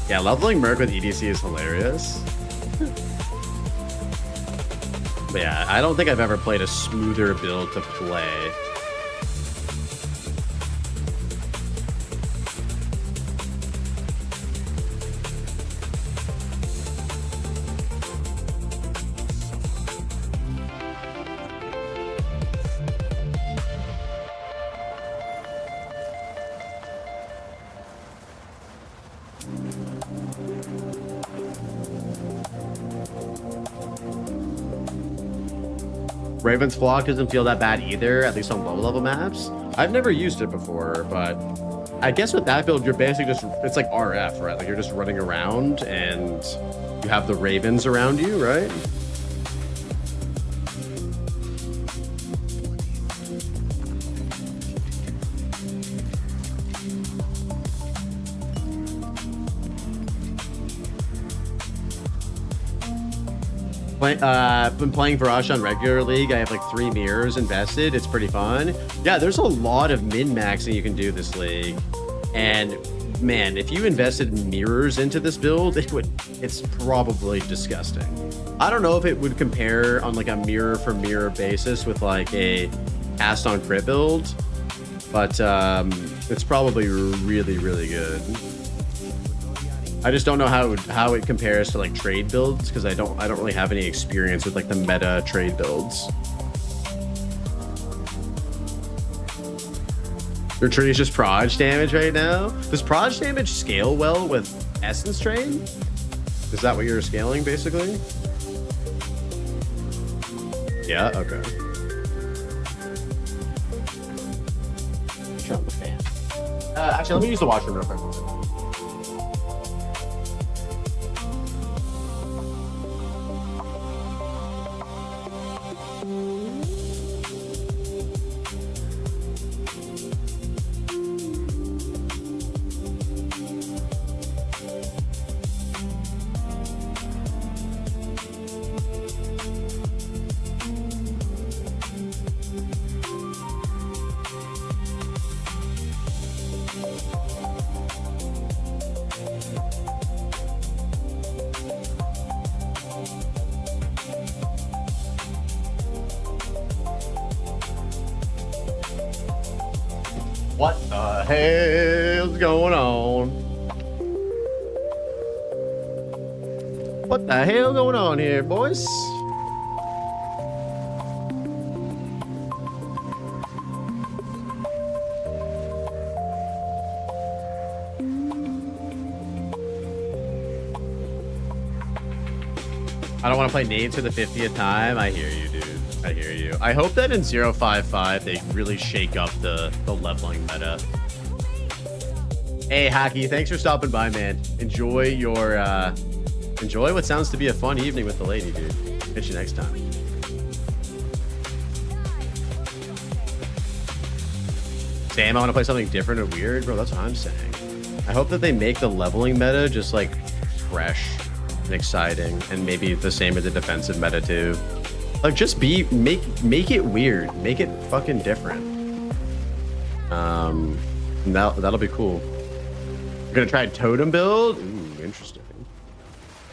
Yeah, leveling Merc with EDC is hilarious. But yeah, I don't think I've ever played a smoother build to play. Raven's Flock doesn't feel that bad either, at least on low level maps. I've never used it before, but I guess with that build, you're basically just, it's like RF, right? Like you're just running around and you have the Ravens around you, right? Been playing Varashta on regular league. I have like 3 mirrors invested. It's pretty fun. Yeah, there's a lot of min-maxing you can do this league. And man, if you invested mirrors into this build, it's probably disgusting. I don't know if it would compare on like a mirror for mirror basis with like a cast on crit build, but it's probably really, really good. I just don't know how it compares to like trade builds because I don't really have any experience with like the meta trade builds. Your tree is just proj damage right now. Does proj damage scale well with Essence Train? Is that what you're scaling basically? Yeah. Okay. Turn on the fan. Actually, let me use the washroom real quick. What the hell's going on? What the hell going on here, boys? I don't want to play nades for the 50th time. I hear you, dude. I hear you. I hope that in 055 they really shake up the leveling meta. Hey, Hacky, thanks for stopping by, man. Enjoy your enjoy what sounds to be a fun evening with the lady, dude. Catch you next time. Damn, I want to play something different and weird, bro. That's what I'm saying. I hope that they make the leveling meta just like fresh and exciting, and maybe the same as the defensive meta too. Like, just make it weird, make it fucking different. That'll be cool. We're gonna try a totem build. Ooh, interesting.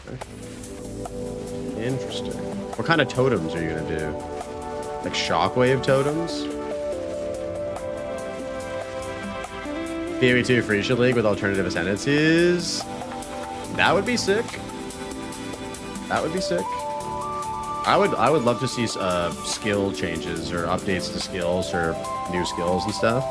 Okay. Interesting. What kind of totems are you gonna do? Like shockwave totems? PoE2 Freesia League with alternative ascendancies. That would be sick. That would be sick. I would love to see skill changes or updates to skills or new skills and stuff.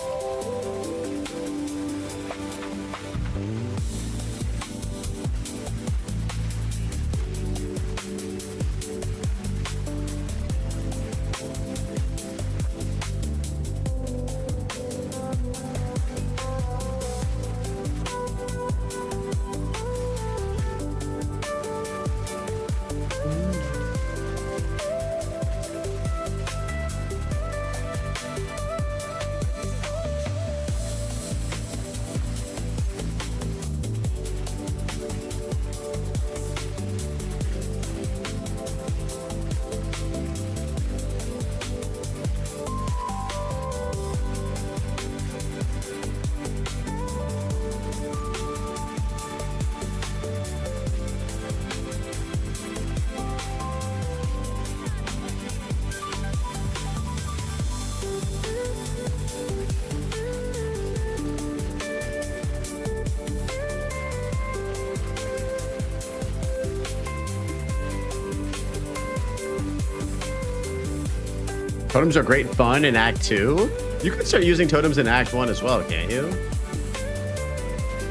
Totems are great fun in Act 2. You can start using totems in Act 1 as well, can't you?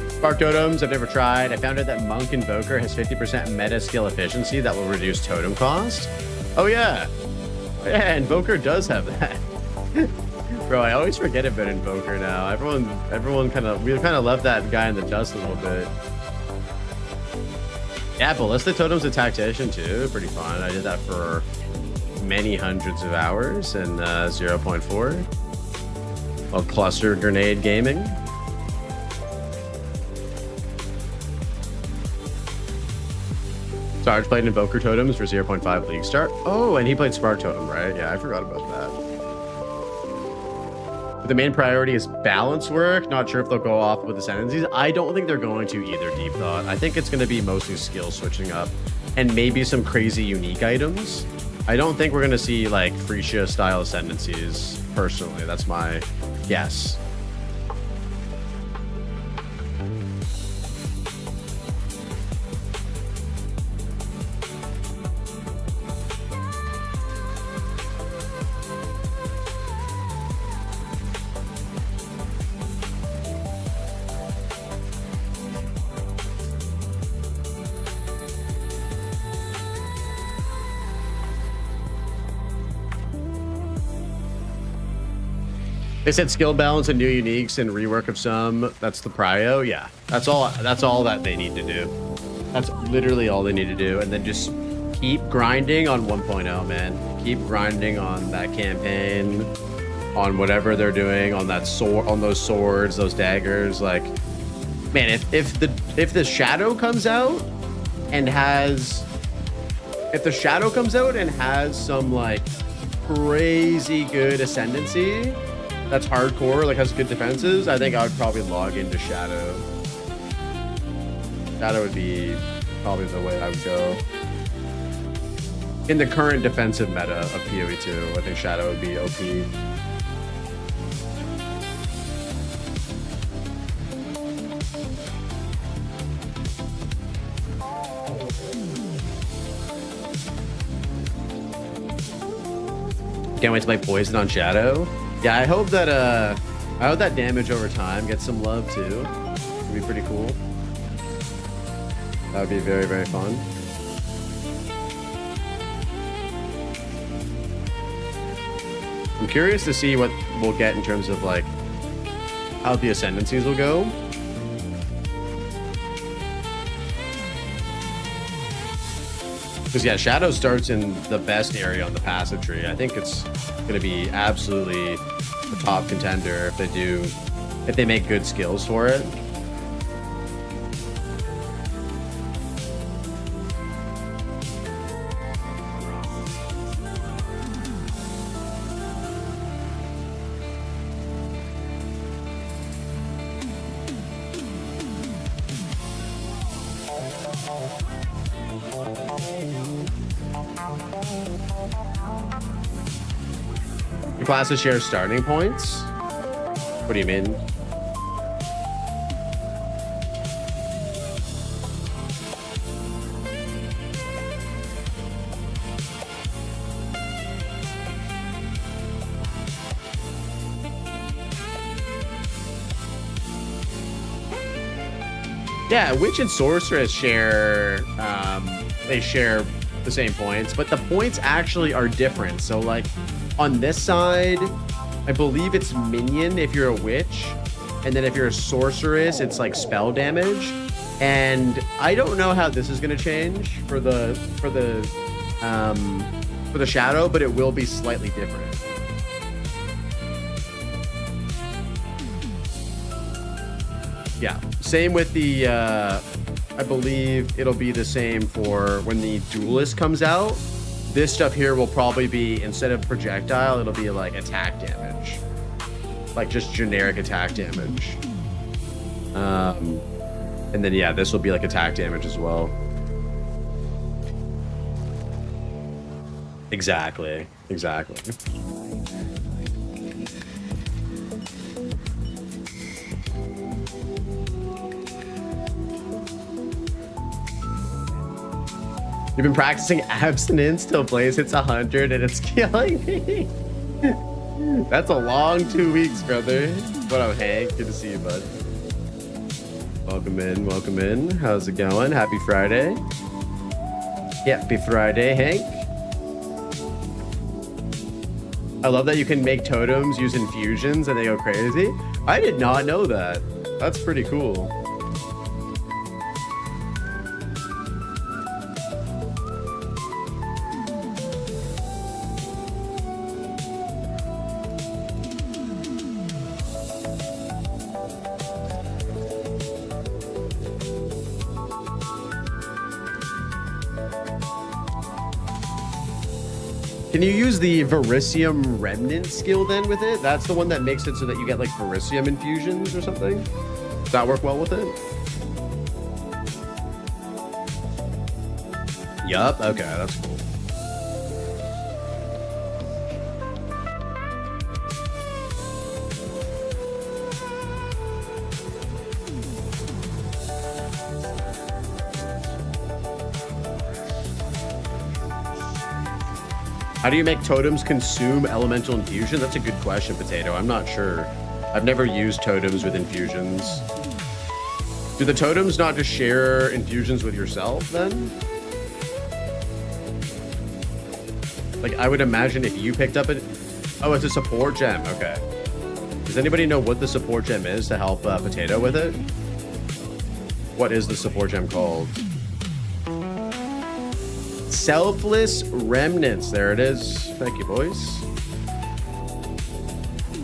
Spark totems, I've never tried. I found out that Monk Invoker has 50% meta skill efficiency that will reduce totem cost. Oh yeah. Yeah, Invoker does have that. Bro, I always forget about Invoker now. Everyone we kind of left that guy in the dust a little bit. Yeah, Ballistic Totems and Tactician too, pretty fun. I did that for many hundreds of hours in 0.4. Called Cluster Grenade Gaming. Sarge played Invoker Totems for 0.5 League Start. Oh, and he played Spark Totem, right? Yeah, I forgot about that. But the main priority is balance work. Not sure if they'll go off with Ascendancies. I don't think they're going to either, Deep Thought. I think it's going to be mostly skill switching up and maybe some crazy unique items. I don't think we're going to see like Freesia style Ascendancies, personally. That's my guess. They said skill balance and new uniques and rework of some. That's the prio. Yeah, that's all that they need to do. That's literally all they need to do. And then just keep grinding on 1.0, man. Keep grinding on that campaign, on whatever they're doing, on that sword, on those swords, those daggers. Like, man, if the shadow comes out and has some like crazy good ascendancy that's hardcore, like has good defenses, I think I would probably log into Shadow. Shadow would be probably the way I would go. In the current defensive meta of PoE2, I think Shadow would be OP. Can't wait to play Poison on Shadow. Yeah, I hope that damage over time gets some love too. It'd be pretty cool. That would be very, very fun. I'm curious to see what we'll get in terms of like how the ascendancies will go. Because yeah, Shadow starts in the best area on the passive tree. I think it's going to be absolutely the top contender if they make good skills for it. The classes share starting points? What do you mean? Yeah, Witch and Sorceress share, they share the same points, but the points actually are different. So like on this side, I believe it's minion if you're a witch, and then if you're a sorceress, it's like spell damage. And I don't know how this is going to change for the shadow, but it will be slightly different. Yeah, same with the I believe it'll be the same for when the duelist comes out. This stuff here will probably be, instead of projectile, it'll be like attack damage, like just generic attack damage. And then yeah, this will be like attack damage as well. Exactly. You've been practicing abstinence till Blaze hits 100 and it's killing me. That's a long 2 weeks, brother. What up, Hank? Good to see you, bud. Welcome in. How's it going? Happy Friday. Happy Friday, Hank. I love that you can make totems use infusions and they go crazy. I did not know that. That's pretty cool. Can you use the Verisium Remnant skill then with it? That's the one that makes it so that you get like Verisium infusions or something? Does that work well with it? Yup, okay, that's cool. How do you make totems consume elemental infusion? That's a good question, Potato. I'm not sure. I've never used totems with infusions. Do the totems not just share infusions with yourself then? Like, I would imagine if you picked up it. Oh, it's a support gem. Okay. Does anybody know what the support gem is to help Potato with it? What is the support gem called? Selfless Remnants. There it is. Thank you, boys.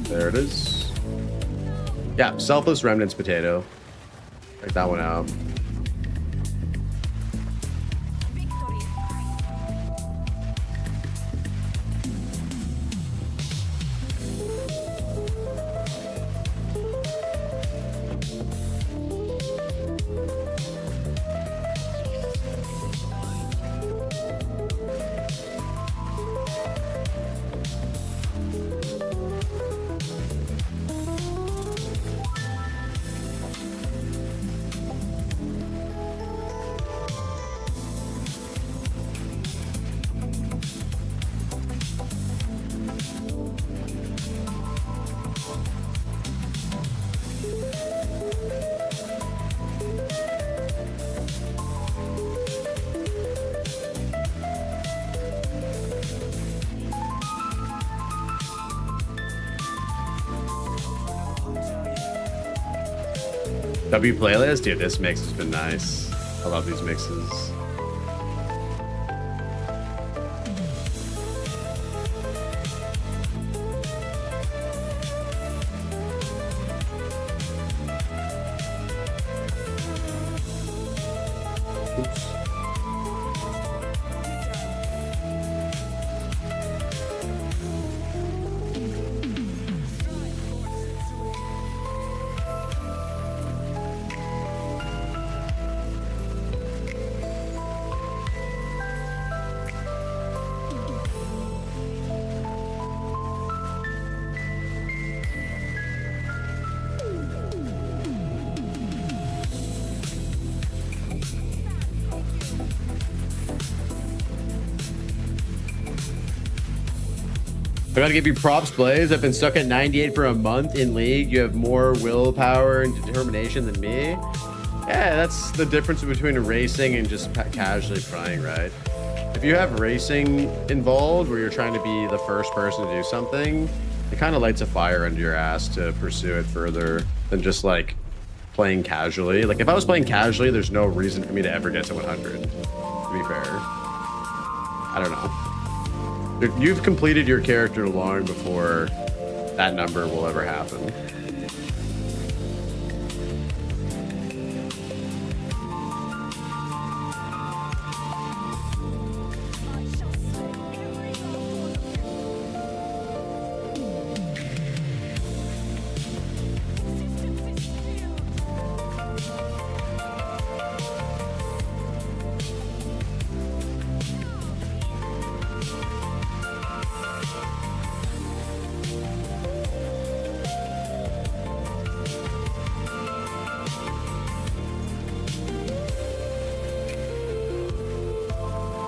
There it is. Yeah, Selfless Remnants, Potato. Check that one out. W playlist, dude. This mix has been nice. I love these mixes. I gotta give you props, Blaze. I've been stuck at 98 for a month in League. You have more willpower and determination than me. Yeah, that's the difference between racing and just casually playing, right? If you have racing involved where you're trying to be the first person to do something, it kind of lights a fire under your ass to pursue it further than just like playing casually. Like if I was playing casually, there's no reason for me to ever get to 100, to be fair. I don't know. You've completed your character long before that number will ever happen.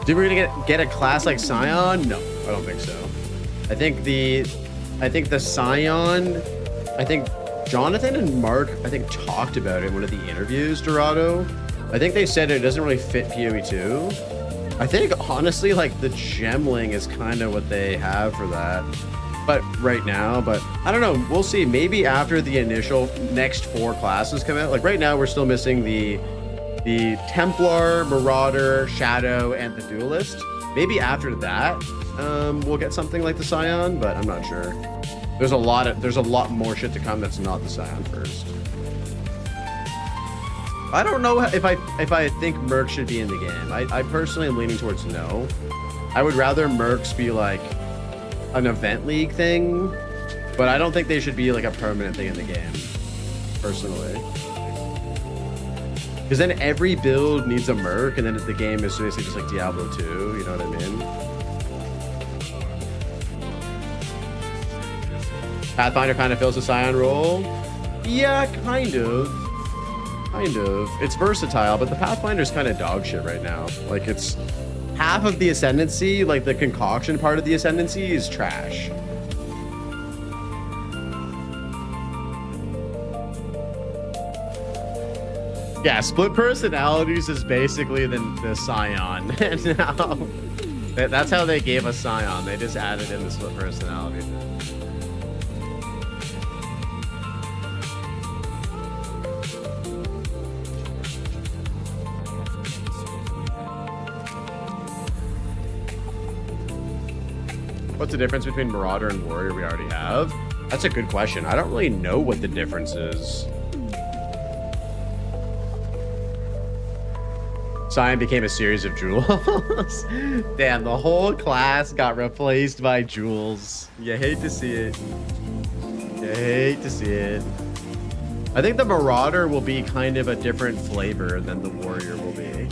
Did we get a class like Scion? No, I don't think so. I think the Scion, I think Jonathan and Mark, talked about it in one of the interviews, Dorado. I think they said it doesn't really fit PoE 2. I think honestly, like the gemling is kind of what they have for that. But right now, but I don't know, we'll see. Maybe after the initial next 4 classes come out. Like right now, we're still missing the Templar, Marauder, Shadow, and the Duelist. Maybe after that, we'll get something like the Scion, but I'm not sure. There's a lot more shit to come that's not the Scion first. I don't know if I think Mercs should be in the game. I personally am leaning towards no. I would rather Mercs be like an event league thing, but I don't think they should be like a permanent thing in the game, personally. Because then every build needs a Merc, and then the game is basically just like Diablo 2, you know what I mean? Pathfinder kind of fills the Scion role. Yeah, kind of. Kind of. It's versatile, but the Pathfinder's kind of dog shit right now. Like, it's half of the Ascendancy, like the concoction part of the Ascendancy is trash. Yeah, split personalities is basically the Scion. And now, that's how they gave us Scion. They just added in the split personality. What's the difference between Marauder and Warrior we already have? That's a good question. I don't really know what the difference is. Scion became a series of jewels. Damn, the whole class got replaced by jewels. You hate to see it. You hate to see it. I think the Marauder will be kind of a different flavor than the Warrior will be.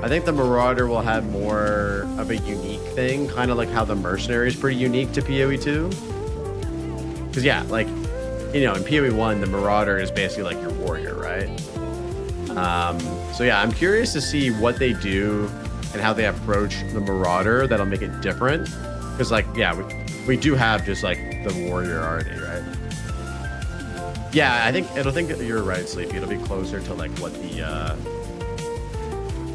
I think the Marauder will have more of a unique thing, kind of like how the Mercenary is pretty unique to PoE 2. Because yeah, like, you know, in PoE 1, the Marauder is basically like your Warrior, right? So yeah, I'm curious to see what they do and how they approach the Marauder that'll make it different. Because like, yeah, we do have just like the Warrior already, right? Yeah, I think you're right, Sleepy. It'll be closer to like what the,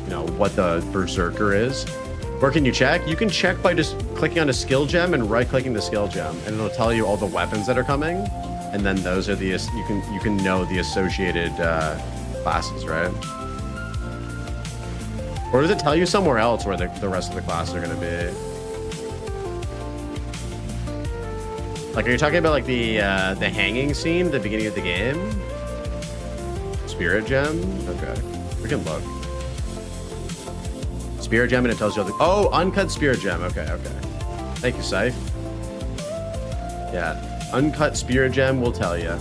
you know, what the Berserker is. Where can you check? You can check by just clicking on a skill gem and right-clicking the skill gem, and it'll tell you all the weapons that are coming. And then those are the, you can know the associated classes, right? Or does it tell you somewhere else where the rest of the classes are going to be? Like, are you talking about like the hanging scene at the beginning of the game? Spirit gem? Okay, we can look. Spirit gem, and it tells you all the... Oh, uncut spirit gem. Okay, okay. Thank you, Scythe. Yeah, uncut spirit gem will tell you.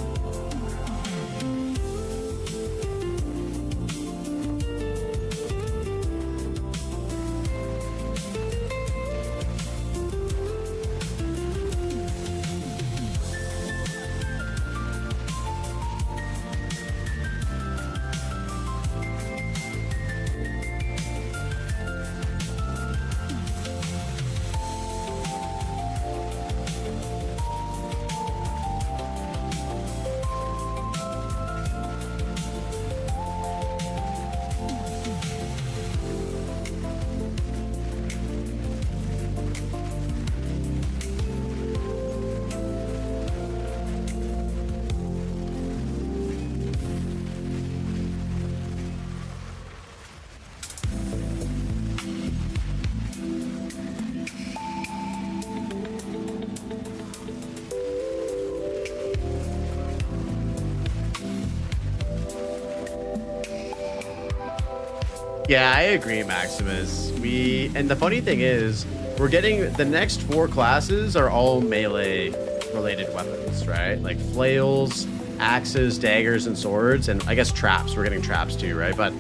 Yeah, I agree, Maximus. And the funny thing is, we're getting the next 4 classes are all melee related weapons, right? Like flails, axes, daggers, and swords, and I guess traps. We're getting traps too, right? But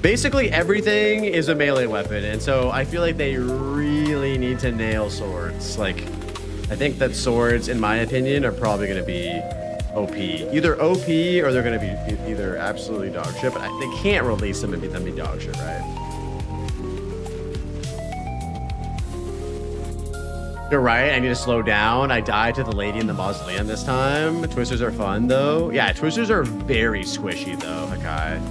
basically everything is a melee weapon, and so I feel like they really need to nail swords. Like, I think that swords, in my opinion, are probably going to be OP. Either OP or they're going to be either absolutely dog shit, but they can't release them and be dog shit, right? You're right, I need to slow down. I died to the lady in the mausoleum this time. Twisters are fun, though. Yeah, twisters are very squishy, though, Hakai.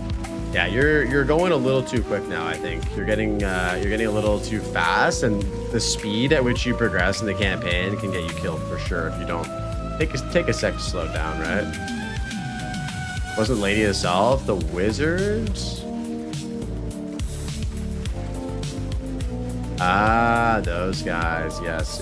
Yeah, you're going a little too quick now, I think. You're getting a little too fast, and the speed at which you progress in the campaign can get you killed for sure if you don't take a sec to slow down, right? Wasn't Lady herself the wizards? Ah, those guys. Yes.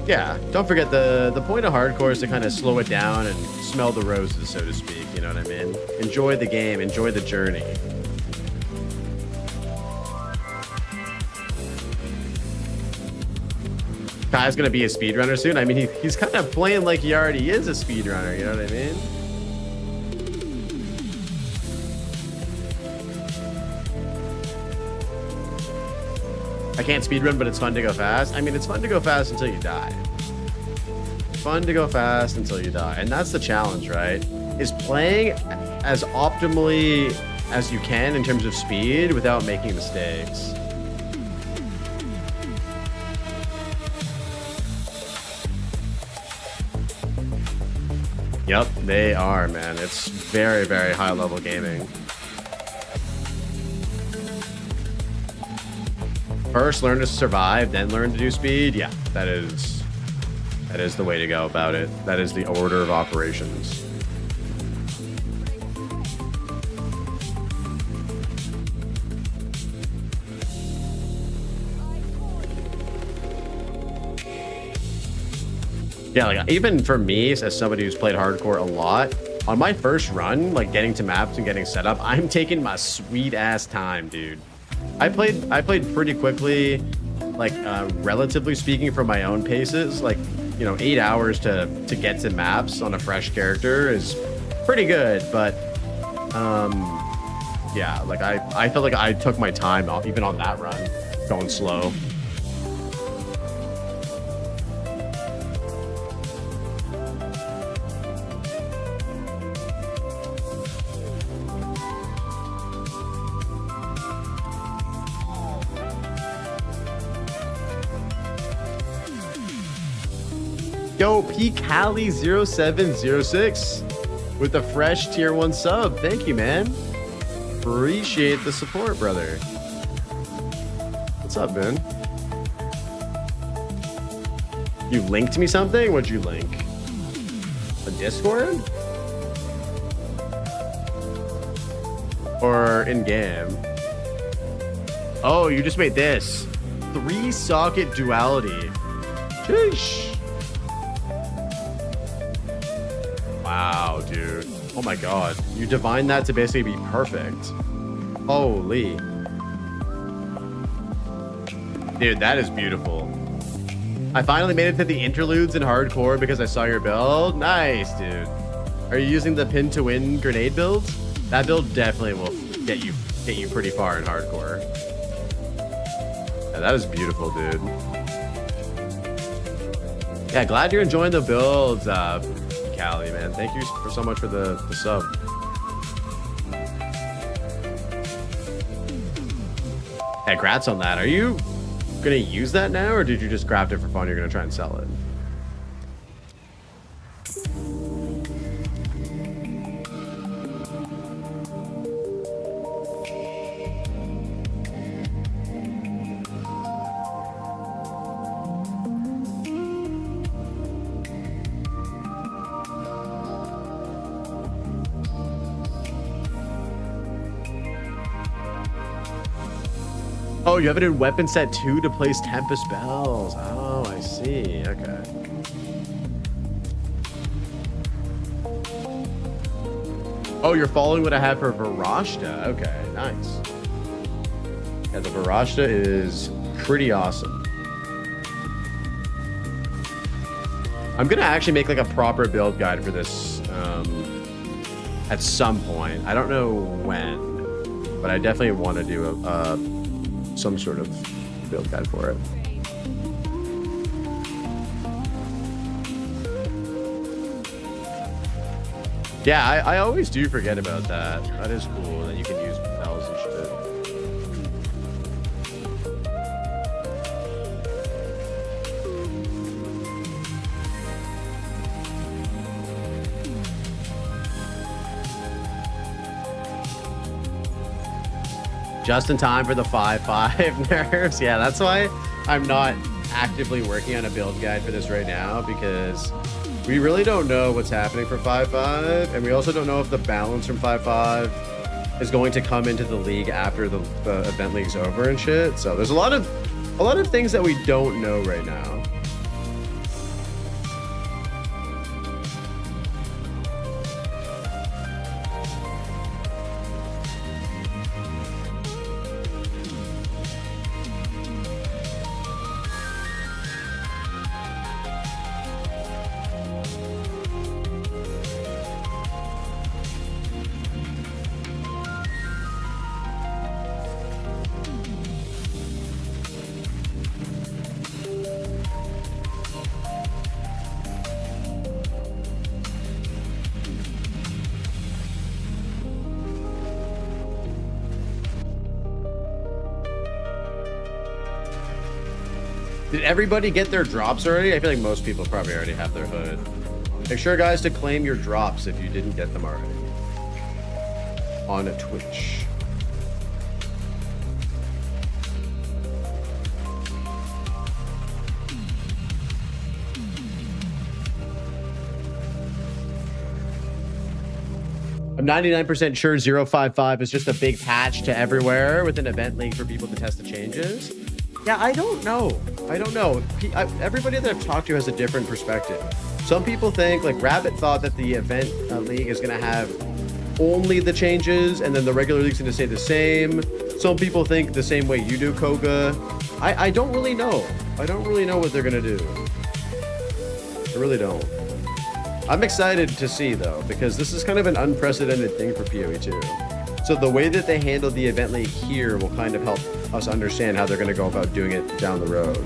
Yeah, don't forget the point of hardcore is to kind of slow it down and smell the roses, so to speak, you know what I mean? Enjoy the game, enjoy the journey. Kai's gonna be a speedrunner soon. I mean, he's kind of playing like he already is a speedrunner, you know what I mean? I can't speedrun, but it's fun to go fast. I mean, it's fun to go fast until you die. Fun to go fast until you die. And that's the challenge, right? Is playing as optimally as you can in terms of speed without making mistakes. Yep, they are, man. It's very, very high level gaming. First, learn to survive, then learn to do speed. Yeah, that is the way to go about it. That is the order of operations. Yeah, like even for me, as somebody who's played hardcore a lot, on my first run, like getting to maps and getting set up, I'm taking my sweet ass time, dude. I played pretty quickly, like relatively speaking, for my own paces. Like, you know, 8 hours to get to maps on a fresh character is pretty good, but yeah, like I felt like I took my time off even on that run, going slow. Yo, PCali0706 with a fresh tier 1 sub. Thank you, man. Appreciate the support, brother. What's up, man? You linked me something? What'd you link? A Discord? Or in game? Oh, you just made this. 3-socket duality. Sheesh. Wow, dude. Oh my god. You divined that to basically be perfect. Holy. Dude, that is beautiful. I finally made it to the interludes in hardcore because I saw your build. Nice, dude. Are you using the pin to win grenade build? That build definitely will get you pretty far in hardcore. Yeah, that is beautiful, dude. Yeah, glad you're enjoying the builds, Callie, man. Thank you so much for the sub. Hey, congrats on that. Are you gonna use that now, or did you just craft it for fun? You're gonna try and sell it? Oh, you have it in weapon set 2 to place Tempest spells. Oh, I see. Okay. Oh, you're following what I have for Varashta. Okay, nice. Yeah, the Varashta is pretty awesome. I'm gonna actually make like a proper build guide for this at some point. I don't know when, but I definitely want to do some sort of build guide for it. Yeah, I always do forget about that. That is cool that you can use spells and shit. Just in time for the 5-5 nerfs. Yeah, that's why I'm not actively working on a build guide for this right now, because we really don't know what's happening for 5-5, and we also don't know if the balance from 5-5 is going to come into the league after the event league's over and shit. So there's a lot of things that we don't know right now. Did everybody get their drops already? I feel like most people probably already have their hood. Make sure, guys, to claim your drops if you didn't get them already. On Twitch. I'm 99% sure 055 is just a big patch to everywhere with an event link for people to test the changes. Yeah, I don't know. Everybody that I've talked to has a different perspective. Some people think, like Rabbit thought that the event league is going to have only the changes and then the regular league's going to stay the same. Some people think the same way you do, Koga. I don't really know. I don't really know what they're going to do. I really don't. I'm excited to see, though, because this is kind of an unprecedented thing for PoE 2. So the way that they handle the event league here will kind of help us understand how they're going to go about doing it down the road.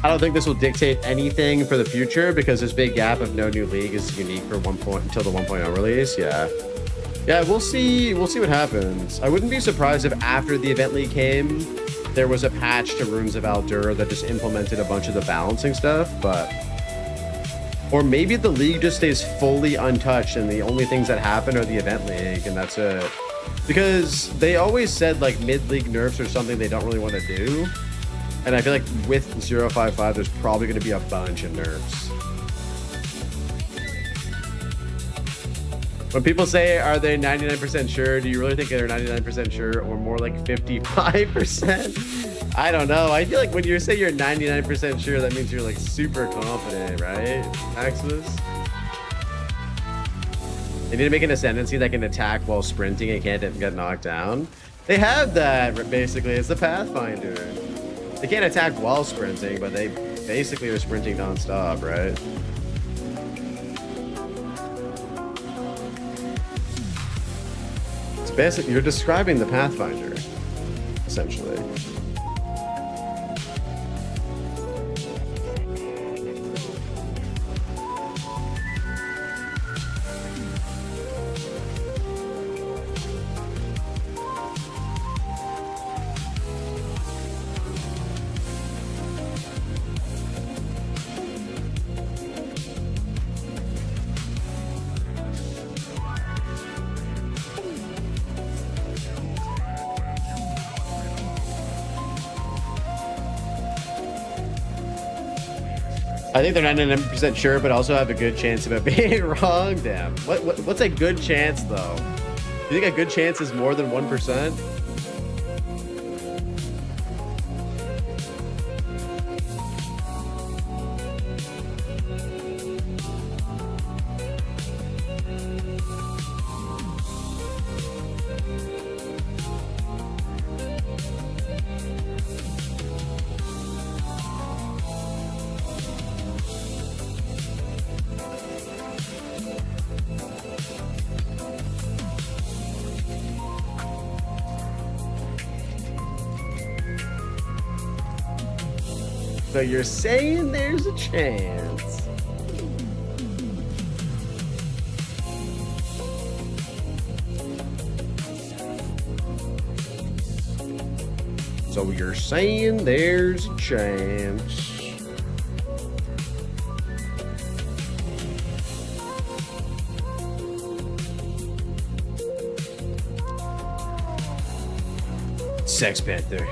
I don't think this will dictate anything for the future because this big gap of no new league is unique for until the 1.0 release. Yeah, we'll see what happens. I wouldn't be surprised if after the event league came, there was a patch to Runes of Aldur that just implemented a bunch of the balancing stuff, or maybe the league just stays fully untouched and the only things that happen are the event league and that's it. Because they always said like mid-league nerfs are something they don't really want to do. And I feel like with 055, there's probably going to be a bunch of nerfs. When people say, are they 99% sure? Do you really think they're 99% sure or more like 55%? I don't know. I feel like when you say you're 99% sure, that means you're like super confident, right, Maximus? They need to make an ascendancy that can attack while sprinting and can't get knocked down. They have that, basically. It's the Pathfinder. They can't attack while sprinting, but they basically are sprinting non-stop, right? It's basically, you're describing the Pathfinder, essentially. I think they're 99% sure, but also have a good chance of it being wrong. Damn. What's a good chance, though? You think a good chance is more than 1%? So you're saying there's a chance. So you're saying there's a chance. Sex Panther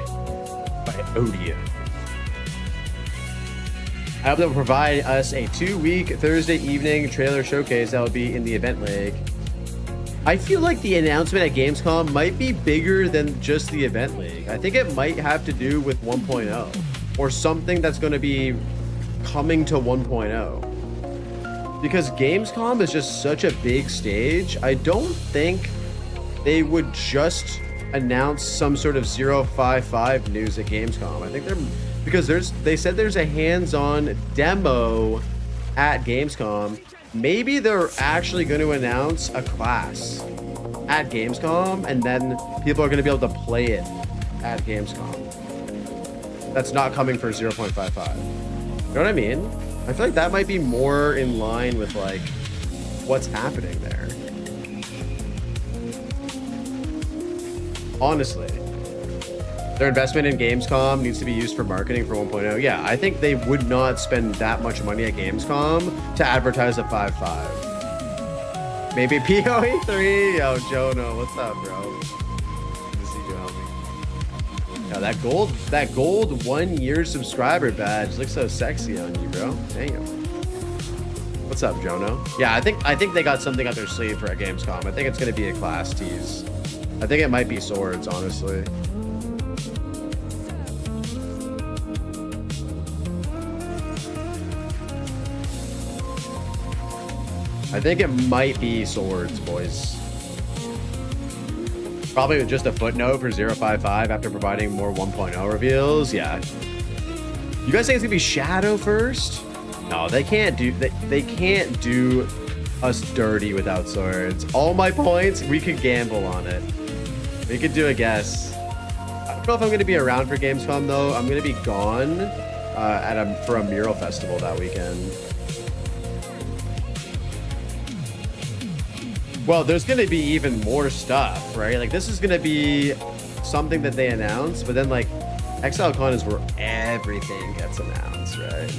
by Odia. I hope they'll provide us a 2-week Thursday evening trailer showcase that will be in the event league. I feel like the announcement at Gamescom might be bigger than just the event league. I think it might have to do with 1.0 or something that's going to be coming to 1.0. Because Gamescom is just such a big stage. I don't think they would just announce some sort of 055 news at Gamescom. I think because they said there's a hands-on demo at Gamescom. Maybe they're actually going to announce a class at Gamescom and then people are going to be able to play it at Gamescom. That's not coming for 0.55. You know what I mean? I feel like that might be more in line with like what's happening there. Honestly. Their investment in Gamescom needs to be used for marketing for 1.0. Yeah, I think they would not spend that much money at Gamescom to advertise a 5.5. Maybe PoE3? Yo, Jono, what's up, bro? Good to see you, homie. Yeah, that gold 1-year subscriber badge looks so sexy on you, bro. Damn. What's up, Jono? Yeah, I think they got something up their sleeve for a Gamescom. I think it's gonna be a class tease. I think it might be swords, honestly. I think it might be swords, boys. Probably just a footnote for 055 after providing more 1.0 reveals. Yeah. You guys think it's gonna be Shadow first? No, they can't do they can't do us dirty without swords. All my points, we could gamble on it. We could do a guess. I don't know if I'm gonna be around for Gamescom though. I'm gonna be gone for a mural festival that weekend. Well, there's gonna be even more stuff, right? Like this is gonna be something that they announce, but then like ExileCon is where everything gets announced, right?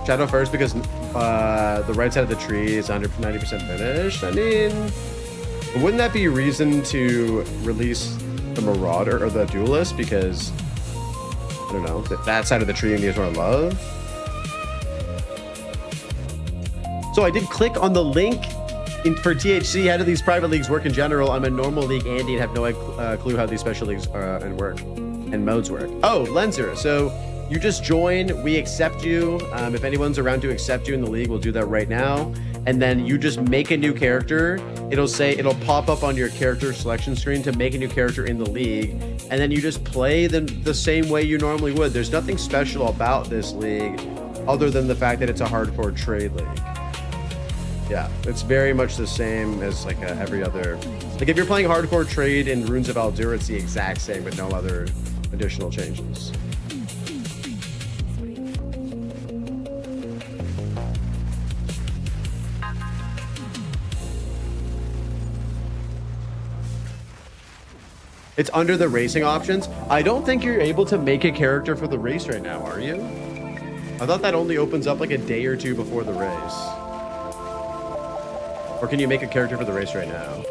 Shadow first because the right side of the tree is 190% finished. I mean, wouldn't that be reason to release the Marauder or the Duelist? Because I don't know, that side of the tree needs more love. So I did click on the link for THC. How do these private leagues work in general? I'm a normal league Andy and have no clue how these special leagues and work and modes work. Oh, Lenzer. So you just join, we accept you. If anyone's around to accept you in the league, we'll do that right now. And then you just make a new character. It'll pop up on your character selection screen to make a new character in the league. And then you just play the same way you normally would. There's nothing special about this league other than the fact that it's a hardcore trade league. Yeah, it's very much the same as like every other. Like if you're playing hardcore trade in Runes of Aldur, it's the exact same with no other additional changes. It's under the racing options. I don't think you're able to make a character for the race right now, are you? I thought that only opens up like a day or two before the race. Or can you make a character for the race right now?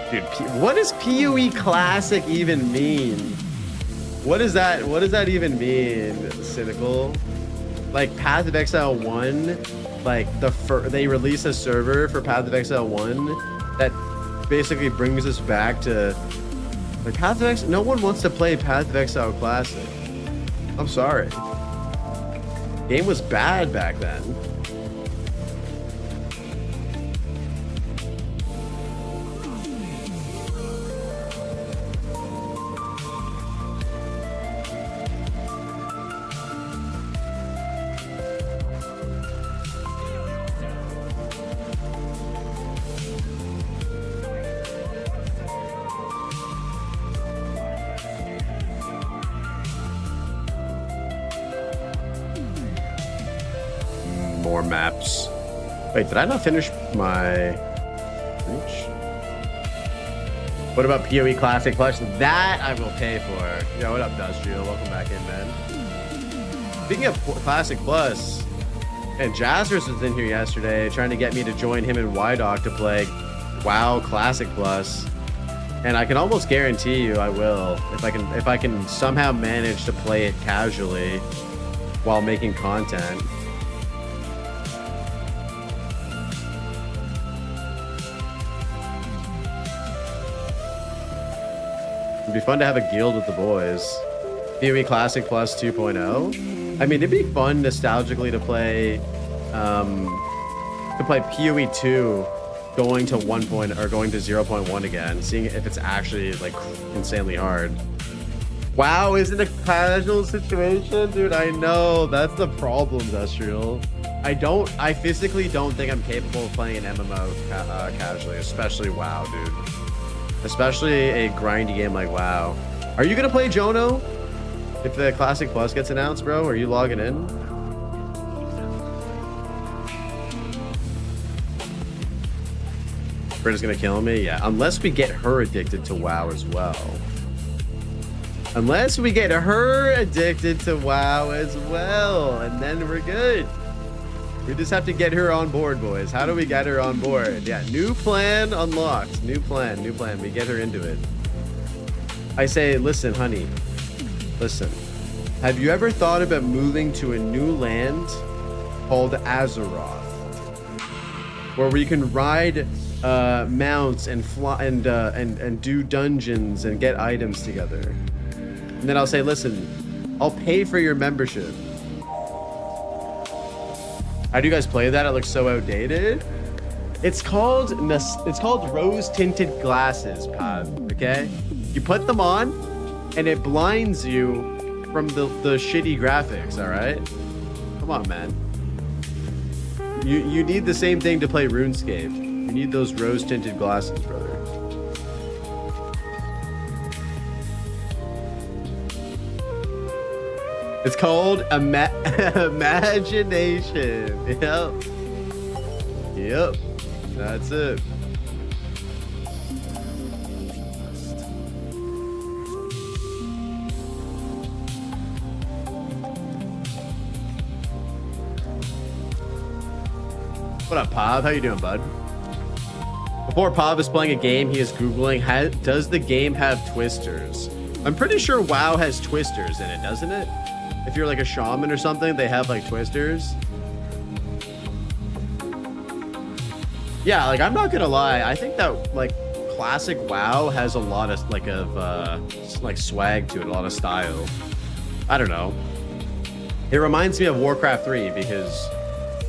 Dude, what does PoE Classic even mean? What does that even mean, Cynical? Like Path of Exile 1, like they released a server for Path of Exile 1 that basically brings us back to like Path of Exile. No one wants to play Path of Exile Classic. I'm sorry. Game was bad back then. More maps. Wait, did I not finish my reach? What about PoE Classic Plus? That I will pay for. Yo, what up, Dustrial? Welcome back in, man. Speaking of Classic Plus, and Jazzers was in here yesterday trying to get me to join him and YDoc to play WoW Classic Plus. And I can almost guarantee you I will if I can somehow manage to play it casually while making content. It'd be fun to have a guild with the boys. PoE Classic Plus 2.0. I mean, it'd be fun nostalgically to play PoE 2 going to 1. Or going to 0.1 again, seeing if it's actually like insanely hard. WoW isn't a casual situation, dude. I know that's the problem, Industrial. I physically don't think I'm capable of playing an MMO casually, especially WoW, dude. Especially a grindy game like WoW. Are you gonna play Jono if the Classic Plus gets announced, bro? Are you logging in? Britta's gonna kill me? Yeah, unless we get her addicted to WoW as well. Unless we get her addicted to WoW as well, and then we're good. We just have to get her on board, boys. How do we get her on board? Yeah, new plan unlocked. New plan. We get her into it. I say, listen, honey. Listen. Have you ever thought about moving to a new land called Azeroth? Where we can ride mounts and fly and do dungeons and get items together. And then I'll say, listen, I'll pay for your membership. How do you guys play that? It looks so outdated. It's called rose-tinted glasses, Pod. Okay, you put them on, and it blinds you from the shitty graphics. All right. Come on, man. You need the same thing to play RuneScape. You need those rose-tinted glasses, brother. It's called imagination. Yep. Yep. That's it. What up, Pav? How you doing, bud? Before Pav is playing a game, he is Googling, does the game have twisters? I'm pretty sure WoW has twisters in it, doesn't it? If you're like a shaman or something, they have like twisters. Yeah, like I'm not gonna lie, I think that like classic WoW has a lot of like swag to it, a lot of style. I don't know. It reminds me of Warcraft 3 because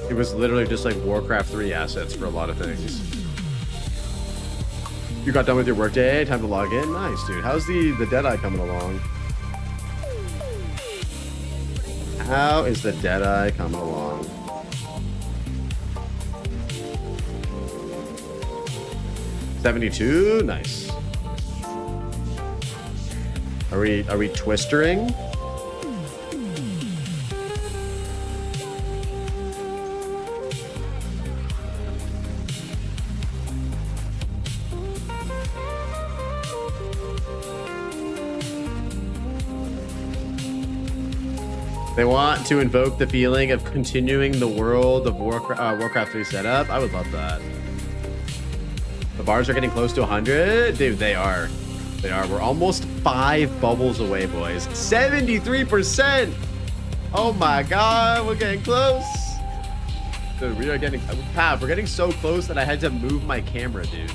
it was literally just like Warcraft 3 assets for a lot of things. You got done with your workday, time to log in. Nice, dude. How's the Deadeye coming along? How is the Deadeye coming along? $72? Nice. Are we twistering? They want to invoke the feeling of continuing the world of Warcraft 3 setup. I would love that. The bars are getting close to 100. Dude, they are. They are. We're almost 5 bubbles away, boys. 73%. Oh my God, we're getting close. Dude, we are getting, Pav, we're getting so close that I had to move my camera, dude.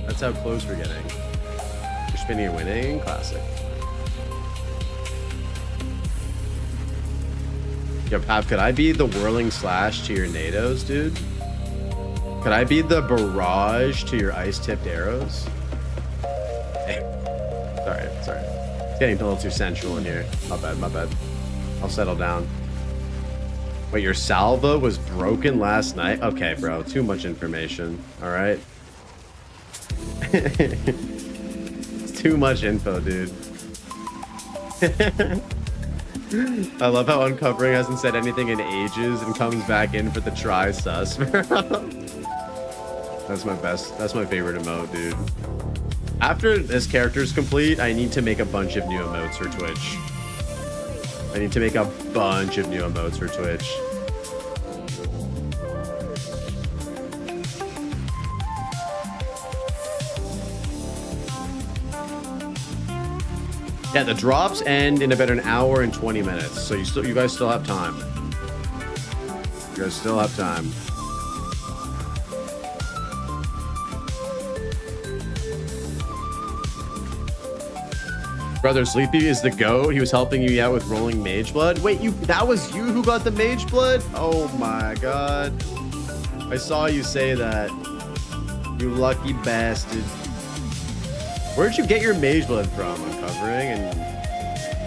That's how close we're getting. You're spinning and winning. Classic. Yo, Pav, could I be the whirling slash to your NATOs, dude? Could I be the barrage to your ice-tipped arrows? Hey. Sorry. It's getting a little too sensual in here. My bad. I'll settle down. Wait, your salvo was broken last night? Okay, bro. Too much information. All right. It's too much info, dude. I love how Uncovering hasn't said anything in ages and comes back in for the try sus. That's my best. That's my favorite emote, dude. After this character's complete, I need to make a bunch of new emotes for Twitch. I need to make a bunch of new emotes for Twitch. Yeah, the drops end in about an hour and 20 minutes. So you guys still have time. You guys still have time. Brother, Sleepy is the GOAT. He was helping you out with rolling mage blood. Wait, that was you who got the mage blood? Oh my God. I saw you say that. You lucky bastard. Where'd you get your mage blood from, Uncovering? And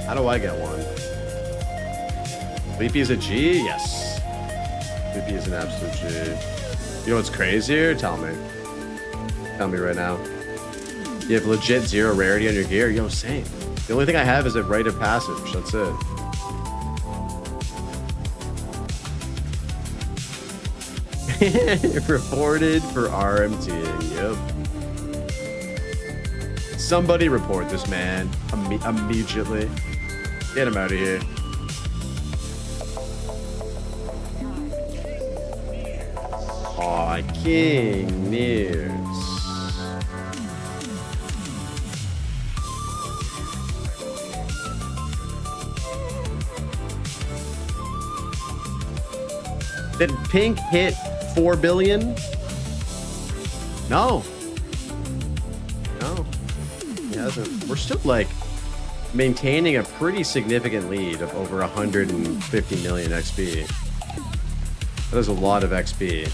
how do I get one? Sleepy is a G? Yes. Sleepy is an absolute G. You know what's crazier? Tell me. Tell me right now. You have legit 0 rarity on your gear? Yo, same. The only thing I have is a rite of passage. That's it. Reported for RMT. Yep. Somebody report this man immediately. Get him out of here. Aw, King Nears. Did Pink hit 4 billion? No. No. He hasn't. We're still like maintaining a pretty significant lead of over 150 million XP. That is a lot of XP.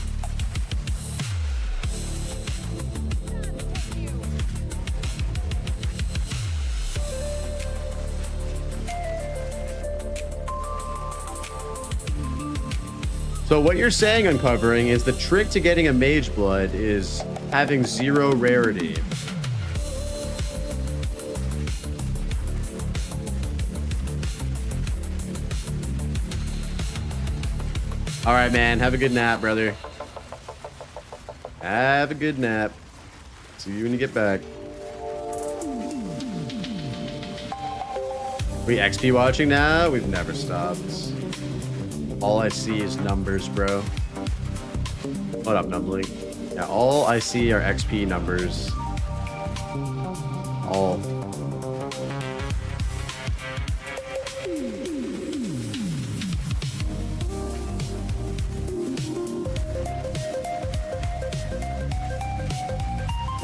So what you're saying, Uncovering, is the trick to getting a Mage Blood is having 0 rarity. All right, man. Have a good nap, brother. Have a good nap. See you when you get back. We XP watching now? We've never stopped. All I see is numbers, bro. What up, Numbling? Yeah, all I see are XP numbers. All.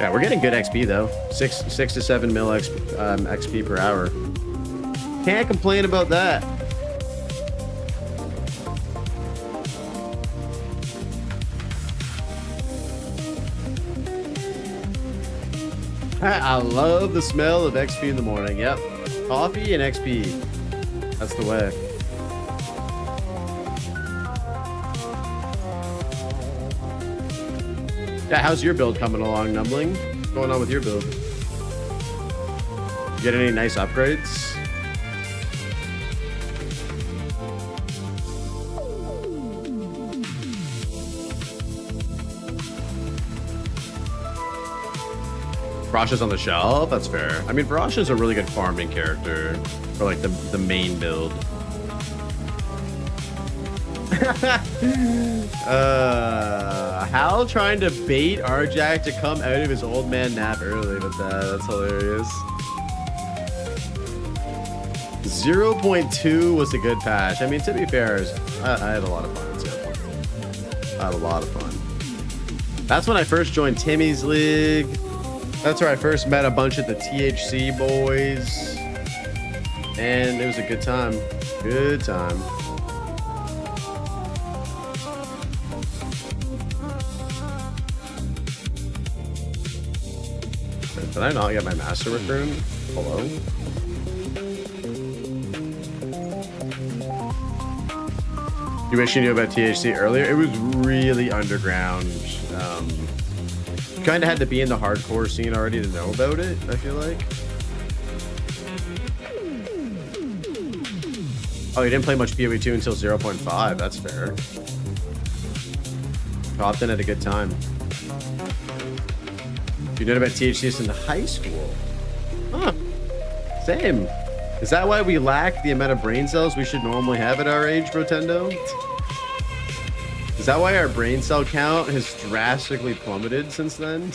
Yeah, we're getting good XP though. 6 to 7 mil XP per hour. Can't complain about that. I love the smell of XP in the morning. Yep. Coffee and XP. That's the way. Yeah, how's your build coming along, Numbling? What's going on with your build? You get any nice upgrades? Varashta's on the shelf. That's fair. I mean, Varashta's a really good farming character for like the main build. Hal trying to bait Arjack to come out of his old man nap early with that. That's hilarious. 0.2 was a good patch. I mean, to be fair, I had a lot of fun at 0.2. I had a lot of fun. That's when I first joined Timmy's League. That's where I first met a bunch of the THC boys. And it was a good time. Good time. Did I not get my master return? Hello? You wish you knew about THC earlier? It was really underground. Kind of had to be in the hardcore scene already to know about it, I feel like. Oh, you didn't play much PoE 2 until 0.5. That's fair. Popped in at a good time. You knew about THC since high school? Huh. Same. Is that why we lack the amount of brain cells we should normally have at our age, Rotendo? Is that why our brain cell count has drastically plummeted since then?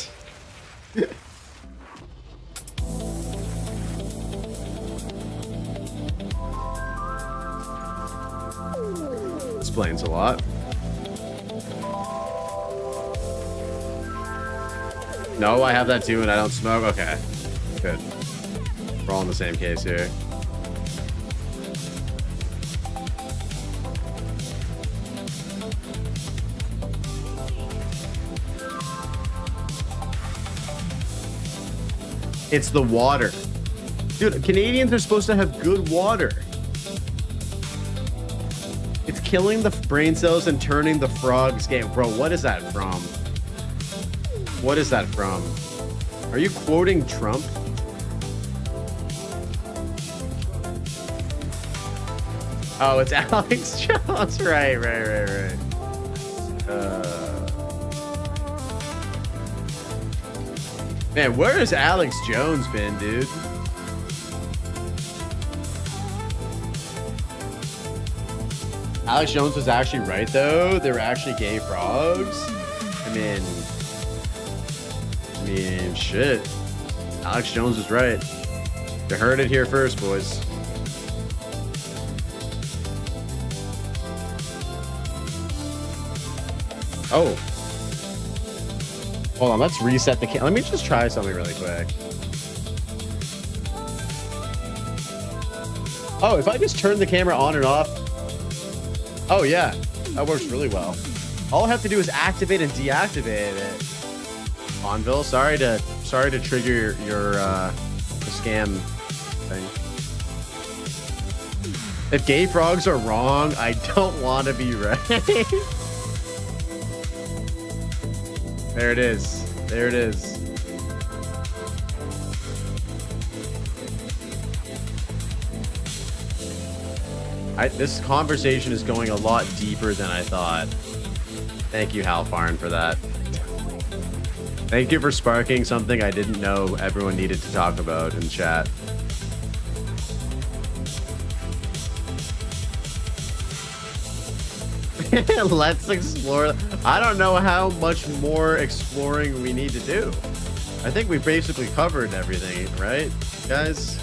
Explains a lot. No, I have that too and I don't smoke. Okay, good. We're all in the same case here. It's the water. Dude, Canadians are supposed to have good water. It's killing the brain cells and turning the frogs gay. Bro, what is that from? What is that from? Are you quoting Trump? Oh, it's Alex Jones. Right. Man, where has Alex Jones been, dude? Alex Jones was actually right, though. They were actually gay frogs. I mean, shit. Alex Jones was right. You heard it here first, boys. Oh. Hold on, let's reset the camera. Let me just try something really quick. Oh, if I just turn the camera on and off. Oh yeah, that works really well. All I have to do is activate and deactivate it. Onville, sorry to trigger your the scam thing. If gay frogs are wrong, I don't want to be right. There it is. There it is. This conversation is going a lot deeper than I thought. Thank you, Halfarn, for that. Thank you for sparking something I didn't know everyone needed to talk about in chat. Let's explore. I don't know how much more exploring we need to do. I think we basically covered everything, right, guys?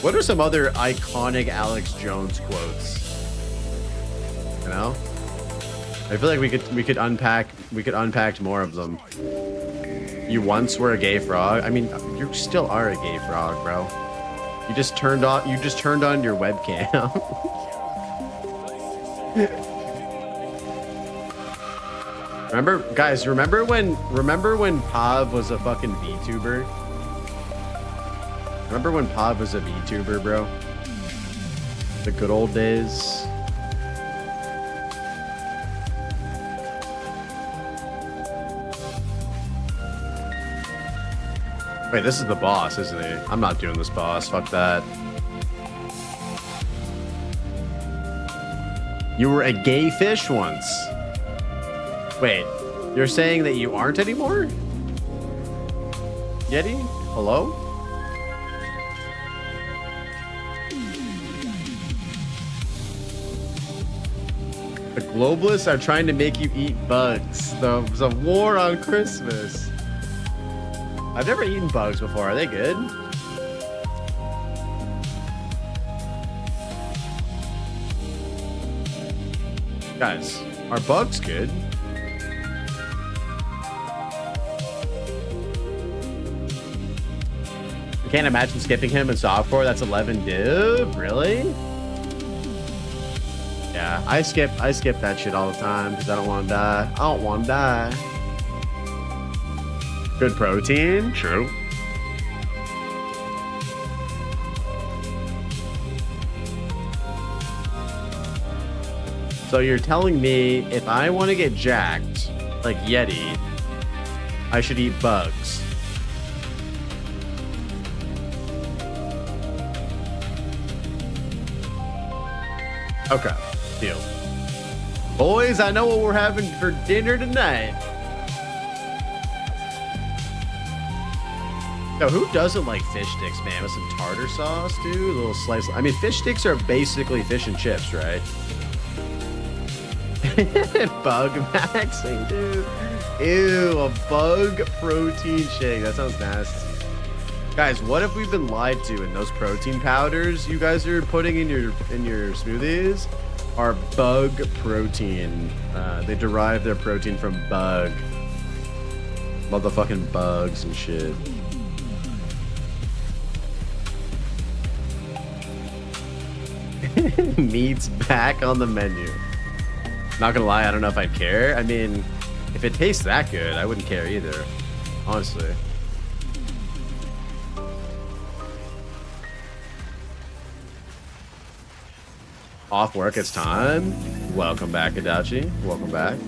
What are some other iconic Alex Jones quotes? You know? I feel like we could unpack more of them. You once were a gay frog. I mean, you still are a gay frog, bro. You just turned on your webcam. Remember when Pav was a fucking VTuber? Remember when Pav was a VTuber, bro? The good old days. Wait, this is the boss, isn't he? I'm not doing this boss. Fuck that. You were a gay fish once. Wait, you're saying that you aren't anymore? Yeti? Hello? The globalists are trying to make you eat bugs. There's a war on Christmas. I've never eaten bugs before. Are they good? Guys, are bugs good? I can't imagine skipping him in softcore. That's 11 div. Really? Yeah, I skip that shit all the time because I don't want to die. I don't want to die. Good protein. True. So you're telling me if I want to get jacked like Yeti, I should eat bugs. Okay, deal. Boys, I know what we're having for dinner tonight. Yo, who doesn't like fish sticks, man? With some tartar sauce, dude? A little slice. I mean, fish sticks are basically fish and chips, right? Bug maxing, dude. Ew, a bug protein shake. That sounds nasty. Guys, what if we've been lied to and those protein powders you guys are putting in your smoothies are bug protein? They derive their protein from bug. Motherfucking bugs and shit. Meat's back on the menu. Not gonna lie, I don't know if I'd care. I mean, if it tastes that good, I wouldn't care either, honestly. Off work, it's time. Welcome back, Adachi. Welcome back.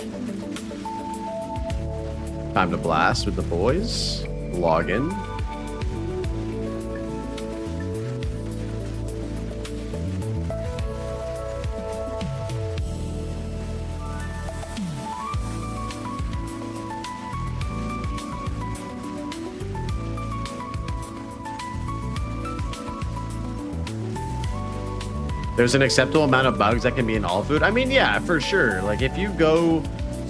Time to blast with the boys. Log in. There's an acceptable amount of bugs that can be in all food. I mean, yeah, for sure. Like if you go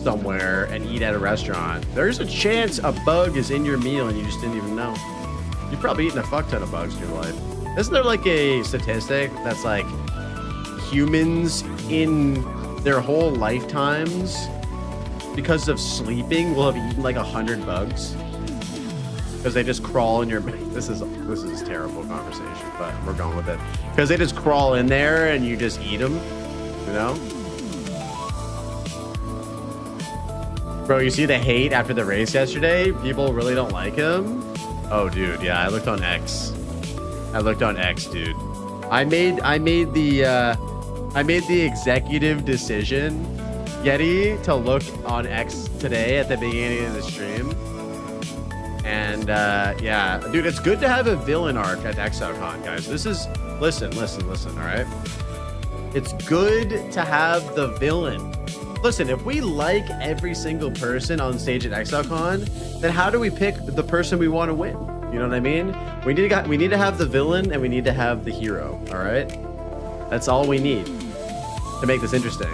somewhere and eat at a restaurant, there's a chance a bug is in your meal and you just didn't even know. You've probably eaten a fuck ton of bugs in your life. Isn't there like a statistic that's like humans in their whole lifetimes, because of sleeping, will have eaten like 100 bugs? Because they just crawl in your... This is terrible conversation, but we're going with it. Because they just crawl in there and you just eat them, you know? Bro, you see the hate after the race yesterday? People really don't like him? Oh, dude, yeah, I looked on X. Dude. I made the executive decision Yeti to look on X today at the beginning of the stream. And yeah, dude, it's good to have a villain arc at ExileCon, guys. This is, listen, all right? It's good to have the villain. Listen, if we like every single person on stage at ExileCon, then how do we pick the person we want to win? You know what I mean? We need to have the villain and we need to have the hero, all right? That's all we need to make this interesting.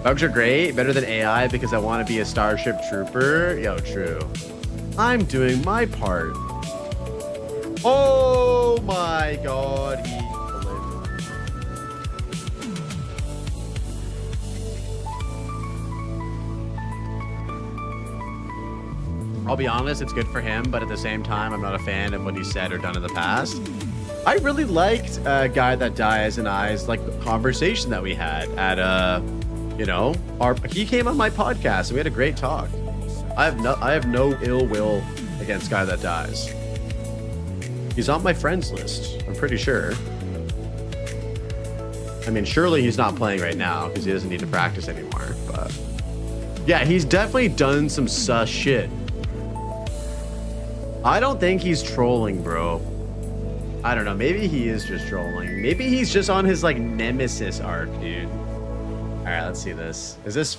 Bugs are great, better than AI because I want to be a Starship Trooper. Yo, true. I'm doing my part. Oh my god, he lived. I'll be honest, it's good for him, but at the same time, I'm not a fan of what he said or done in the past. I really liked Guy That Dies and I's like conversation that we had at you know, he came on my podcast and we had a great talk. I have no ill will against Guy That Dies. He's on my friends list, I'm pretty sure. I mean, surely he's not playing right now because he doesn't need to practice anymore, but yeah, he's definitely done some sus shit. I don't think he's trolling, bro. I don't know, maybe he is just trolling. Maybe he's just on his like nemesis arc, dude. All right, let's see this. Is this?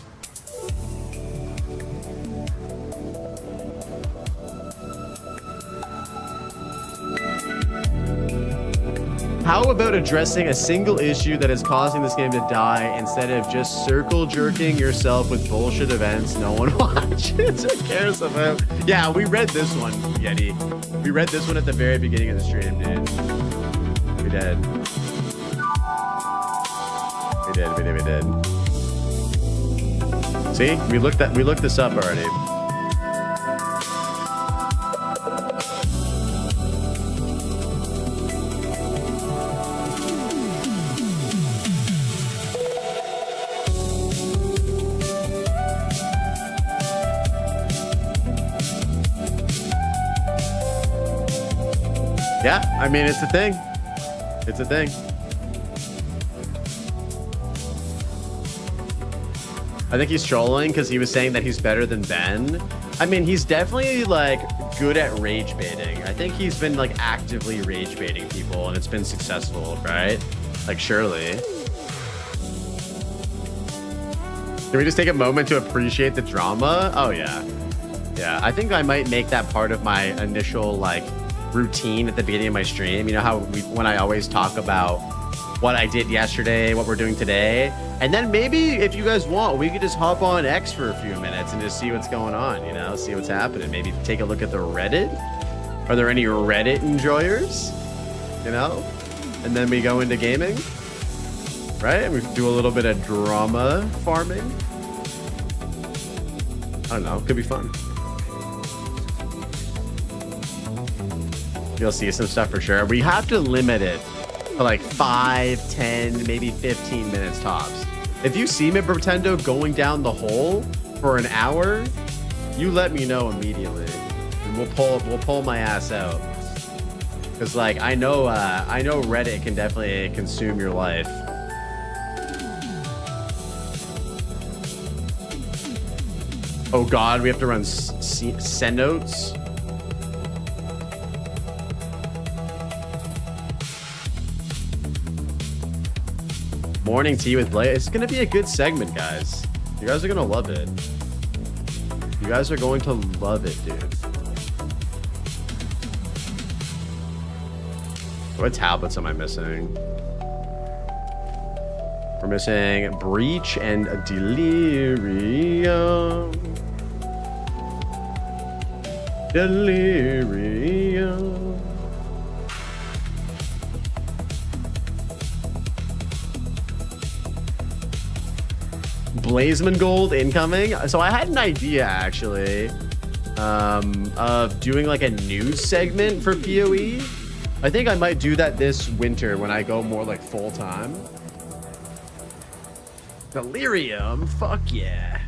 How about addressing a single issue that is causing this game to die instead of just circle jerking yourself with bullshit events no one watches or cares about? Yeah, we read this one, Yeti. We read this one at the very beginning of the stream, dude. We did. We did. See, we looked this up already. Yeah, I mean, it's a thing. It's a thing. I think he's trolling because he was saying that he's better than Ben. I mean, he's definitely like good at rage baiting. I think he's been like actively rage baiting people and it's been successful, right? Like, surely. Can we just take a moment to appreciate the drama? Oh yeah. Yeah, I think I might make that part of my initial like routine at the beginning of my stream. You know how when I always talk about what I did yesterday, what we're doing today. And then maybe if you guys want, we could just hop on X for a few minutes and just see what's going on, you know, see what's happening. Maybe take a look at the Reddit. Are there any Reddit enjoyers? You know? And then we go into gaming, right? And we do a little bit of drama farming. I don't know, could be fun. You'll see some stuff for sure. We have to limit it for like 5, 10, maybe 15 minutes tops. If you see me, Pretendo, going down the hole for an hour, you let me know immediately, and we'll pull my ass out. Cause like I know Reddit can definitely consume your life. Oh God, we have to run Cenotes. Morning tea with Blake. It's gonna be a good segment, guys. You guys are gonna love it. You guys are going to love it, dude. What tablets am I missing? We're missing Breach and Delirium. Delirium. Blazeman Gold incoming. So I had an idea actually of doing like a news segment for PoE. I think I might do that this winter when I go more like full time. Delirium, fuck yeah.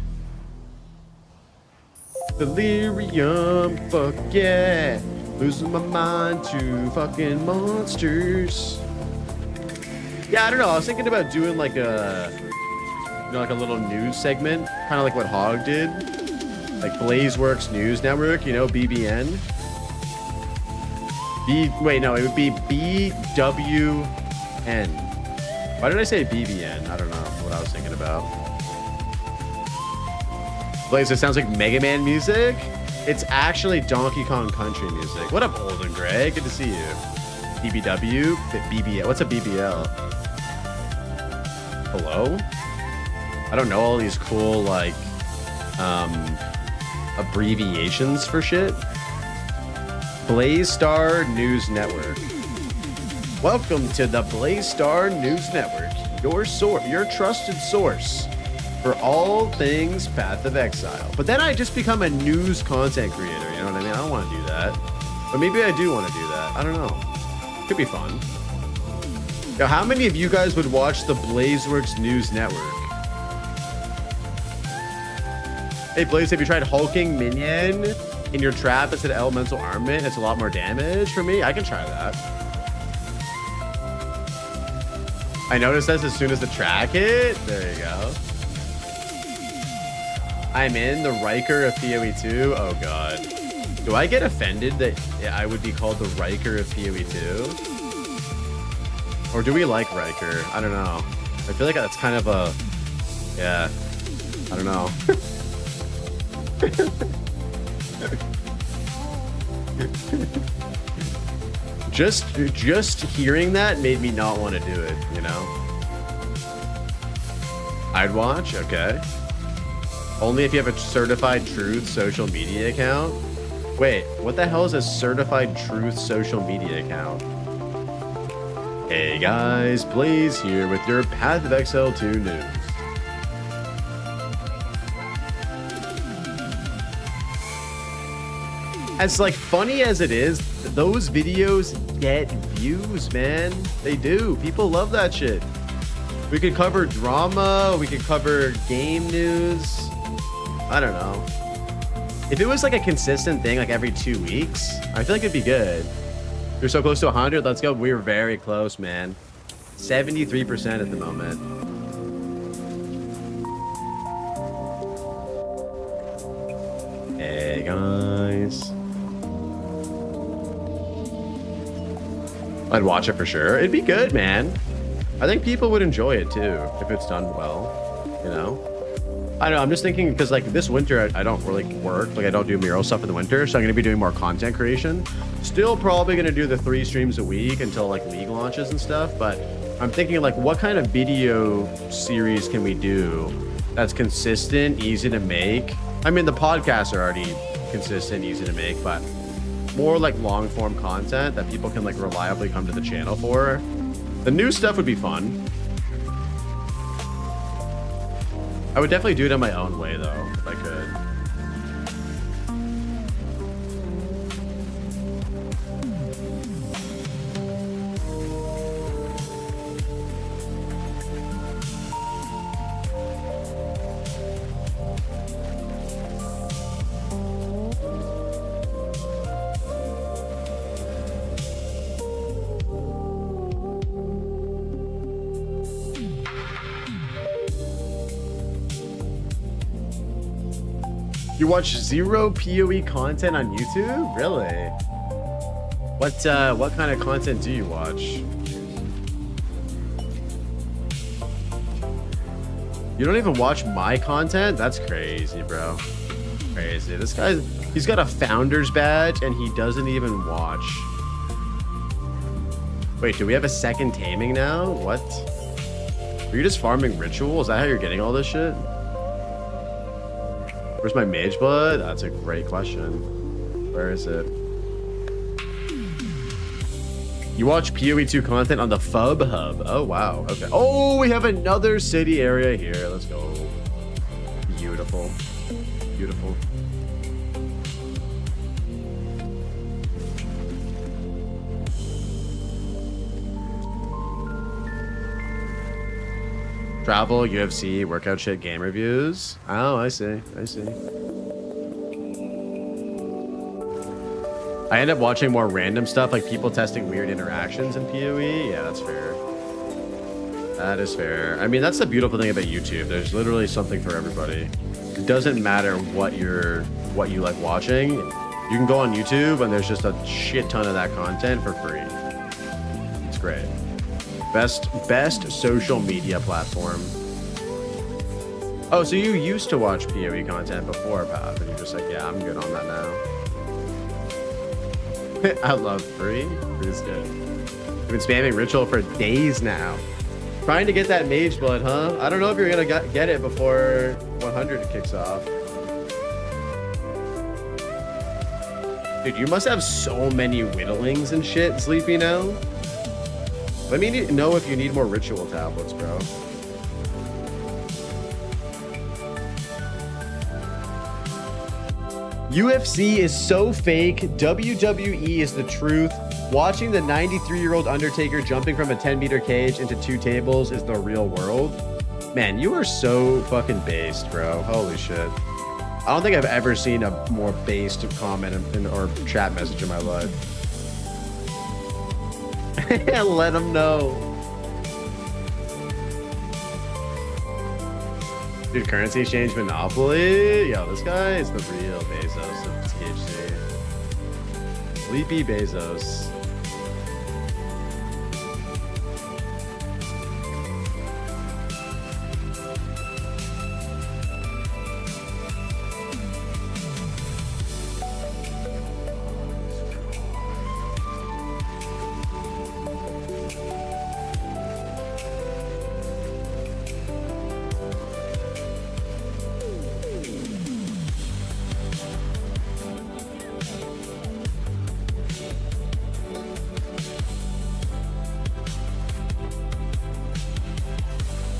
Delirium, fuck yeah. Losing my mind to fucking monsters. Yeah, I don't know. I was thinking about doing like a You know, like a little news segment, kind of like what Hog did. Like Blazeworks News Network, you know, BBN. Wait, no, it would be BWN. Why did I say BBN? I don't know what I was thinking about. Blaze, it sounds like Mega Man music. It's actually Donkey Kong Country music. What up, Old and Gray? Good to see you. BBW? BBL. What's a BBL? Hello? I don't know all these cool, like, abbreviations for shit. Blaze Star News Network. Welcome to the Blaze Star News Network, your trusted source for all things Path of Exile. But then I just become a news content creator, you know what I mean? I don't want to do that. But maybe I do want to do that. I don't know. Could be fun. Now, how many of you guys would watch the Blazeworks News Network? Hey, Blaze, have you tried hulking minion in your trap instead of elemental armament? It's a lot more damage for me. I can try that. I noticed this as soon as the track hit. There you go. I'm in the Riker of PoE 2. Oh, God. Do I get offended that I would be called the Riker of PoE 2? Or do we like Riker? I don't know. I feel like that's kind of a... Yeah. I don't know. Just hearing that made me not want to do it, you know? I'd watch? Okay. Only if you have a certified truth social media account? Wait, what the hell is a certified truth social media account? Hey guys, Blaze here with your Path of Exile 2 news. As like funny as it is, those videos get views, man. They do. People love that shit. We could cover drama, we could cover game news. I don't know. If it was like a consistent thing, like every 2 weeks, I feel like it'd be good. You're so close to 100. Let's go. We were very close, man. 73% at the moment. Hey, guys. I'd watch it for sure. It'd be good, man. I think people would enjoy it too if it's done well, you know? I don't know, I'm just thinking because like this winter I don't really work, like I don't do mural stuff in the winter, so I'm gonna be doing more content creation. Still probably gonna do the 3 streams a week until like League launches and stuff, but I'm thinking like what kind of video series can we do that's consistent, easy to make? I mean the podcasts are already consistent, easy to make, but more like long form content that people can like reliably come to the channel for. The new stuff would be fun. I would definitely do it in my own way though, if I could. You watch zero PoE content on YouTube? Really? What kind of content do you watch? You don't even watch my content? That's crazy, bro. Crazy. This guy, he's got a founder's badge and he doesn't even watch. Wait, do we have a second taming now? What? Are you just farming ritual? Is that how you're getting all this shit? Where's my mage blood? That's a great question. Where is it? You watch PoE 2 content on the Fub Hub. Oh, wow. Okay. Oh, we have another city area here. Let's go. Beautiful. Beautiful. Travel, UFC, workout shit, game reviews. Oh, I see. I see. I end up watching more random stuff, like people testing weird interactions in PoE. Yeah, that's fair. That is fair. I mean, that's the beautiful thing about YouTube. There's literally something for everybody. It doesn't matter what you like watching. You can go on YouTube and there's just a shit ton of that content for free. It's great. Best social media platform. Oh, so you used to watch PoE content before, Path, and you're just like, yeah, I'm good on that now. I love free. Free's good. I've been spamming ritual for days now. Trying to get that mage blood, huh? I don't know if you're gonna get it before 100 kicks off. Dude, you must have so many whittlings and shit, Sleepy now. Let me know if you need more ritual tablets, bro. UFC is so fake. WWE is the truth. Watching the 93-year-old Undertaker jumping from a 10-meter cage into 2 tables is the real world. Man, you are so fucking based, bro. Holy shit. I don't think I've ever seen a more based comment or chat message in my life. Let them know. Dude, currency exchange monopoly? Yo, this guy is the real Bezos of THC. Sleepy Bezos.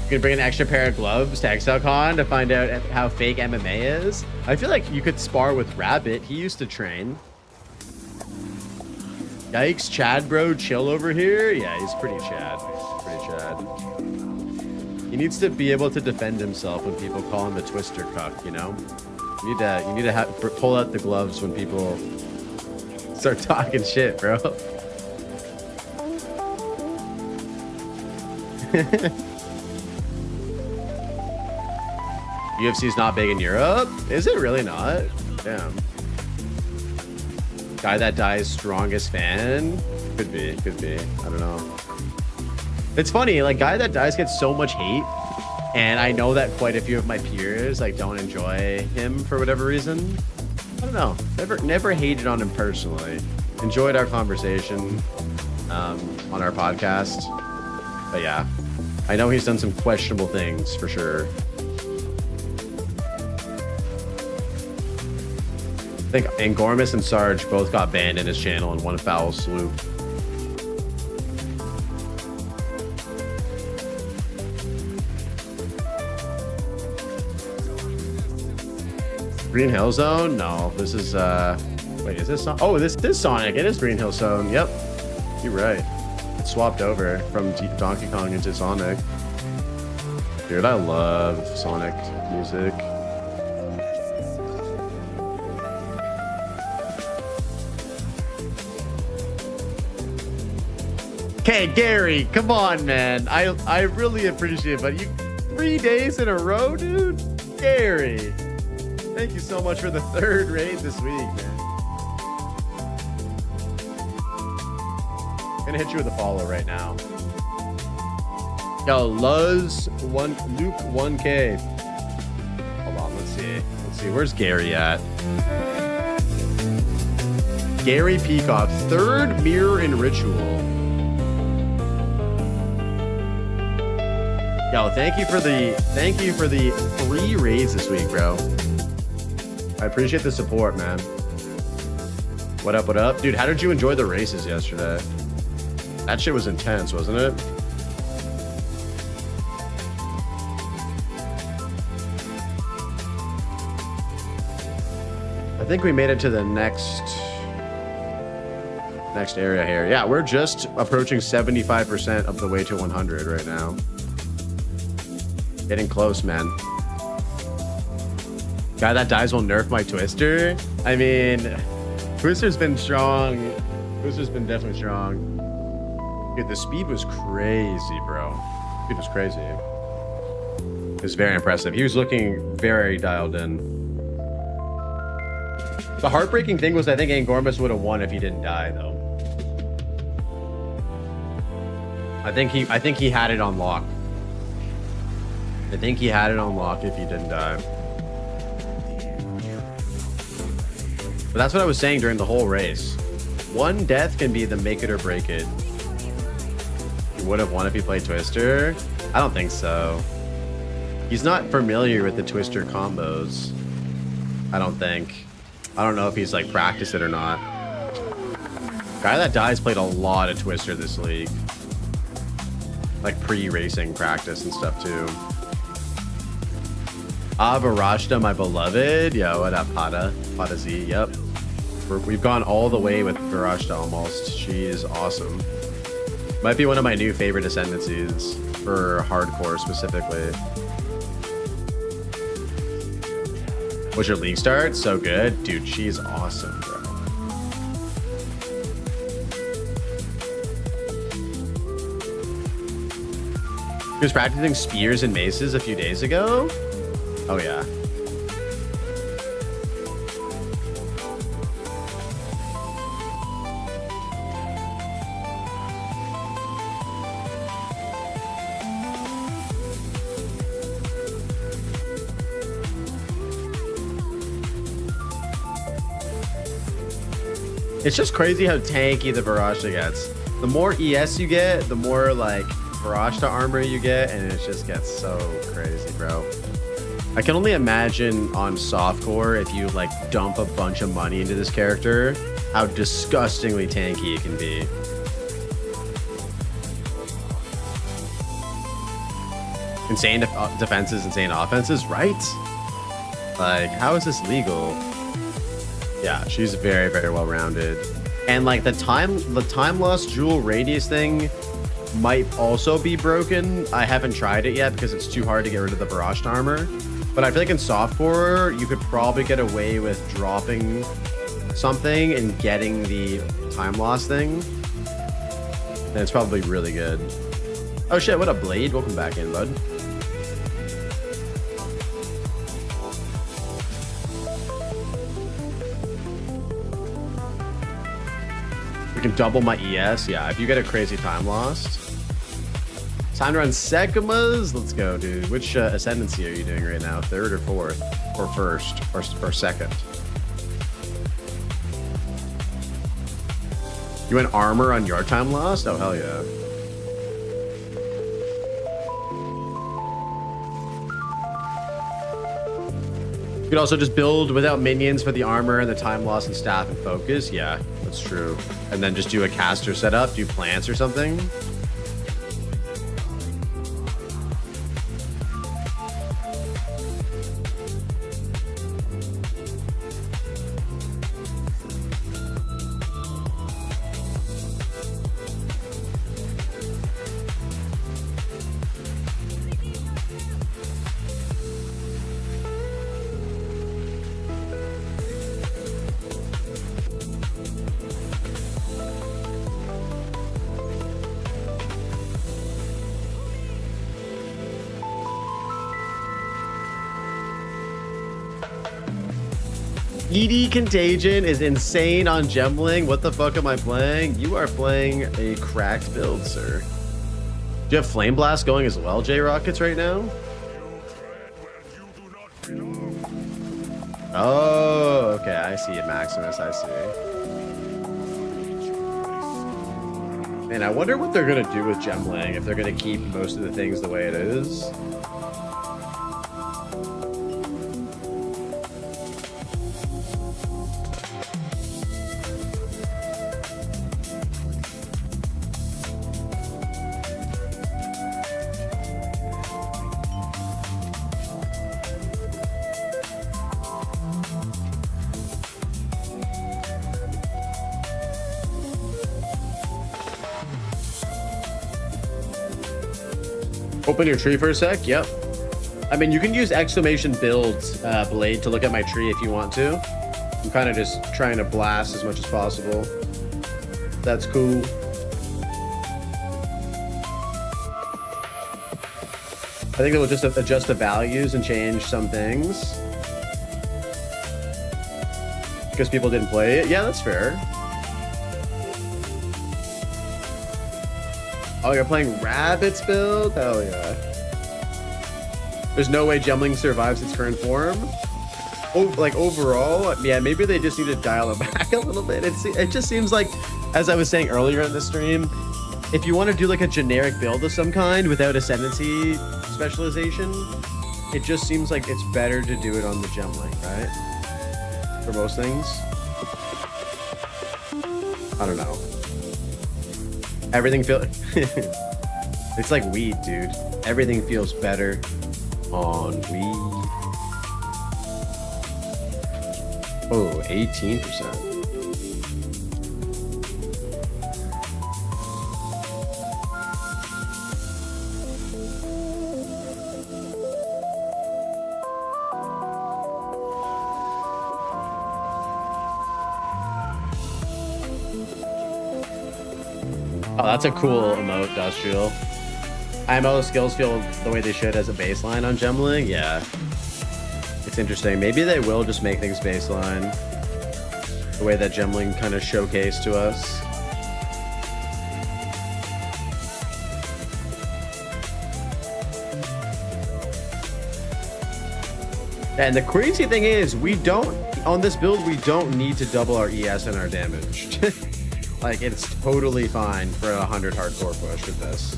You can bring an extra pair of gloves to ExileCon to find out how fake MMA is. I feel like you could spar with Rabbit. He used to train. Yikes, Chad bro, chill over here. Yeah, he's pretty Chad. Pretty Chad. He needs to be able to defend himself when people call him a twister cuck, you know? You need to pull out the gloves when people start talking shit, bro. UFC's not big in Europe? Is it really not? Damn. Guy that dies strongest fan? Could be. I don't know. It's funny, like Guy that dies gets so much hate, and I know that quite a few of my peers like don't enjoy him for whatever reason. I don't know. Never hated on him personally. Enjoyed our conversation on our podcast. But yeah, I know he's done some questionable things for sure. I think Angormus and Sarge both got banned in his channel in one foul swoop. Green Hill Zone? No, this is wait, is this oh, this is Sonic. It is Green Hill Zone. Yep. You're right. It swapped over from Donkey Kong into Sonic. Dude, I love Sonic music. Okay, Gary, come on, man. I really appreciate it, but you 3 days in a row, dude? Gary, thank you so much for the 3rd raid this week, man. I'm gonna hit you with a follow right now. Yo, Luke 1K. Hold on, let's see. Where's Gary at? Gary Peacock, 3rd mirror in Ritual. Yo, thank you for the 3 raids this week, bro. I appreciate the support, man. What up? Dude, how did you enjoy the races yesterday? That shit was intense, wasn't it? I think we made it to the next area here. Yeah, we're just approaching 75% of the way to 100 right now. Getting close, man. Guy that dies will nerf my Twister. I mean, Twister's been strong. Twister's been definitely strong. Dude, the speed was crazy, bro. It was crazy. It was very impressive. He was looking very dialed in. The heartbreaking thing was I think Angormus would have won if he didn't die, though. I think he had it on lock. I think he had it on lock if he didn't die. But that's what I was saying during the whole race. One death can be the make it or break it. He would have won if he played Twister? I don't think so. He's not familiar with the Twister combos. I don't think. I don't know if he's like practiced it or not. Guy that dies played a lot of Twister this league. Like pre-racing practice and stuff too. Varashta, my beloved. Yo, what up, Pada? Pada Z, yep. We've gone all the way with Varashta almost. She is awesome. Might be one of my new favorite ascendancies for hardcore specifically. What's your league start? So good. Dude, she's awesome, bro. He was practicing spears and maces a few days ago? Oh, yeah. It's just crazy how tanky the Varashta gets. The more ES you get, the more like Varashta armor you get, and it just gets so crazy, bro. I can only imagine on softcore if you like dump a bunch of money into this character, how disgustingly tanky it can be. Insane defenses, insane offenses, right? Like, how is this legal? Yeah, she's very, very well rounded. And like the time loss jewel radius thing might also be broken. I haven't tried it yet because it's too hard to get rid of the Varashta armor. But I feel like in softcore, you could probably get away with dropping something and getting the time loss thing. And it's probably really good. Oh shit, what up, Blade? Welcome back in, bud. You can double my ES. Yeah, if you get a crazy time lost. Time to run Sekimas. Let's go, dude. Which ascendancy are you doing right now? Third or fourth? Or first? Or second? You went armor on your time lost? Oh, hell yeah. You could also just build without minions for the armor and the time loss and staff and focus. Yeah, that's true. And then just do a caster setup, do plants or something. ED Contagion is insane on Gemling. What the fuck am I playing? You are playing a cracked build, sir. Do you have Flame Blast going as well, J-Rockets, right now? Oh, okay. I see it, Maximus. I see. Man, I wonder what they're going to do with Gemling, if they're going to keep most of the things the way it is. Open your tree for a sec. Yep. I mean, you can use exclamation build Blade to look at my tree if you want to. I'm kind of just trying to blast as much as possible. That's cool. think they'll just adjust the values and change some things. Because people didn't play it. Yeah, that's fair. Oh, you're playing Rabbit's build? Hell yeah. There's no way Gemling survives its current form. Oh, like overall, yeah, maybe they just need to dial it back a little bit. It just seems like, as I was saying earlier in the stream, if you want to do like a generic build of some kind without ascendancy specialization, it just seems like it's better to do it on the Gemling, right? For most things. I don't know. Everything feels... It's like weed, dude. Everything feels better on weed. Oh, 18%. Oh, that's a cool emote, Dustrial. IMO skills feel the way they should as a baseline on Gemling. Yeah. It's interesting. Maybe they will just make things baseline. The way that Gemling kind of showcased to us. And the crazy thing is, on this build, we don't need to double our ES and our damage. Like, it's totally fine for a 100 hardcore push with this.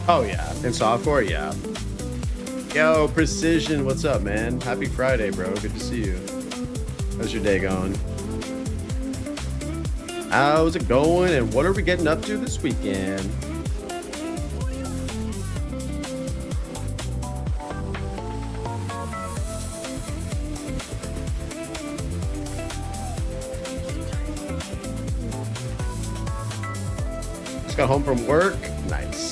Oh yeah, in softcore, yeah. Yo, Precision, what's up, man? Happy Friday, bro. Good to see you. How's your day going? How's it going, and what are we getting up to this weekend? Just got home from work. Nice.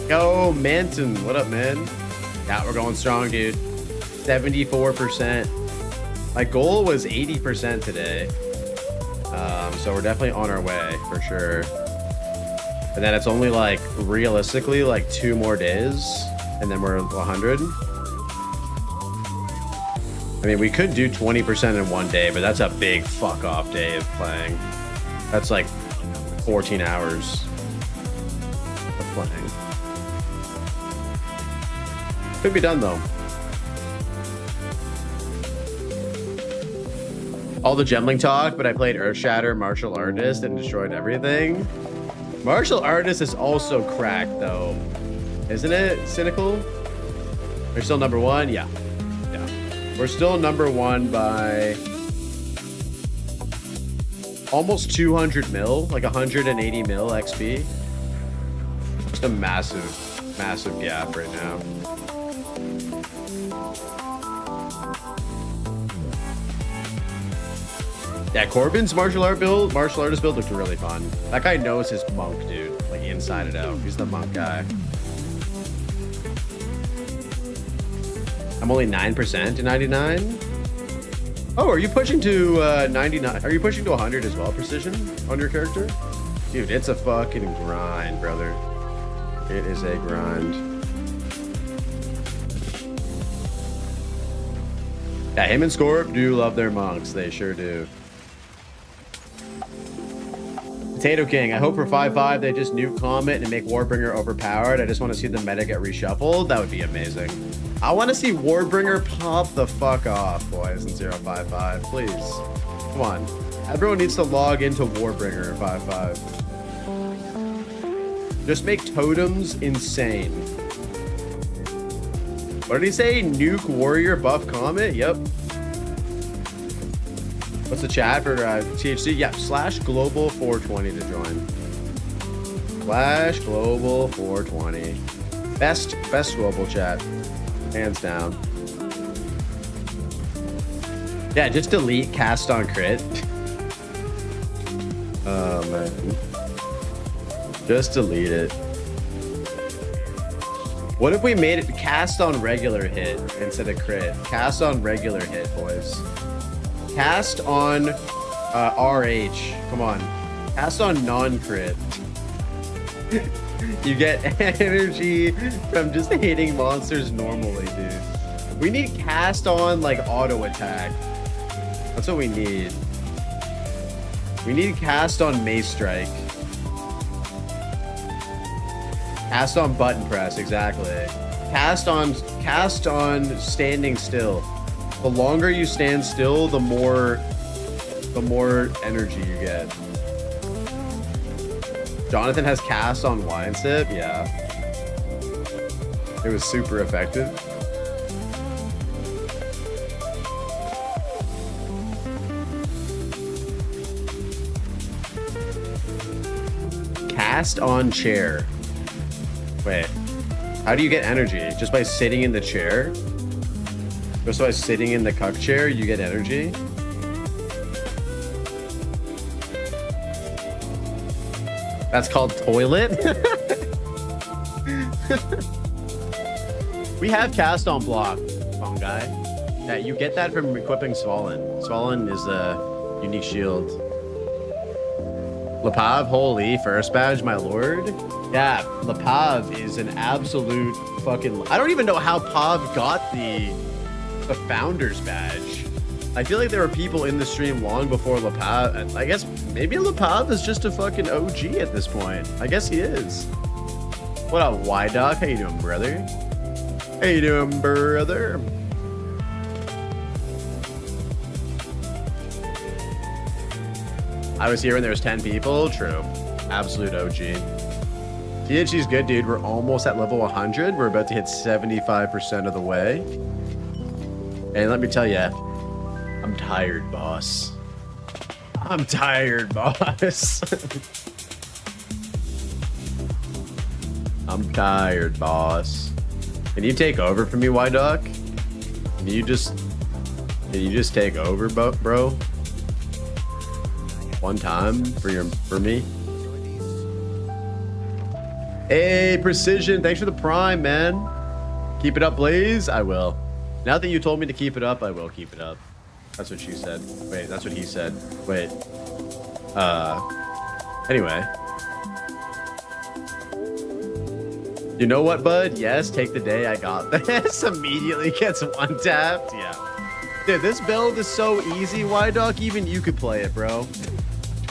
Yo, Manton, what up, man? Yeah, we're going strong, dude. 74%. My goal was 80% today. So we're definitely on our way for sure. And then it's only like realistically like 2 more days and then we're 100. I mean, we could do 20% in one day, but that's a big fuck off day of playing. That's like 14 hours of playing. Could be done though. All the Gemling talk, but I played Earthshatter, Martial Artist, and destroyed everything. Martial Artist is also cracked though, isn't it? Cynical? We're still number 1? Yeah. Yeah. We're still number 1 by almost 200 mil, like 180 mil XP. Just a massive, massive gap right now. Yeah, Corbin's martial artist build looked really fun. That guy knows his monk, dude, like inside and out. He's the monk guy. I'm only 9% to 99. Oh, are you pushing to 99? Are you pushing to 100 as well, Precision, on your character? Dude, it's a fucking grind, brother. It is a grind. Yeah, him and Scorp do love their monks. They sure do. Potato King, I hope for 5-5 they just nuke Comet and make Warbringer overpowered. I just want to see the meta get reshuffled. That would be amazing. I want to see Warbringer pop the fuck off, boys, in 055. Please. Come on. Everyone needs to log into Warbringer in 5-5. Just make totems insane. What did he say? Nuke Warrior buff Comet? Yep. What's the chat for THC? Yeah, /global 420 to join. /global 420. Best global chat. Hands down. Yeah, just delete cast on crit. Oh man. Just delete it. What if we made it cast on regular hit instead of crit? Cast on regular hit, boys. Cast on RH. Come on. Cast on non-crit. You get energy from just hitting monsters normally, dude. We need cast on like auto attack. That's what we need. We need cast on Mace Strike. Cast on button press, exactly. Cast on standing still. The longer you stand still, the more energy you get. Jonathan has cast on wine sip. Yeah. It was super effective. Cast on chair. Wait. How do you get energy? Just by sitting in the chair? Just by sitting in the cuck chair, you get energy? That's called toilet? We have cast on block, phone guy. Yeah, you get that from equipping Svalin. Svalin is a unique shield. Lepav, holy, first badge, my lord. Yeah, Lepav is an absolute fucking... I don't even know how Pav got the founder's badge. I feel like there were people in the stream long before Lepav, and I guess maybe Lepav is just a fucking OG at this point. I guess he is. What up, Y-Doc? How you doing, brother? How you doing, brother? I was here when there was 10 people. True. Absolute OG. THG's good, dude. We're almost at level 100. We're about to hit 75% of the way. And let me tell you, I'm tired, boss. I'm tired, boss. I'm tired, boss. Can you take over for me, Y-Doc? Can you just take over, bro? One time for me. Hey, Precision, thanks for the prime, man. Keep it up, Blaze. I will. Now that you told me to keep it up, I will keep it up. That's what she said. Wait, that's what he said. Wait. Anyway. You know what, bud? Yes, take the day. I got this. Immediately gets one tapped. Yeah. Dude, this build is so easy, Y-Doc. Even you could play it, bro.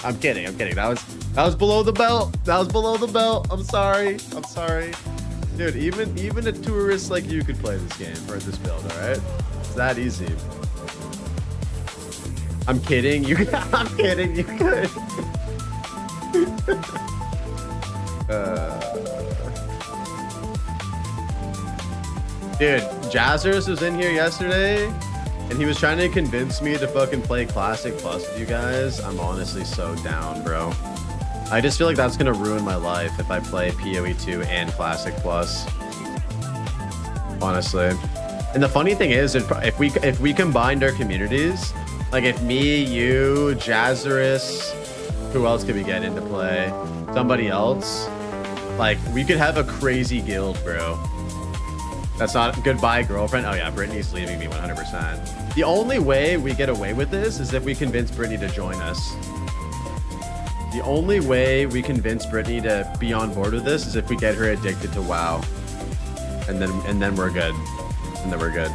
I'm kidding. I'm kidding. That was below the belt. That was below the belt. I'm sorry. I'm sorry. Dude, even a tourist like you could play this game or this build, all right? It's that easy. I'm kidding. I'm kidding. You could. Dude, Jazzers was in here yesterday, and he was trying to convince me to fucking play Classic Plus with you guys. I'm honestly so down, bro. I just feel like that's gonna ruin my life if I play PoE 2 and Classic Plus. Honestly. And the funny thing is, if we combined our communities, like if me, you, Jazzerus, who else could we get into play? Somebody else. Like, we could have a crazy guild, bro. That's not goodbye, girlfriend. Oh yeah, Brittany's leaving me 100%. The only way we get away with this is if we convince Brittany to join us. The only way we convince Brittany to be on board with this is if we get her addicted to WoW. And then we're good. And then we're good.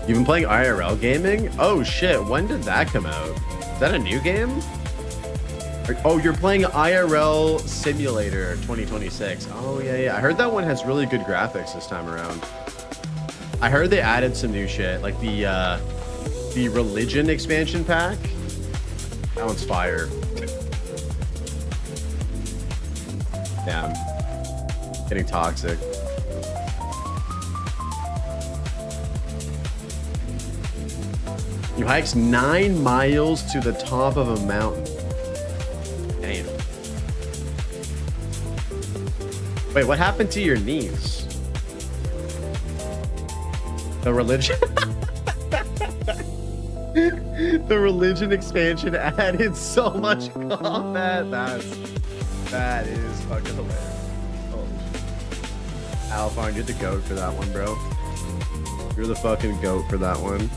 You've been playing IRL gaming? Oh shit, when did that come out? Is that a new game? Oh, you're playing IRL Simulator 2026. Oh, yeah. I heard that one has really good graphics this time around. I heard they added some new shit, like the religion expansion pack. That one's fire. Damn. Getting toxic. You hikes 9 miles to the top of a mountain. Damn. Wait, what happened to your knees? The religion? The religion expansion added so much combat. That is fucking hilarious. Holy shit. Alphon, you're the GOAT for that one, bro. You're the fucking GOAT for that one.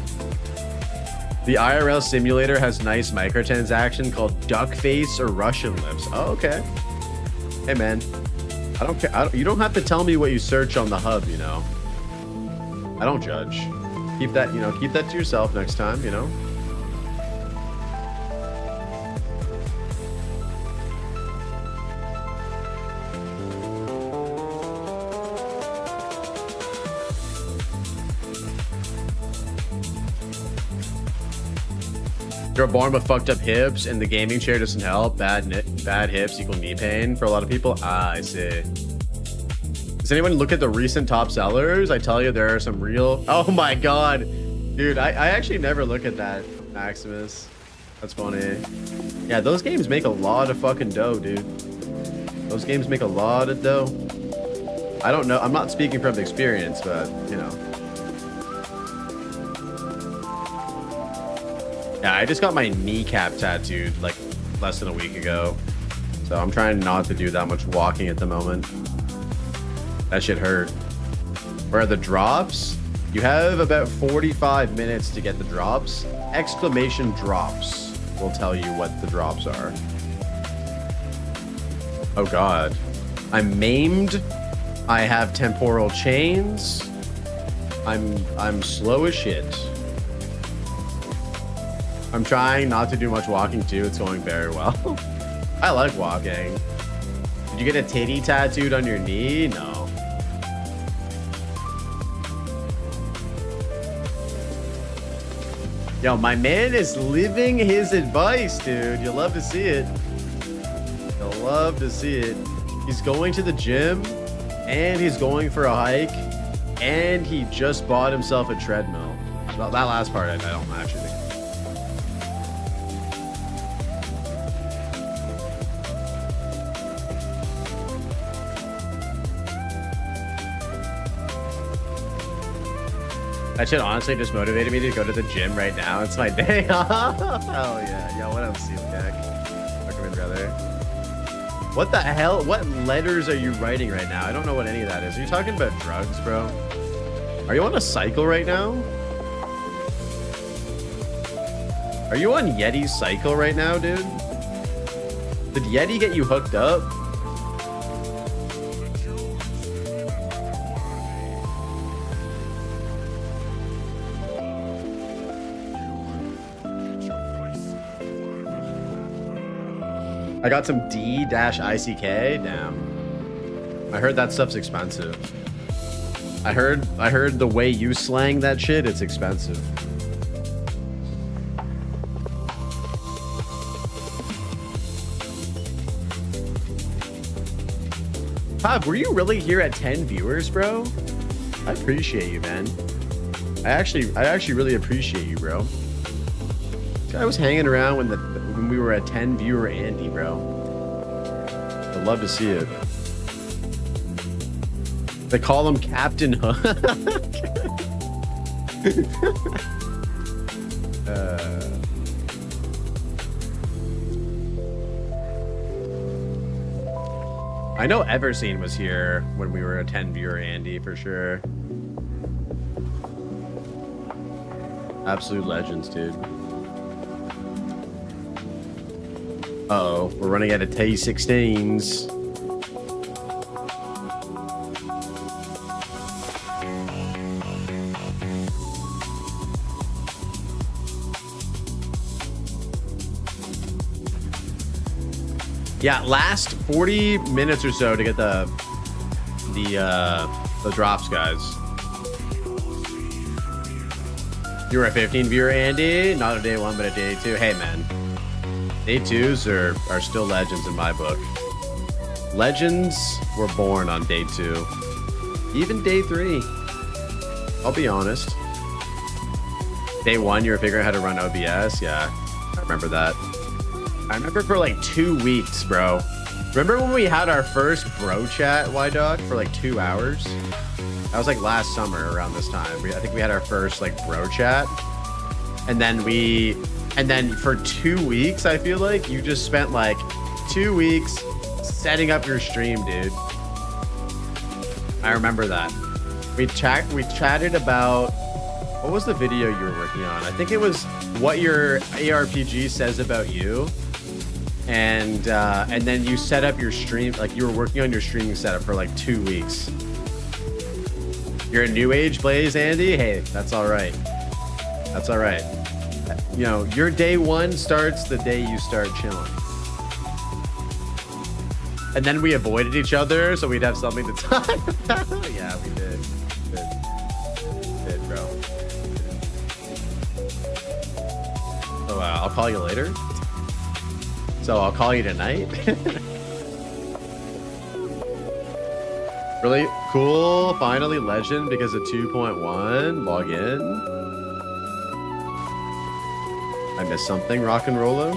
The IRL simulator has nice microtransaction called duck face or Russian lips. Oh, okay. Hey, man. I don't care. You don't have to tell me what you search on the hub, you know. I don't judge. Keep that, you know, keep that to yourself next time, you know. You're born with fucked up hips and the gaming chair doesn't help. Bad hips equal knee pain for a lot of people. Ah, I see. Does anyone look at the recent top sellers? I tell you, there are some real... Oh my god. Dude, I actually never look at that, Maximus. That's funny. Yeah, those games make a lot of fucking dough, dude. Those games make a lot of dough. I don't know. I'm not speaking from experience, but, you know. Yeah, I just got my kneecap tattooed like less than a week ago. So I'm trying not to do that much walking at the moment. That shit hurt. Where are the drops? You have about 45 minutes to get the drops. Exclamation drops will tell you what the drops are. Oh god. I'm maimed. I have temporal chains. I'm slow as shit. I'm trying not to do much walking too. It's going very well. I like walking. Did you get a titty tattooed on your knee? No. Yo, my man is living his advice, dude. You'll love to see it. You'll love to see it. He's going to the gym and he's going for a hike and he just bought himself a treadmill. Well, that last part I don't actually think. That shit honestly just motivated me to go to the gym right now. It's my day. Hell yeah. Yo, what up, Sealjack? Recommend, brother. What the hell? What letters are you writing right now? I don't know what any of that is. Are you talking about drugs, bro? Are you on a cycle right now? Are you on Yeti's cycle right now, dude? Did Yeti get you hooked up? I got some D-ICK. Damn. I heard that stuff's expensive. I heard the way you slang that shit, it's expensive. Pav, were you really here at 10 viewers, bro? I appreciate you, man. I actually really appreciate you, bro. I was hanging around when we were at 10 viewer Andy, bro. I'd love to see it. They call him Captain Hook. I know Everseen was here when we were a 10 viewer Andy for sure. Absolute legends, dude. Uh-oh, we're running out of T16s. Yeah, last 40 minutes or so to get the drops, guys. You were a 15 viewer, Andy. Not a day one, but a day two. Hey, man. Day twos are still legends in my book. Legends were born on day two. Even day three. I'll be honest. Day one, you were figuring out how to run OBS. Yeah, I remember that. I remember for like 2 weeks, bro. Remember when we had our first bro chat, Y-Dog, for like 2 hours? That was like last summer around this time. I think we had our first like bro chat. And then for 2 weeks, I feel like you just spent like 2 weeks setting up your stream, dude. I remember that. We chatted about, what was the video you were working on? I think it was what your ARPG says about you. And then you set up your stream, like you were working on your streaming setup for like 2 weeks. You're a new age Blaze, Andy? Hey, that's all right. That's all right. You know, your day one starts the day you start chilling. And then we avoided each other so we'd have something to talk about. Yeah, we did. We did, bro. So I'll call you later. So I'll call you tonight. Really cool. Finally legend because of 2.1. Log in. I missed something. Rock and Rollo.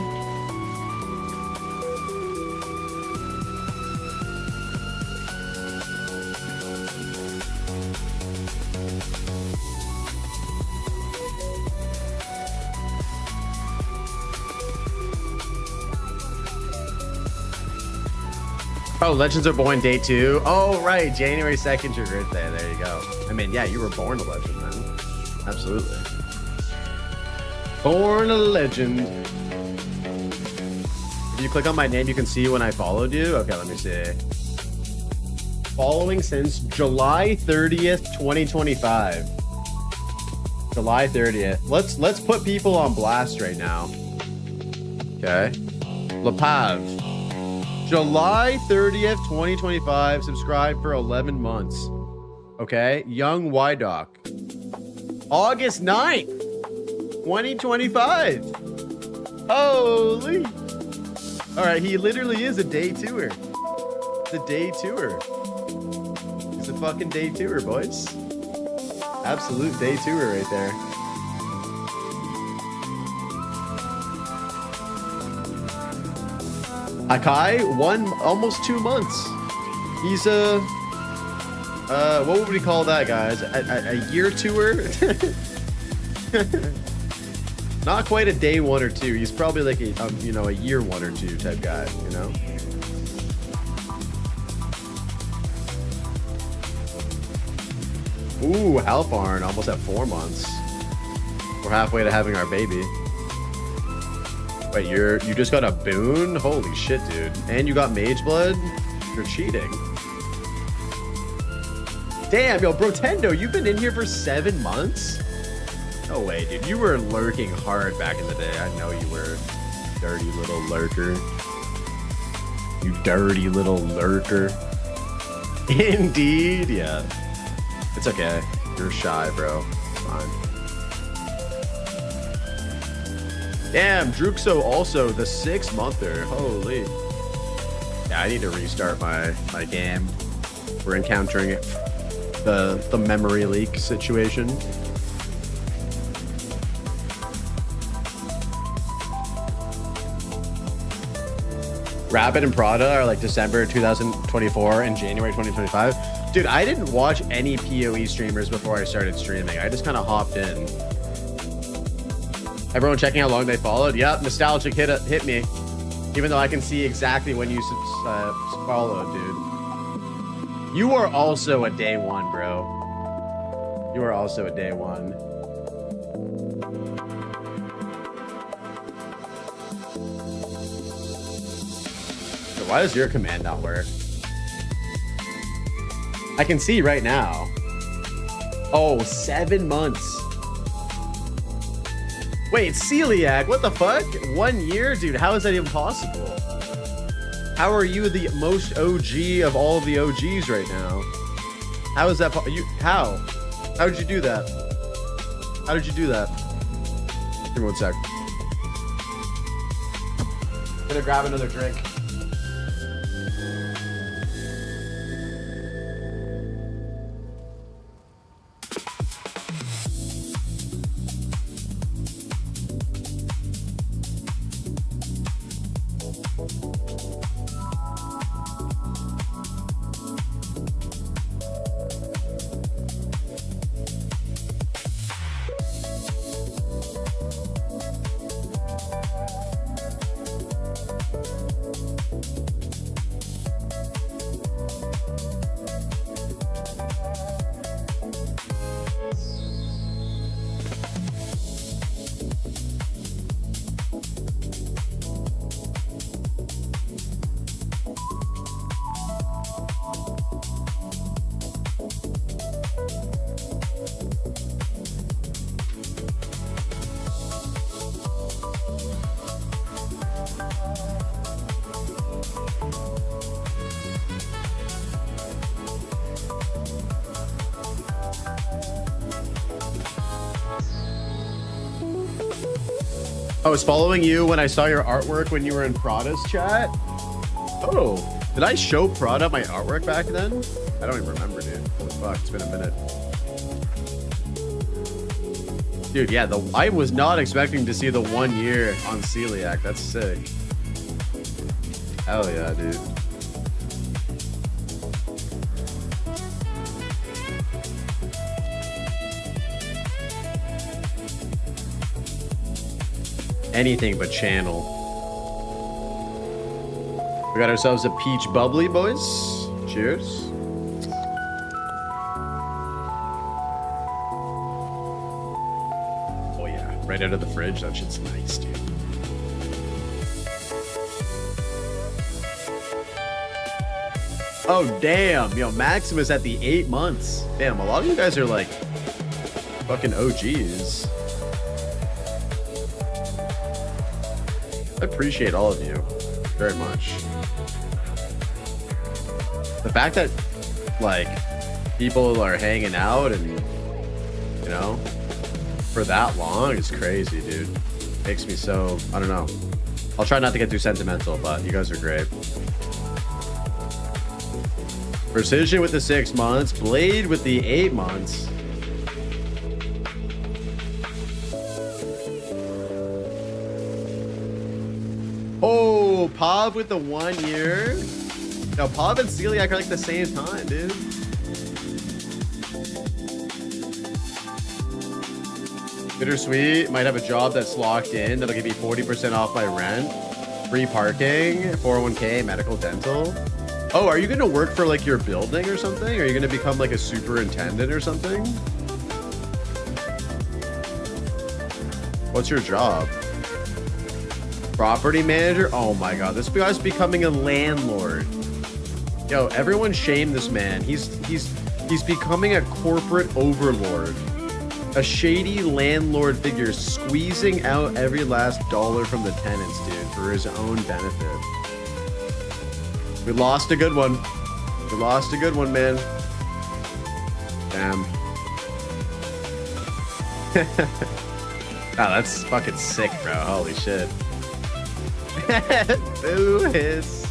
Oh, Legends are born day two. Oh, right. January 2nd, your birthday. There you go. I mean, yeah, you were born a legend, man. Absolutely. Born a legend. If you click on my name, you can see when I followed you. Okay, let me see. Following since July 30th, 2025. July 30th. Let's put people on blast right now. Okay. Lepav. July 30th, 2025. Subscribe for 11 months. Okay. Young Y-Doc. August 9th, 2025. Holy. All right. He literally is a day tour. It's a day tour. It's a fucking day tour, boys. Absolute day tour right there. Akai, almost 2 months. He's what would we call that, guys? A year tour? Not quite a day one or two. He's probably like a year one or two type guy, you know? Ooh, Halfarn, almost at 4 months. We're halfway to having our baby. Wait, you just got a boon? Holy shit, dude. And you got Mage Blood? You're cheating. Damn, yo, Brotendo, you've been in here for 7 months? No way, dude. You were lurking hard back in the day. I know you were. Dirty little lurker. You dirty little lurker. Indeed, yeah. It's okay. You're shy, bro. It's fine. Damn, Druxo also the 6-monther. Holy. Yeah, I need to restart my game. We're encountering the memory leak situation. Rabbit and Prada are like December 2024 and January 2025. Dude, I didn't watch any PoE streamers before I started streaming. I just kind of hopped in. Everyone checking how long they followed? Yep, nostalgic hit me. Even though I can see exactly when you followed, dude. You are also a day one, bro. You are also a day one. So why does your command not work? I can see right now. Oh, 7 months. Wait, celiac, what the fuck? 1 year? Dude, how is that even possible? How are you the most OG of all of the OGs right now? How is that? How? How did you do that? How did you do that? Give me one sec. I'm gonna grab another drink. I was following you when I saw your artwork when you were in Prada's chat. Oh, did I show Prada my artwork back then? I don't even remember, dude. Holy fuck, it's been a minute. Dude, yeah, I was not expecting to see the 1 year on Celiac. That's sick. Hell yeah, dude. Anything but channel. We got ourselves a peach bubbly, boys. Cheers. Oh yeah, right out of the fridge. That shit's nice, dude. Oh damn, yo, Maximus at the 8 months. Damn, a lot of you guys are like fucking OGs. I appreciate all of you very much. The fact that like people are hanging out and you know for that long is crazy, dude. Makes me so, I don't know. I'll try not to get too sentimental, but you guys are great. Precision with the 6 months, Blade with the 8 months. Oh, Pav with the 1 year. No, Pav and Celiac are like the same time, dude. Bittersweet. Might have a job that's locked in. That'll give me 40% off my rent. Free parking, 401k, medical, dental. Oh, are you going to work for like your building or something? Are you going to become like a superintendent or something? What's your job? Property manager? Oh my god, this guy's becoming a landlord. Yo, everyone shame this man. He's becoming a corporate overlord. A shady landlord figure squeezing out every last dollar from the tenants, dude, for his own benefit. We lost a good one. We lost a good one, man. Damn. Wow, that's fucking sick, bro. Holy shit. Boo hiss.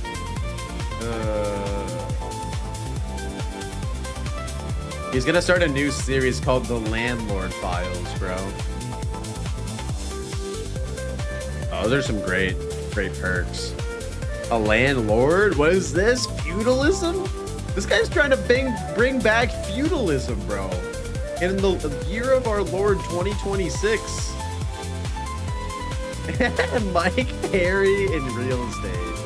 He's gonna start a new series called The Landlord Files, bro. Oh, there's some great perks. A landlord? What is this? Feudalism? This guy's trying to bring back feudalism, bro. In the year of our Lord 2026. Mike Perry in real estate.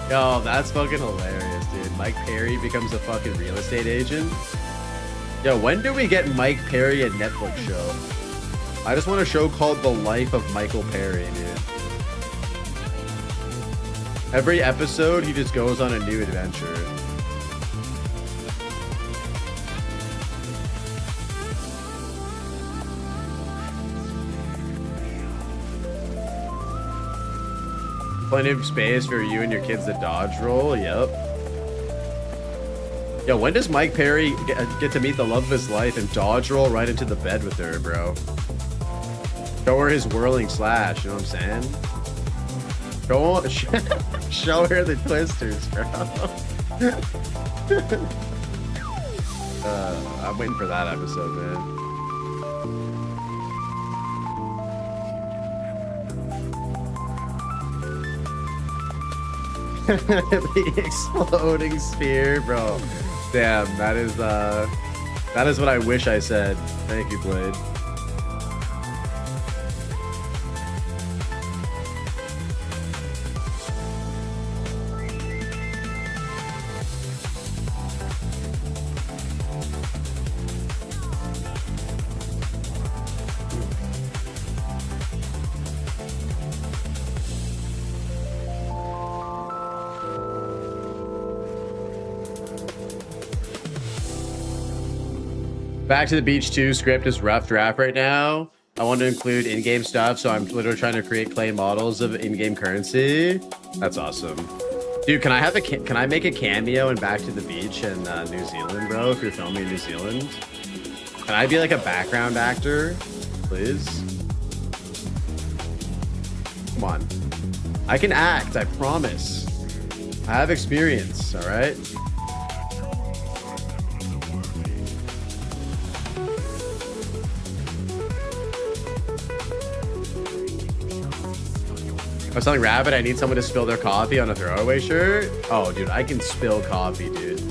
Yo, that's fucking hilarious, dude. Mike Perry becomes a fucking real estate agent. Yo, when do we get Mike Perry a Netflix show? I just want a show called The Life of Michael Perry, dude. Every episode, he just goes on a new adventure. Plenty of space for you and your kids to dodge roll. Yep. Yo, when does Mike Perry get to meet the love of his life and dodge roll right into the bed with her, bro? Show her his whirling slash, you know what I'm saying? Show her the twisters, bro. I'm waiting for that episode, man. The exploding sphere, bro. Damn, that is what I wish I said. Thank you, Blade. Back to the Beach 2 script is rough draft right now. I want to include in-game stuff, so I'm literally trying to create clay models of in-game currency. That's awesome. Dude, can I make a cameo in Back to the Beach in New Zealand, bro, if you're filming in New Zealand? Can I be like a background actor, please? Come on. I can act, I promise. I have experience, all right? I was telling Rabbit I need someone to spill their coffee on a throwaway shirt. Oh, dude, I can spill coffee, dude.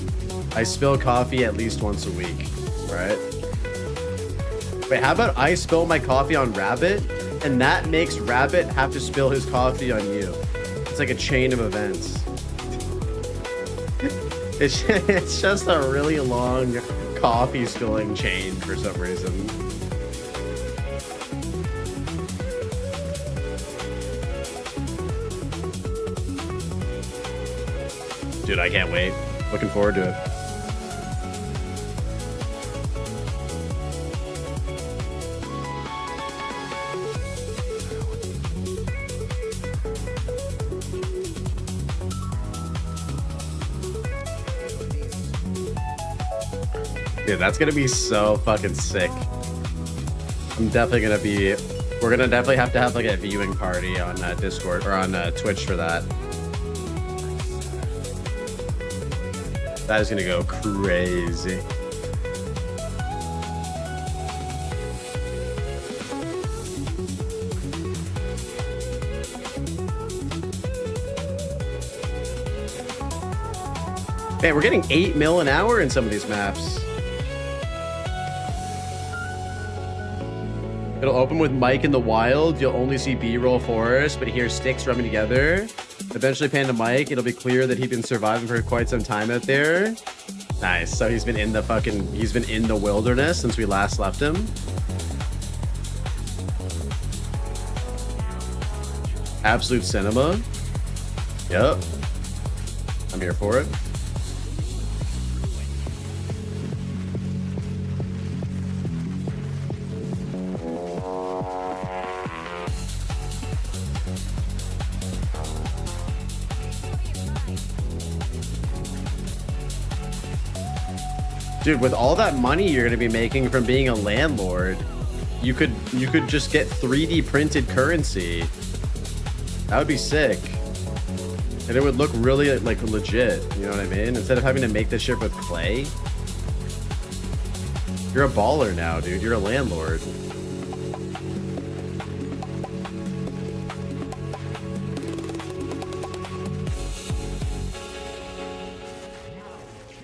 I spill coffee at least once a week, right? Wait, how about I spill my coffee on Rabbit, and that makes Rabbit have to spill his coffee on you? It's like a chain of events. It's just a really long coffee spilling chain for some reason. Dude, I can't wait. Looking forward to it. Dude, that's gonna be so fucking sick. I'm definitely gonna be... We're gonna definitely have to have like a viewing party on Discord or on Twitch for that. That is gonna go crazy. Man, we're getting 8 mil an hour in some of these maps. It'll open with Mike in the wild. You'll only see B-roll forest, but hear sticks rubbing together. Eventually pan to Mike. It'll be clear that he's been surviving for quite some time out there. Nice. So he's been in the wilderness since we last left him. Absolute cinema. Yep. I'm here for it. Dude, with all that money you're going to be making from being a landlord, you could just get 3D printed currency. That would be sick. And it would look really like legit, you know what I mean? Instead of having to make this shit with clay. You're a baller now, dude. You're a landlord.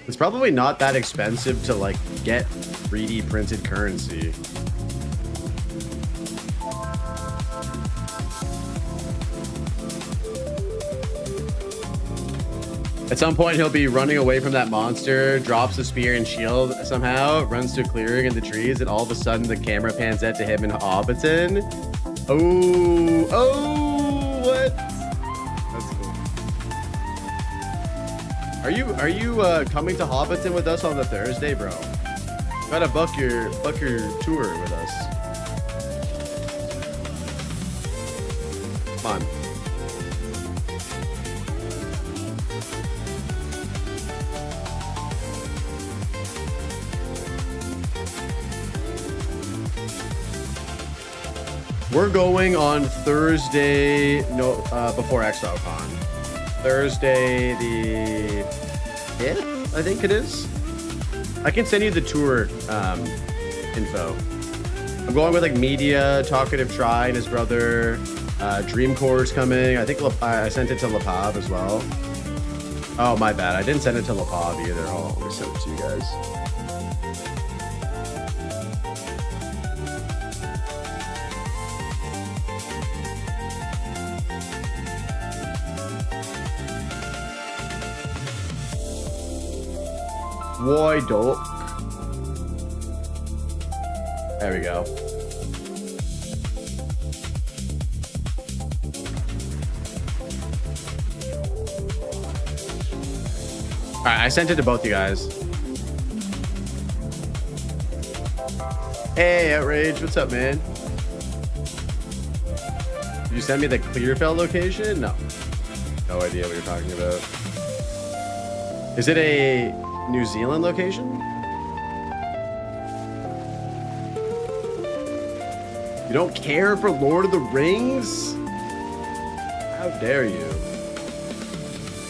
It's probably not that expensive to like get 3D printed currency. At some point he'll be running away from that monster, drops the spear and shield somehow, runs to a clearing in the trees, and all of a sudden the camera pans out to him in Hobbiton. Oh, what? Are you coming to Hobbiton with us on the Thursday, bro? You gotta book your tour with us. Come on. We're going on Thursday, before ExileCon. Thursday the 5th, I think it is. I can send you the tour info. I'm going with like Media, Talkative Try and his brother. Dreamcore's coming. I think I sent it to Lapab as well. Oh, my bad. I didn't send it to Lapab either. Hold on, let me send it to you guys. Why dope? There we go. All right, I sent it to both you guys. Hey, Outrage, what's up, man? Did you send me the Clearfell location? No. No idea what you're talking about. Is it a New Zealand location? You don't care for Lord of the Rings? How dare you?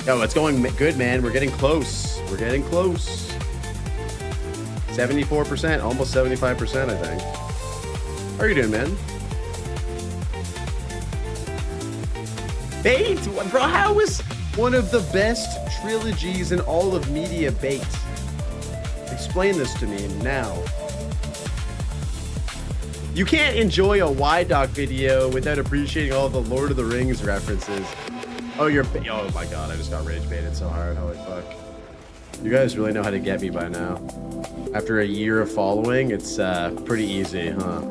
Yo, it's going good, man. We're getting close. We're getting close. 74%, almost 75%, I think. How are you doing, man? Bait? Bro, how is one of the best trilogies in all of media bait? Explain this to me now. You can't enjoy a Y-Doc video without appreciating all the Lord of the Rings references. Oh, oh my god, I just got rage baited so hard. Holy fuck. You guys really know how to get me by now. After a year of following, it's pretty easy, huh?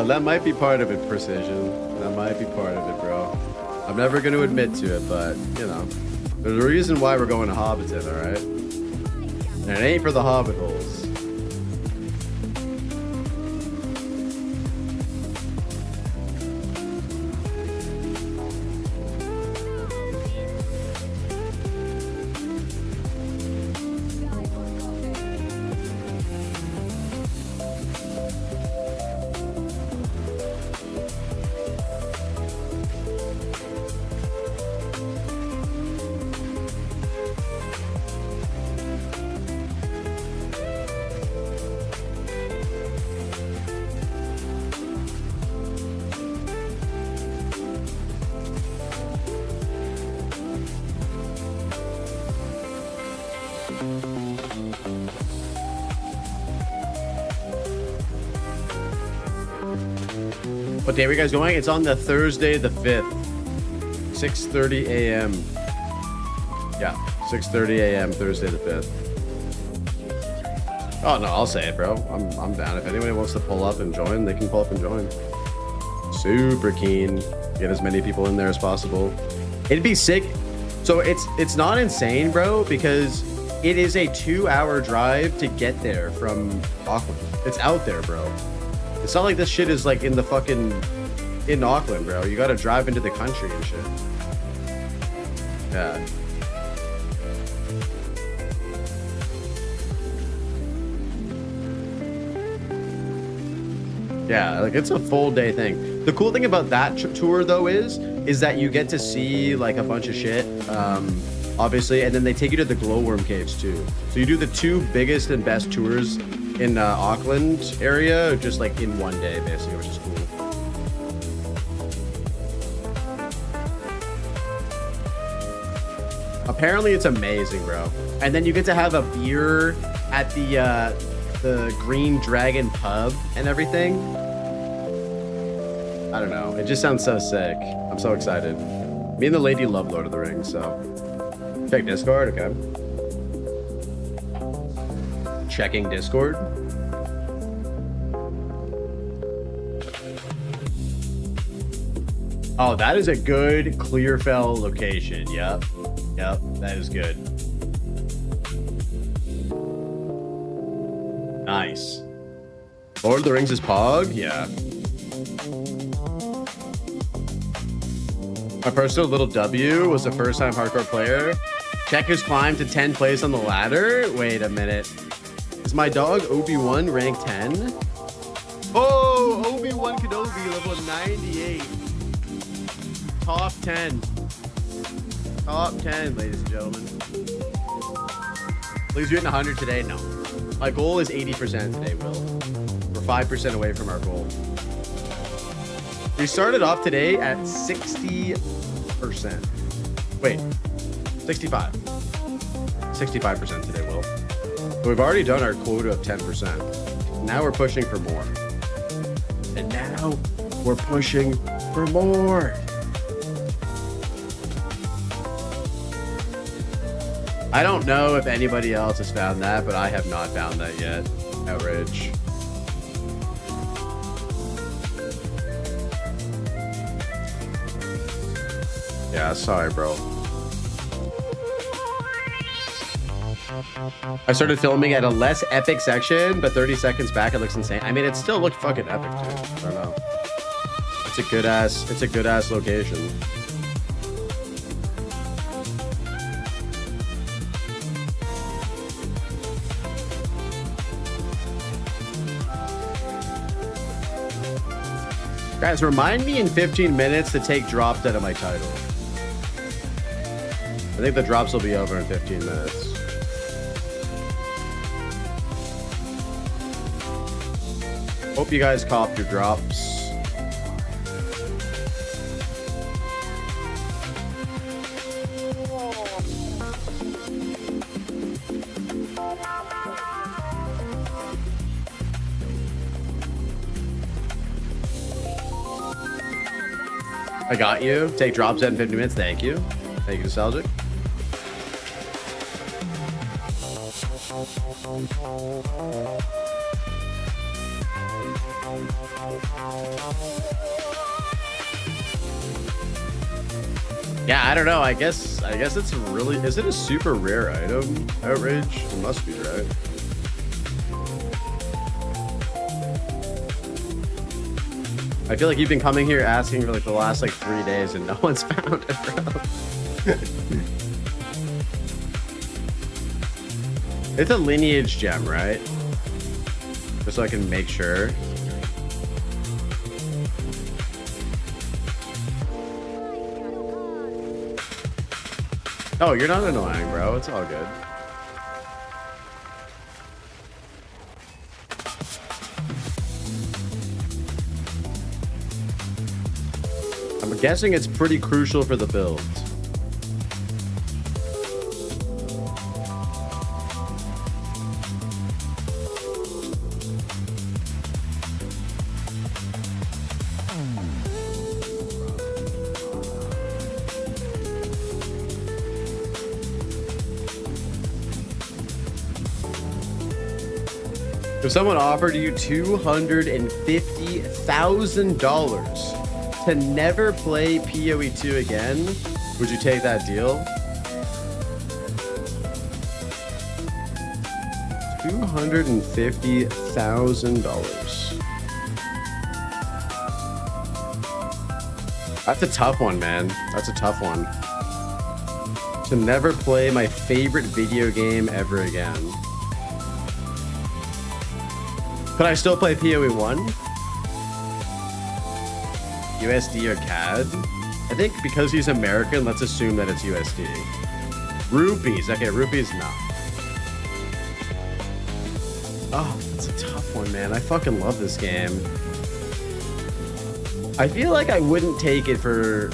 That might be part of it, Precision. That might be part of it, bro. I'm never going to admit to it, but, you know, there's a reason why we're going to Hobbiton, all right? And it ain't for the Hobbit holes. What day are you guys going? It's on the Thursday the 5th. 6:30 a.m. Yeah, 6:30 a.m. Thursday the 5th. Oh no, I'll say it, bro. I'm down. If anybody wants to pull up and join, they can pull up and join. Super keen. Get as many people in there as possible. It'd be sick. So it's not insane, bro, because it is a 2-hour drive to get there from Auckland. It's out there, bro. It's not like this shit is like in the fucking in Auckland, bro. You gotta drive into the country and shit. Yeah. Yeah, like it's a full day thing. The cool thing about that tour though is that you get to see like a bunch of shit, obviously, and then they take you to the glowworm caves too. So you do the 2 biggest and best tours in Auckland area, just like in one day, basically, which is cool. Apparently, it's amazing, bro. And then you get to have a beer at the Green Dragon pub and everything. I don't know. It just sounds so sick. I'm so excited. Me and the lady love Lord of the Rings, so check Discord, okay. Checking Discord. Oh, that is a good Clearfell location. Yep, that is good. Nice. Lord of the Rings is Pog? Yeah. My personal little W was the first time hardcore player. Check who's climbed to 10th place on the ladder. Wait a minute. Is my dog Obi-Wan rank 10? Oh, Obi-Wan Kenobi level 98. Top 10. Top 10, ladies and gentlemen. Please do it in 100 today. No. My goal is 80% today, Will. We're 5% away from our goal. We started off today at 60%. Wait, 65. 65% today, Will. But we've already done our quota of 10%. Now we're pushing for more. And now we're pushing for more. I don't know if anybody else has found that, but I have not found that yet. Outrage. Yeah, sorry, bro. I started filming at a less epic section, but 30 seconds back, it looks insane. I mean, it still looked fucking epic, dude. I don't know. It's a good ass location. Guys, remind me in 15 minutes to take drops out of my title. I think the drops will be over in 15 minutes. Hope you guys copped your drops. I got you. Take drops out in 50 minutes. Thank you. Thank you, Nostalgic. Yeah, I don't know. I guess it's really... Is it a super rare item? Outrage? It must be, right? I feel like you've been coming here asking for like the last like 3 days and no one's found it, bro. It's a lineage gem, right? Just so I can make sure. Oh, you're not annoying, bro. It's all good. I'm guessing it's pretty crucial for the build. If someone offered you $250,000 to never play PoE 2 again, would you take that deal? $250,000. That's a tough one, man. That's a tough one. To never play my favorite video game ever again. Could I still play PoE 1? USD or CAD? I think because he's American, let's assume that it's USD. Rupees. Okay, rupees, no. Oh, that's a tough one, man. I fucking love this game. I feel like I wouldn't take it for...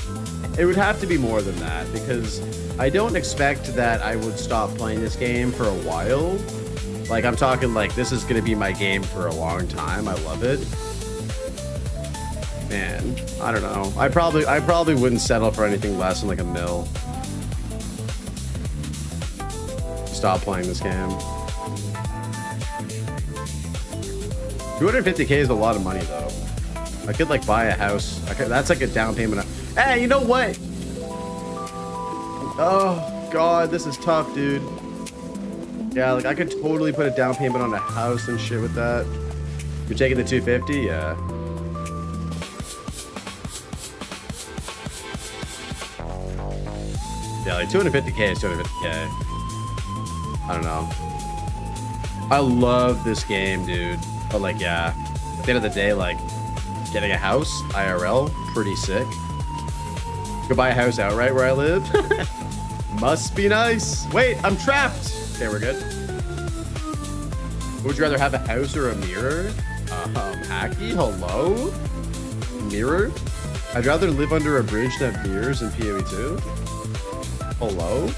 It would have to be more than that, because I don't expect that I would stop playing this game for a while. Like, I'm talking like this is gonna be my game for a long time. I love it. Man, I don't know. I probably wouldn't settle for anything less than like $1 mil. Stop playing this game. 250K is a lot of money though. I could like buy a house. That's like a down payment. Hey, you know what? Oh God, this is tough, dude. Yeah, like I could totally put a down payment on a house and shit with that. You're taking the 250? Yeah. Yeah, like 250K is 250K. I don't know. I love this game, dude. But like, yeah, at the end of the day, like getting a house, IRL, pretty sick. Could buy a house outright where I live. Must be nice. Wait, I'm trapped. Okay, we're good. Would you rather have a house or a mirror? Hacky, hello? Mirror? I'd rather live under a bridge than have mirrors in PoE 2. Hello?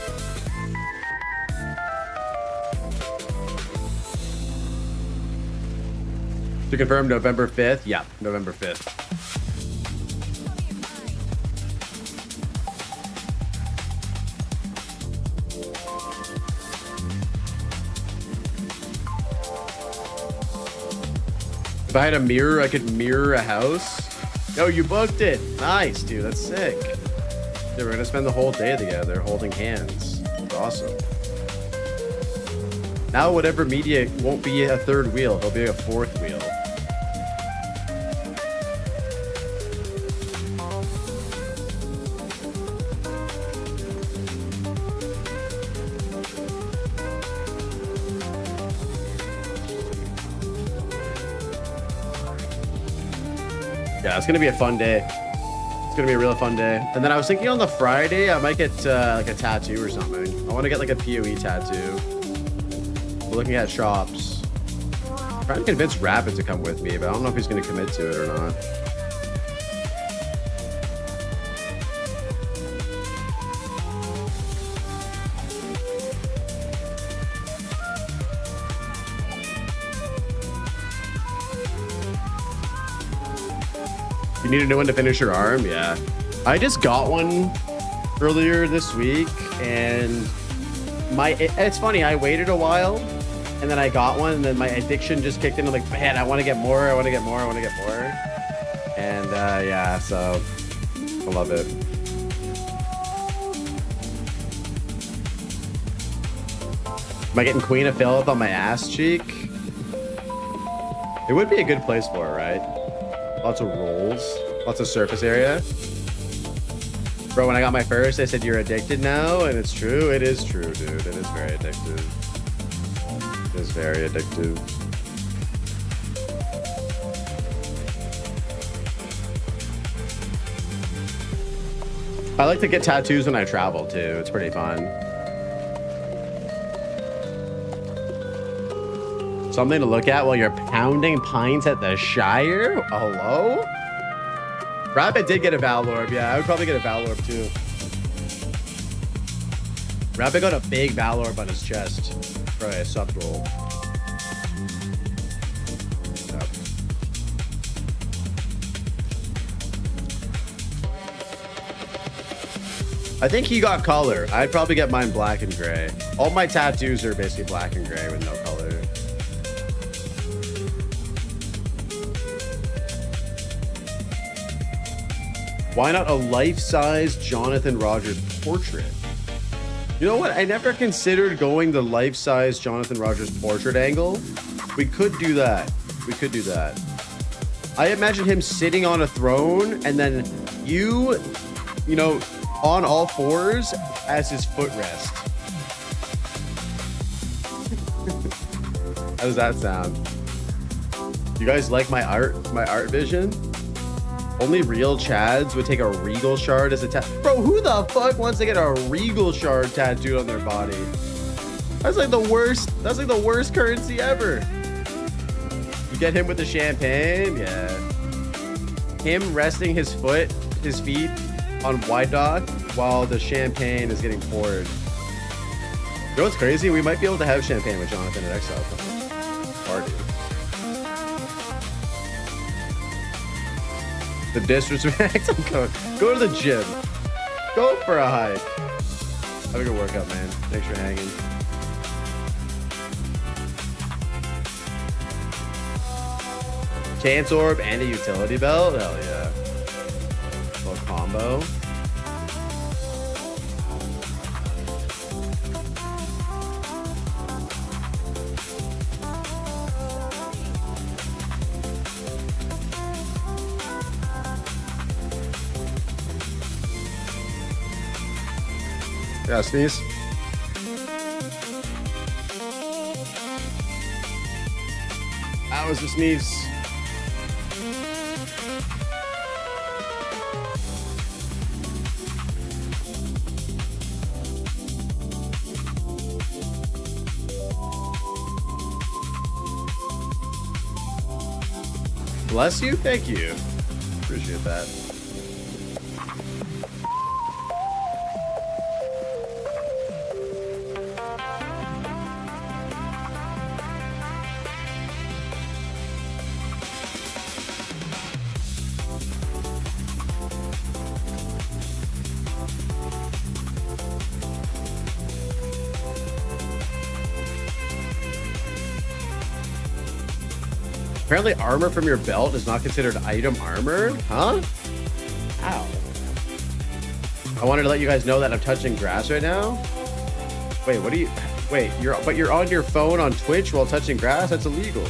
To confirm, November 5th? Yeah, November 5th. If I had a mirror, I could mirror a house. Yo, you booked it. Nice, dude. That's sick. Yeah, we're gonna spend the whole day together holding hands. That's awesome. Now whatever media won't be a third wheel, it'll be a fourth wheel. Yeah, it's gonna be a fun day. It's gonna be a real fun day. And then I was thinking on the Friday, I might get like a tattoo or something. I want to get like a PoE tattoo. We're looking at shops. I'm trying to convince Rapid to come with me, but I don't know if he's gonna commit to it or not. You need a new one to finish your arm? Yeah. I just got one earlier this week, and it's funny, I waited a while, and then I got one, and then my addiction just kicked in. I'm like, man, I want to get more, I want to get more, I want to get more. And yeah, so I love it. Am I getting Queen of Philip on my ass cheek? It would be a good place for it, right? Lots of rolls, lots of surface area. Bro, when I got my first, they said you're addicted now, and it's true. It is true, dude. It is very addictive. It is very addictive. I like to get tattoos when I travel too. It's pretty fun. Something to look at while you're pounding pints at the Shire? Hello? Rabbit did get a Valorb. Yeah, I would probably get a Valorb too. Rabbit got a big Valorb on his chest for a sub roll. Yep. I think he got color. I'd probably get mine black and gray. All my tattoos are basically black and gray with no color. Why not a life-size Jonathan Rogers portrait? You know what? I never considered going the life-size Jonathan Rogers portrait angle. We could do that. We could do that. I imagine him sitting on a throne and then you know, on all fours as his footrest. How does that sound? You guys like my art vision? Only real Chads would take a Regal Shard as a tattoo. Bro, who the fuck wants to get a Regal Shard tattooed on their body? That's like the worst. That's like the worst currency ever. You get him with the champagne, yeah. Him resting his feet on Wide Dock while the champagne is getting poured. You know what's crazy? We might be able to have champagne with Jonathan at Exile. Party. The disrespect. Go to the gym. Go for a hike. Have a good workout, man. Thanks for hanging. Chance Orb and a utility belt? Hell yeah. Little combo. Yeah, sneeze. That was the sneeze. Bless you. Thank you. Appreciate that. Apparently armor from your belt is not considered item armor? Huh? Ow. I wanted to let you guys know that I'm touching grass right now. Wait, what do you... Wait, you're on your phone on Twitch while touching grass? That's illegal.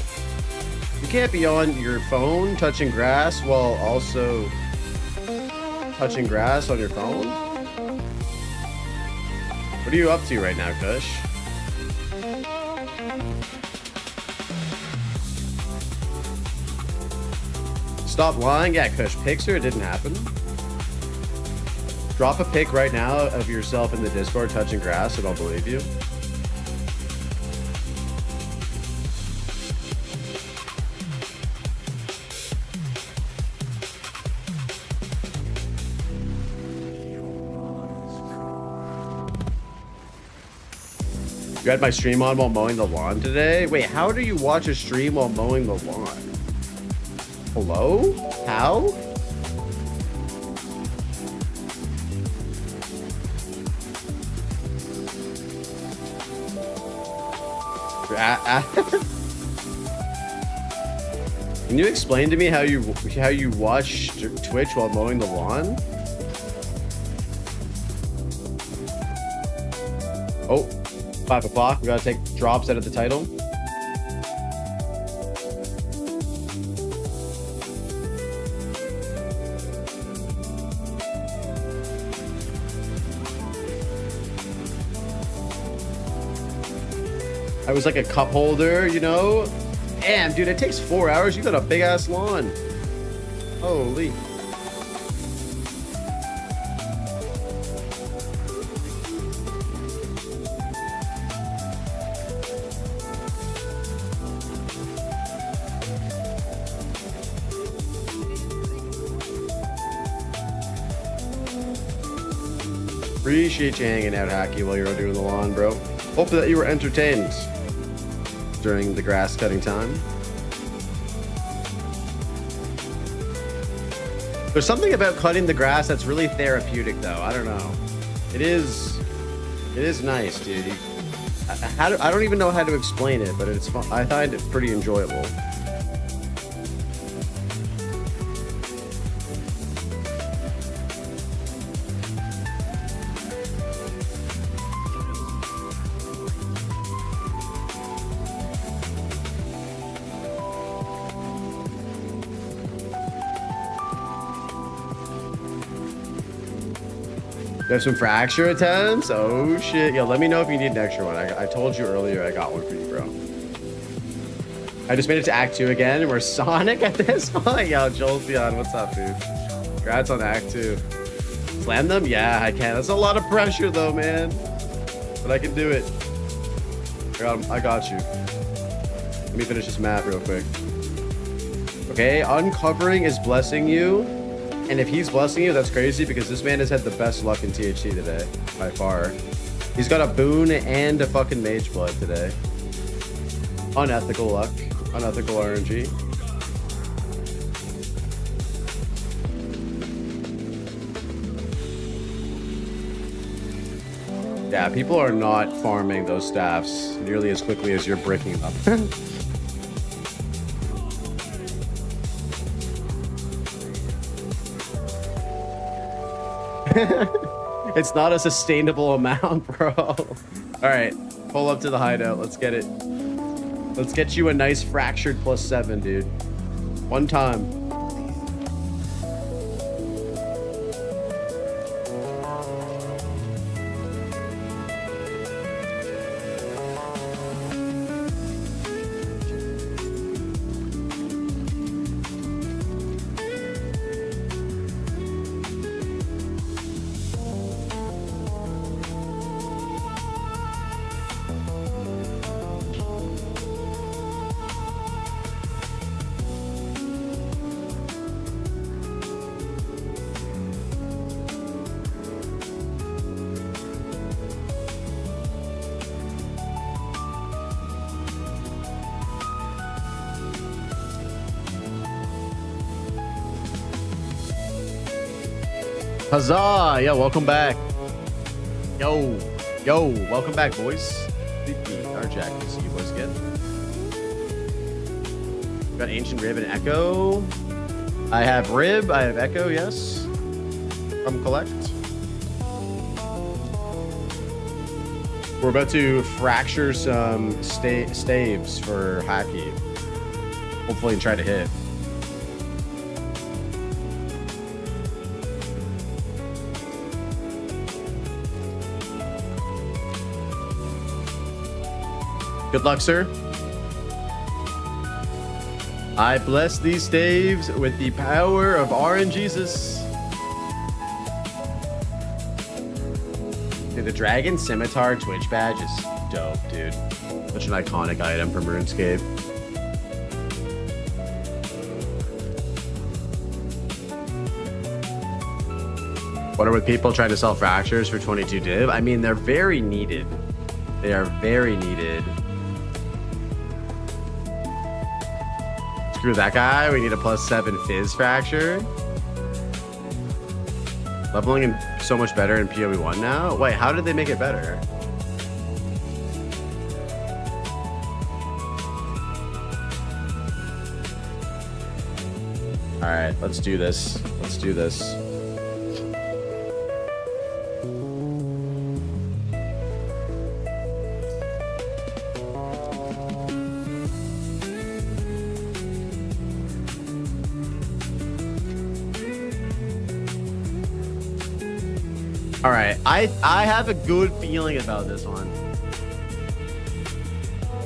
You can't be on your phone touching grass while also touching grass on your phone? What are you up to right now, Kush? Stop lying. Yeah, Kush. Picture, it didn't happen. Drop a pic right now of yourself in the Discord touching grass and I'll believe you. You had my stream on while mowing the lawn today? Wait, how do you watch a stream while mowing the lawn? Hello? How? Can you explain to me how you watch Twitch while mowing the lawn? Oh, 5 o'clock. We gotta take drops out of the title. I was like a cup holder, you know? Damn, dude, it takes 4 hours. You got a big ass lawn. Holy. Appreciate you hanging out, Hacky, while you're doing the lawn, bro. Hope that you were entertained during the grass cutting time. There's something about cutting the grass that's really therapeutic, though. I don't know. It is nice, dude. I don't even know how to explain it, but it's fun. I find it pretty enjoyable. You have some fracture attempts? Oh shit. Yo, let me know if you need an extra one. I told you earlier I got one for you, bro. I just made it to Act 2 again. We're Sonic at this point. Yo, Jolteon, what's up, dude? Congrats on Act 2. Slam them? Yeah, I can. That's a lot of pressure though, man. But I can do it. I got you. Let me finish this map real quick. Okay, uncovering is blessing you. And if he's blessing you, that's crazy because this man has had the best luck in THC today, by far. He's got a boon and a fucking mage blood today. Unethical luck. Unethical RNG. Yeah, people are not farming those staffs nearly as quickly as you're breaking them. It's not a sustainable amount, bro. All right, pull up to the hideout. Let's get it. Let's get you a nice fractured +7, dude. One time. Huzzah! Yo, welcome back. Yo, welcome back, boys. Our Jack, to see you boys again. Got Ancient Rib and Echo. I have Rib, I have Echo, yes. From Collect. We're about to fracture some staves for Hacky. Hopefully try to hit. Good luck, sir. I bless these staves with the power of RNGesus. Dude, the Dragon Scimitar Twitch badge is dope, dude. Such an iconic item from RuneScape. What are with people trying to sell fractures for 22 div? I mean, they're very needed. They are very needed. Screw that guy. We need a +7 Fizz fracture. Leveling in so much better in PoE 1 now. Wait, how did they make it better? All right, let's do this. Let's do this. All right, I have a good feeling about this one.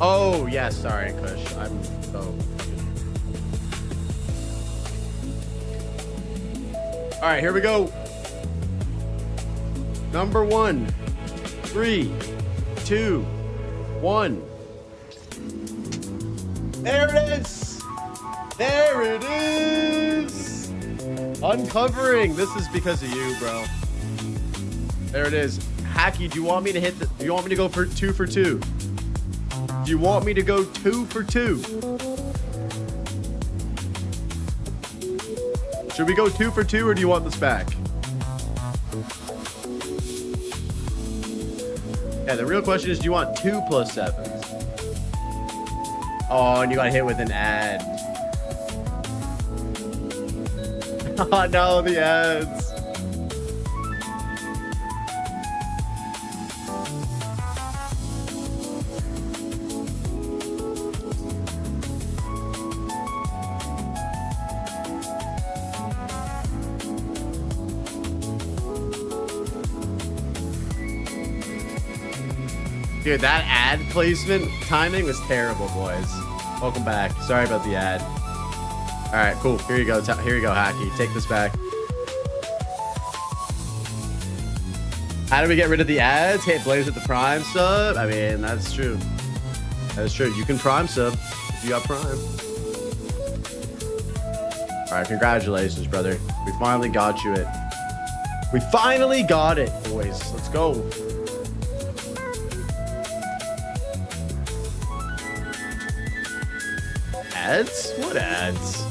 Oh yes, sorry, Kush. I'm so. All right, here we go. Number 1, 3, 2, 1. There it is. There it is. Uncovering. This is because of you, bro. There it is. Hacky, do you want me to hit the, do you want me to go for 2 for 2? Do you want me to go 2 for 2? Should we go 2 for 2 or do you want this back? Yeah, the real question is, do you want 2 +7s? Oh, and you got hit with an ad. Oh no, the ads. Dude, that ad placement timing was terrible, boys. Welcome back. Sorry about the ad. All right, cool. Here you go. Here you go, Hacky. Take this back. How do we get rid of the ads? Hit Blaze with the Prime sub. I mean, that's true. That is true. You can Prime sub if you got Prime. All right, congratulations, brother. We finally got you it. We finally got it, boys. Let's go. Ads? What ads?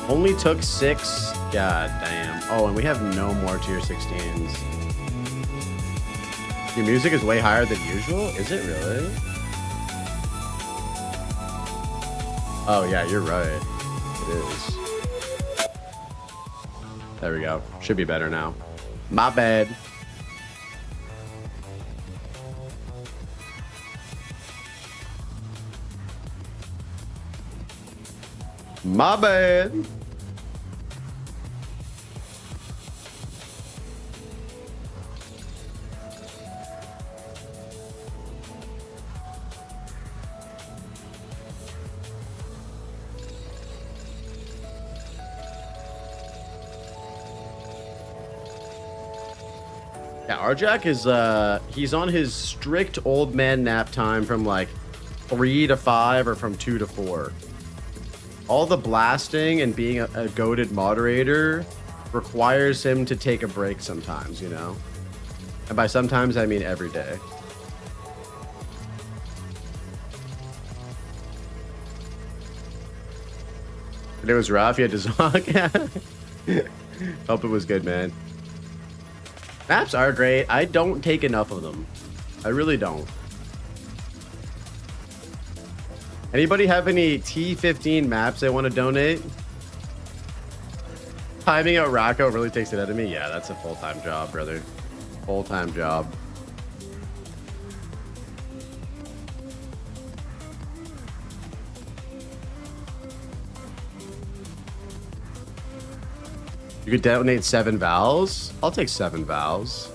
Only took 6. God damn. Oh, and we have no more tier 16s. Your music is way higher than usual? Is it really? Oh yeah, you're right. It is. There we go. Should be better now. My bad. My bad. Yeah, Arjack is he's on his strict old man nap time from like 3 to 5 or from 2 to 4. All the blasting and being a goated moderator requires him to take a break sometimes, you know? And by sometimes I mean every day. It was rough. You had to zonk. Hope it was good, man. Maps are great. I don't take enough of them. I really don't. Anybody have any T15 maps they want to donate? Timing out Rocco really takes it out of me. Yeah, that's a full-time job, brother. Full-time job. You could donate 7 vowels. I'll take 7 vowels.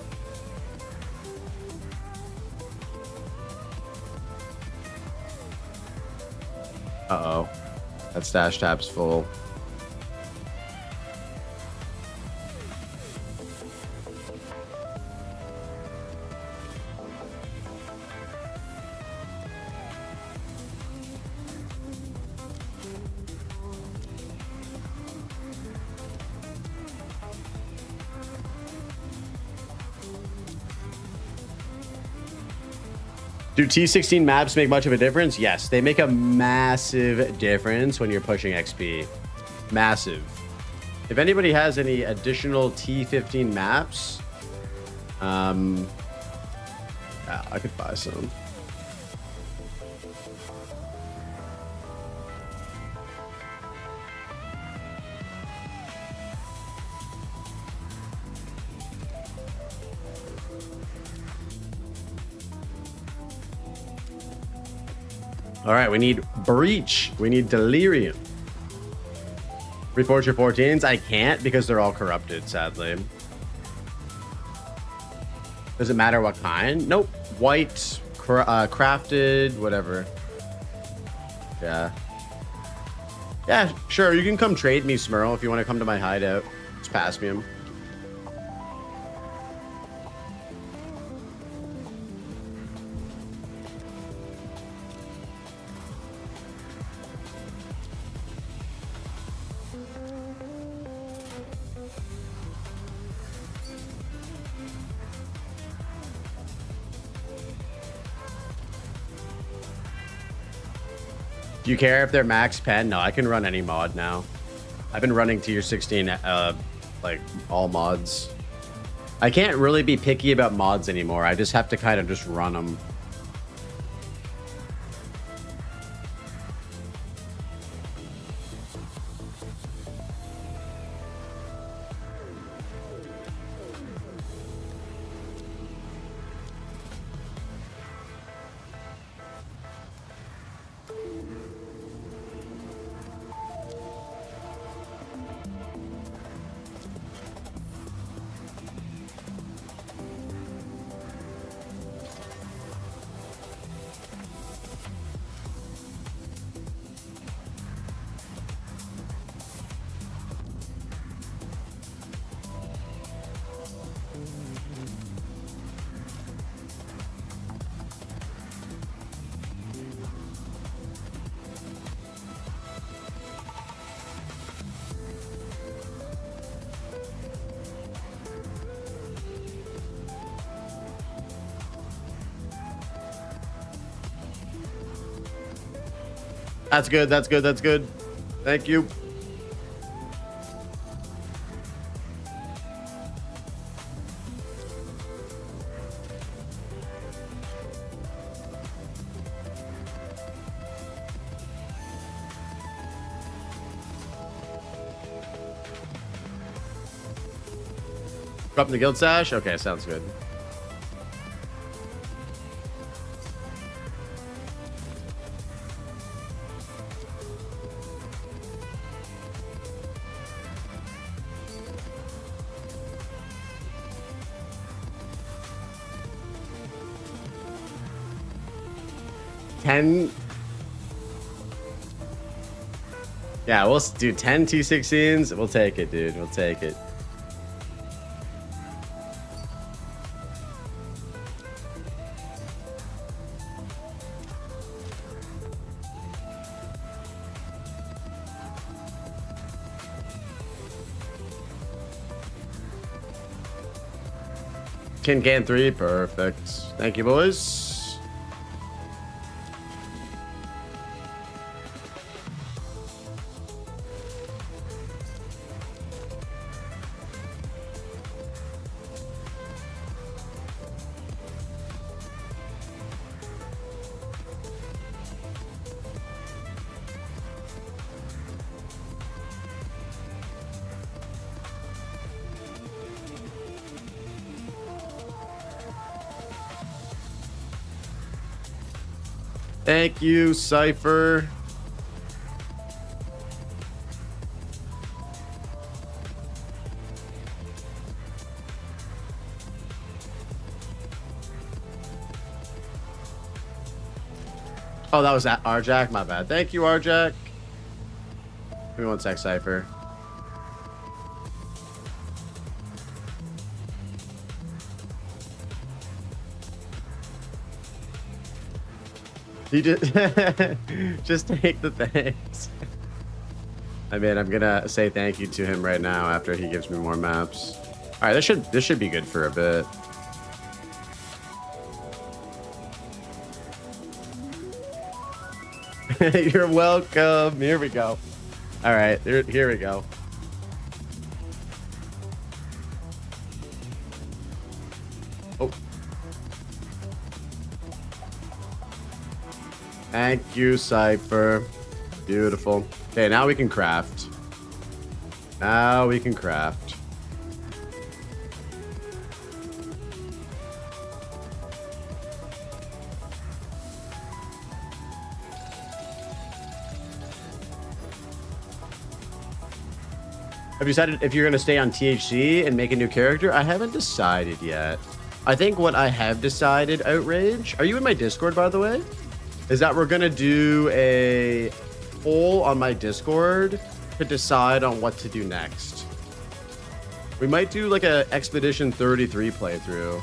Uh-oh. That stash tab's full. Do T16 maps make much of a difference? Yes, they make a massive difference when you're pushing XP. Massive. If anybody has any additional T15 maps, yeah, I could buy some. All right, we need Breach. We need Delirium. Reforge your 14s. I can't because they're all corrupted, sadly. Does it matter what kind? Nope. White, crafted, whatever. Yeah. Yeah, sure. You can come trade me, Smurl, if you want to come to my hideout. Just pass me him. Do you care if they're max pen? No, I can run any mod now. I've been running tier 16, like all mods. I can't really be picky about mods anymore. I just have to kind of just run them. That's good. That's good. That's good. Thank you. Up in the guild sash? Okay, sounds good. Yeah, we'll do 10 T16s. We'll take it, dude. We'll take it. Can Gan 3, perfect. Thank you, boys. Thank you, Cypher. Oh, that was Arjack. My bad. Thank you, Arjack. Give me one sec, Cypher. He did. Just take the thanks. I mean, I'm gonna say thank you to him right now after he gives me more maps. All right, this should be good for a bit. You're welcome. Here we go. All right, here we go. Oh. Thank you, Cypher. Beautiful. Okay, now we can craft. Now we can craft. Have you decided if you're going to stay on THC and make a new character? I haven't decided yet. I think what I have decided, Outrage, are you in my Discord, by the way? Is that we're going to do a poll on my Discord to decide on what to do next. We might do like a Expedition 33 playthrough.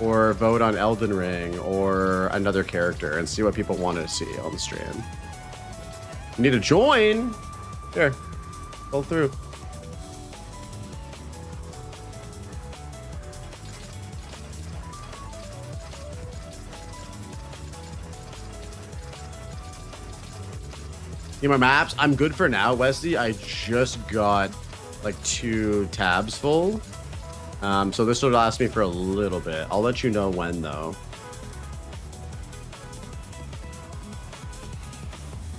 Or vote on Elden Ring or another character and see what people want to see on the stream. You need to join? Here. Pull through. Need more maps? I'm good for now, Wesley. I just got like 2 tabs full. So this will last me for a little bit. I'll let you know when though.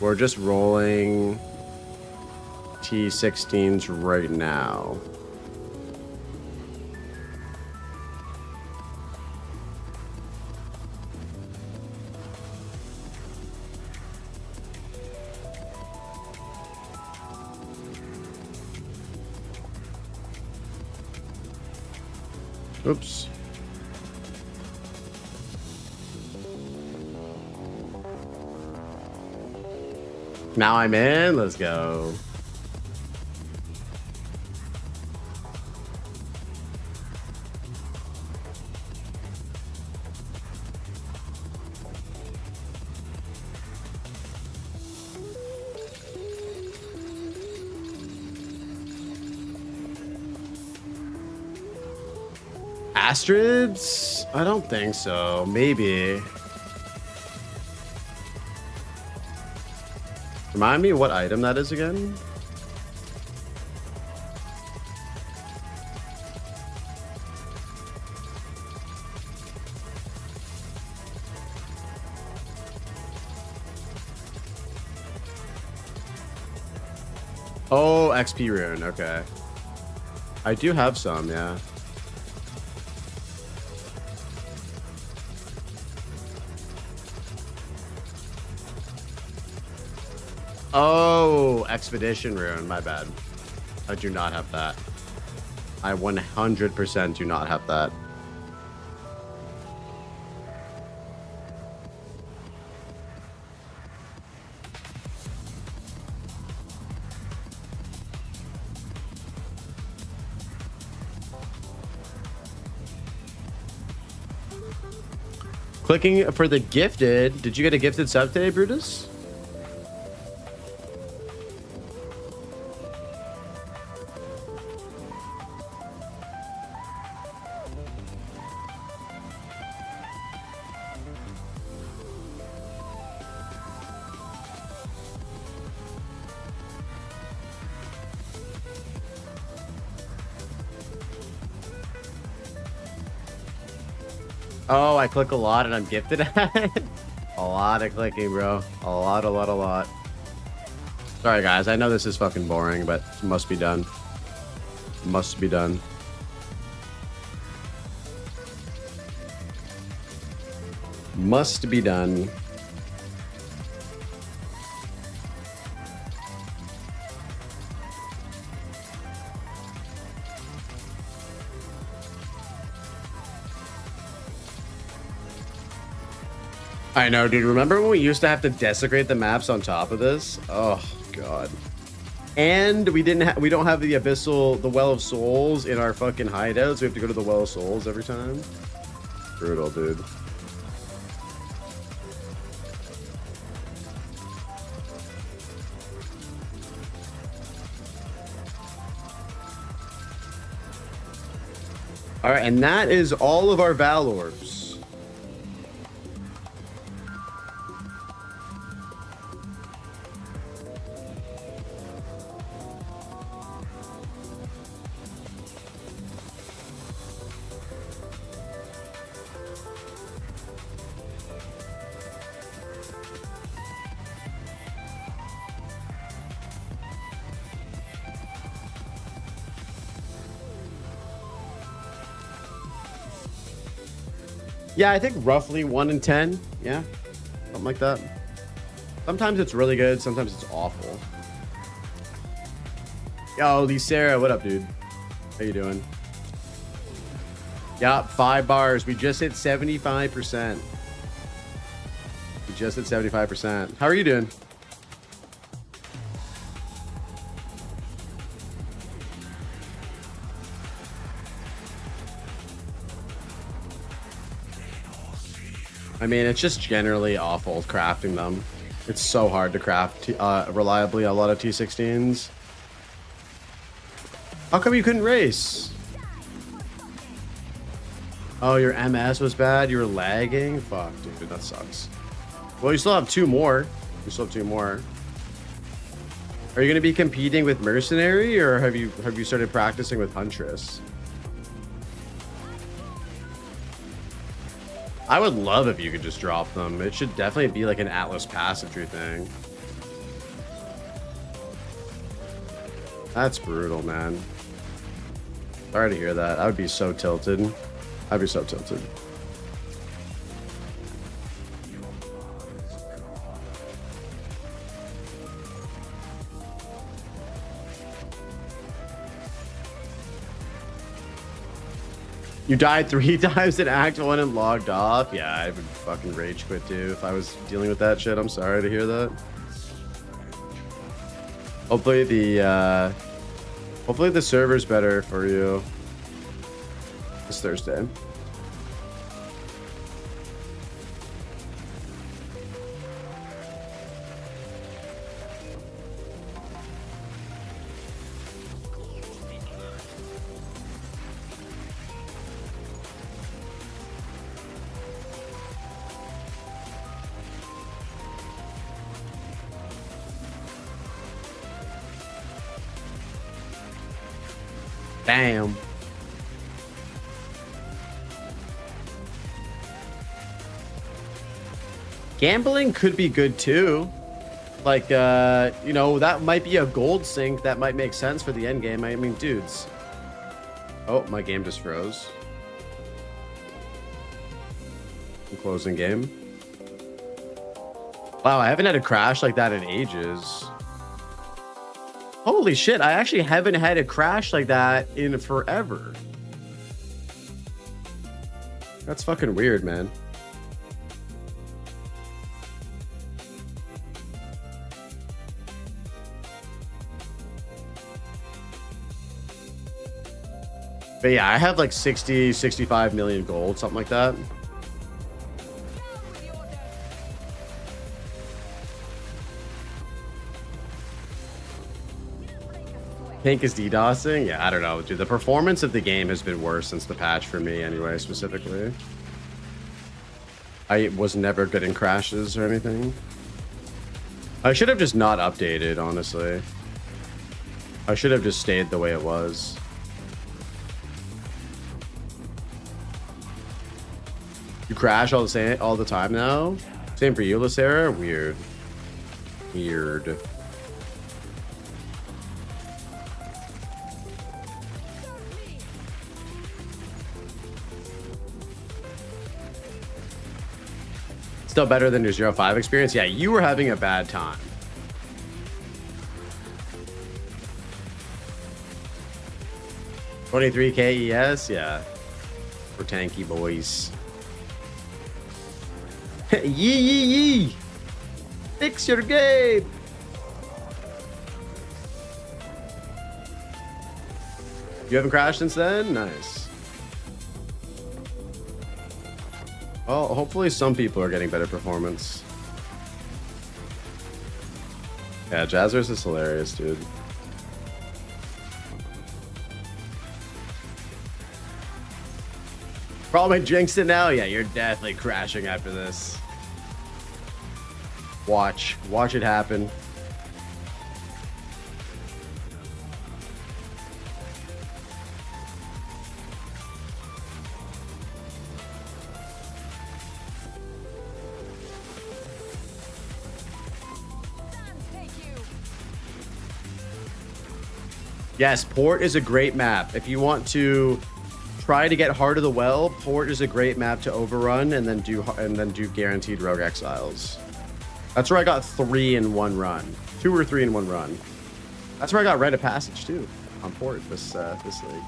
We're just rolling T16s right now. Oops. Now I'm in. Let's go. Astrids? I don't think so. Maybe. Remind me what item that is again? Oh, XP rune. Okay. I do have some, yeah. Oh, expedition rune. My bad. I do not have that. I 100% do not have that. Clicking for the gifted. Did you get a gifted sub today, Brutus? Oh, I click a lot and I'm gifted at it. A lot of clicking, bro. A lot. Sorry, guys. I know this is fucking boring, but it must be done. Must be done. Must be done. I know, dude. Remember when we used to have to desecrate the maps on top of this? Oh god. And we don't have the abyssal, the Well of Souls in our fucking hideouts. We have to go to the Well of Souls every time. Brutal, dude. All right, and that is all of our Valors. Yeah, I think roughly 1 in 10. Yeah, something like that. Sometimes it's really good. Sometimes it's awful. Yo, Lee Sarah, what up, dude? How you doing? Yup, 5 bars. We just hit 75%. We just hit 75%. How are you doing? I mean, it's just generally awful crafting them. It's so hard to craft reliably a lot of T16s. How come you couldn't race? Oh, your MS was bad? You were lagging? Fuck, dude, that sucks. Well, you still have 2 more. You still have 2 more. Are you going to be competing with Mercenary, or have you started practicing with Huntress? I would love if you could just drop them. It should definitely be like an Atlas Passageway thing. That's brutal, man. Sorry to hear that. I would be so tilted. I'd be so tilted. You died 3 times in Act 1 and logged off? Yeah, I would fucking rage quit too if I was dealing with that shit. I'm sorry to hear that. Hopefully the server's better for you this Thursday. Damn. Gambling could be good too. Like, you know, that might be a gold sink. That might make sense for the end game. I mean, dudes. Oh, my game just froze. I'm closing game. Wow, I haven't had a crash like that in ages. Holy shit, I actually haven't had a crash like that in forever. That's fucking weird, man. But yeah, I have like 60, 65 million gold, something like that. Pink is DDoSing? Yeah, I don't know, dude. The performance of the game has been worse since the patch for me anyway, specifically. I was never good in crashes or anything. I should have just not updated, honestly. I should have just stayed the way it was. You crash all the time now? Same for you, Lacera? Weird. Weird. Still better than your 0-5 experience. Yeah, you were having a bad time. $23 KES, yeah. We're tanky boys. Yee yee yee! Fix your game! You haven't crashed since then? Nice. Well, hopefully some people are getting better performance. Yeah, Jazzers is hilarious, dude. Probably jinxed it now. Yeah, you're definitely crashing after this. Watch it happen. Yes, Port is a great map. If you want to try to get Heart of the Well, Port is a great map to overrun and then do guaranteed Rogue Exiles. That's where I got 3 in one run. 2 or 3 in one run. That's where I got Rite of Passage too on Port this league.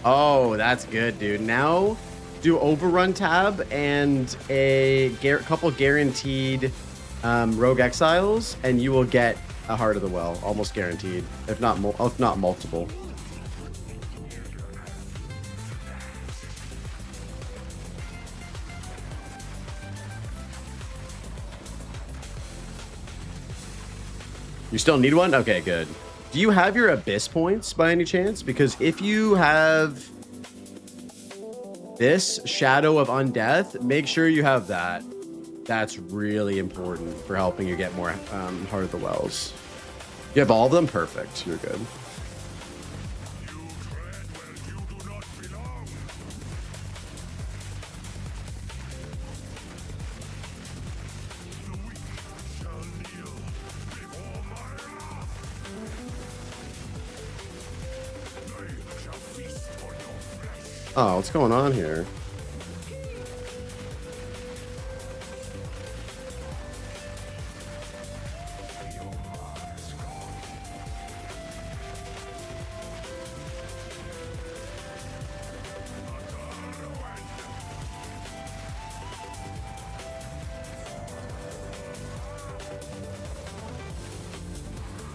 Oh, that's good, dude. Now do Overrun tab and a couple guaranteed Rogue Exiles, and you will get a Heart of the Well, almost guaranteed, if not multiple. You still need one? Okay, good. Do you have your Abyss points by any chance? Because if you have this Shadow of Undeath, make sure you have that. That's really important for helping you get more Heart of the Wells. You have all of them? Perfect. You're good. Oh, what's going on here?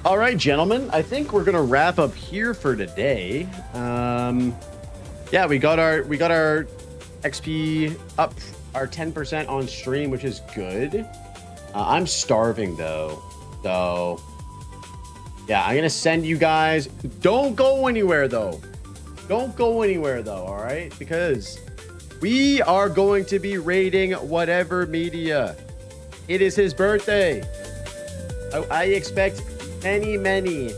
All right, gentlemen, I think we're gonna wrap up here for today. Yeah, we got our XP up, our 10% on stream, which is good. I'm starving though, so yeah, I'm gonna send you guys. Don't go anywhere though. Don't go anywhere though. All right, because we are going to be raiding whatever media. It is his birthday. I expect many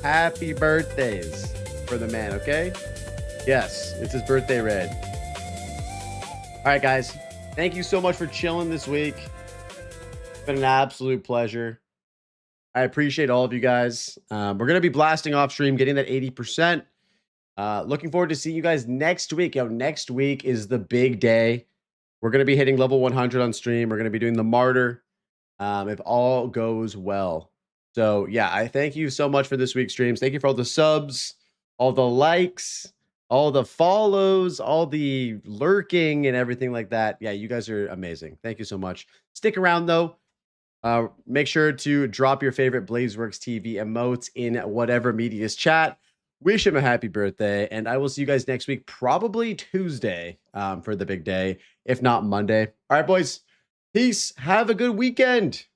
happy birthdays for the man. Okay. Yes, it's his birthday raid. All right, guys. Thank you so much for chilling this week. It's been an absolute pleasure. I appreciate all of you guys. We're going to be blasting off stream, getting that 80%. Looking forward to seeing you guys next week. Yo, next week is the big day. We're going to be hitting level 100 on stream. We're going to be doing the Martyr if all goes well. So, yeah, I thank you so much for this week's streams. Thank you for all the subs, all the likes, all the follows, all the lurking and everything like that. Yeah, you guys are amazing. Thank you so much. Stick around though. Make sure to drop your favorite Blazeworks TV emotes in whatever media's chat. Wish him a happy birthday, and I will see you guys next week, probably Tuesday for the big day, if not Monday. All right, boys. Peace. Have a good weekend.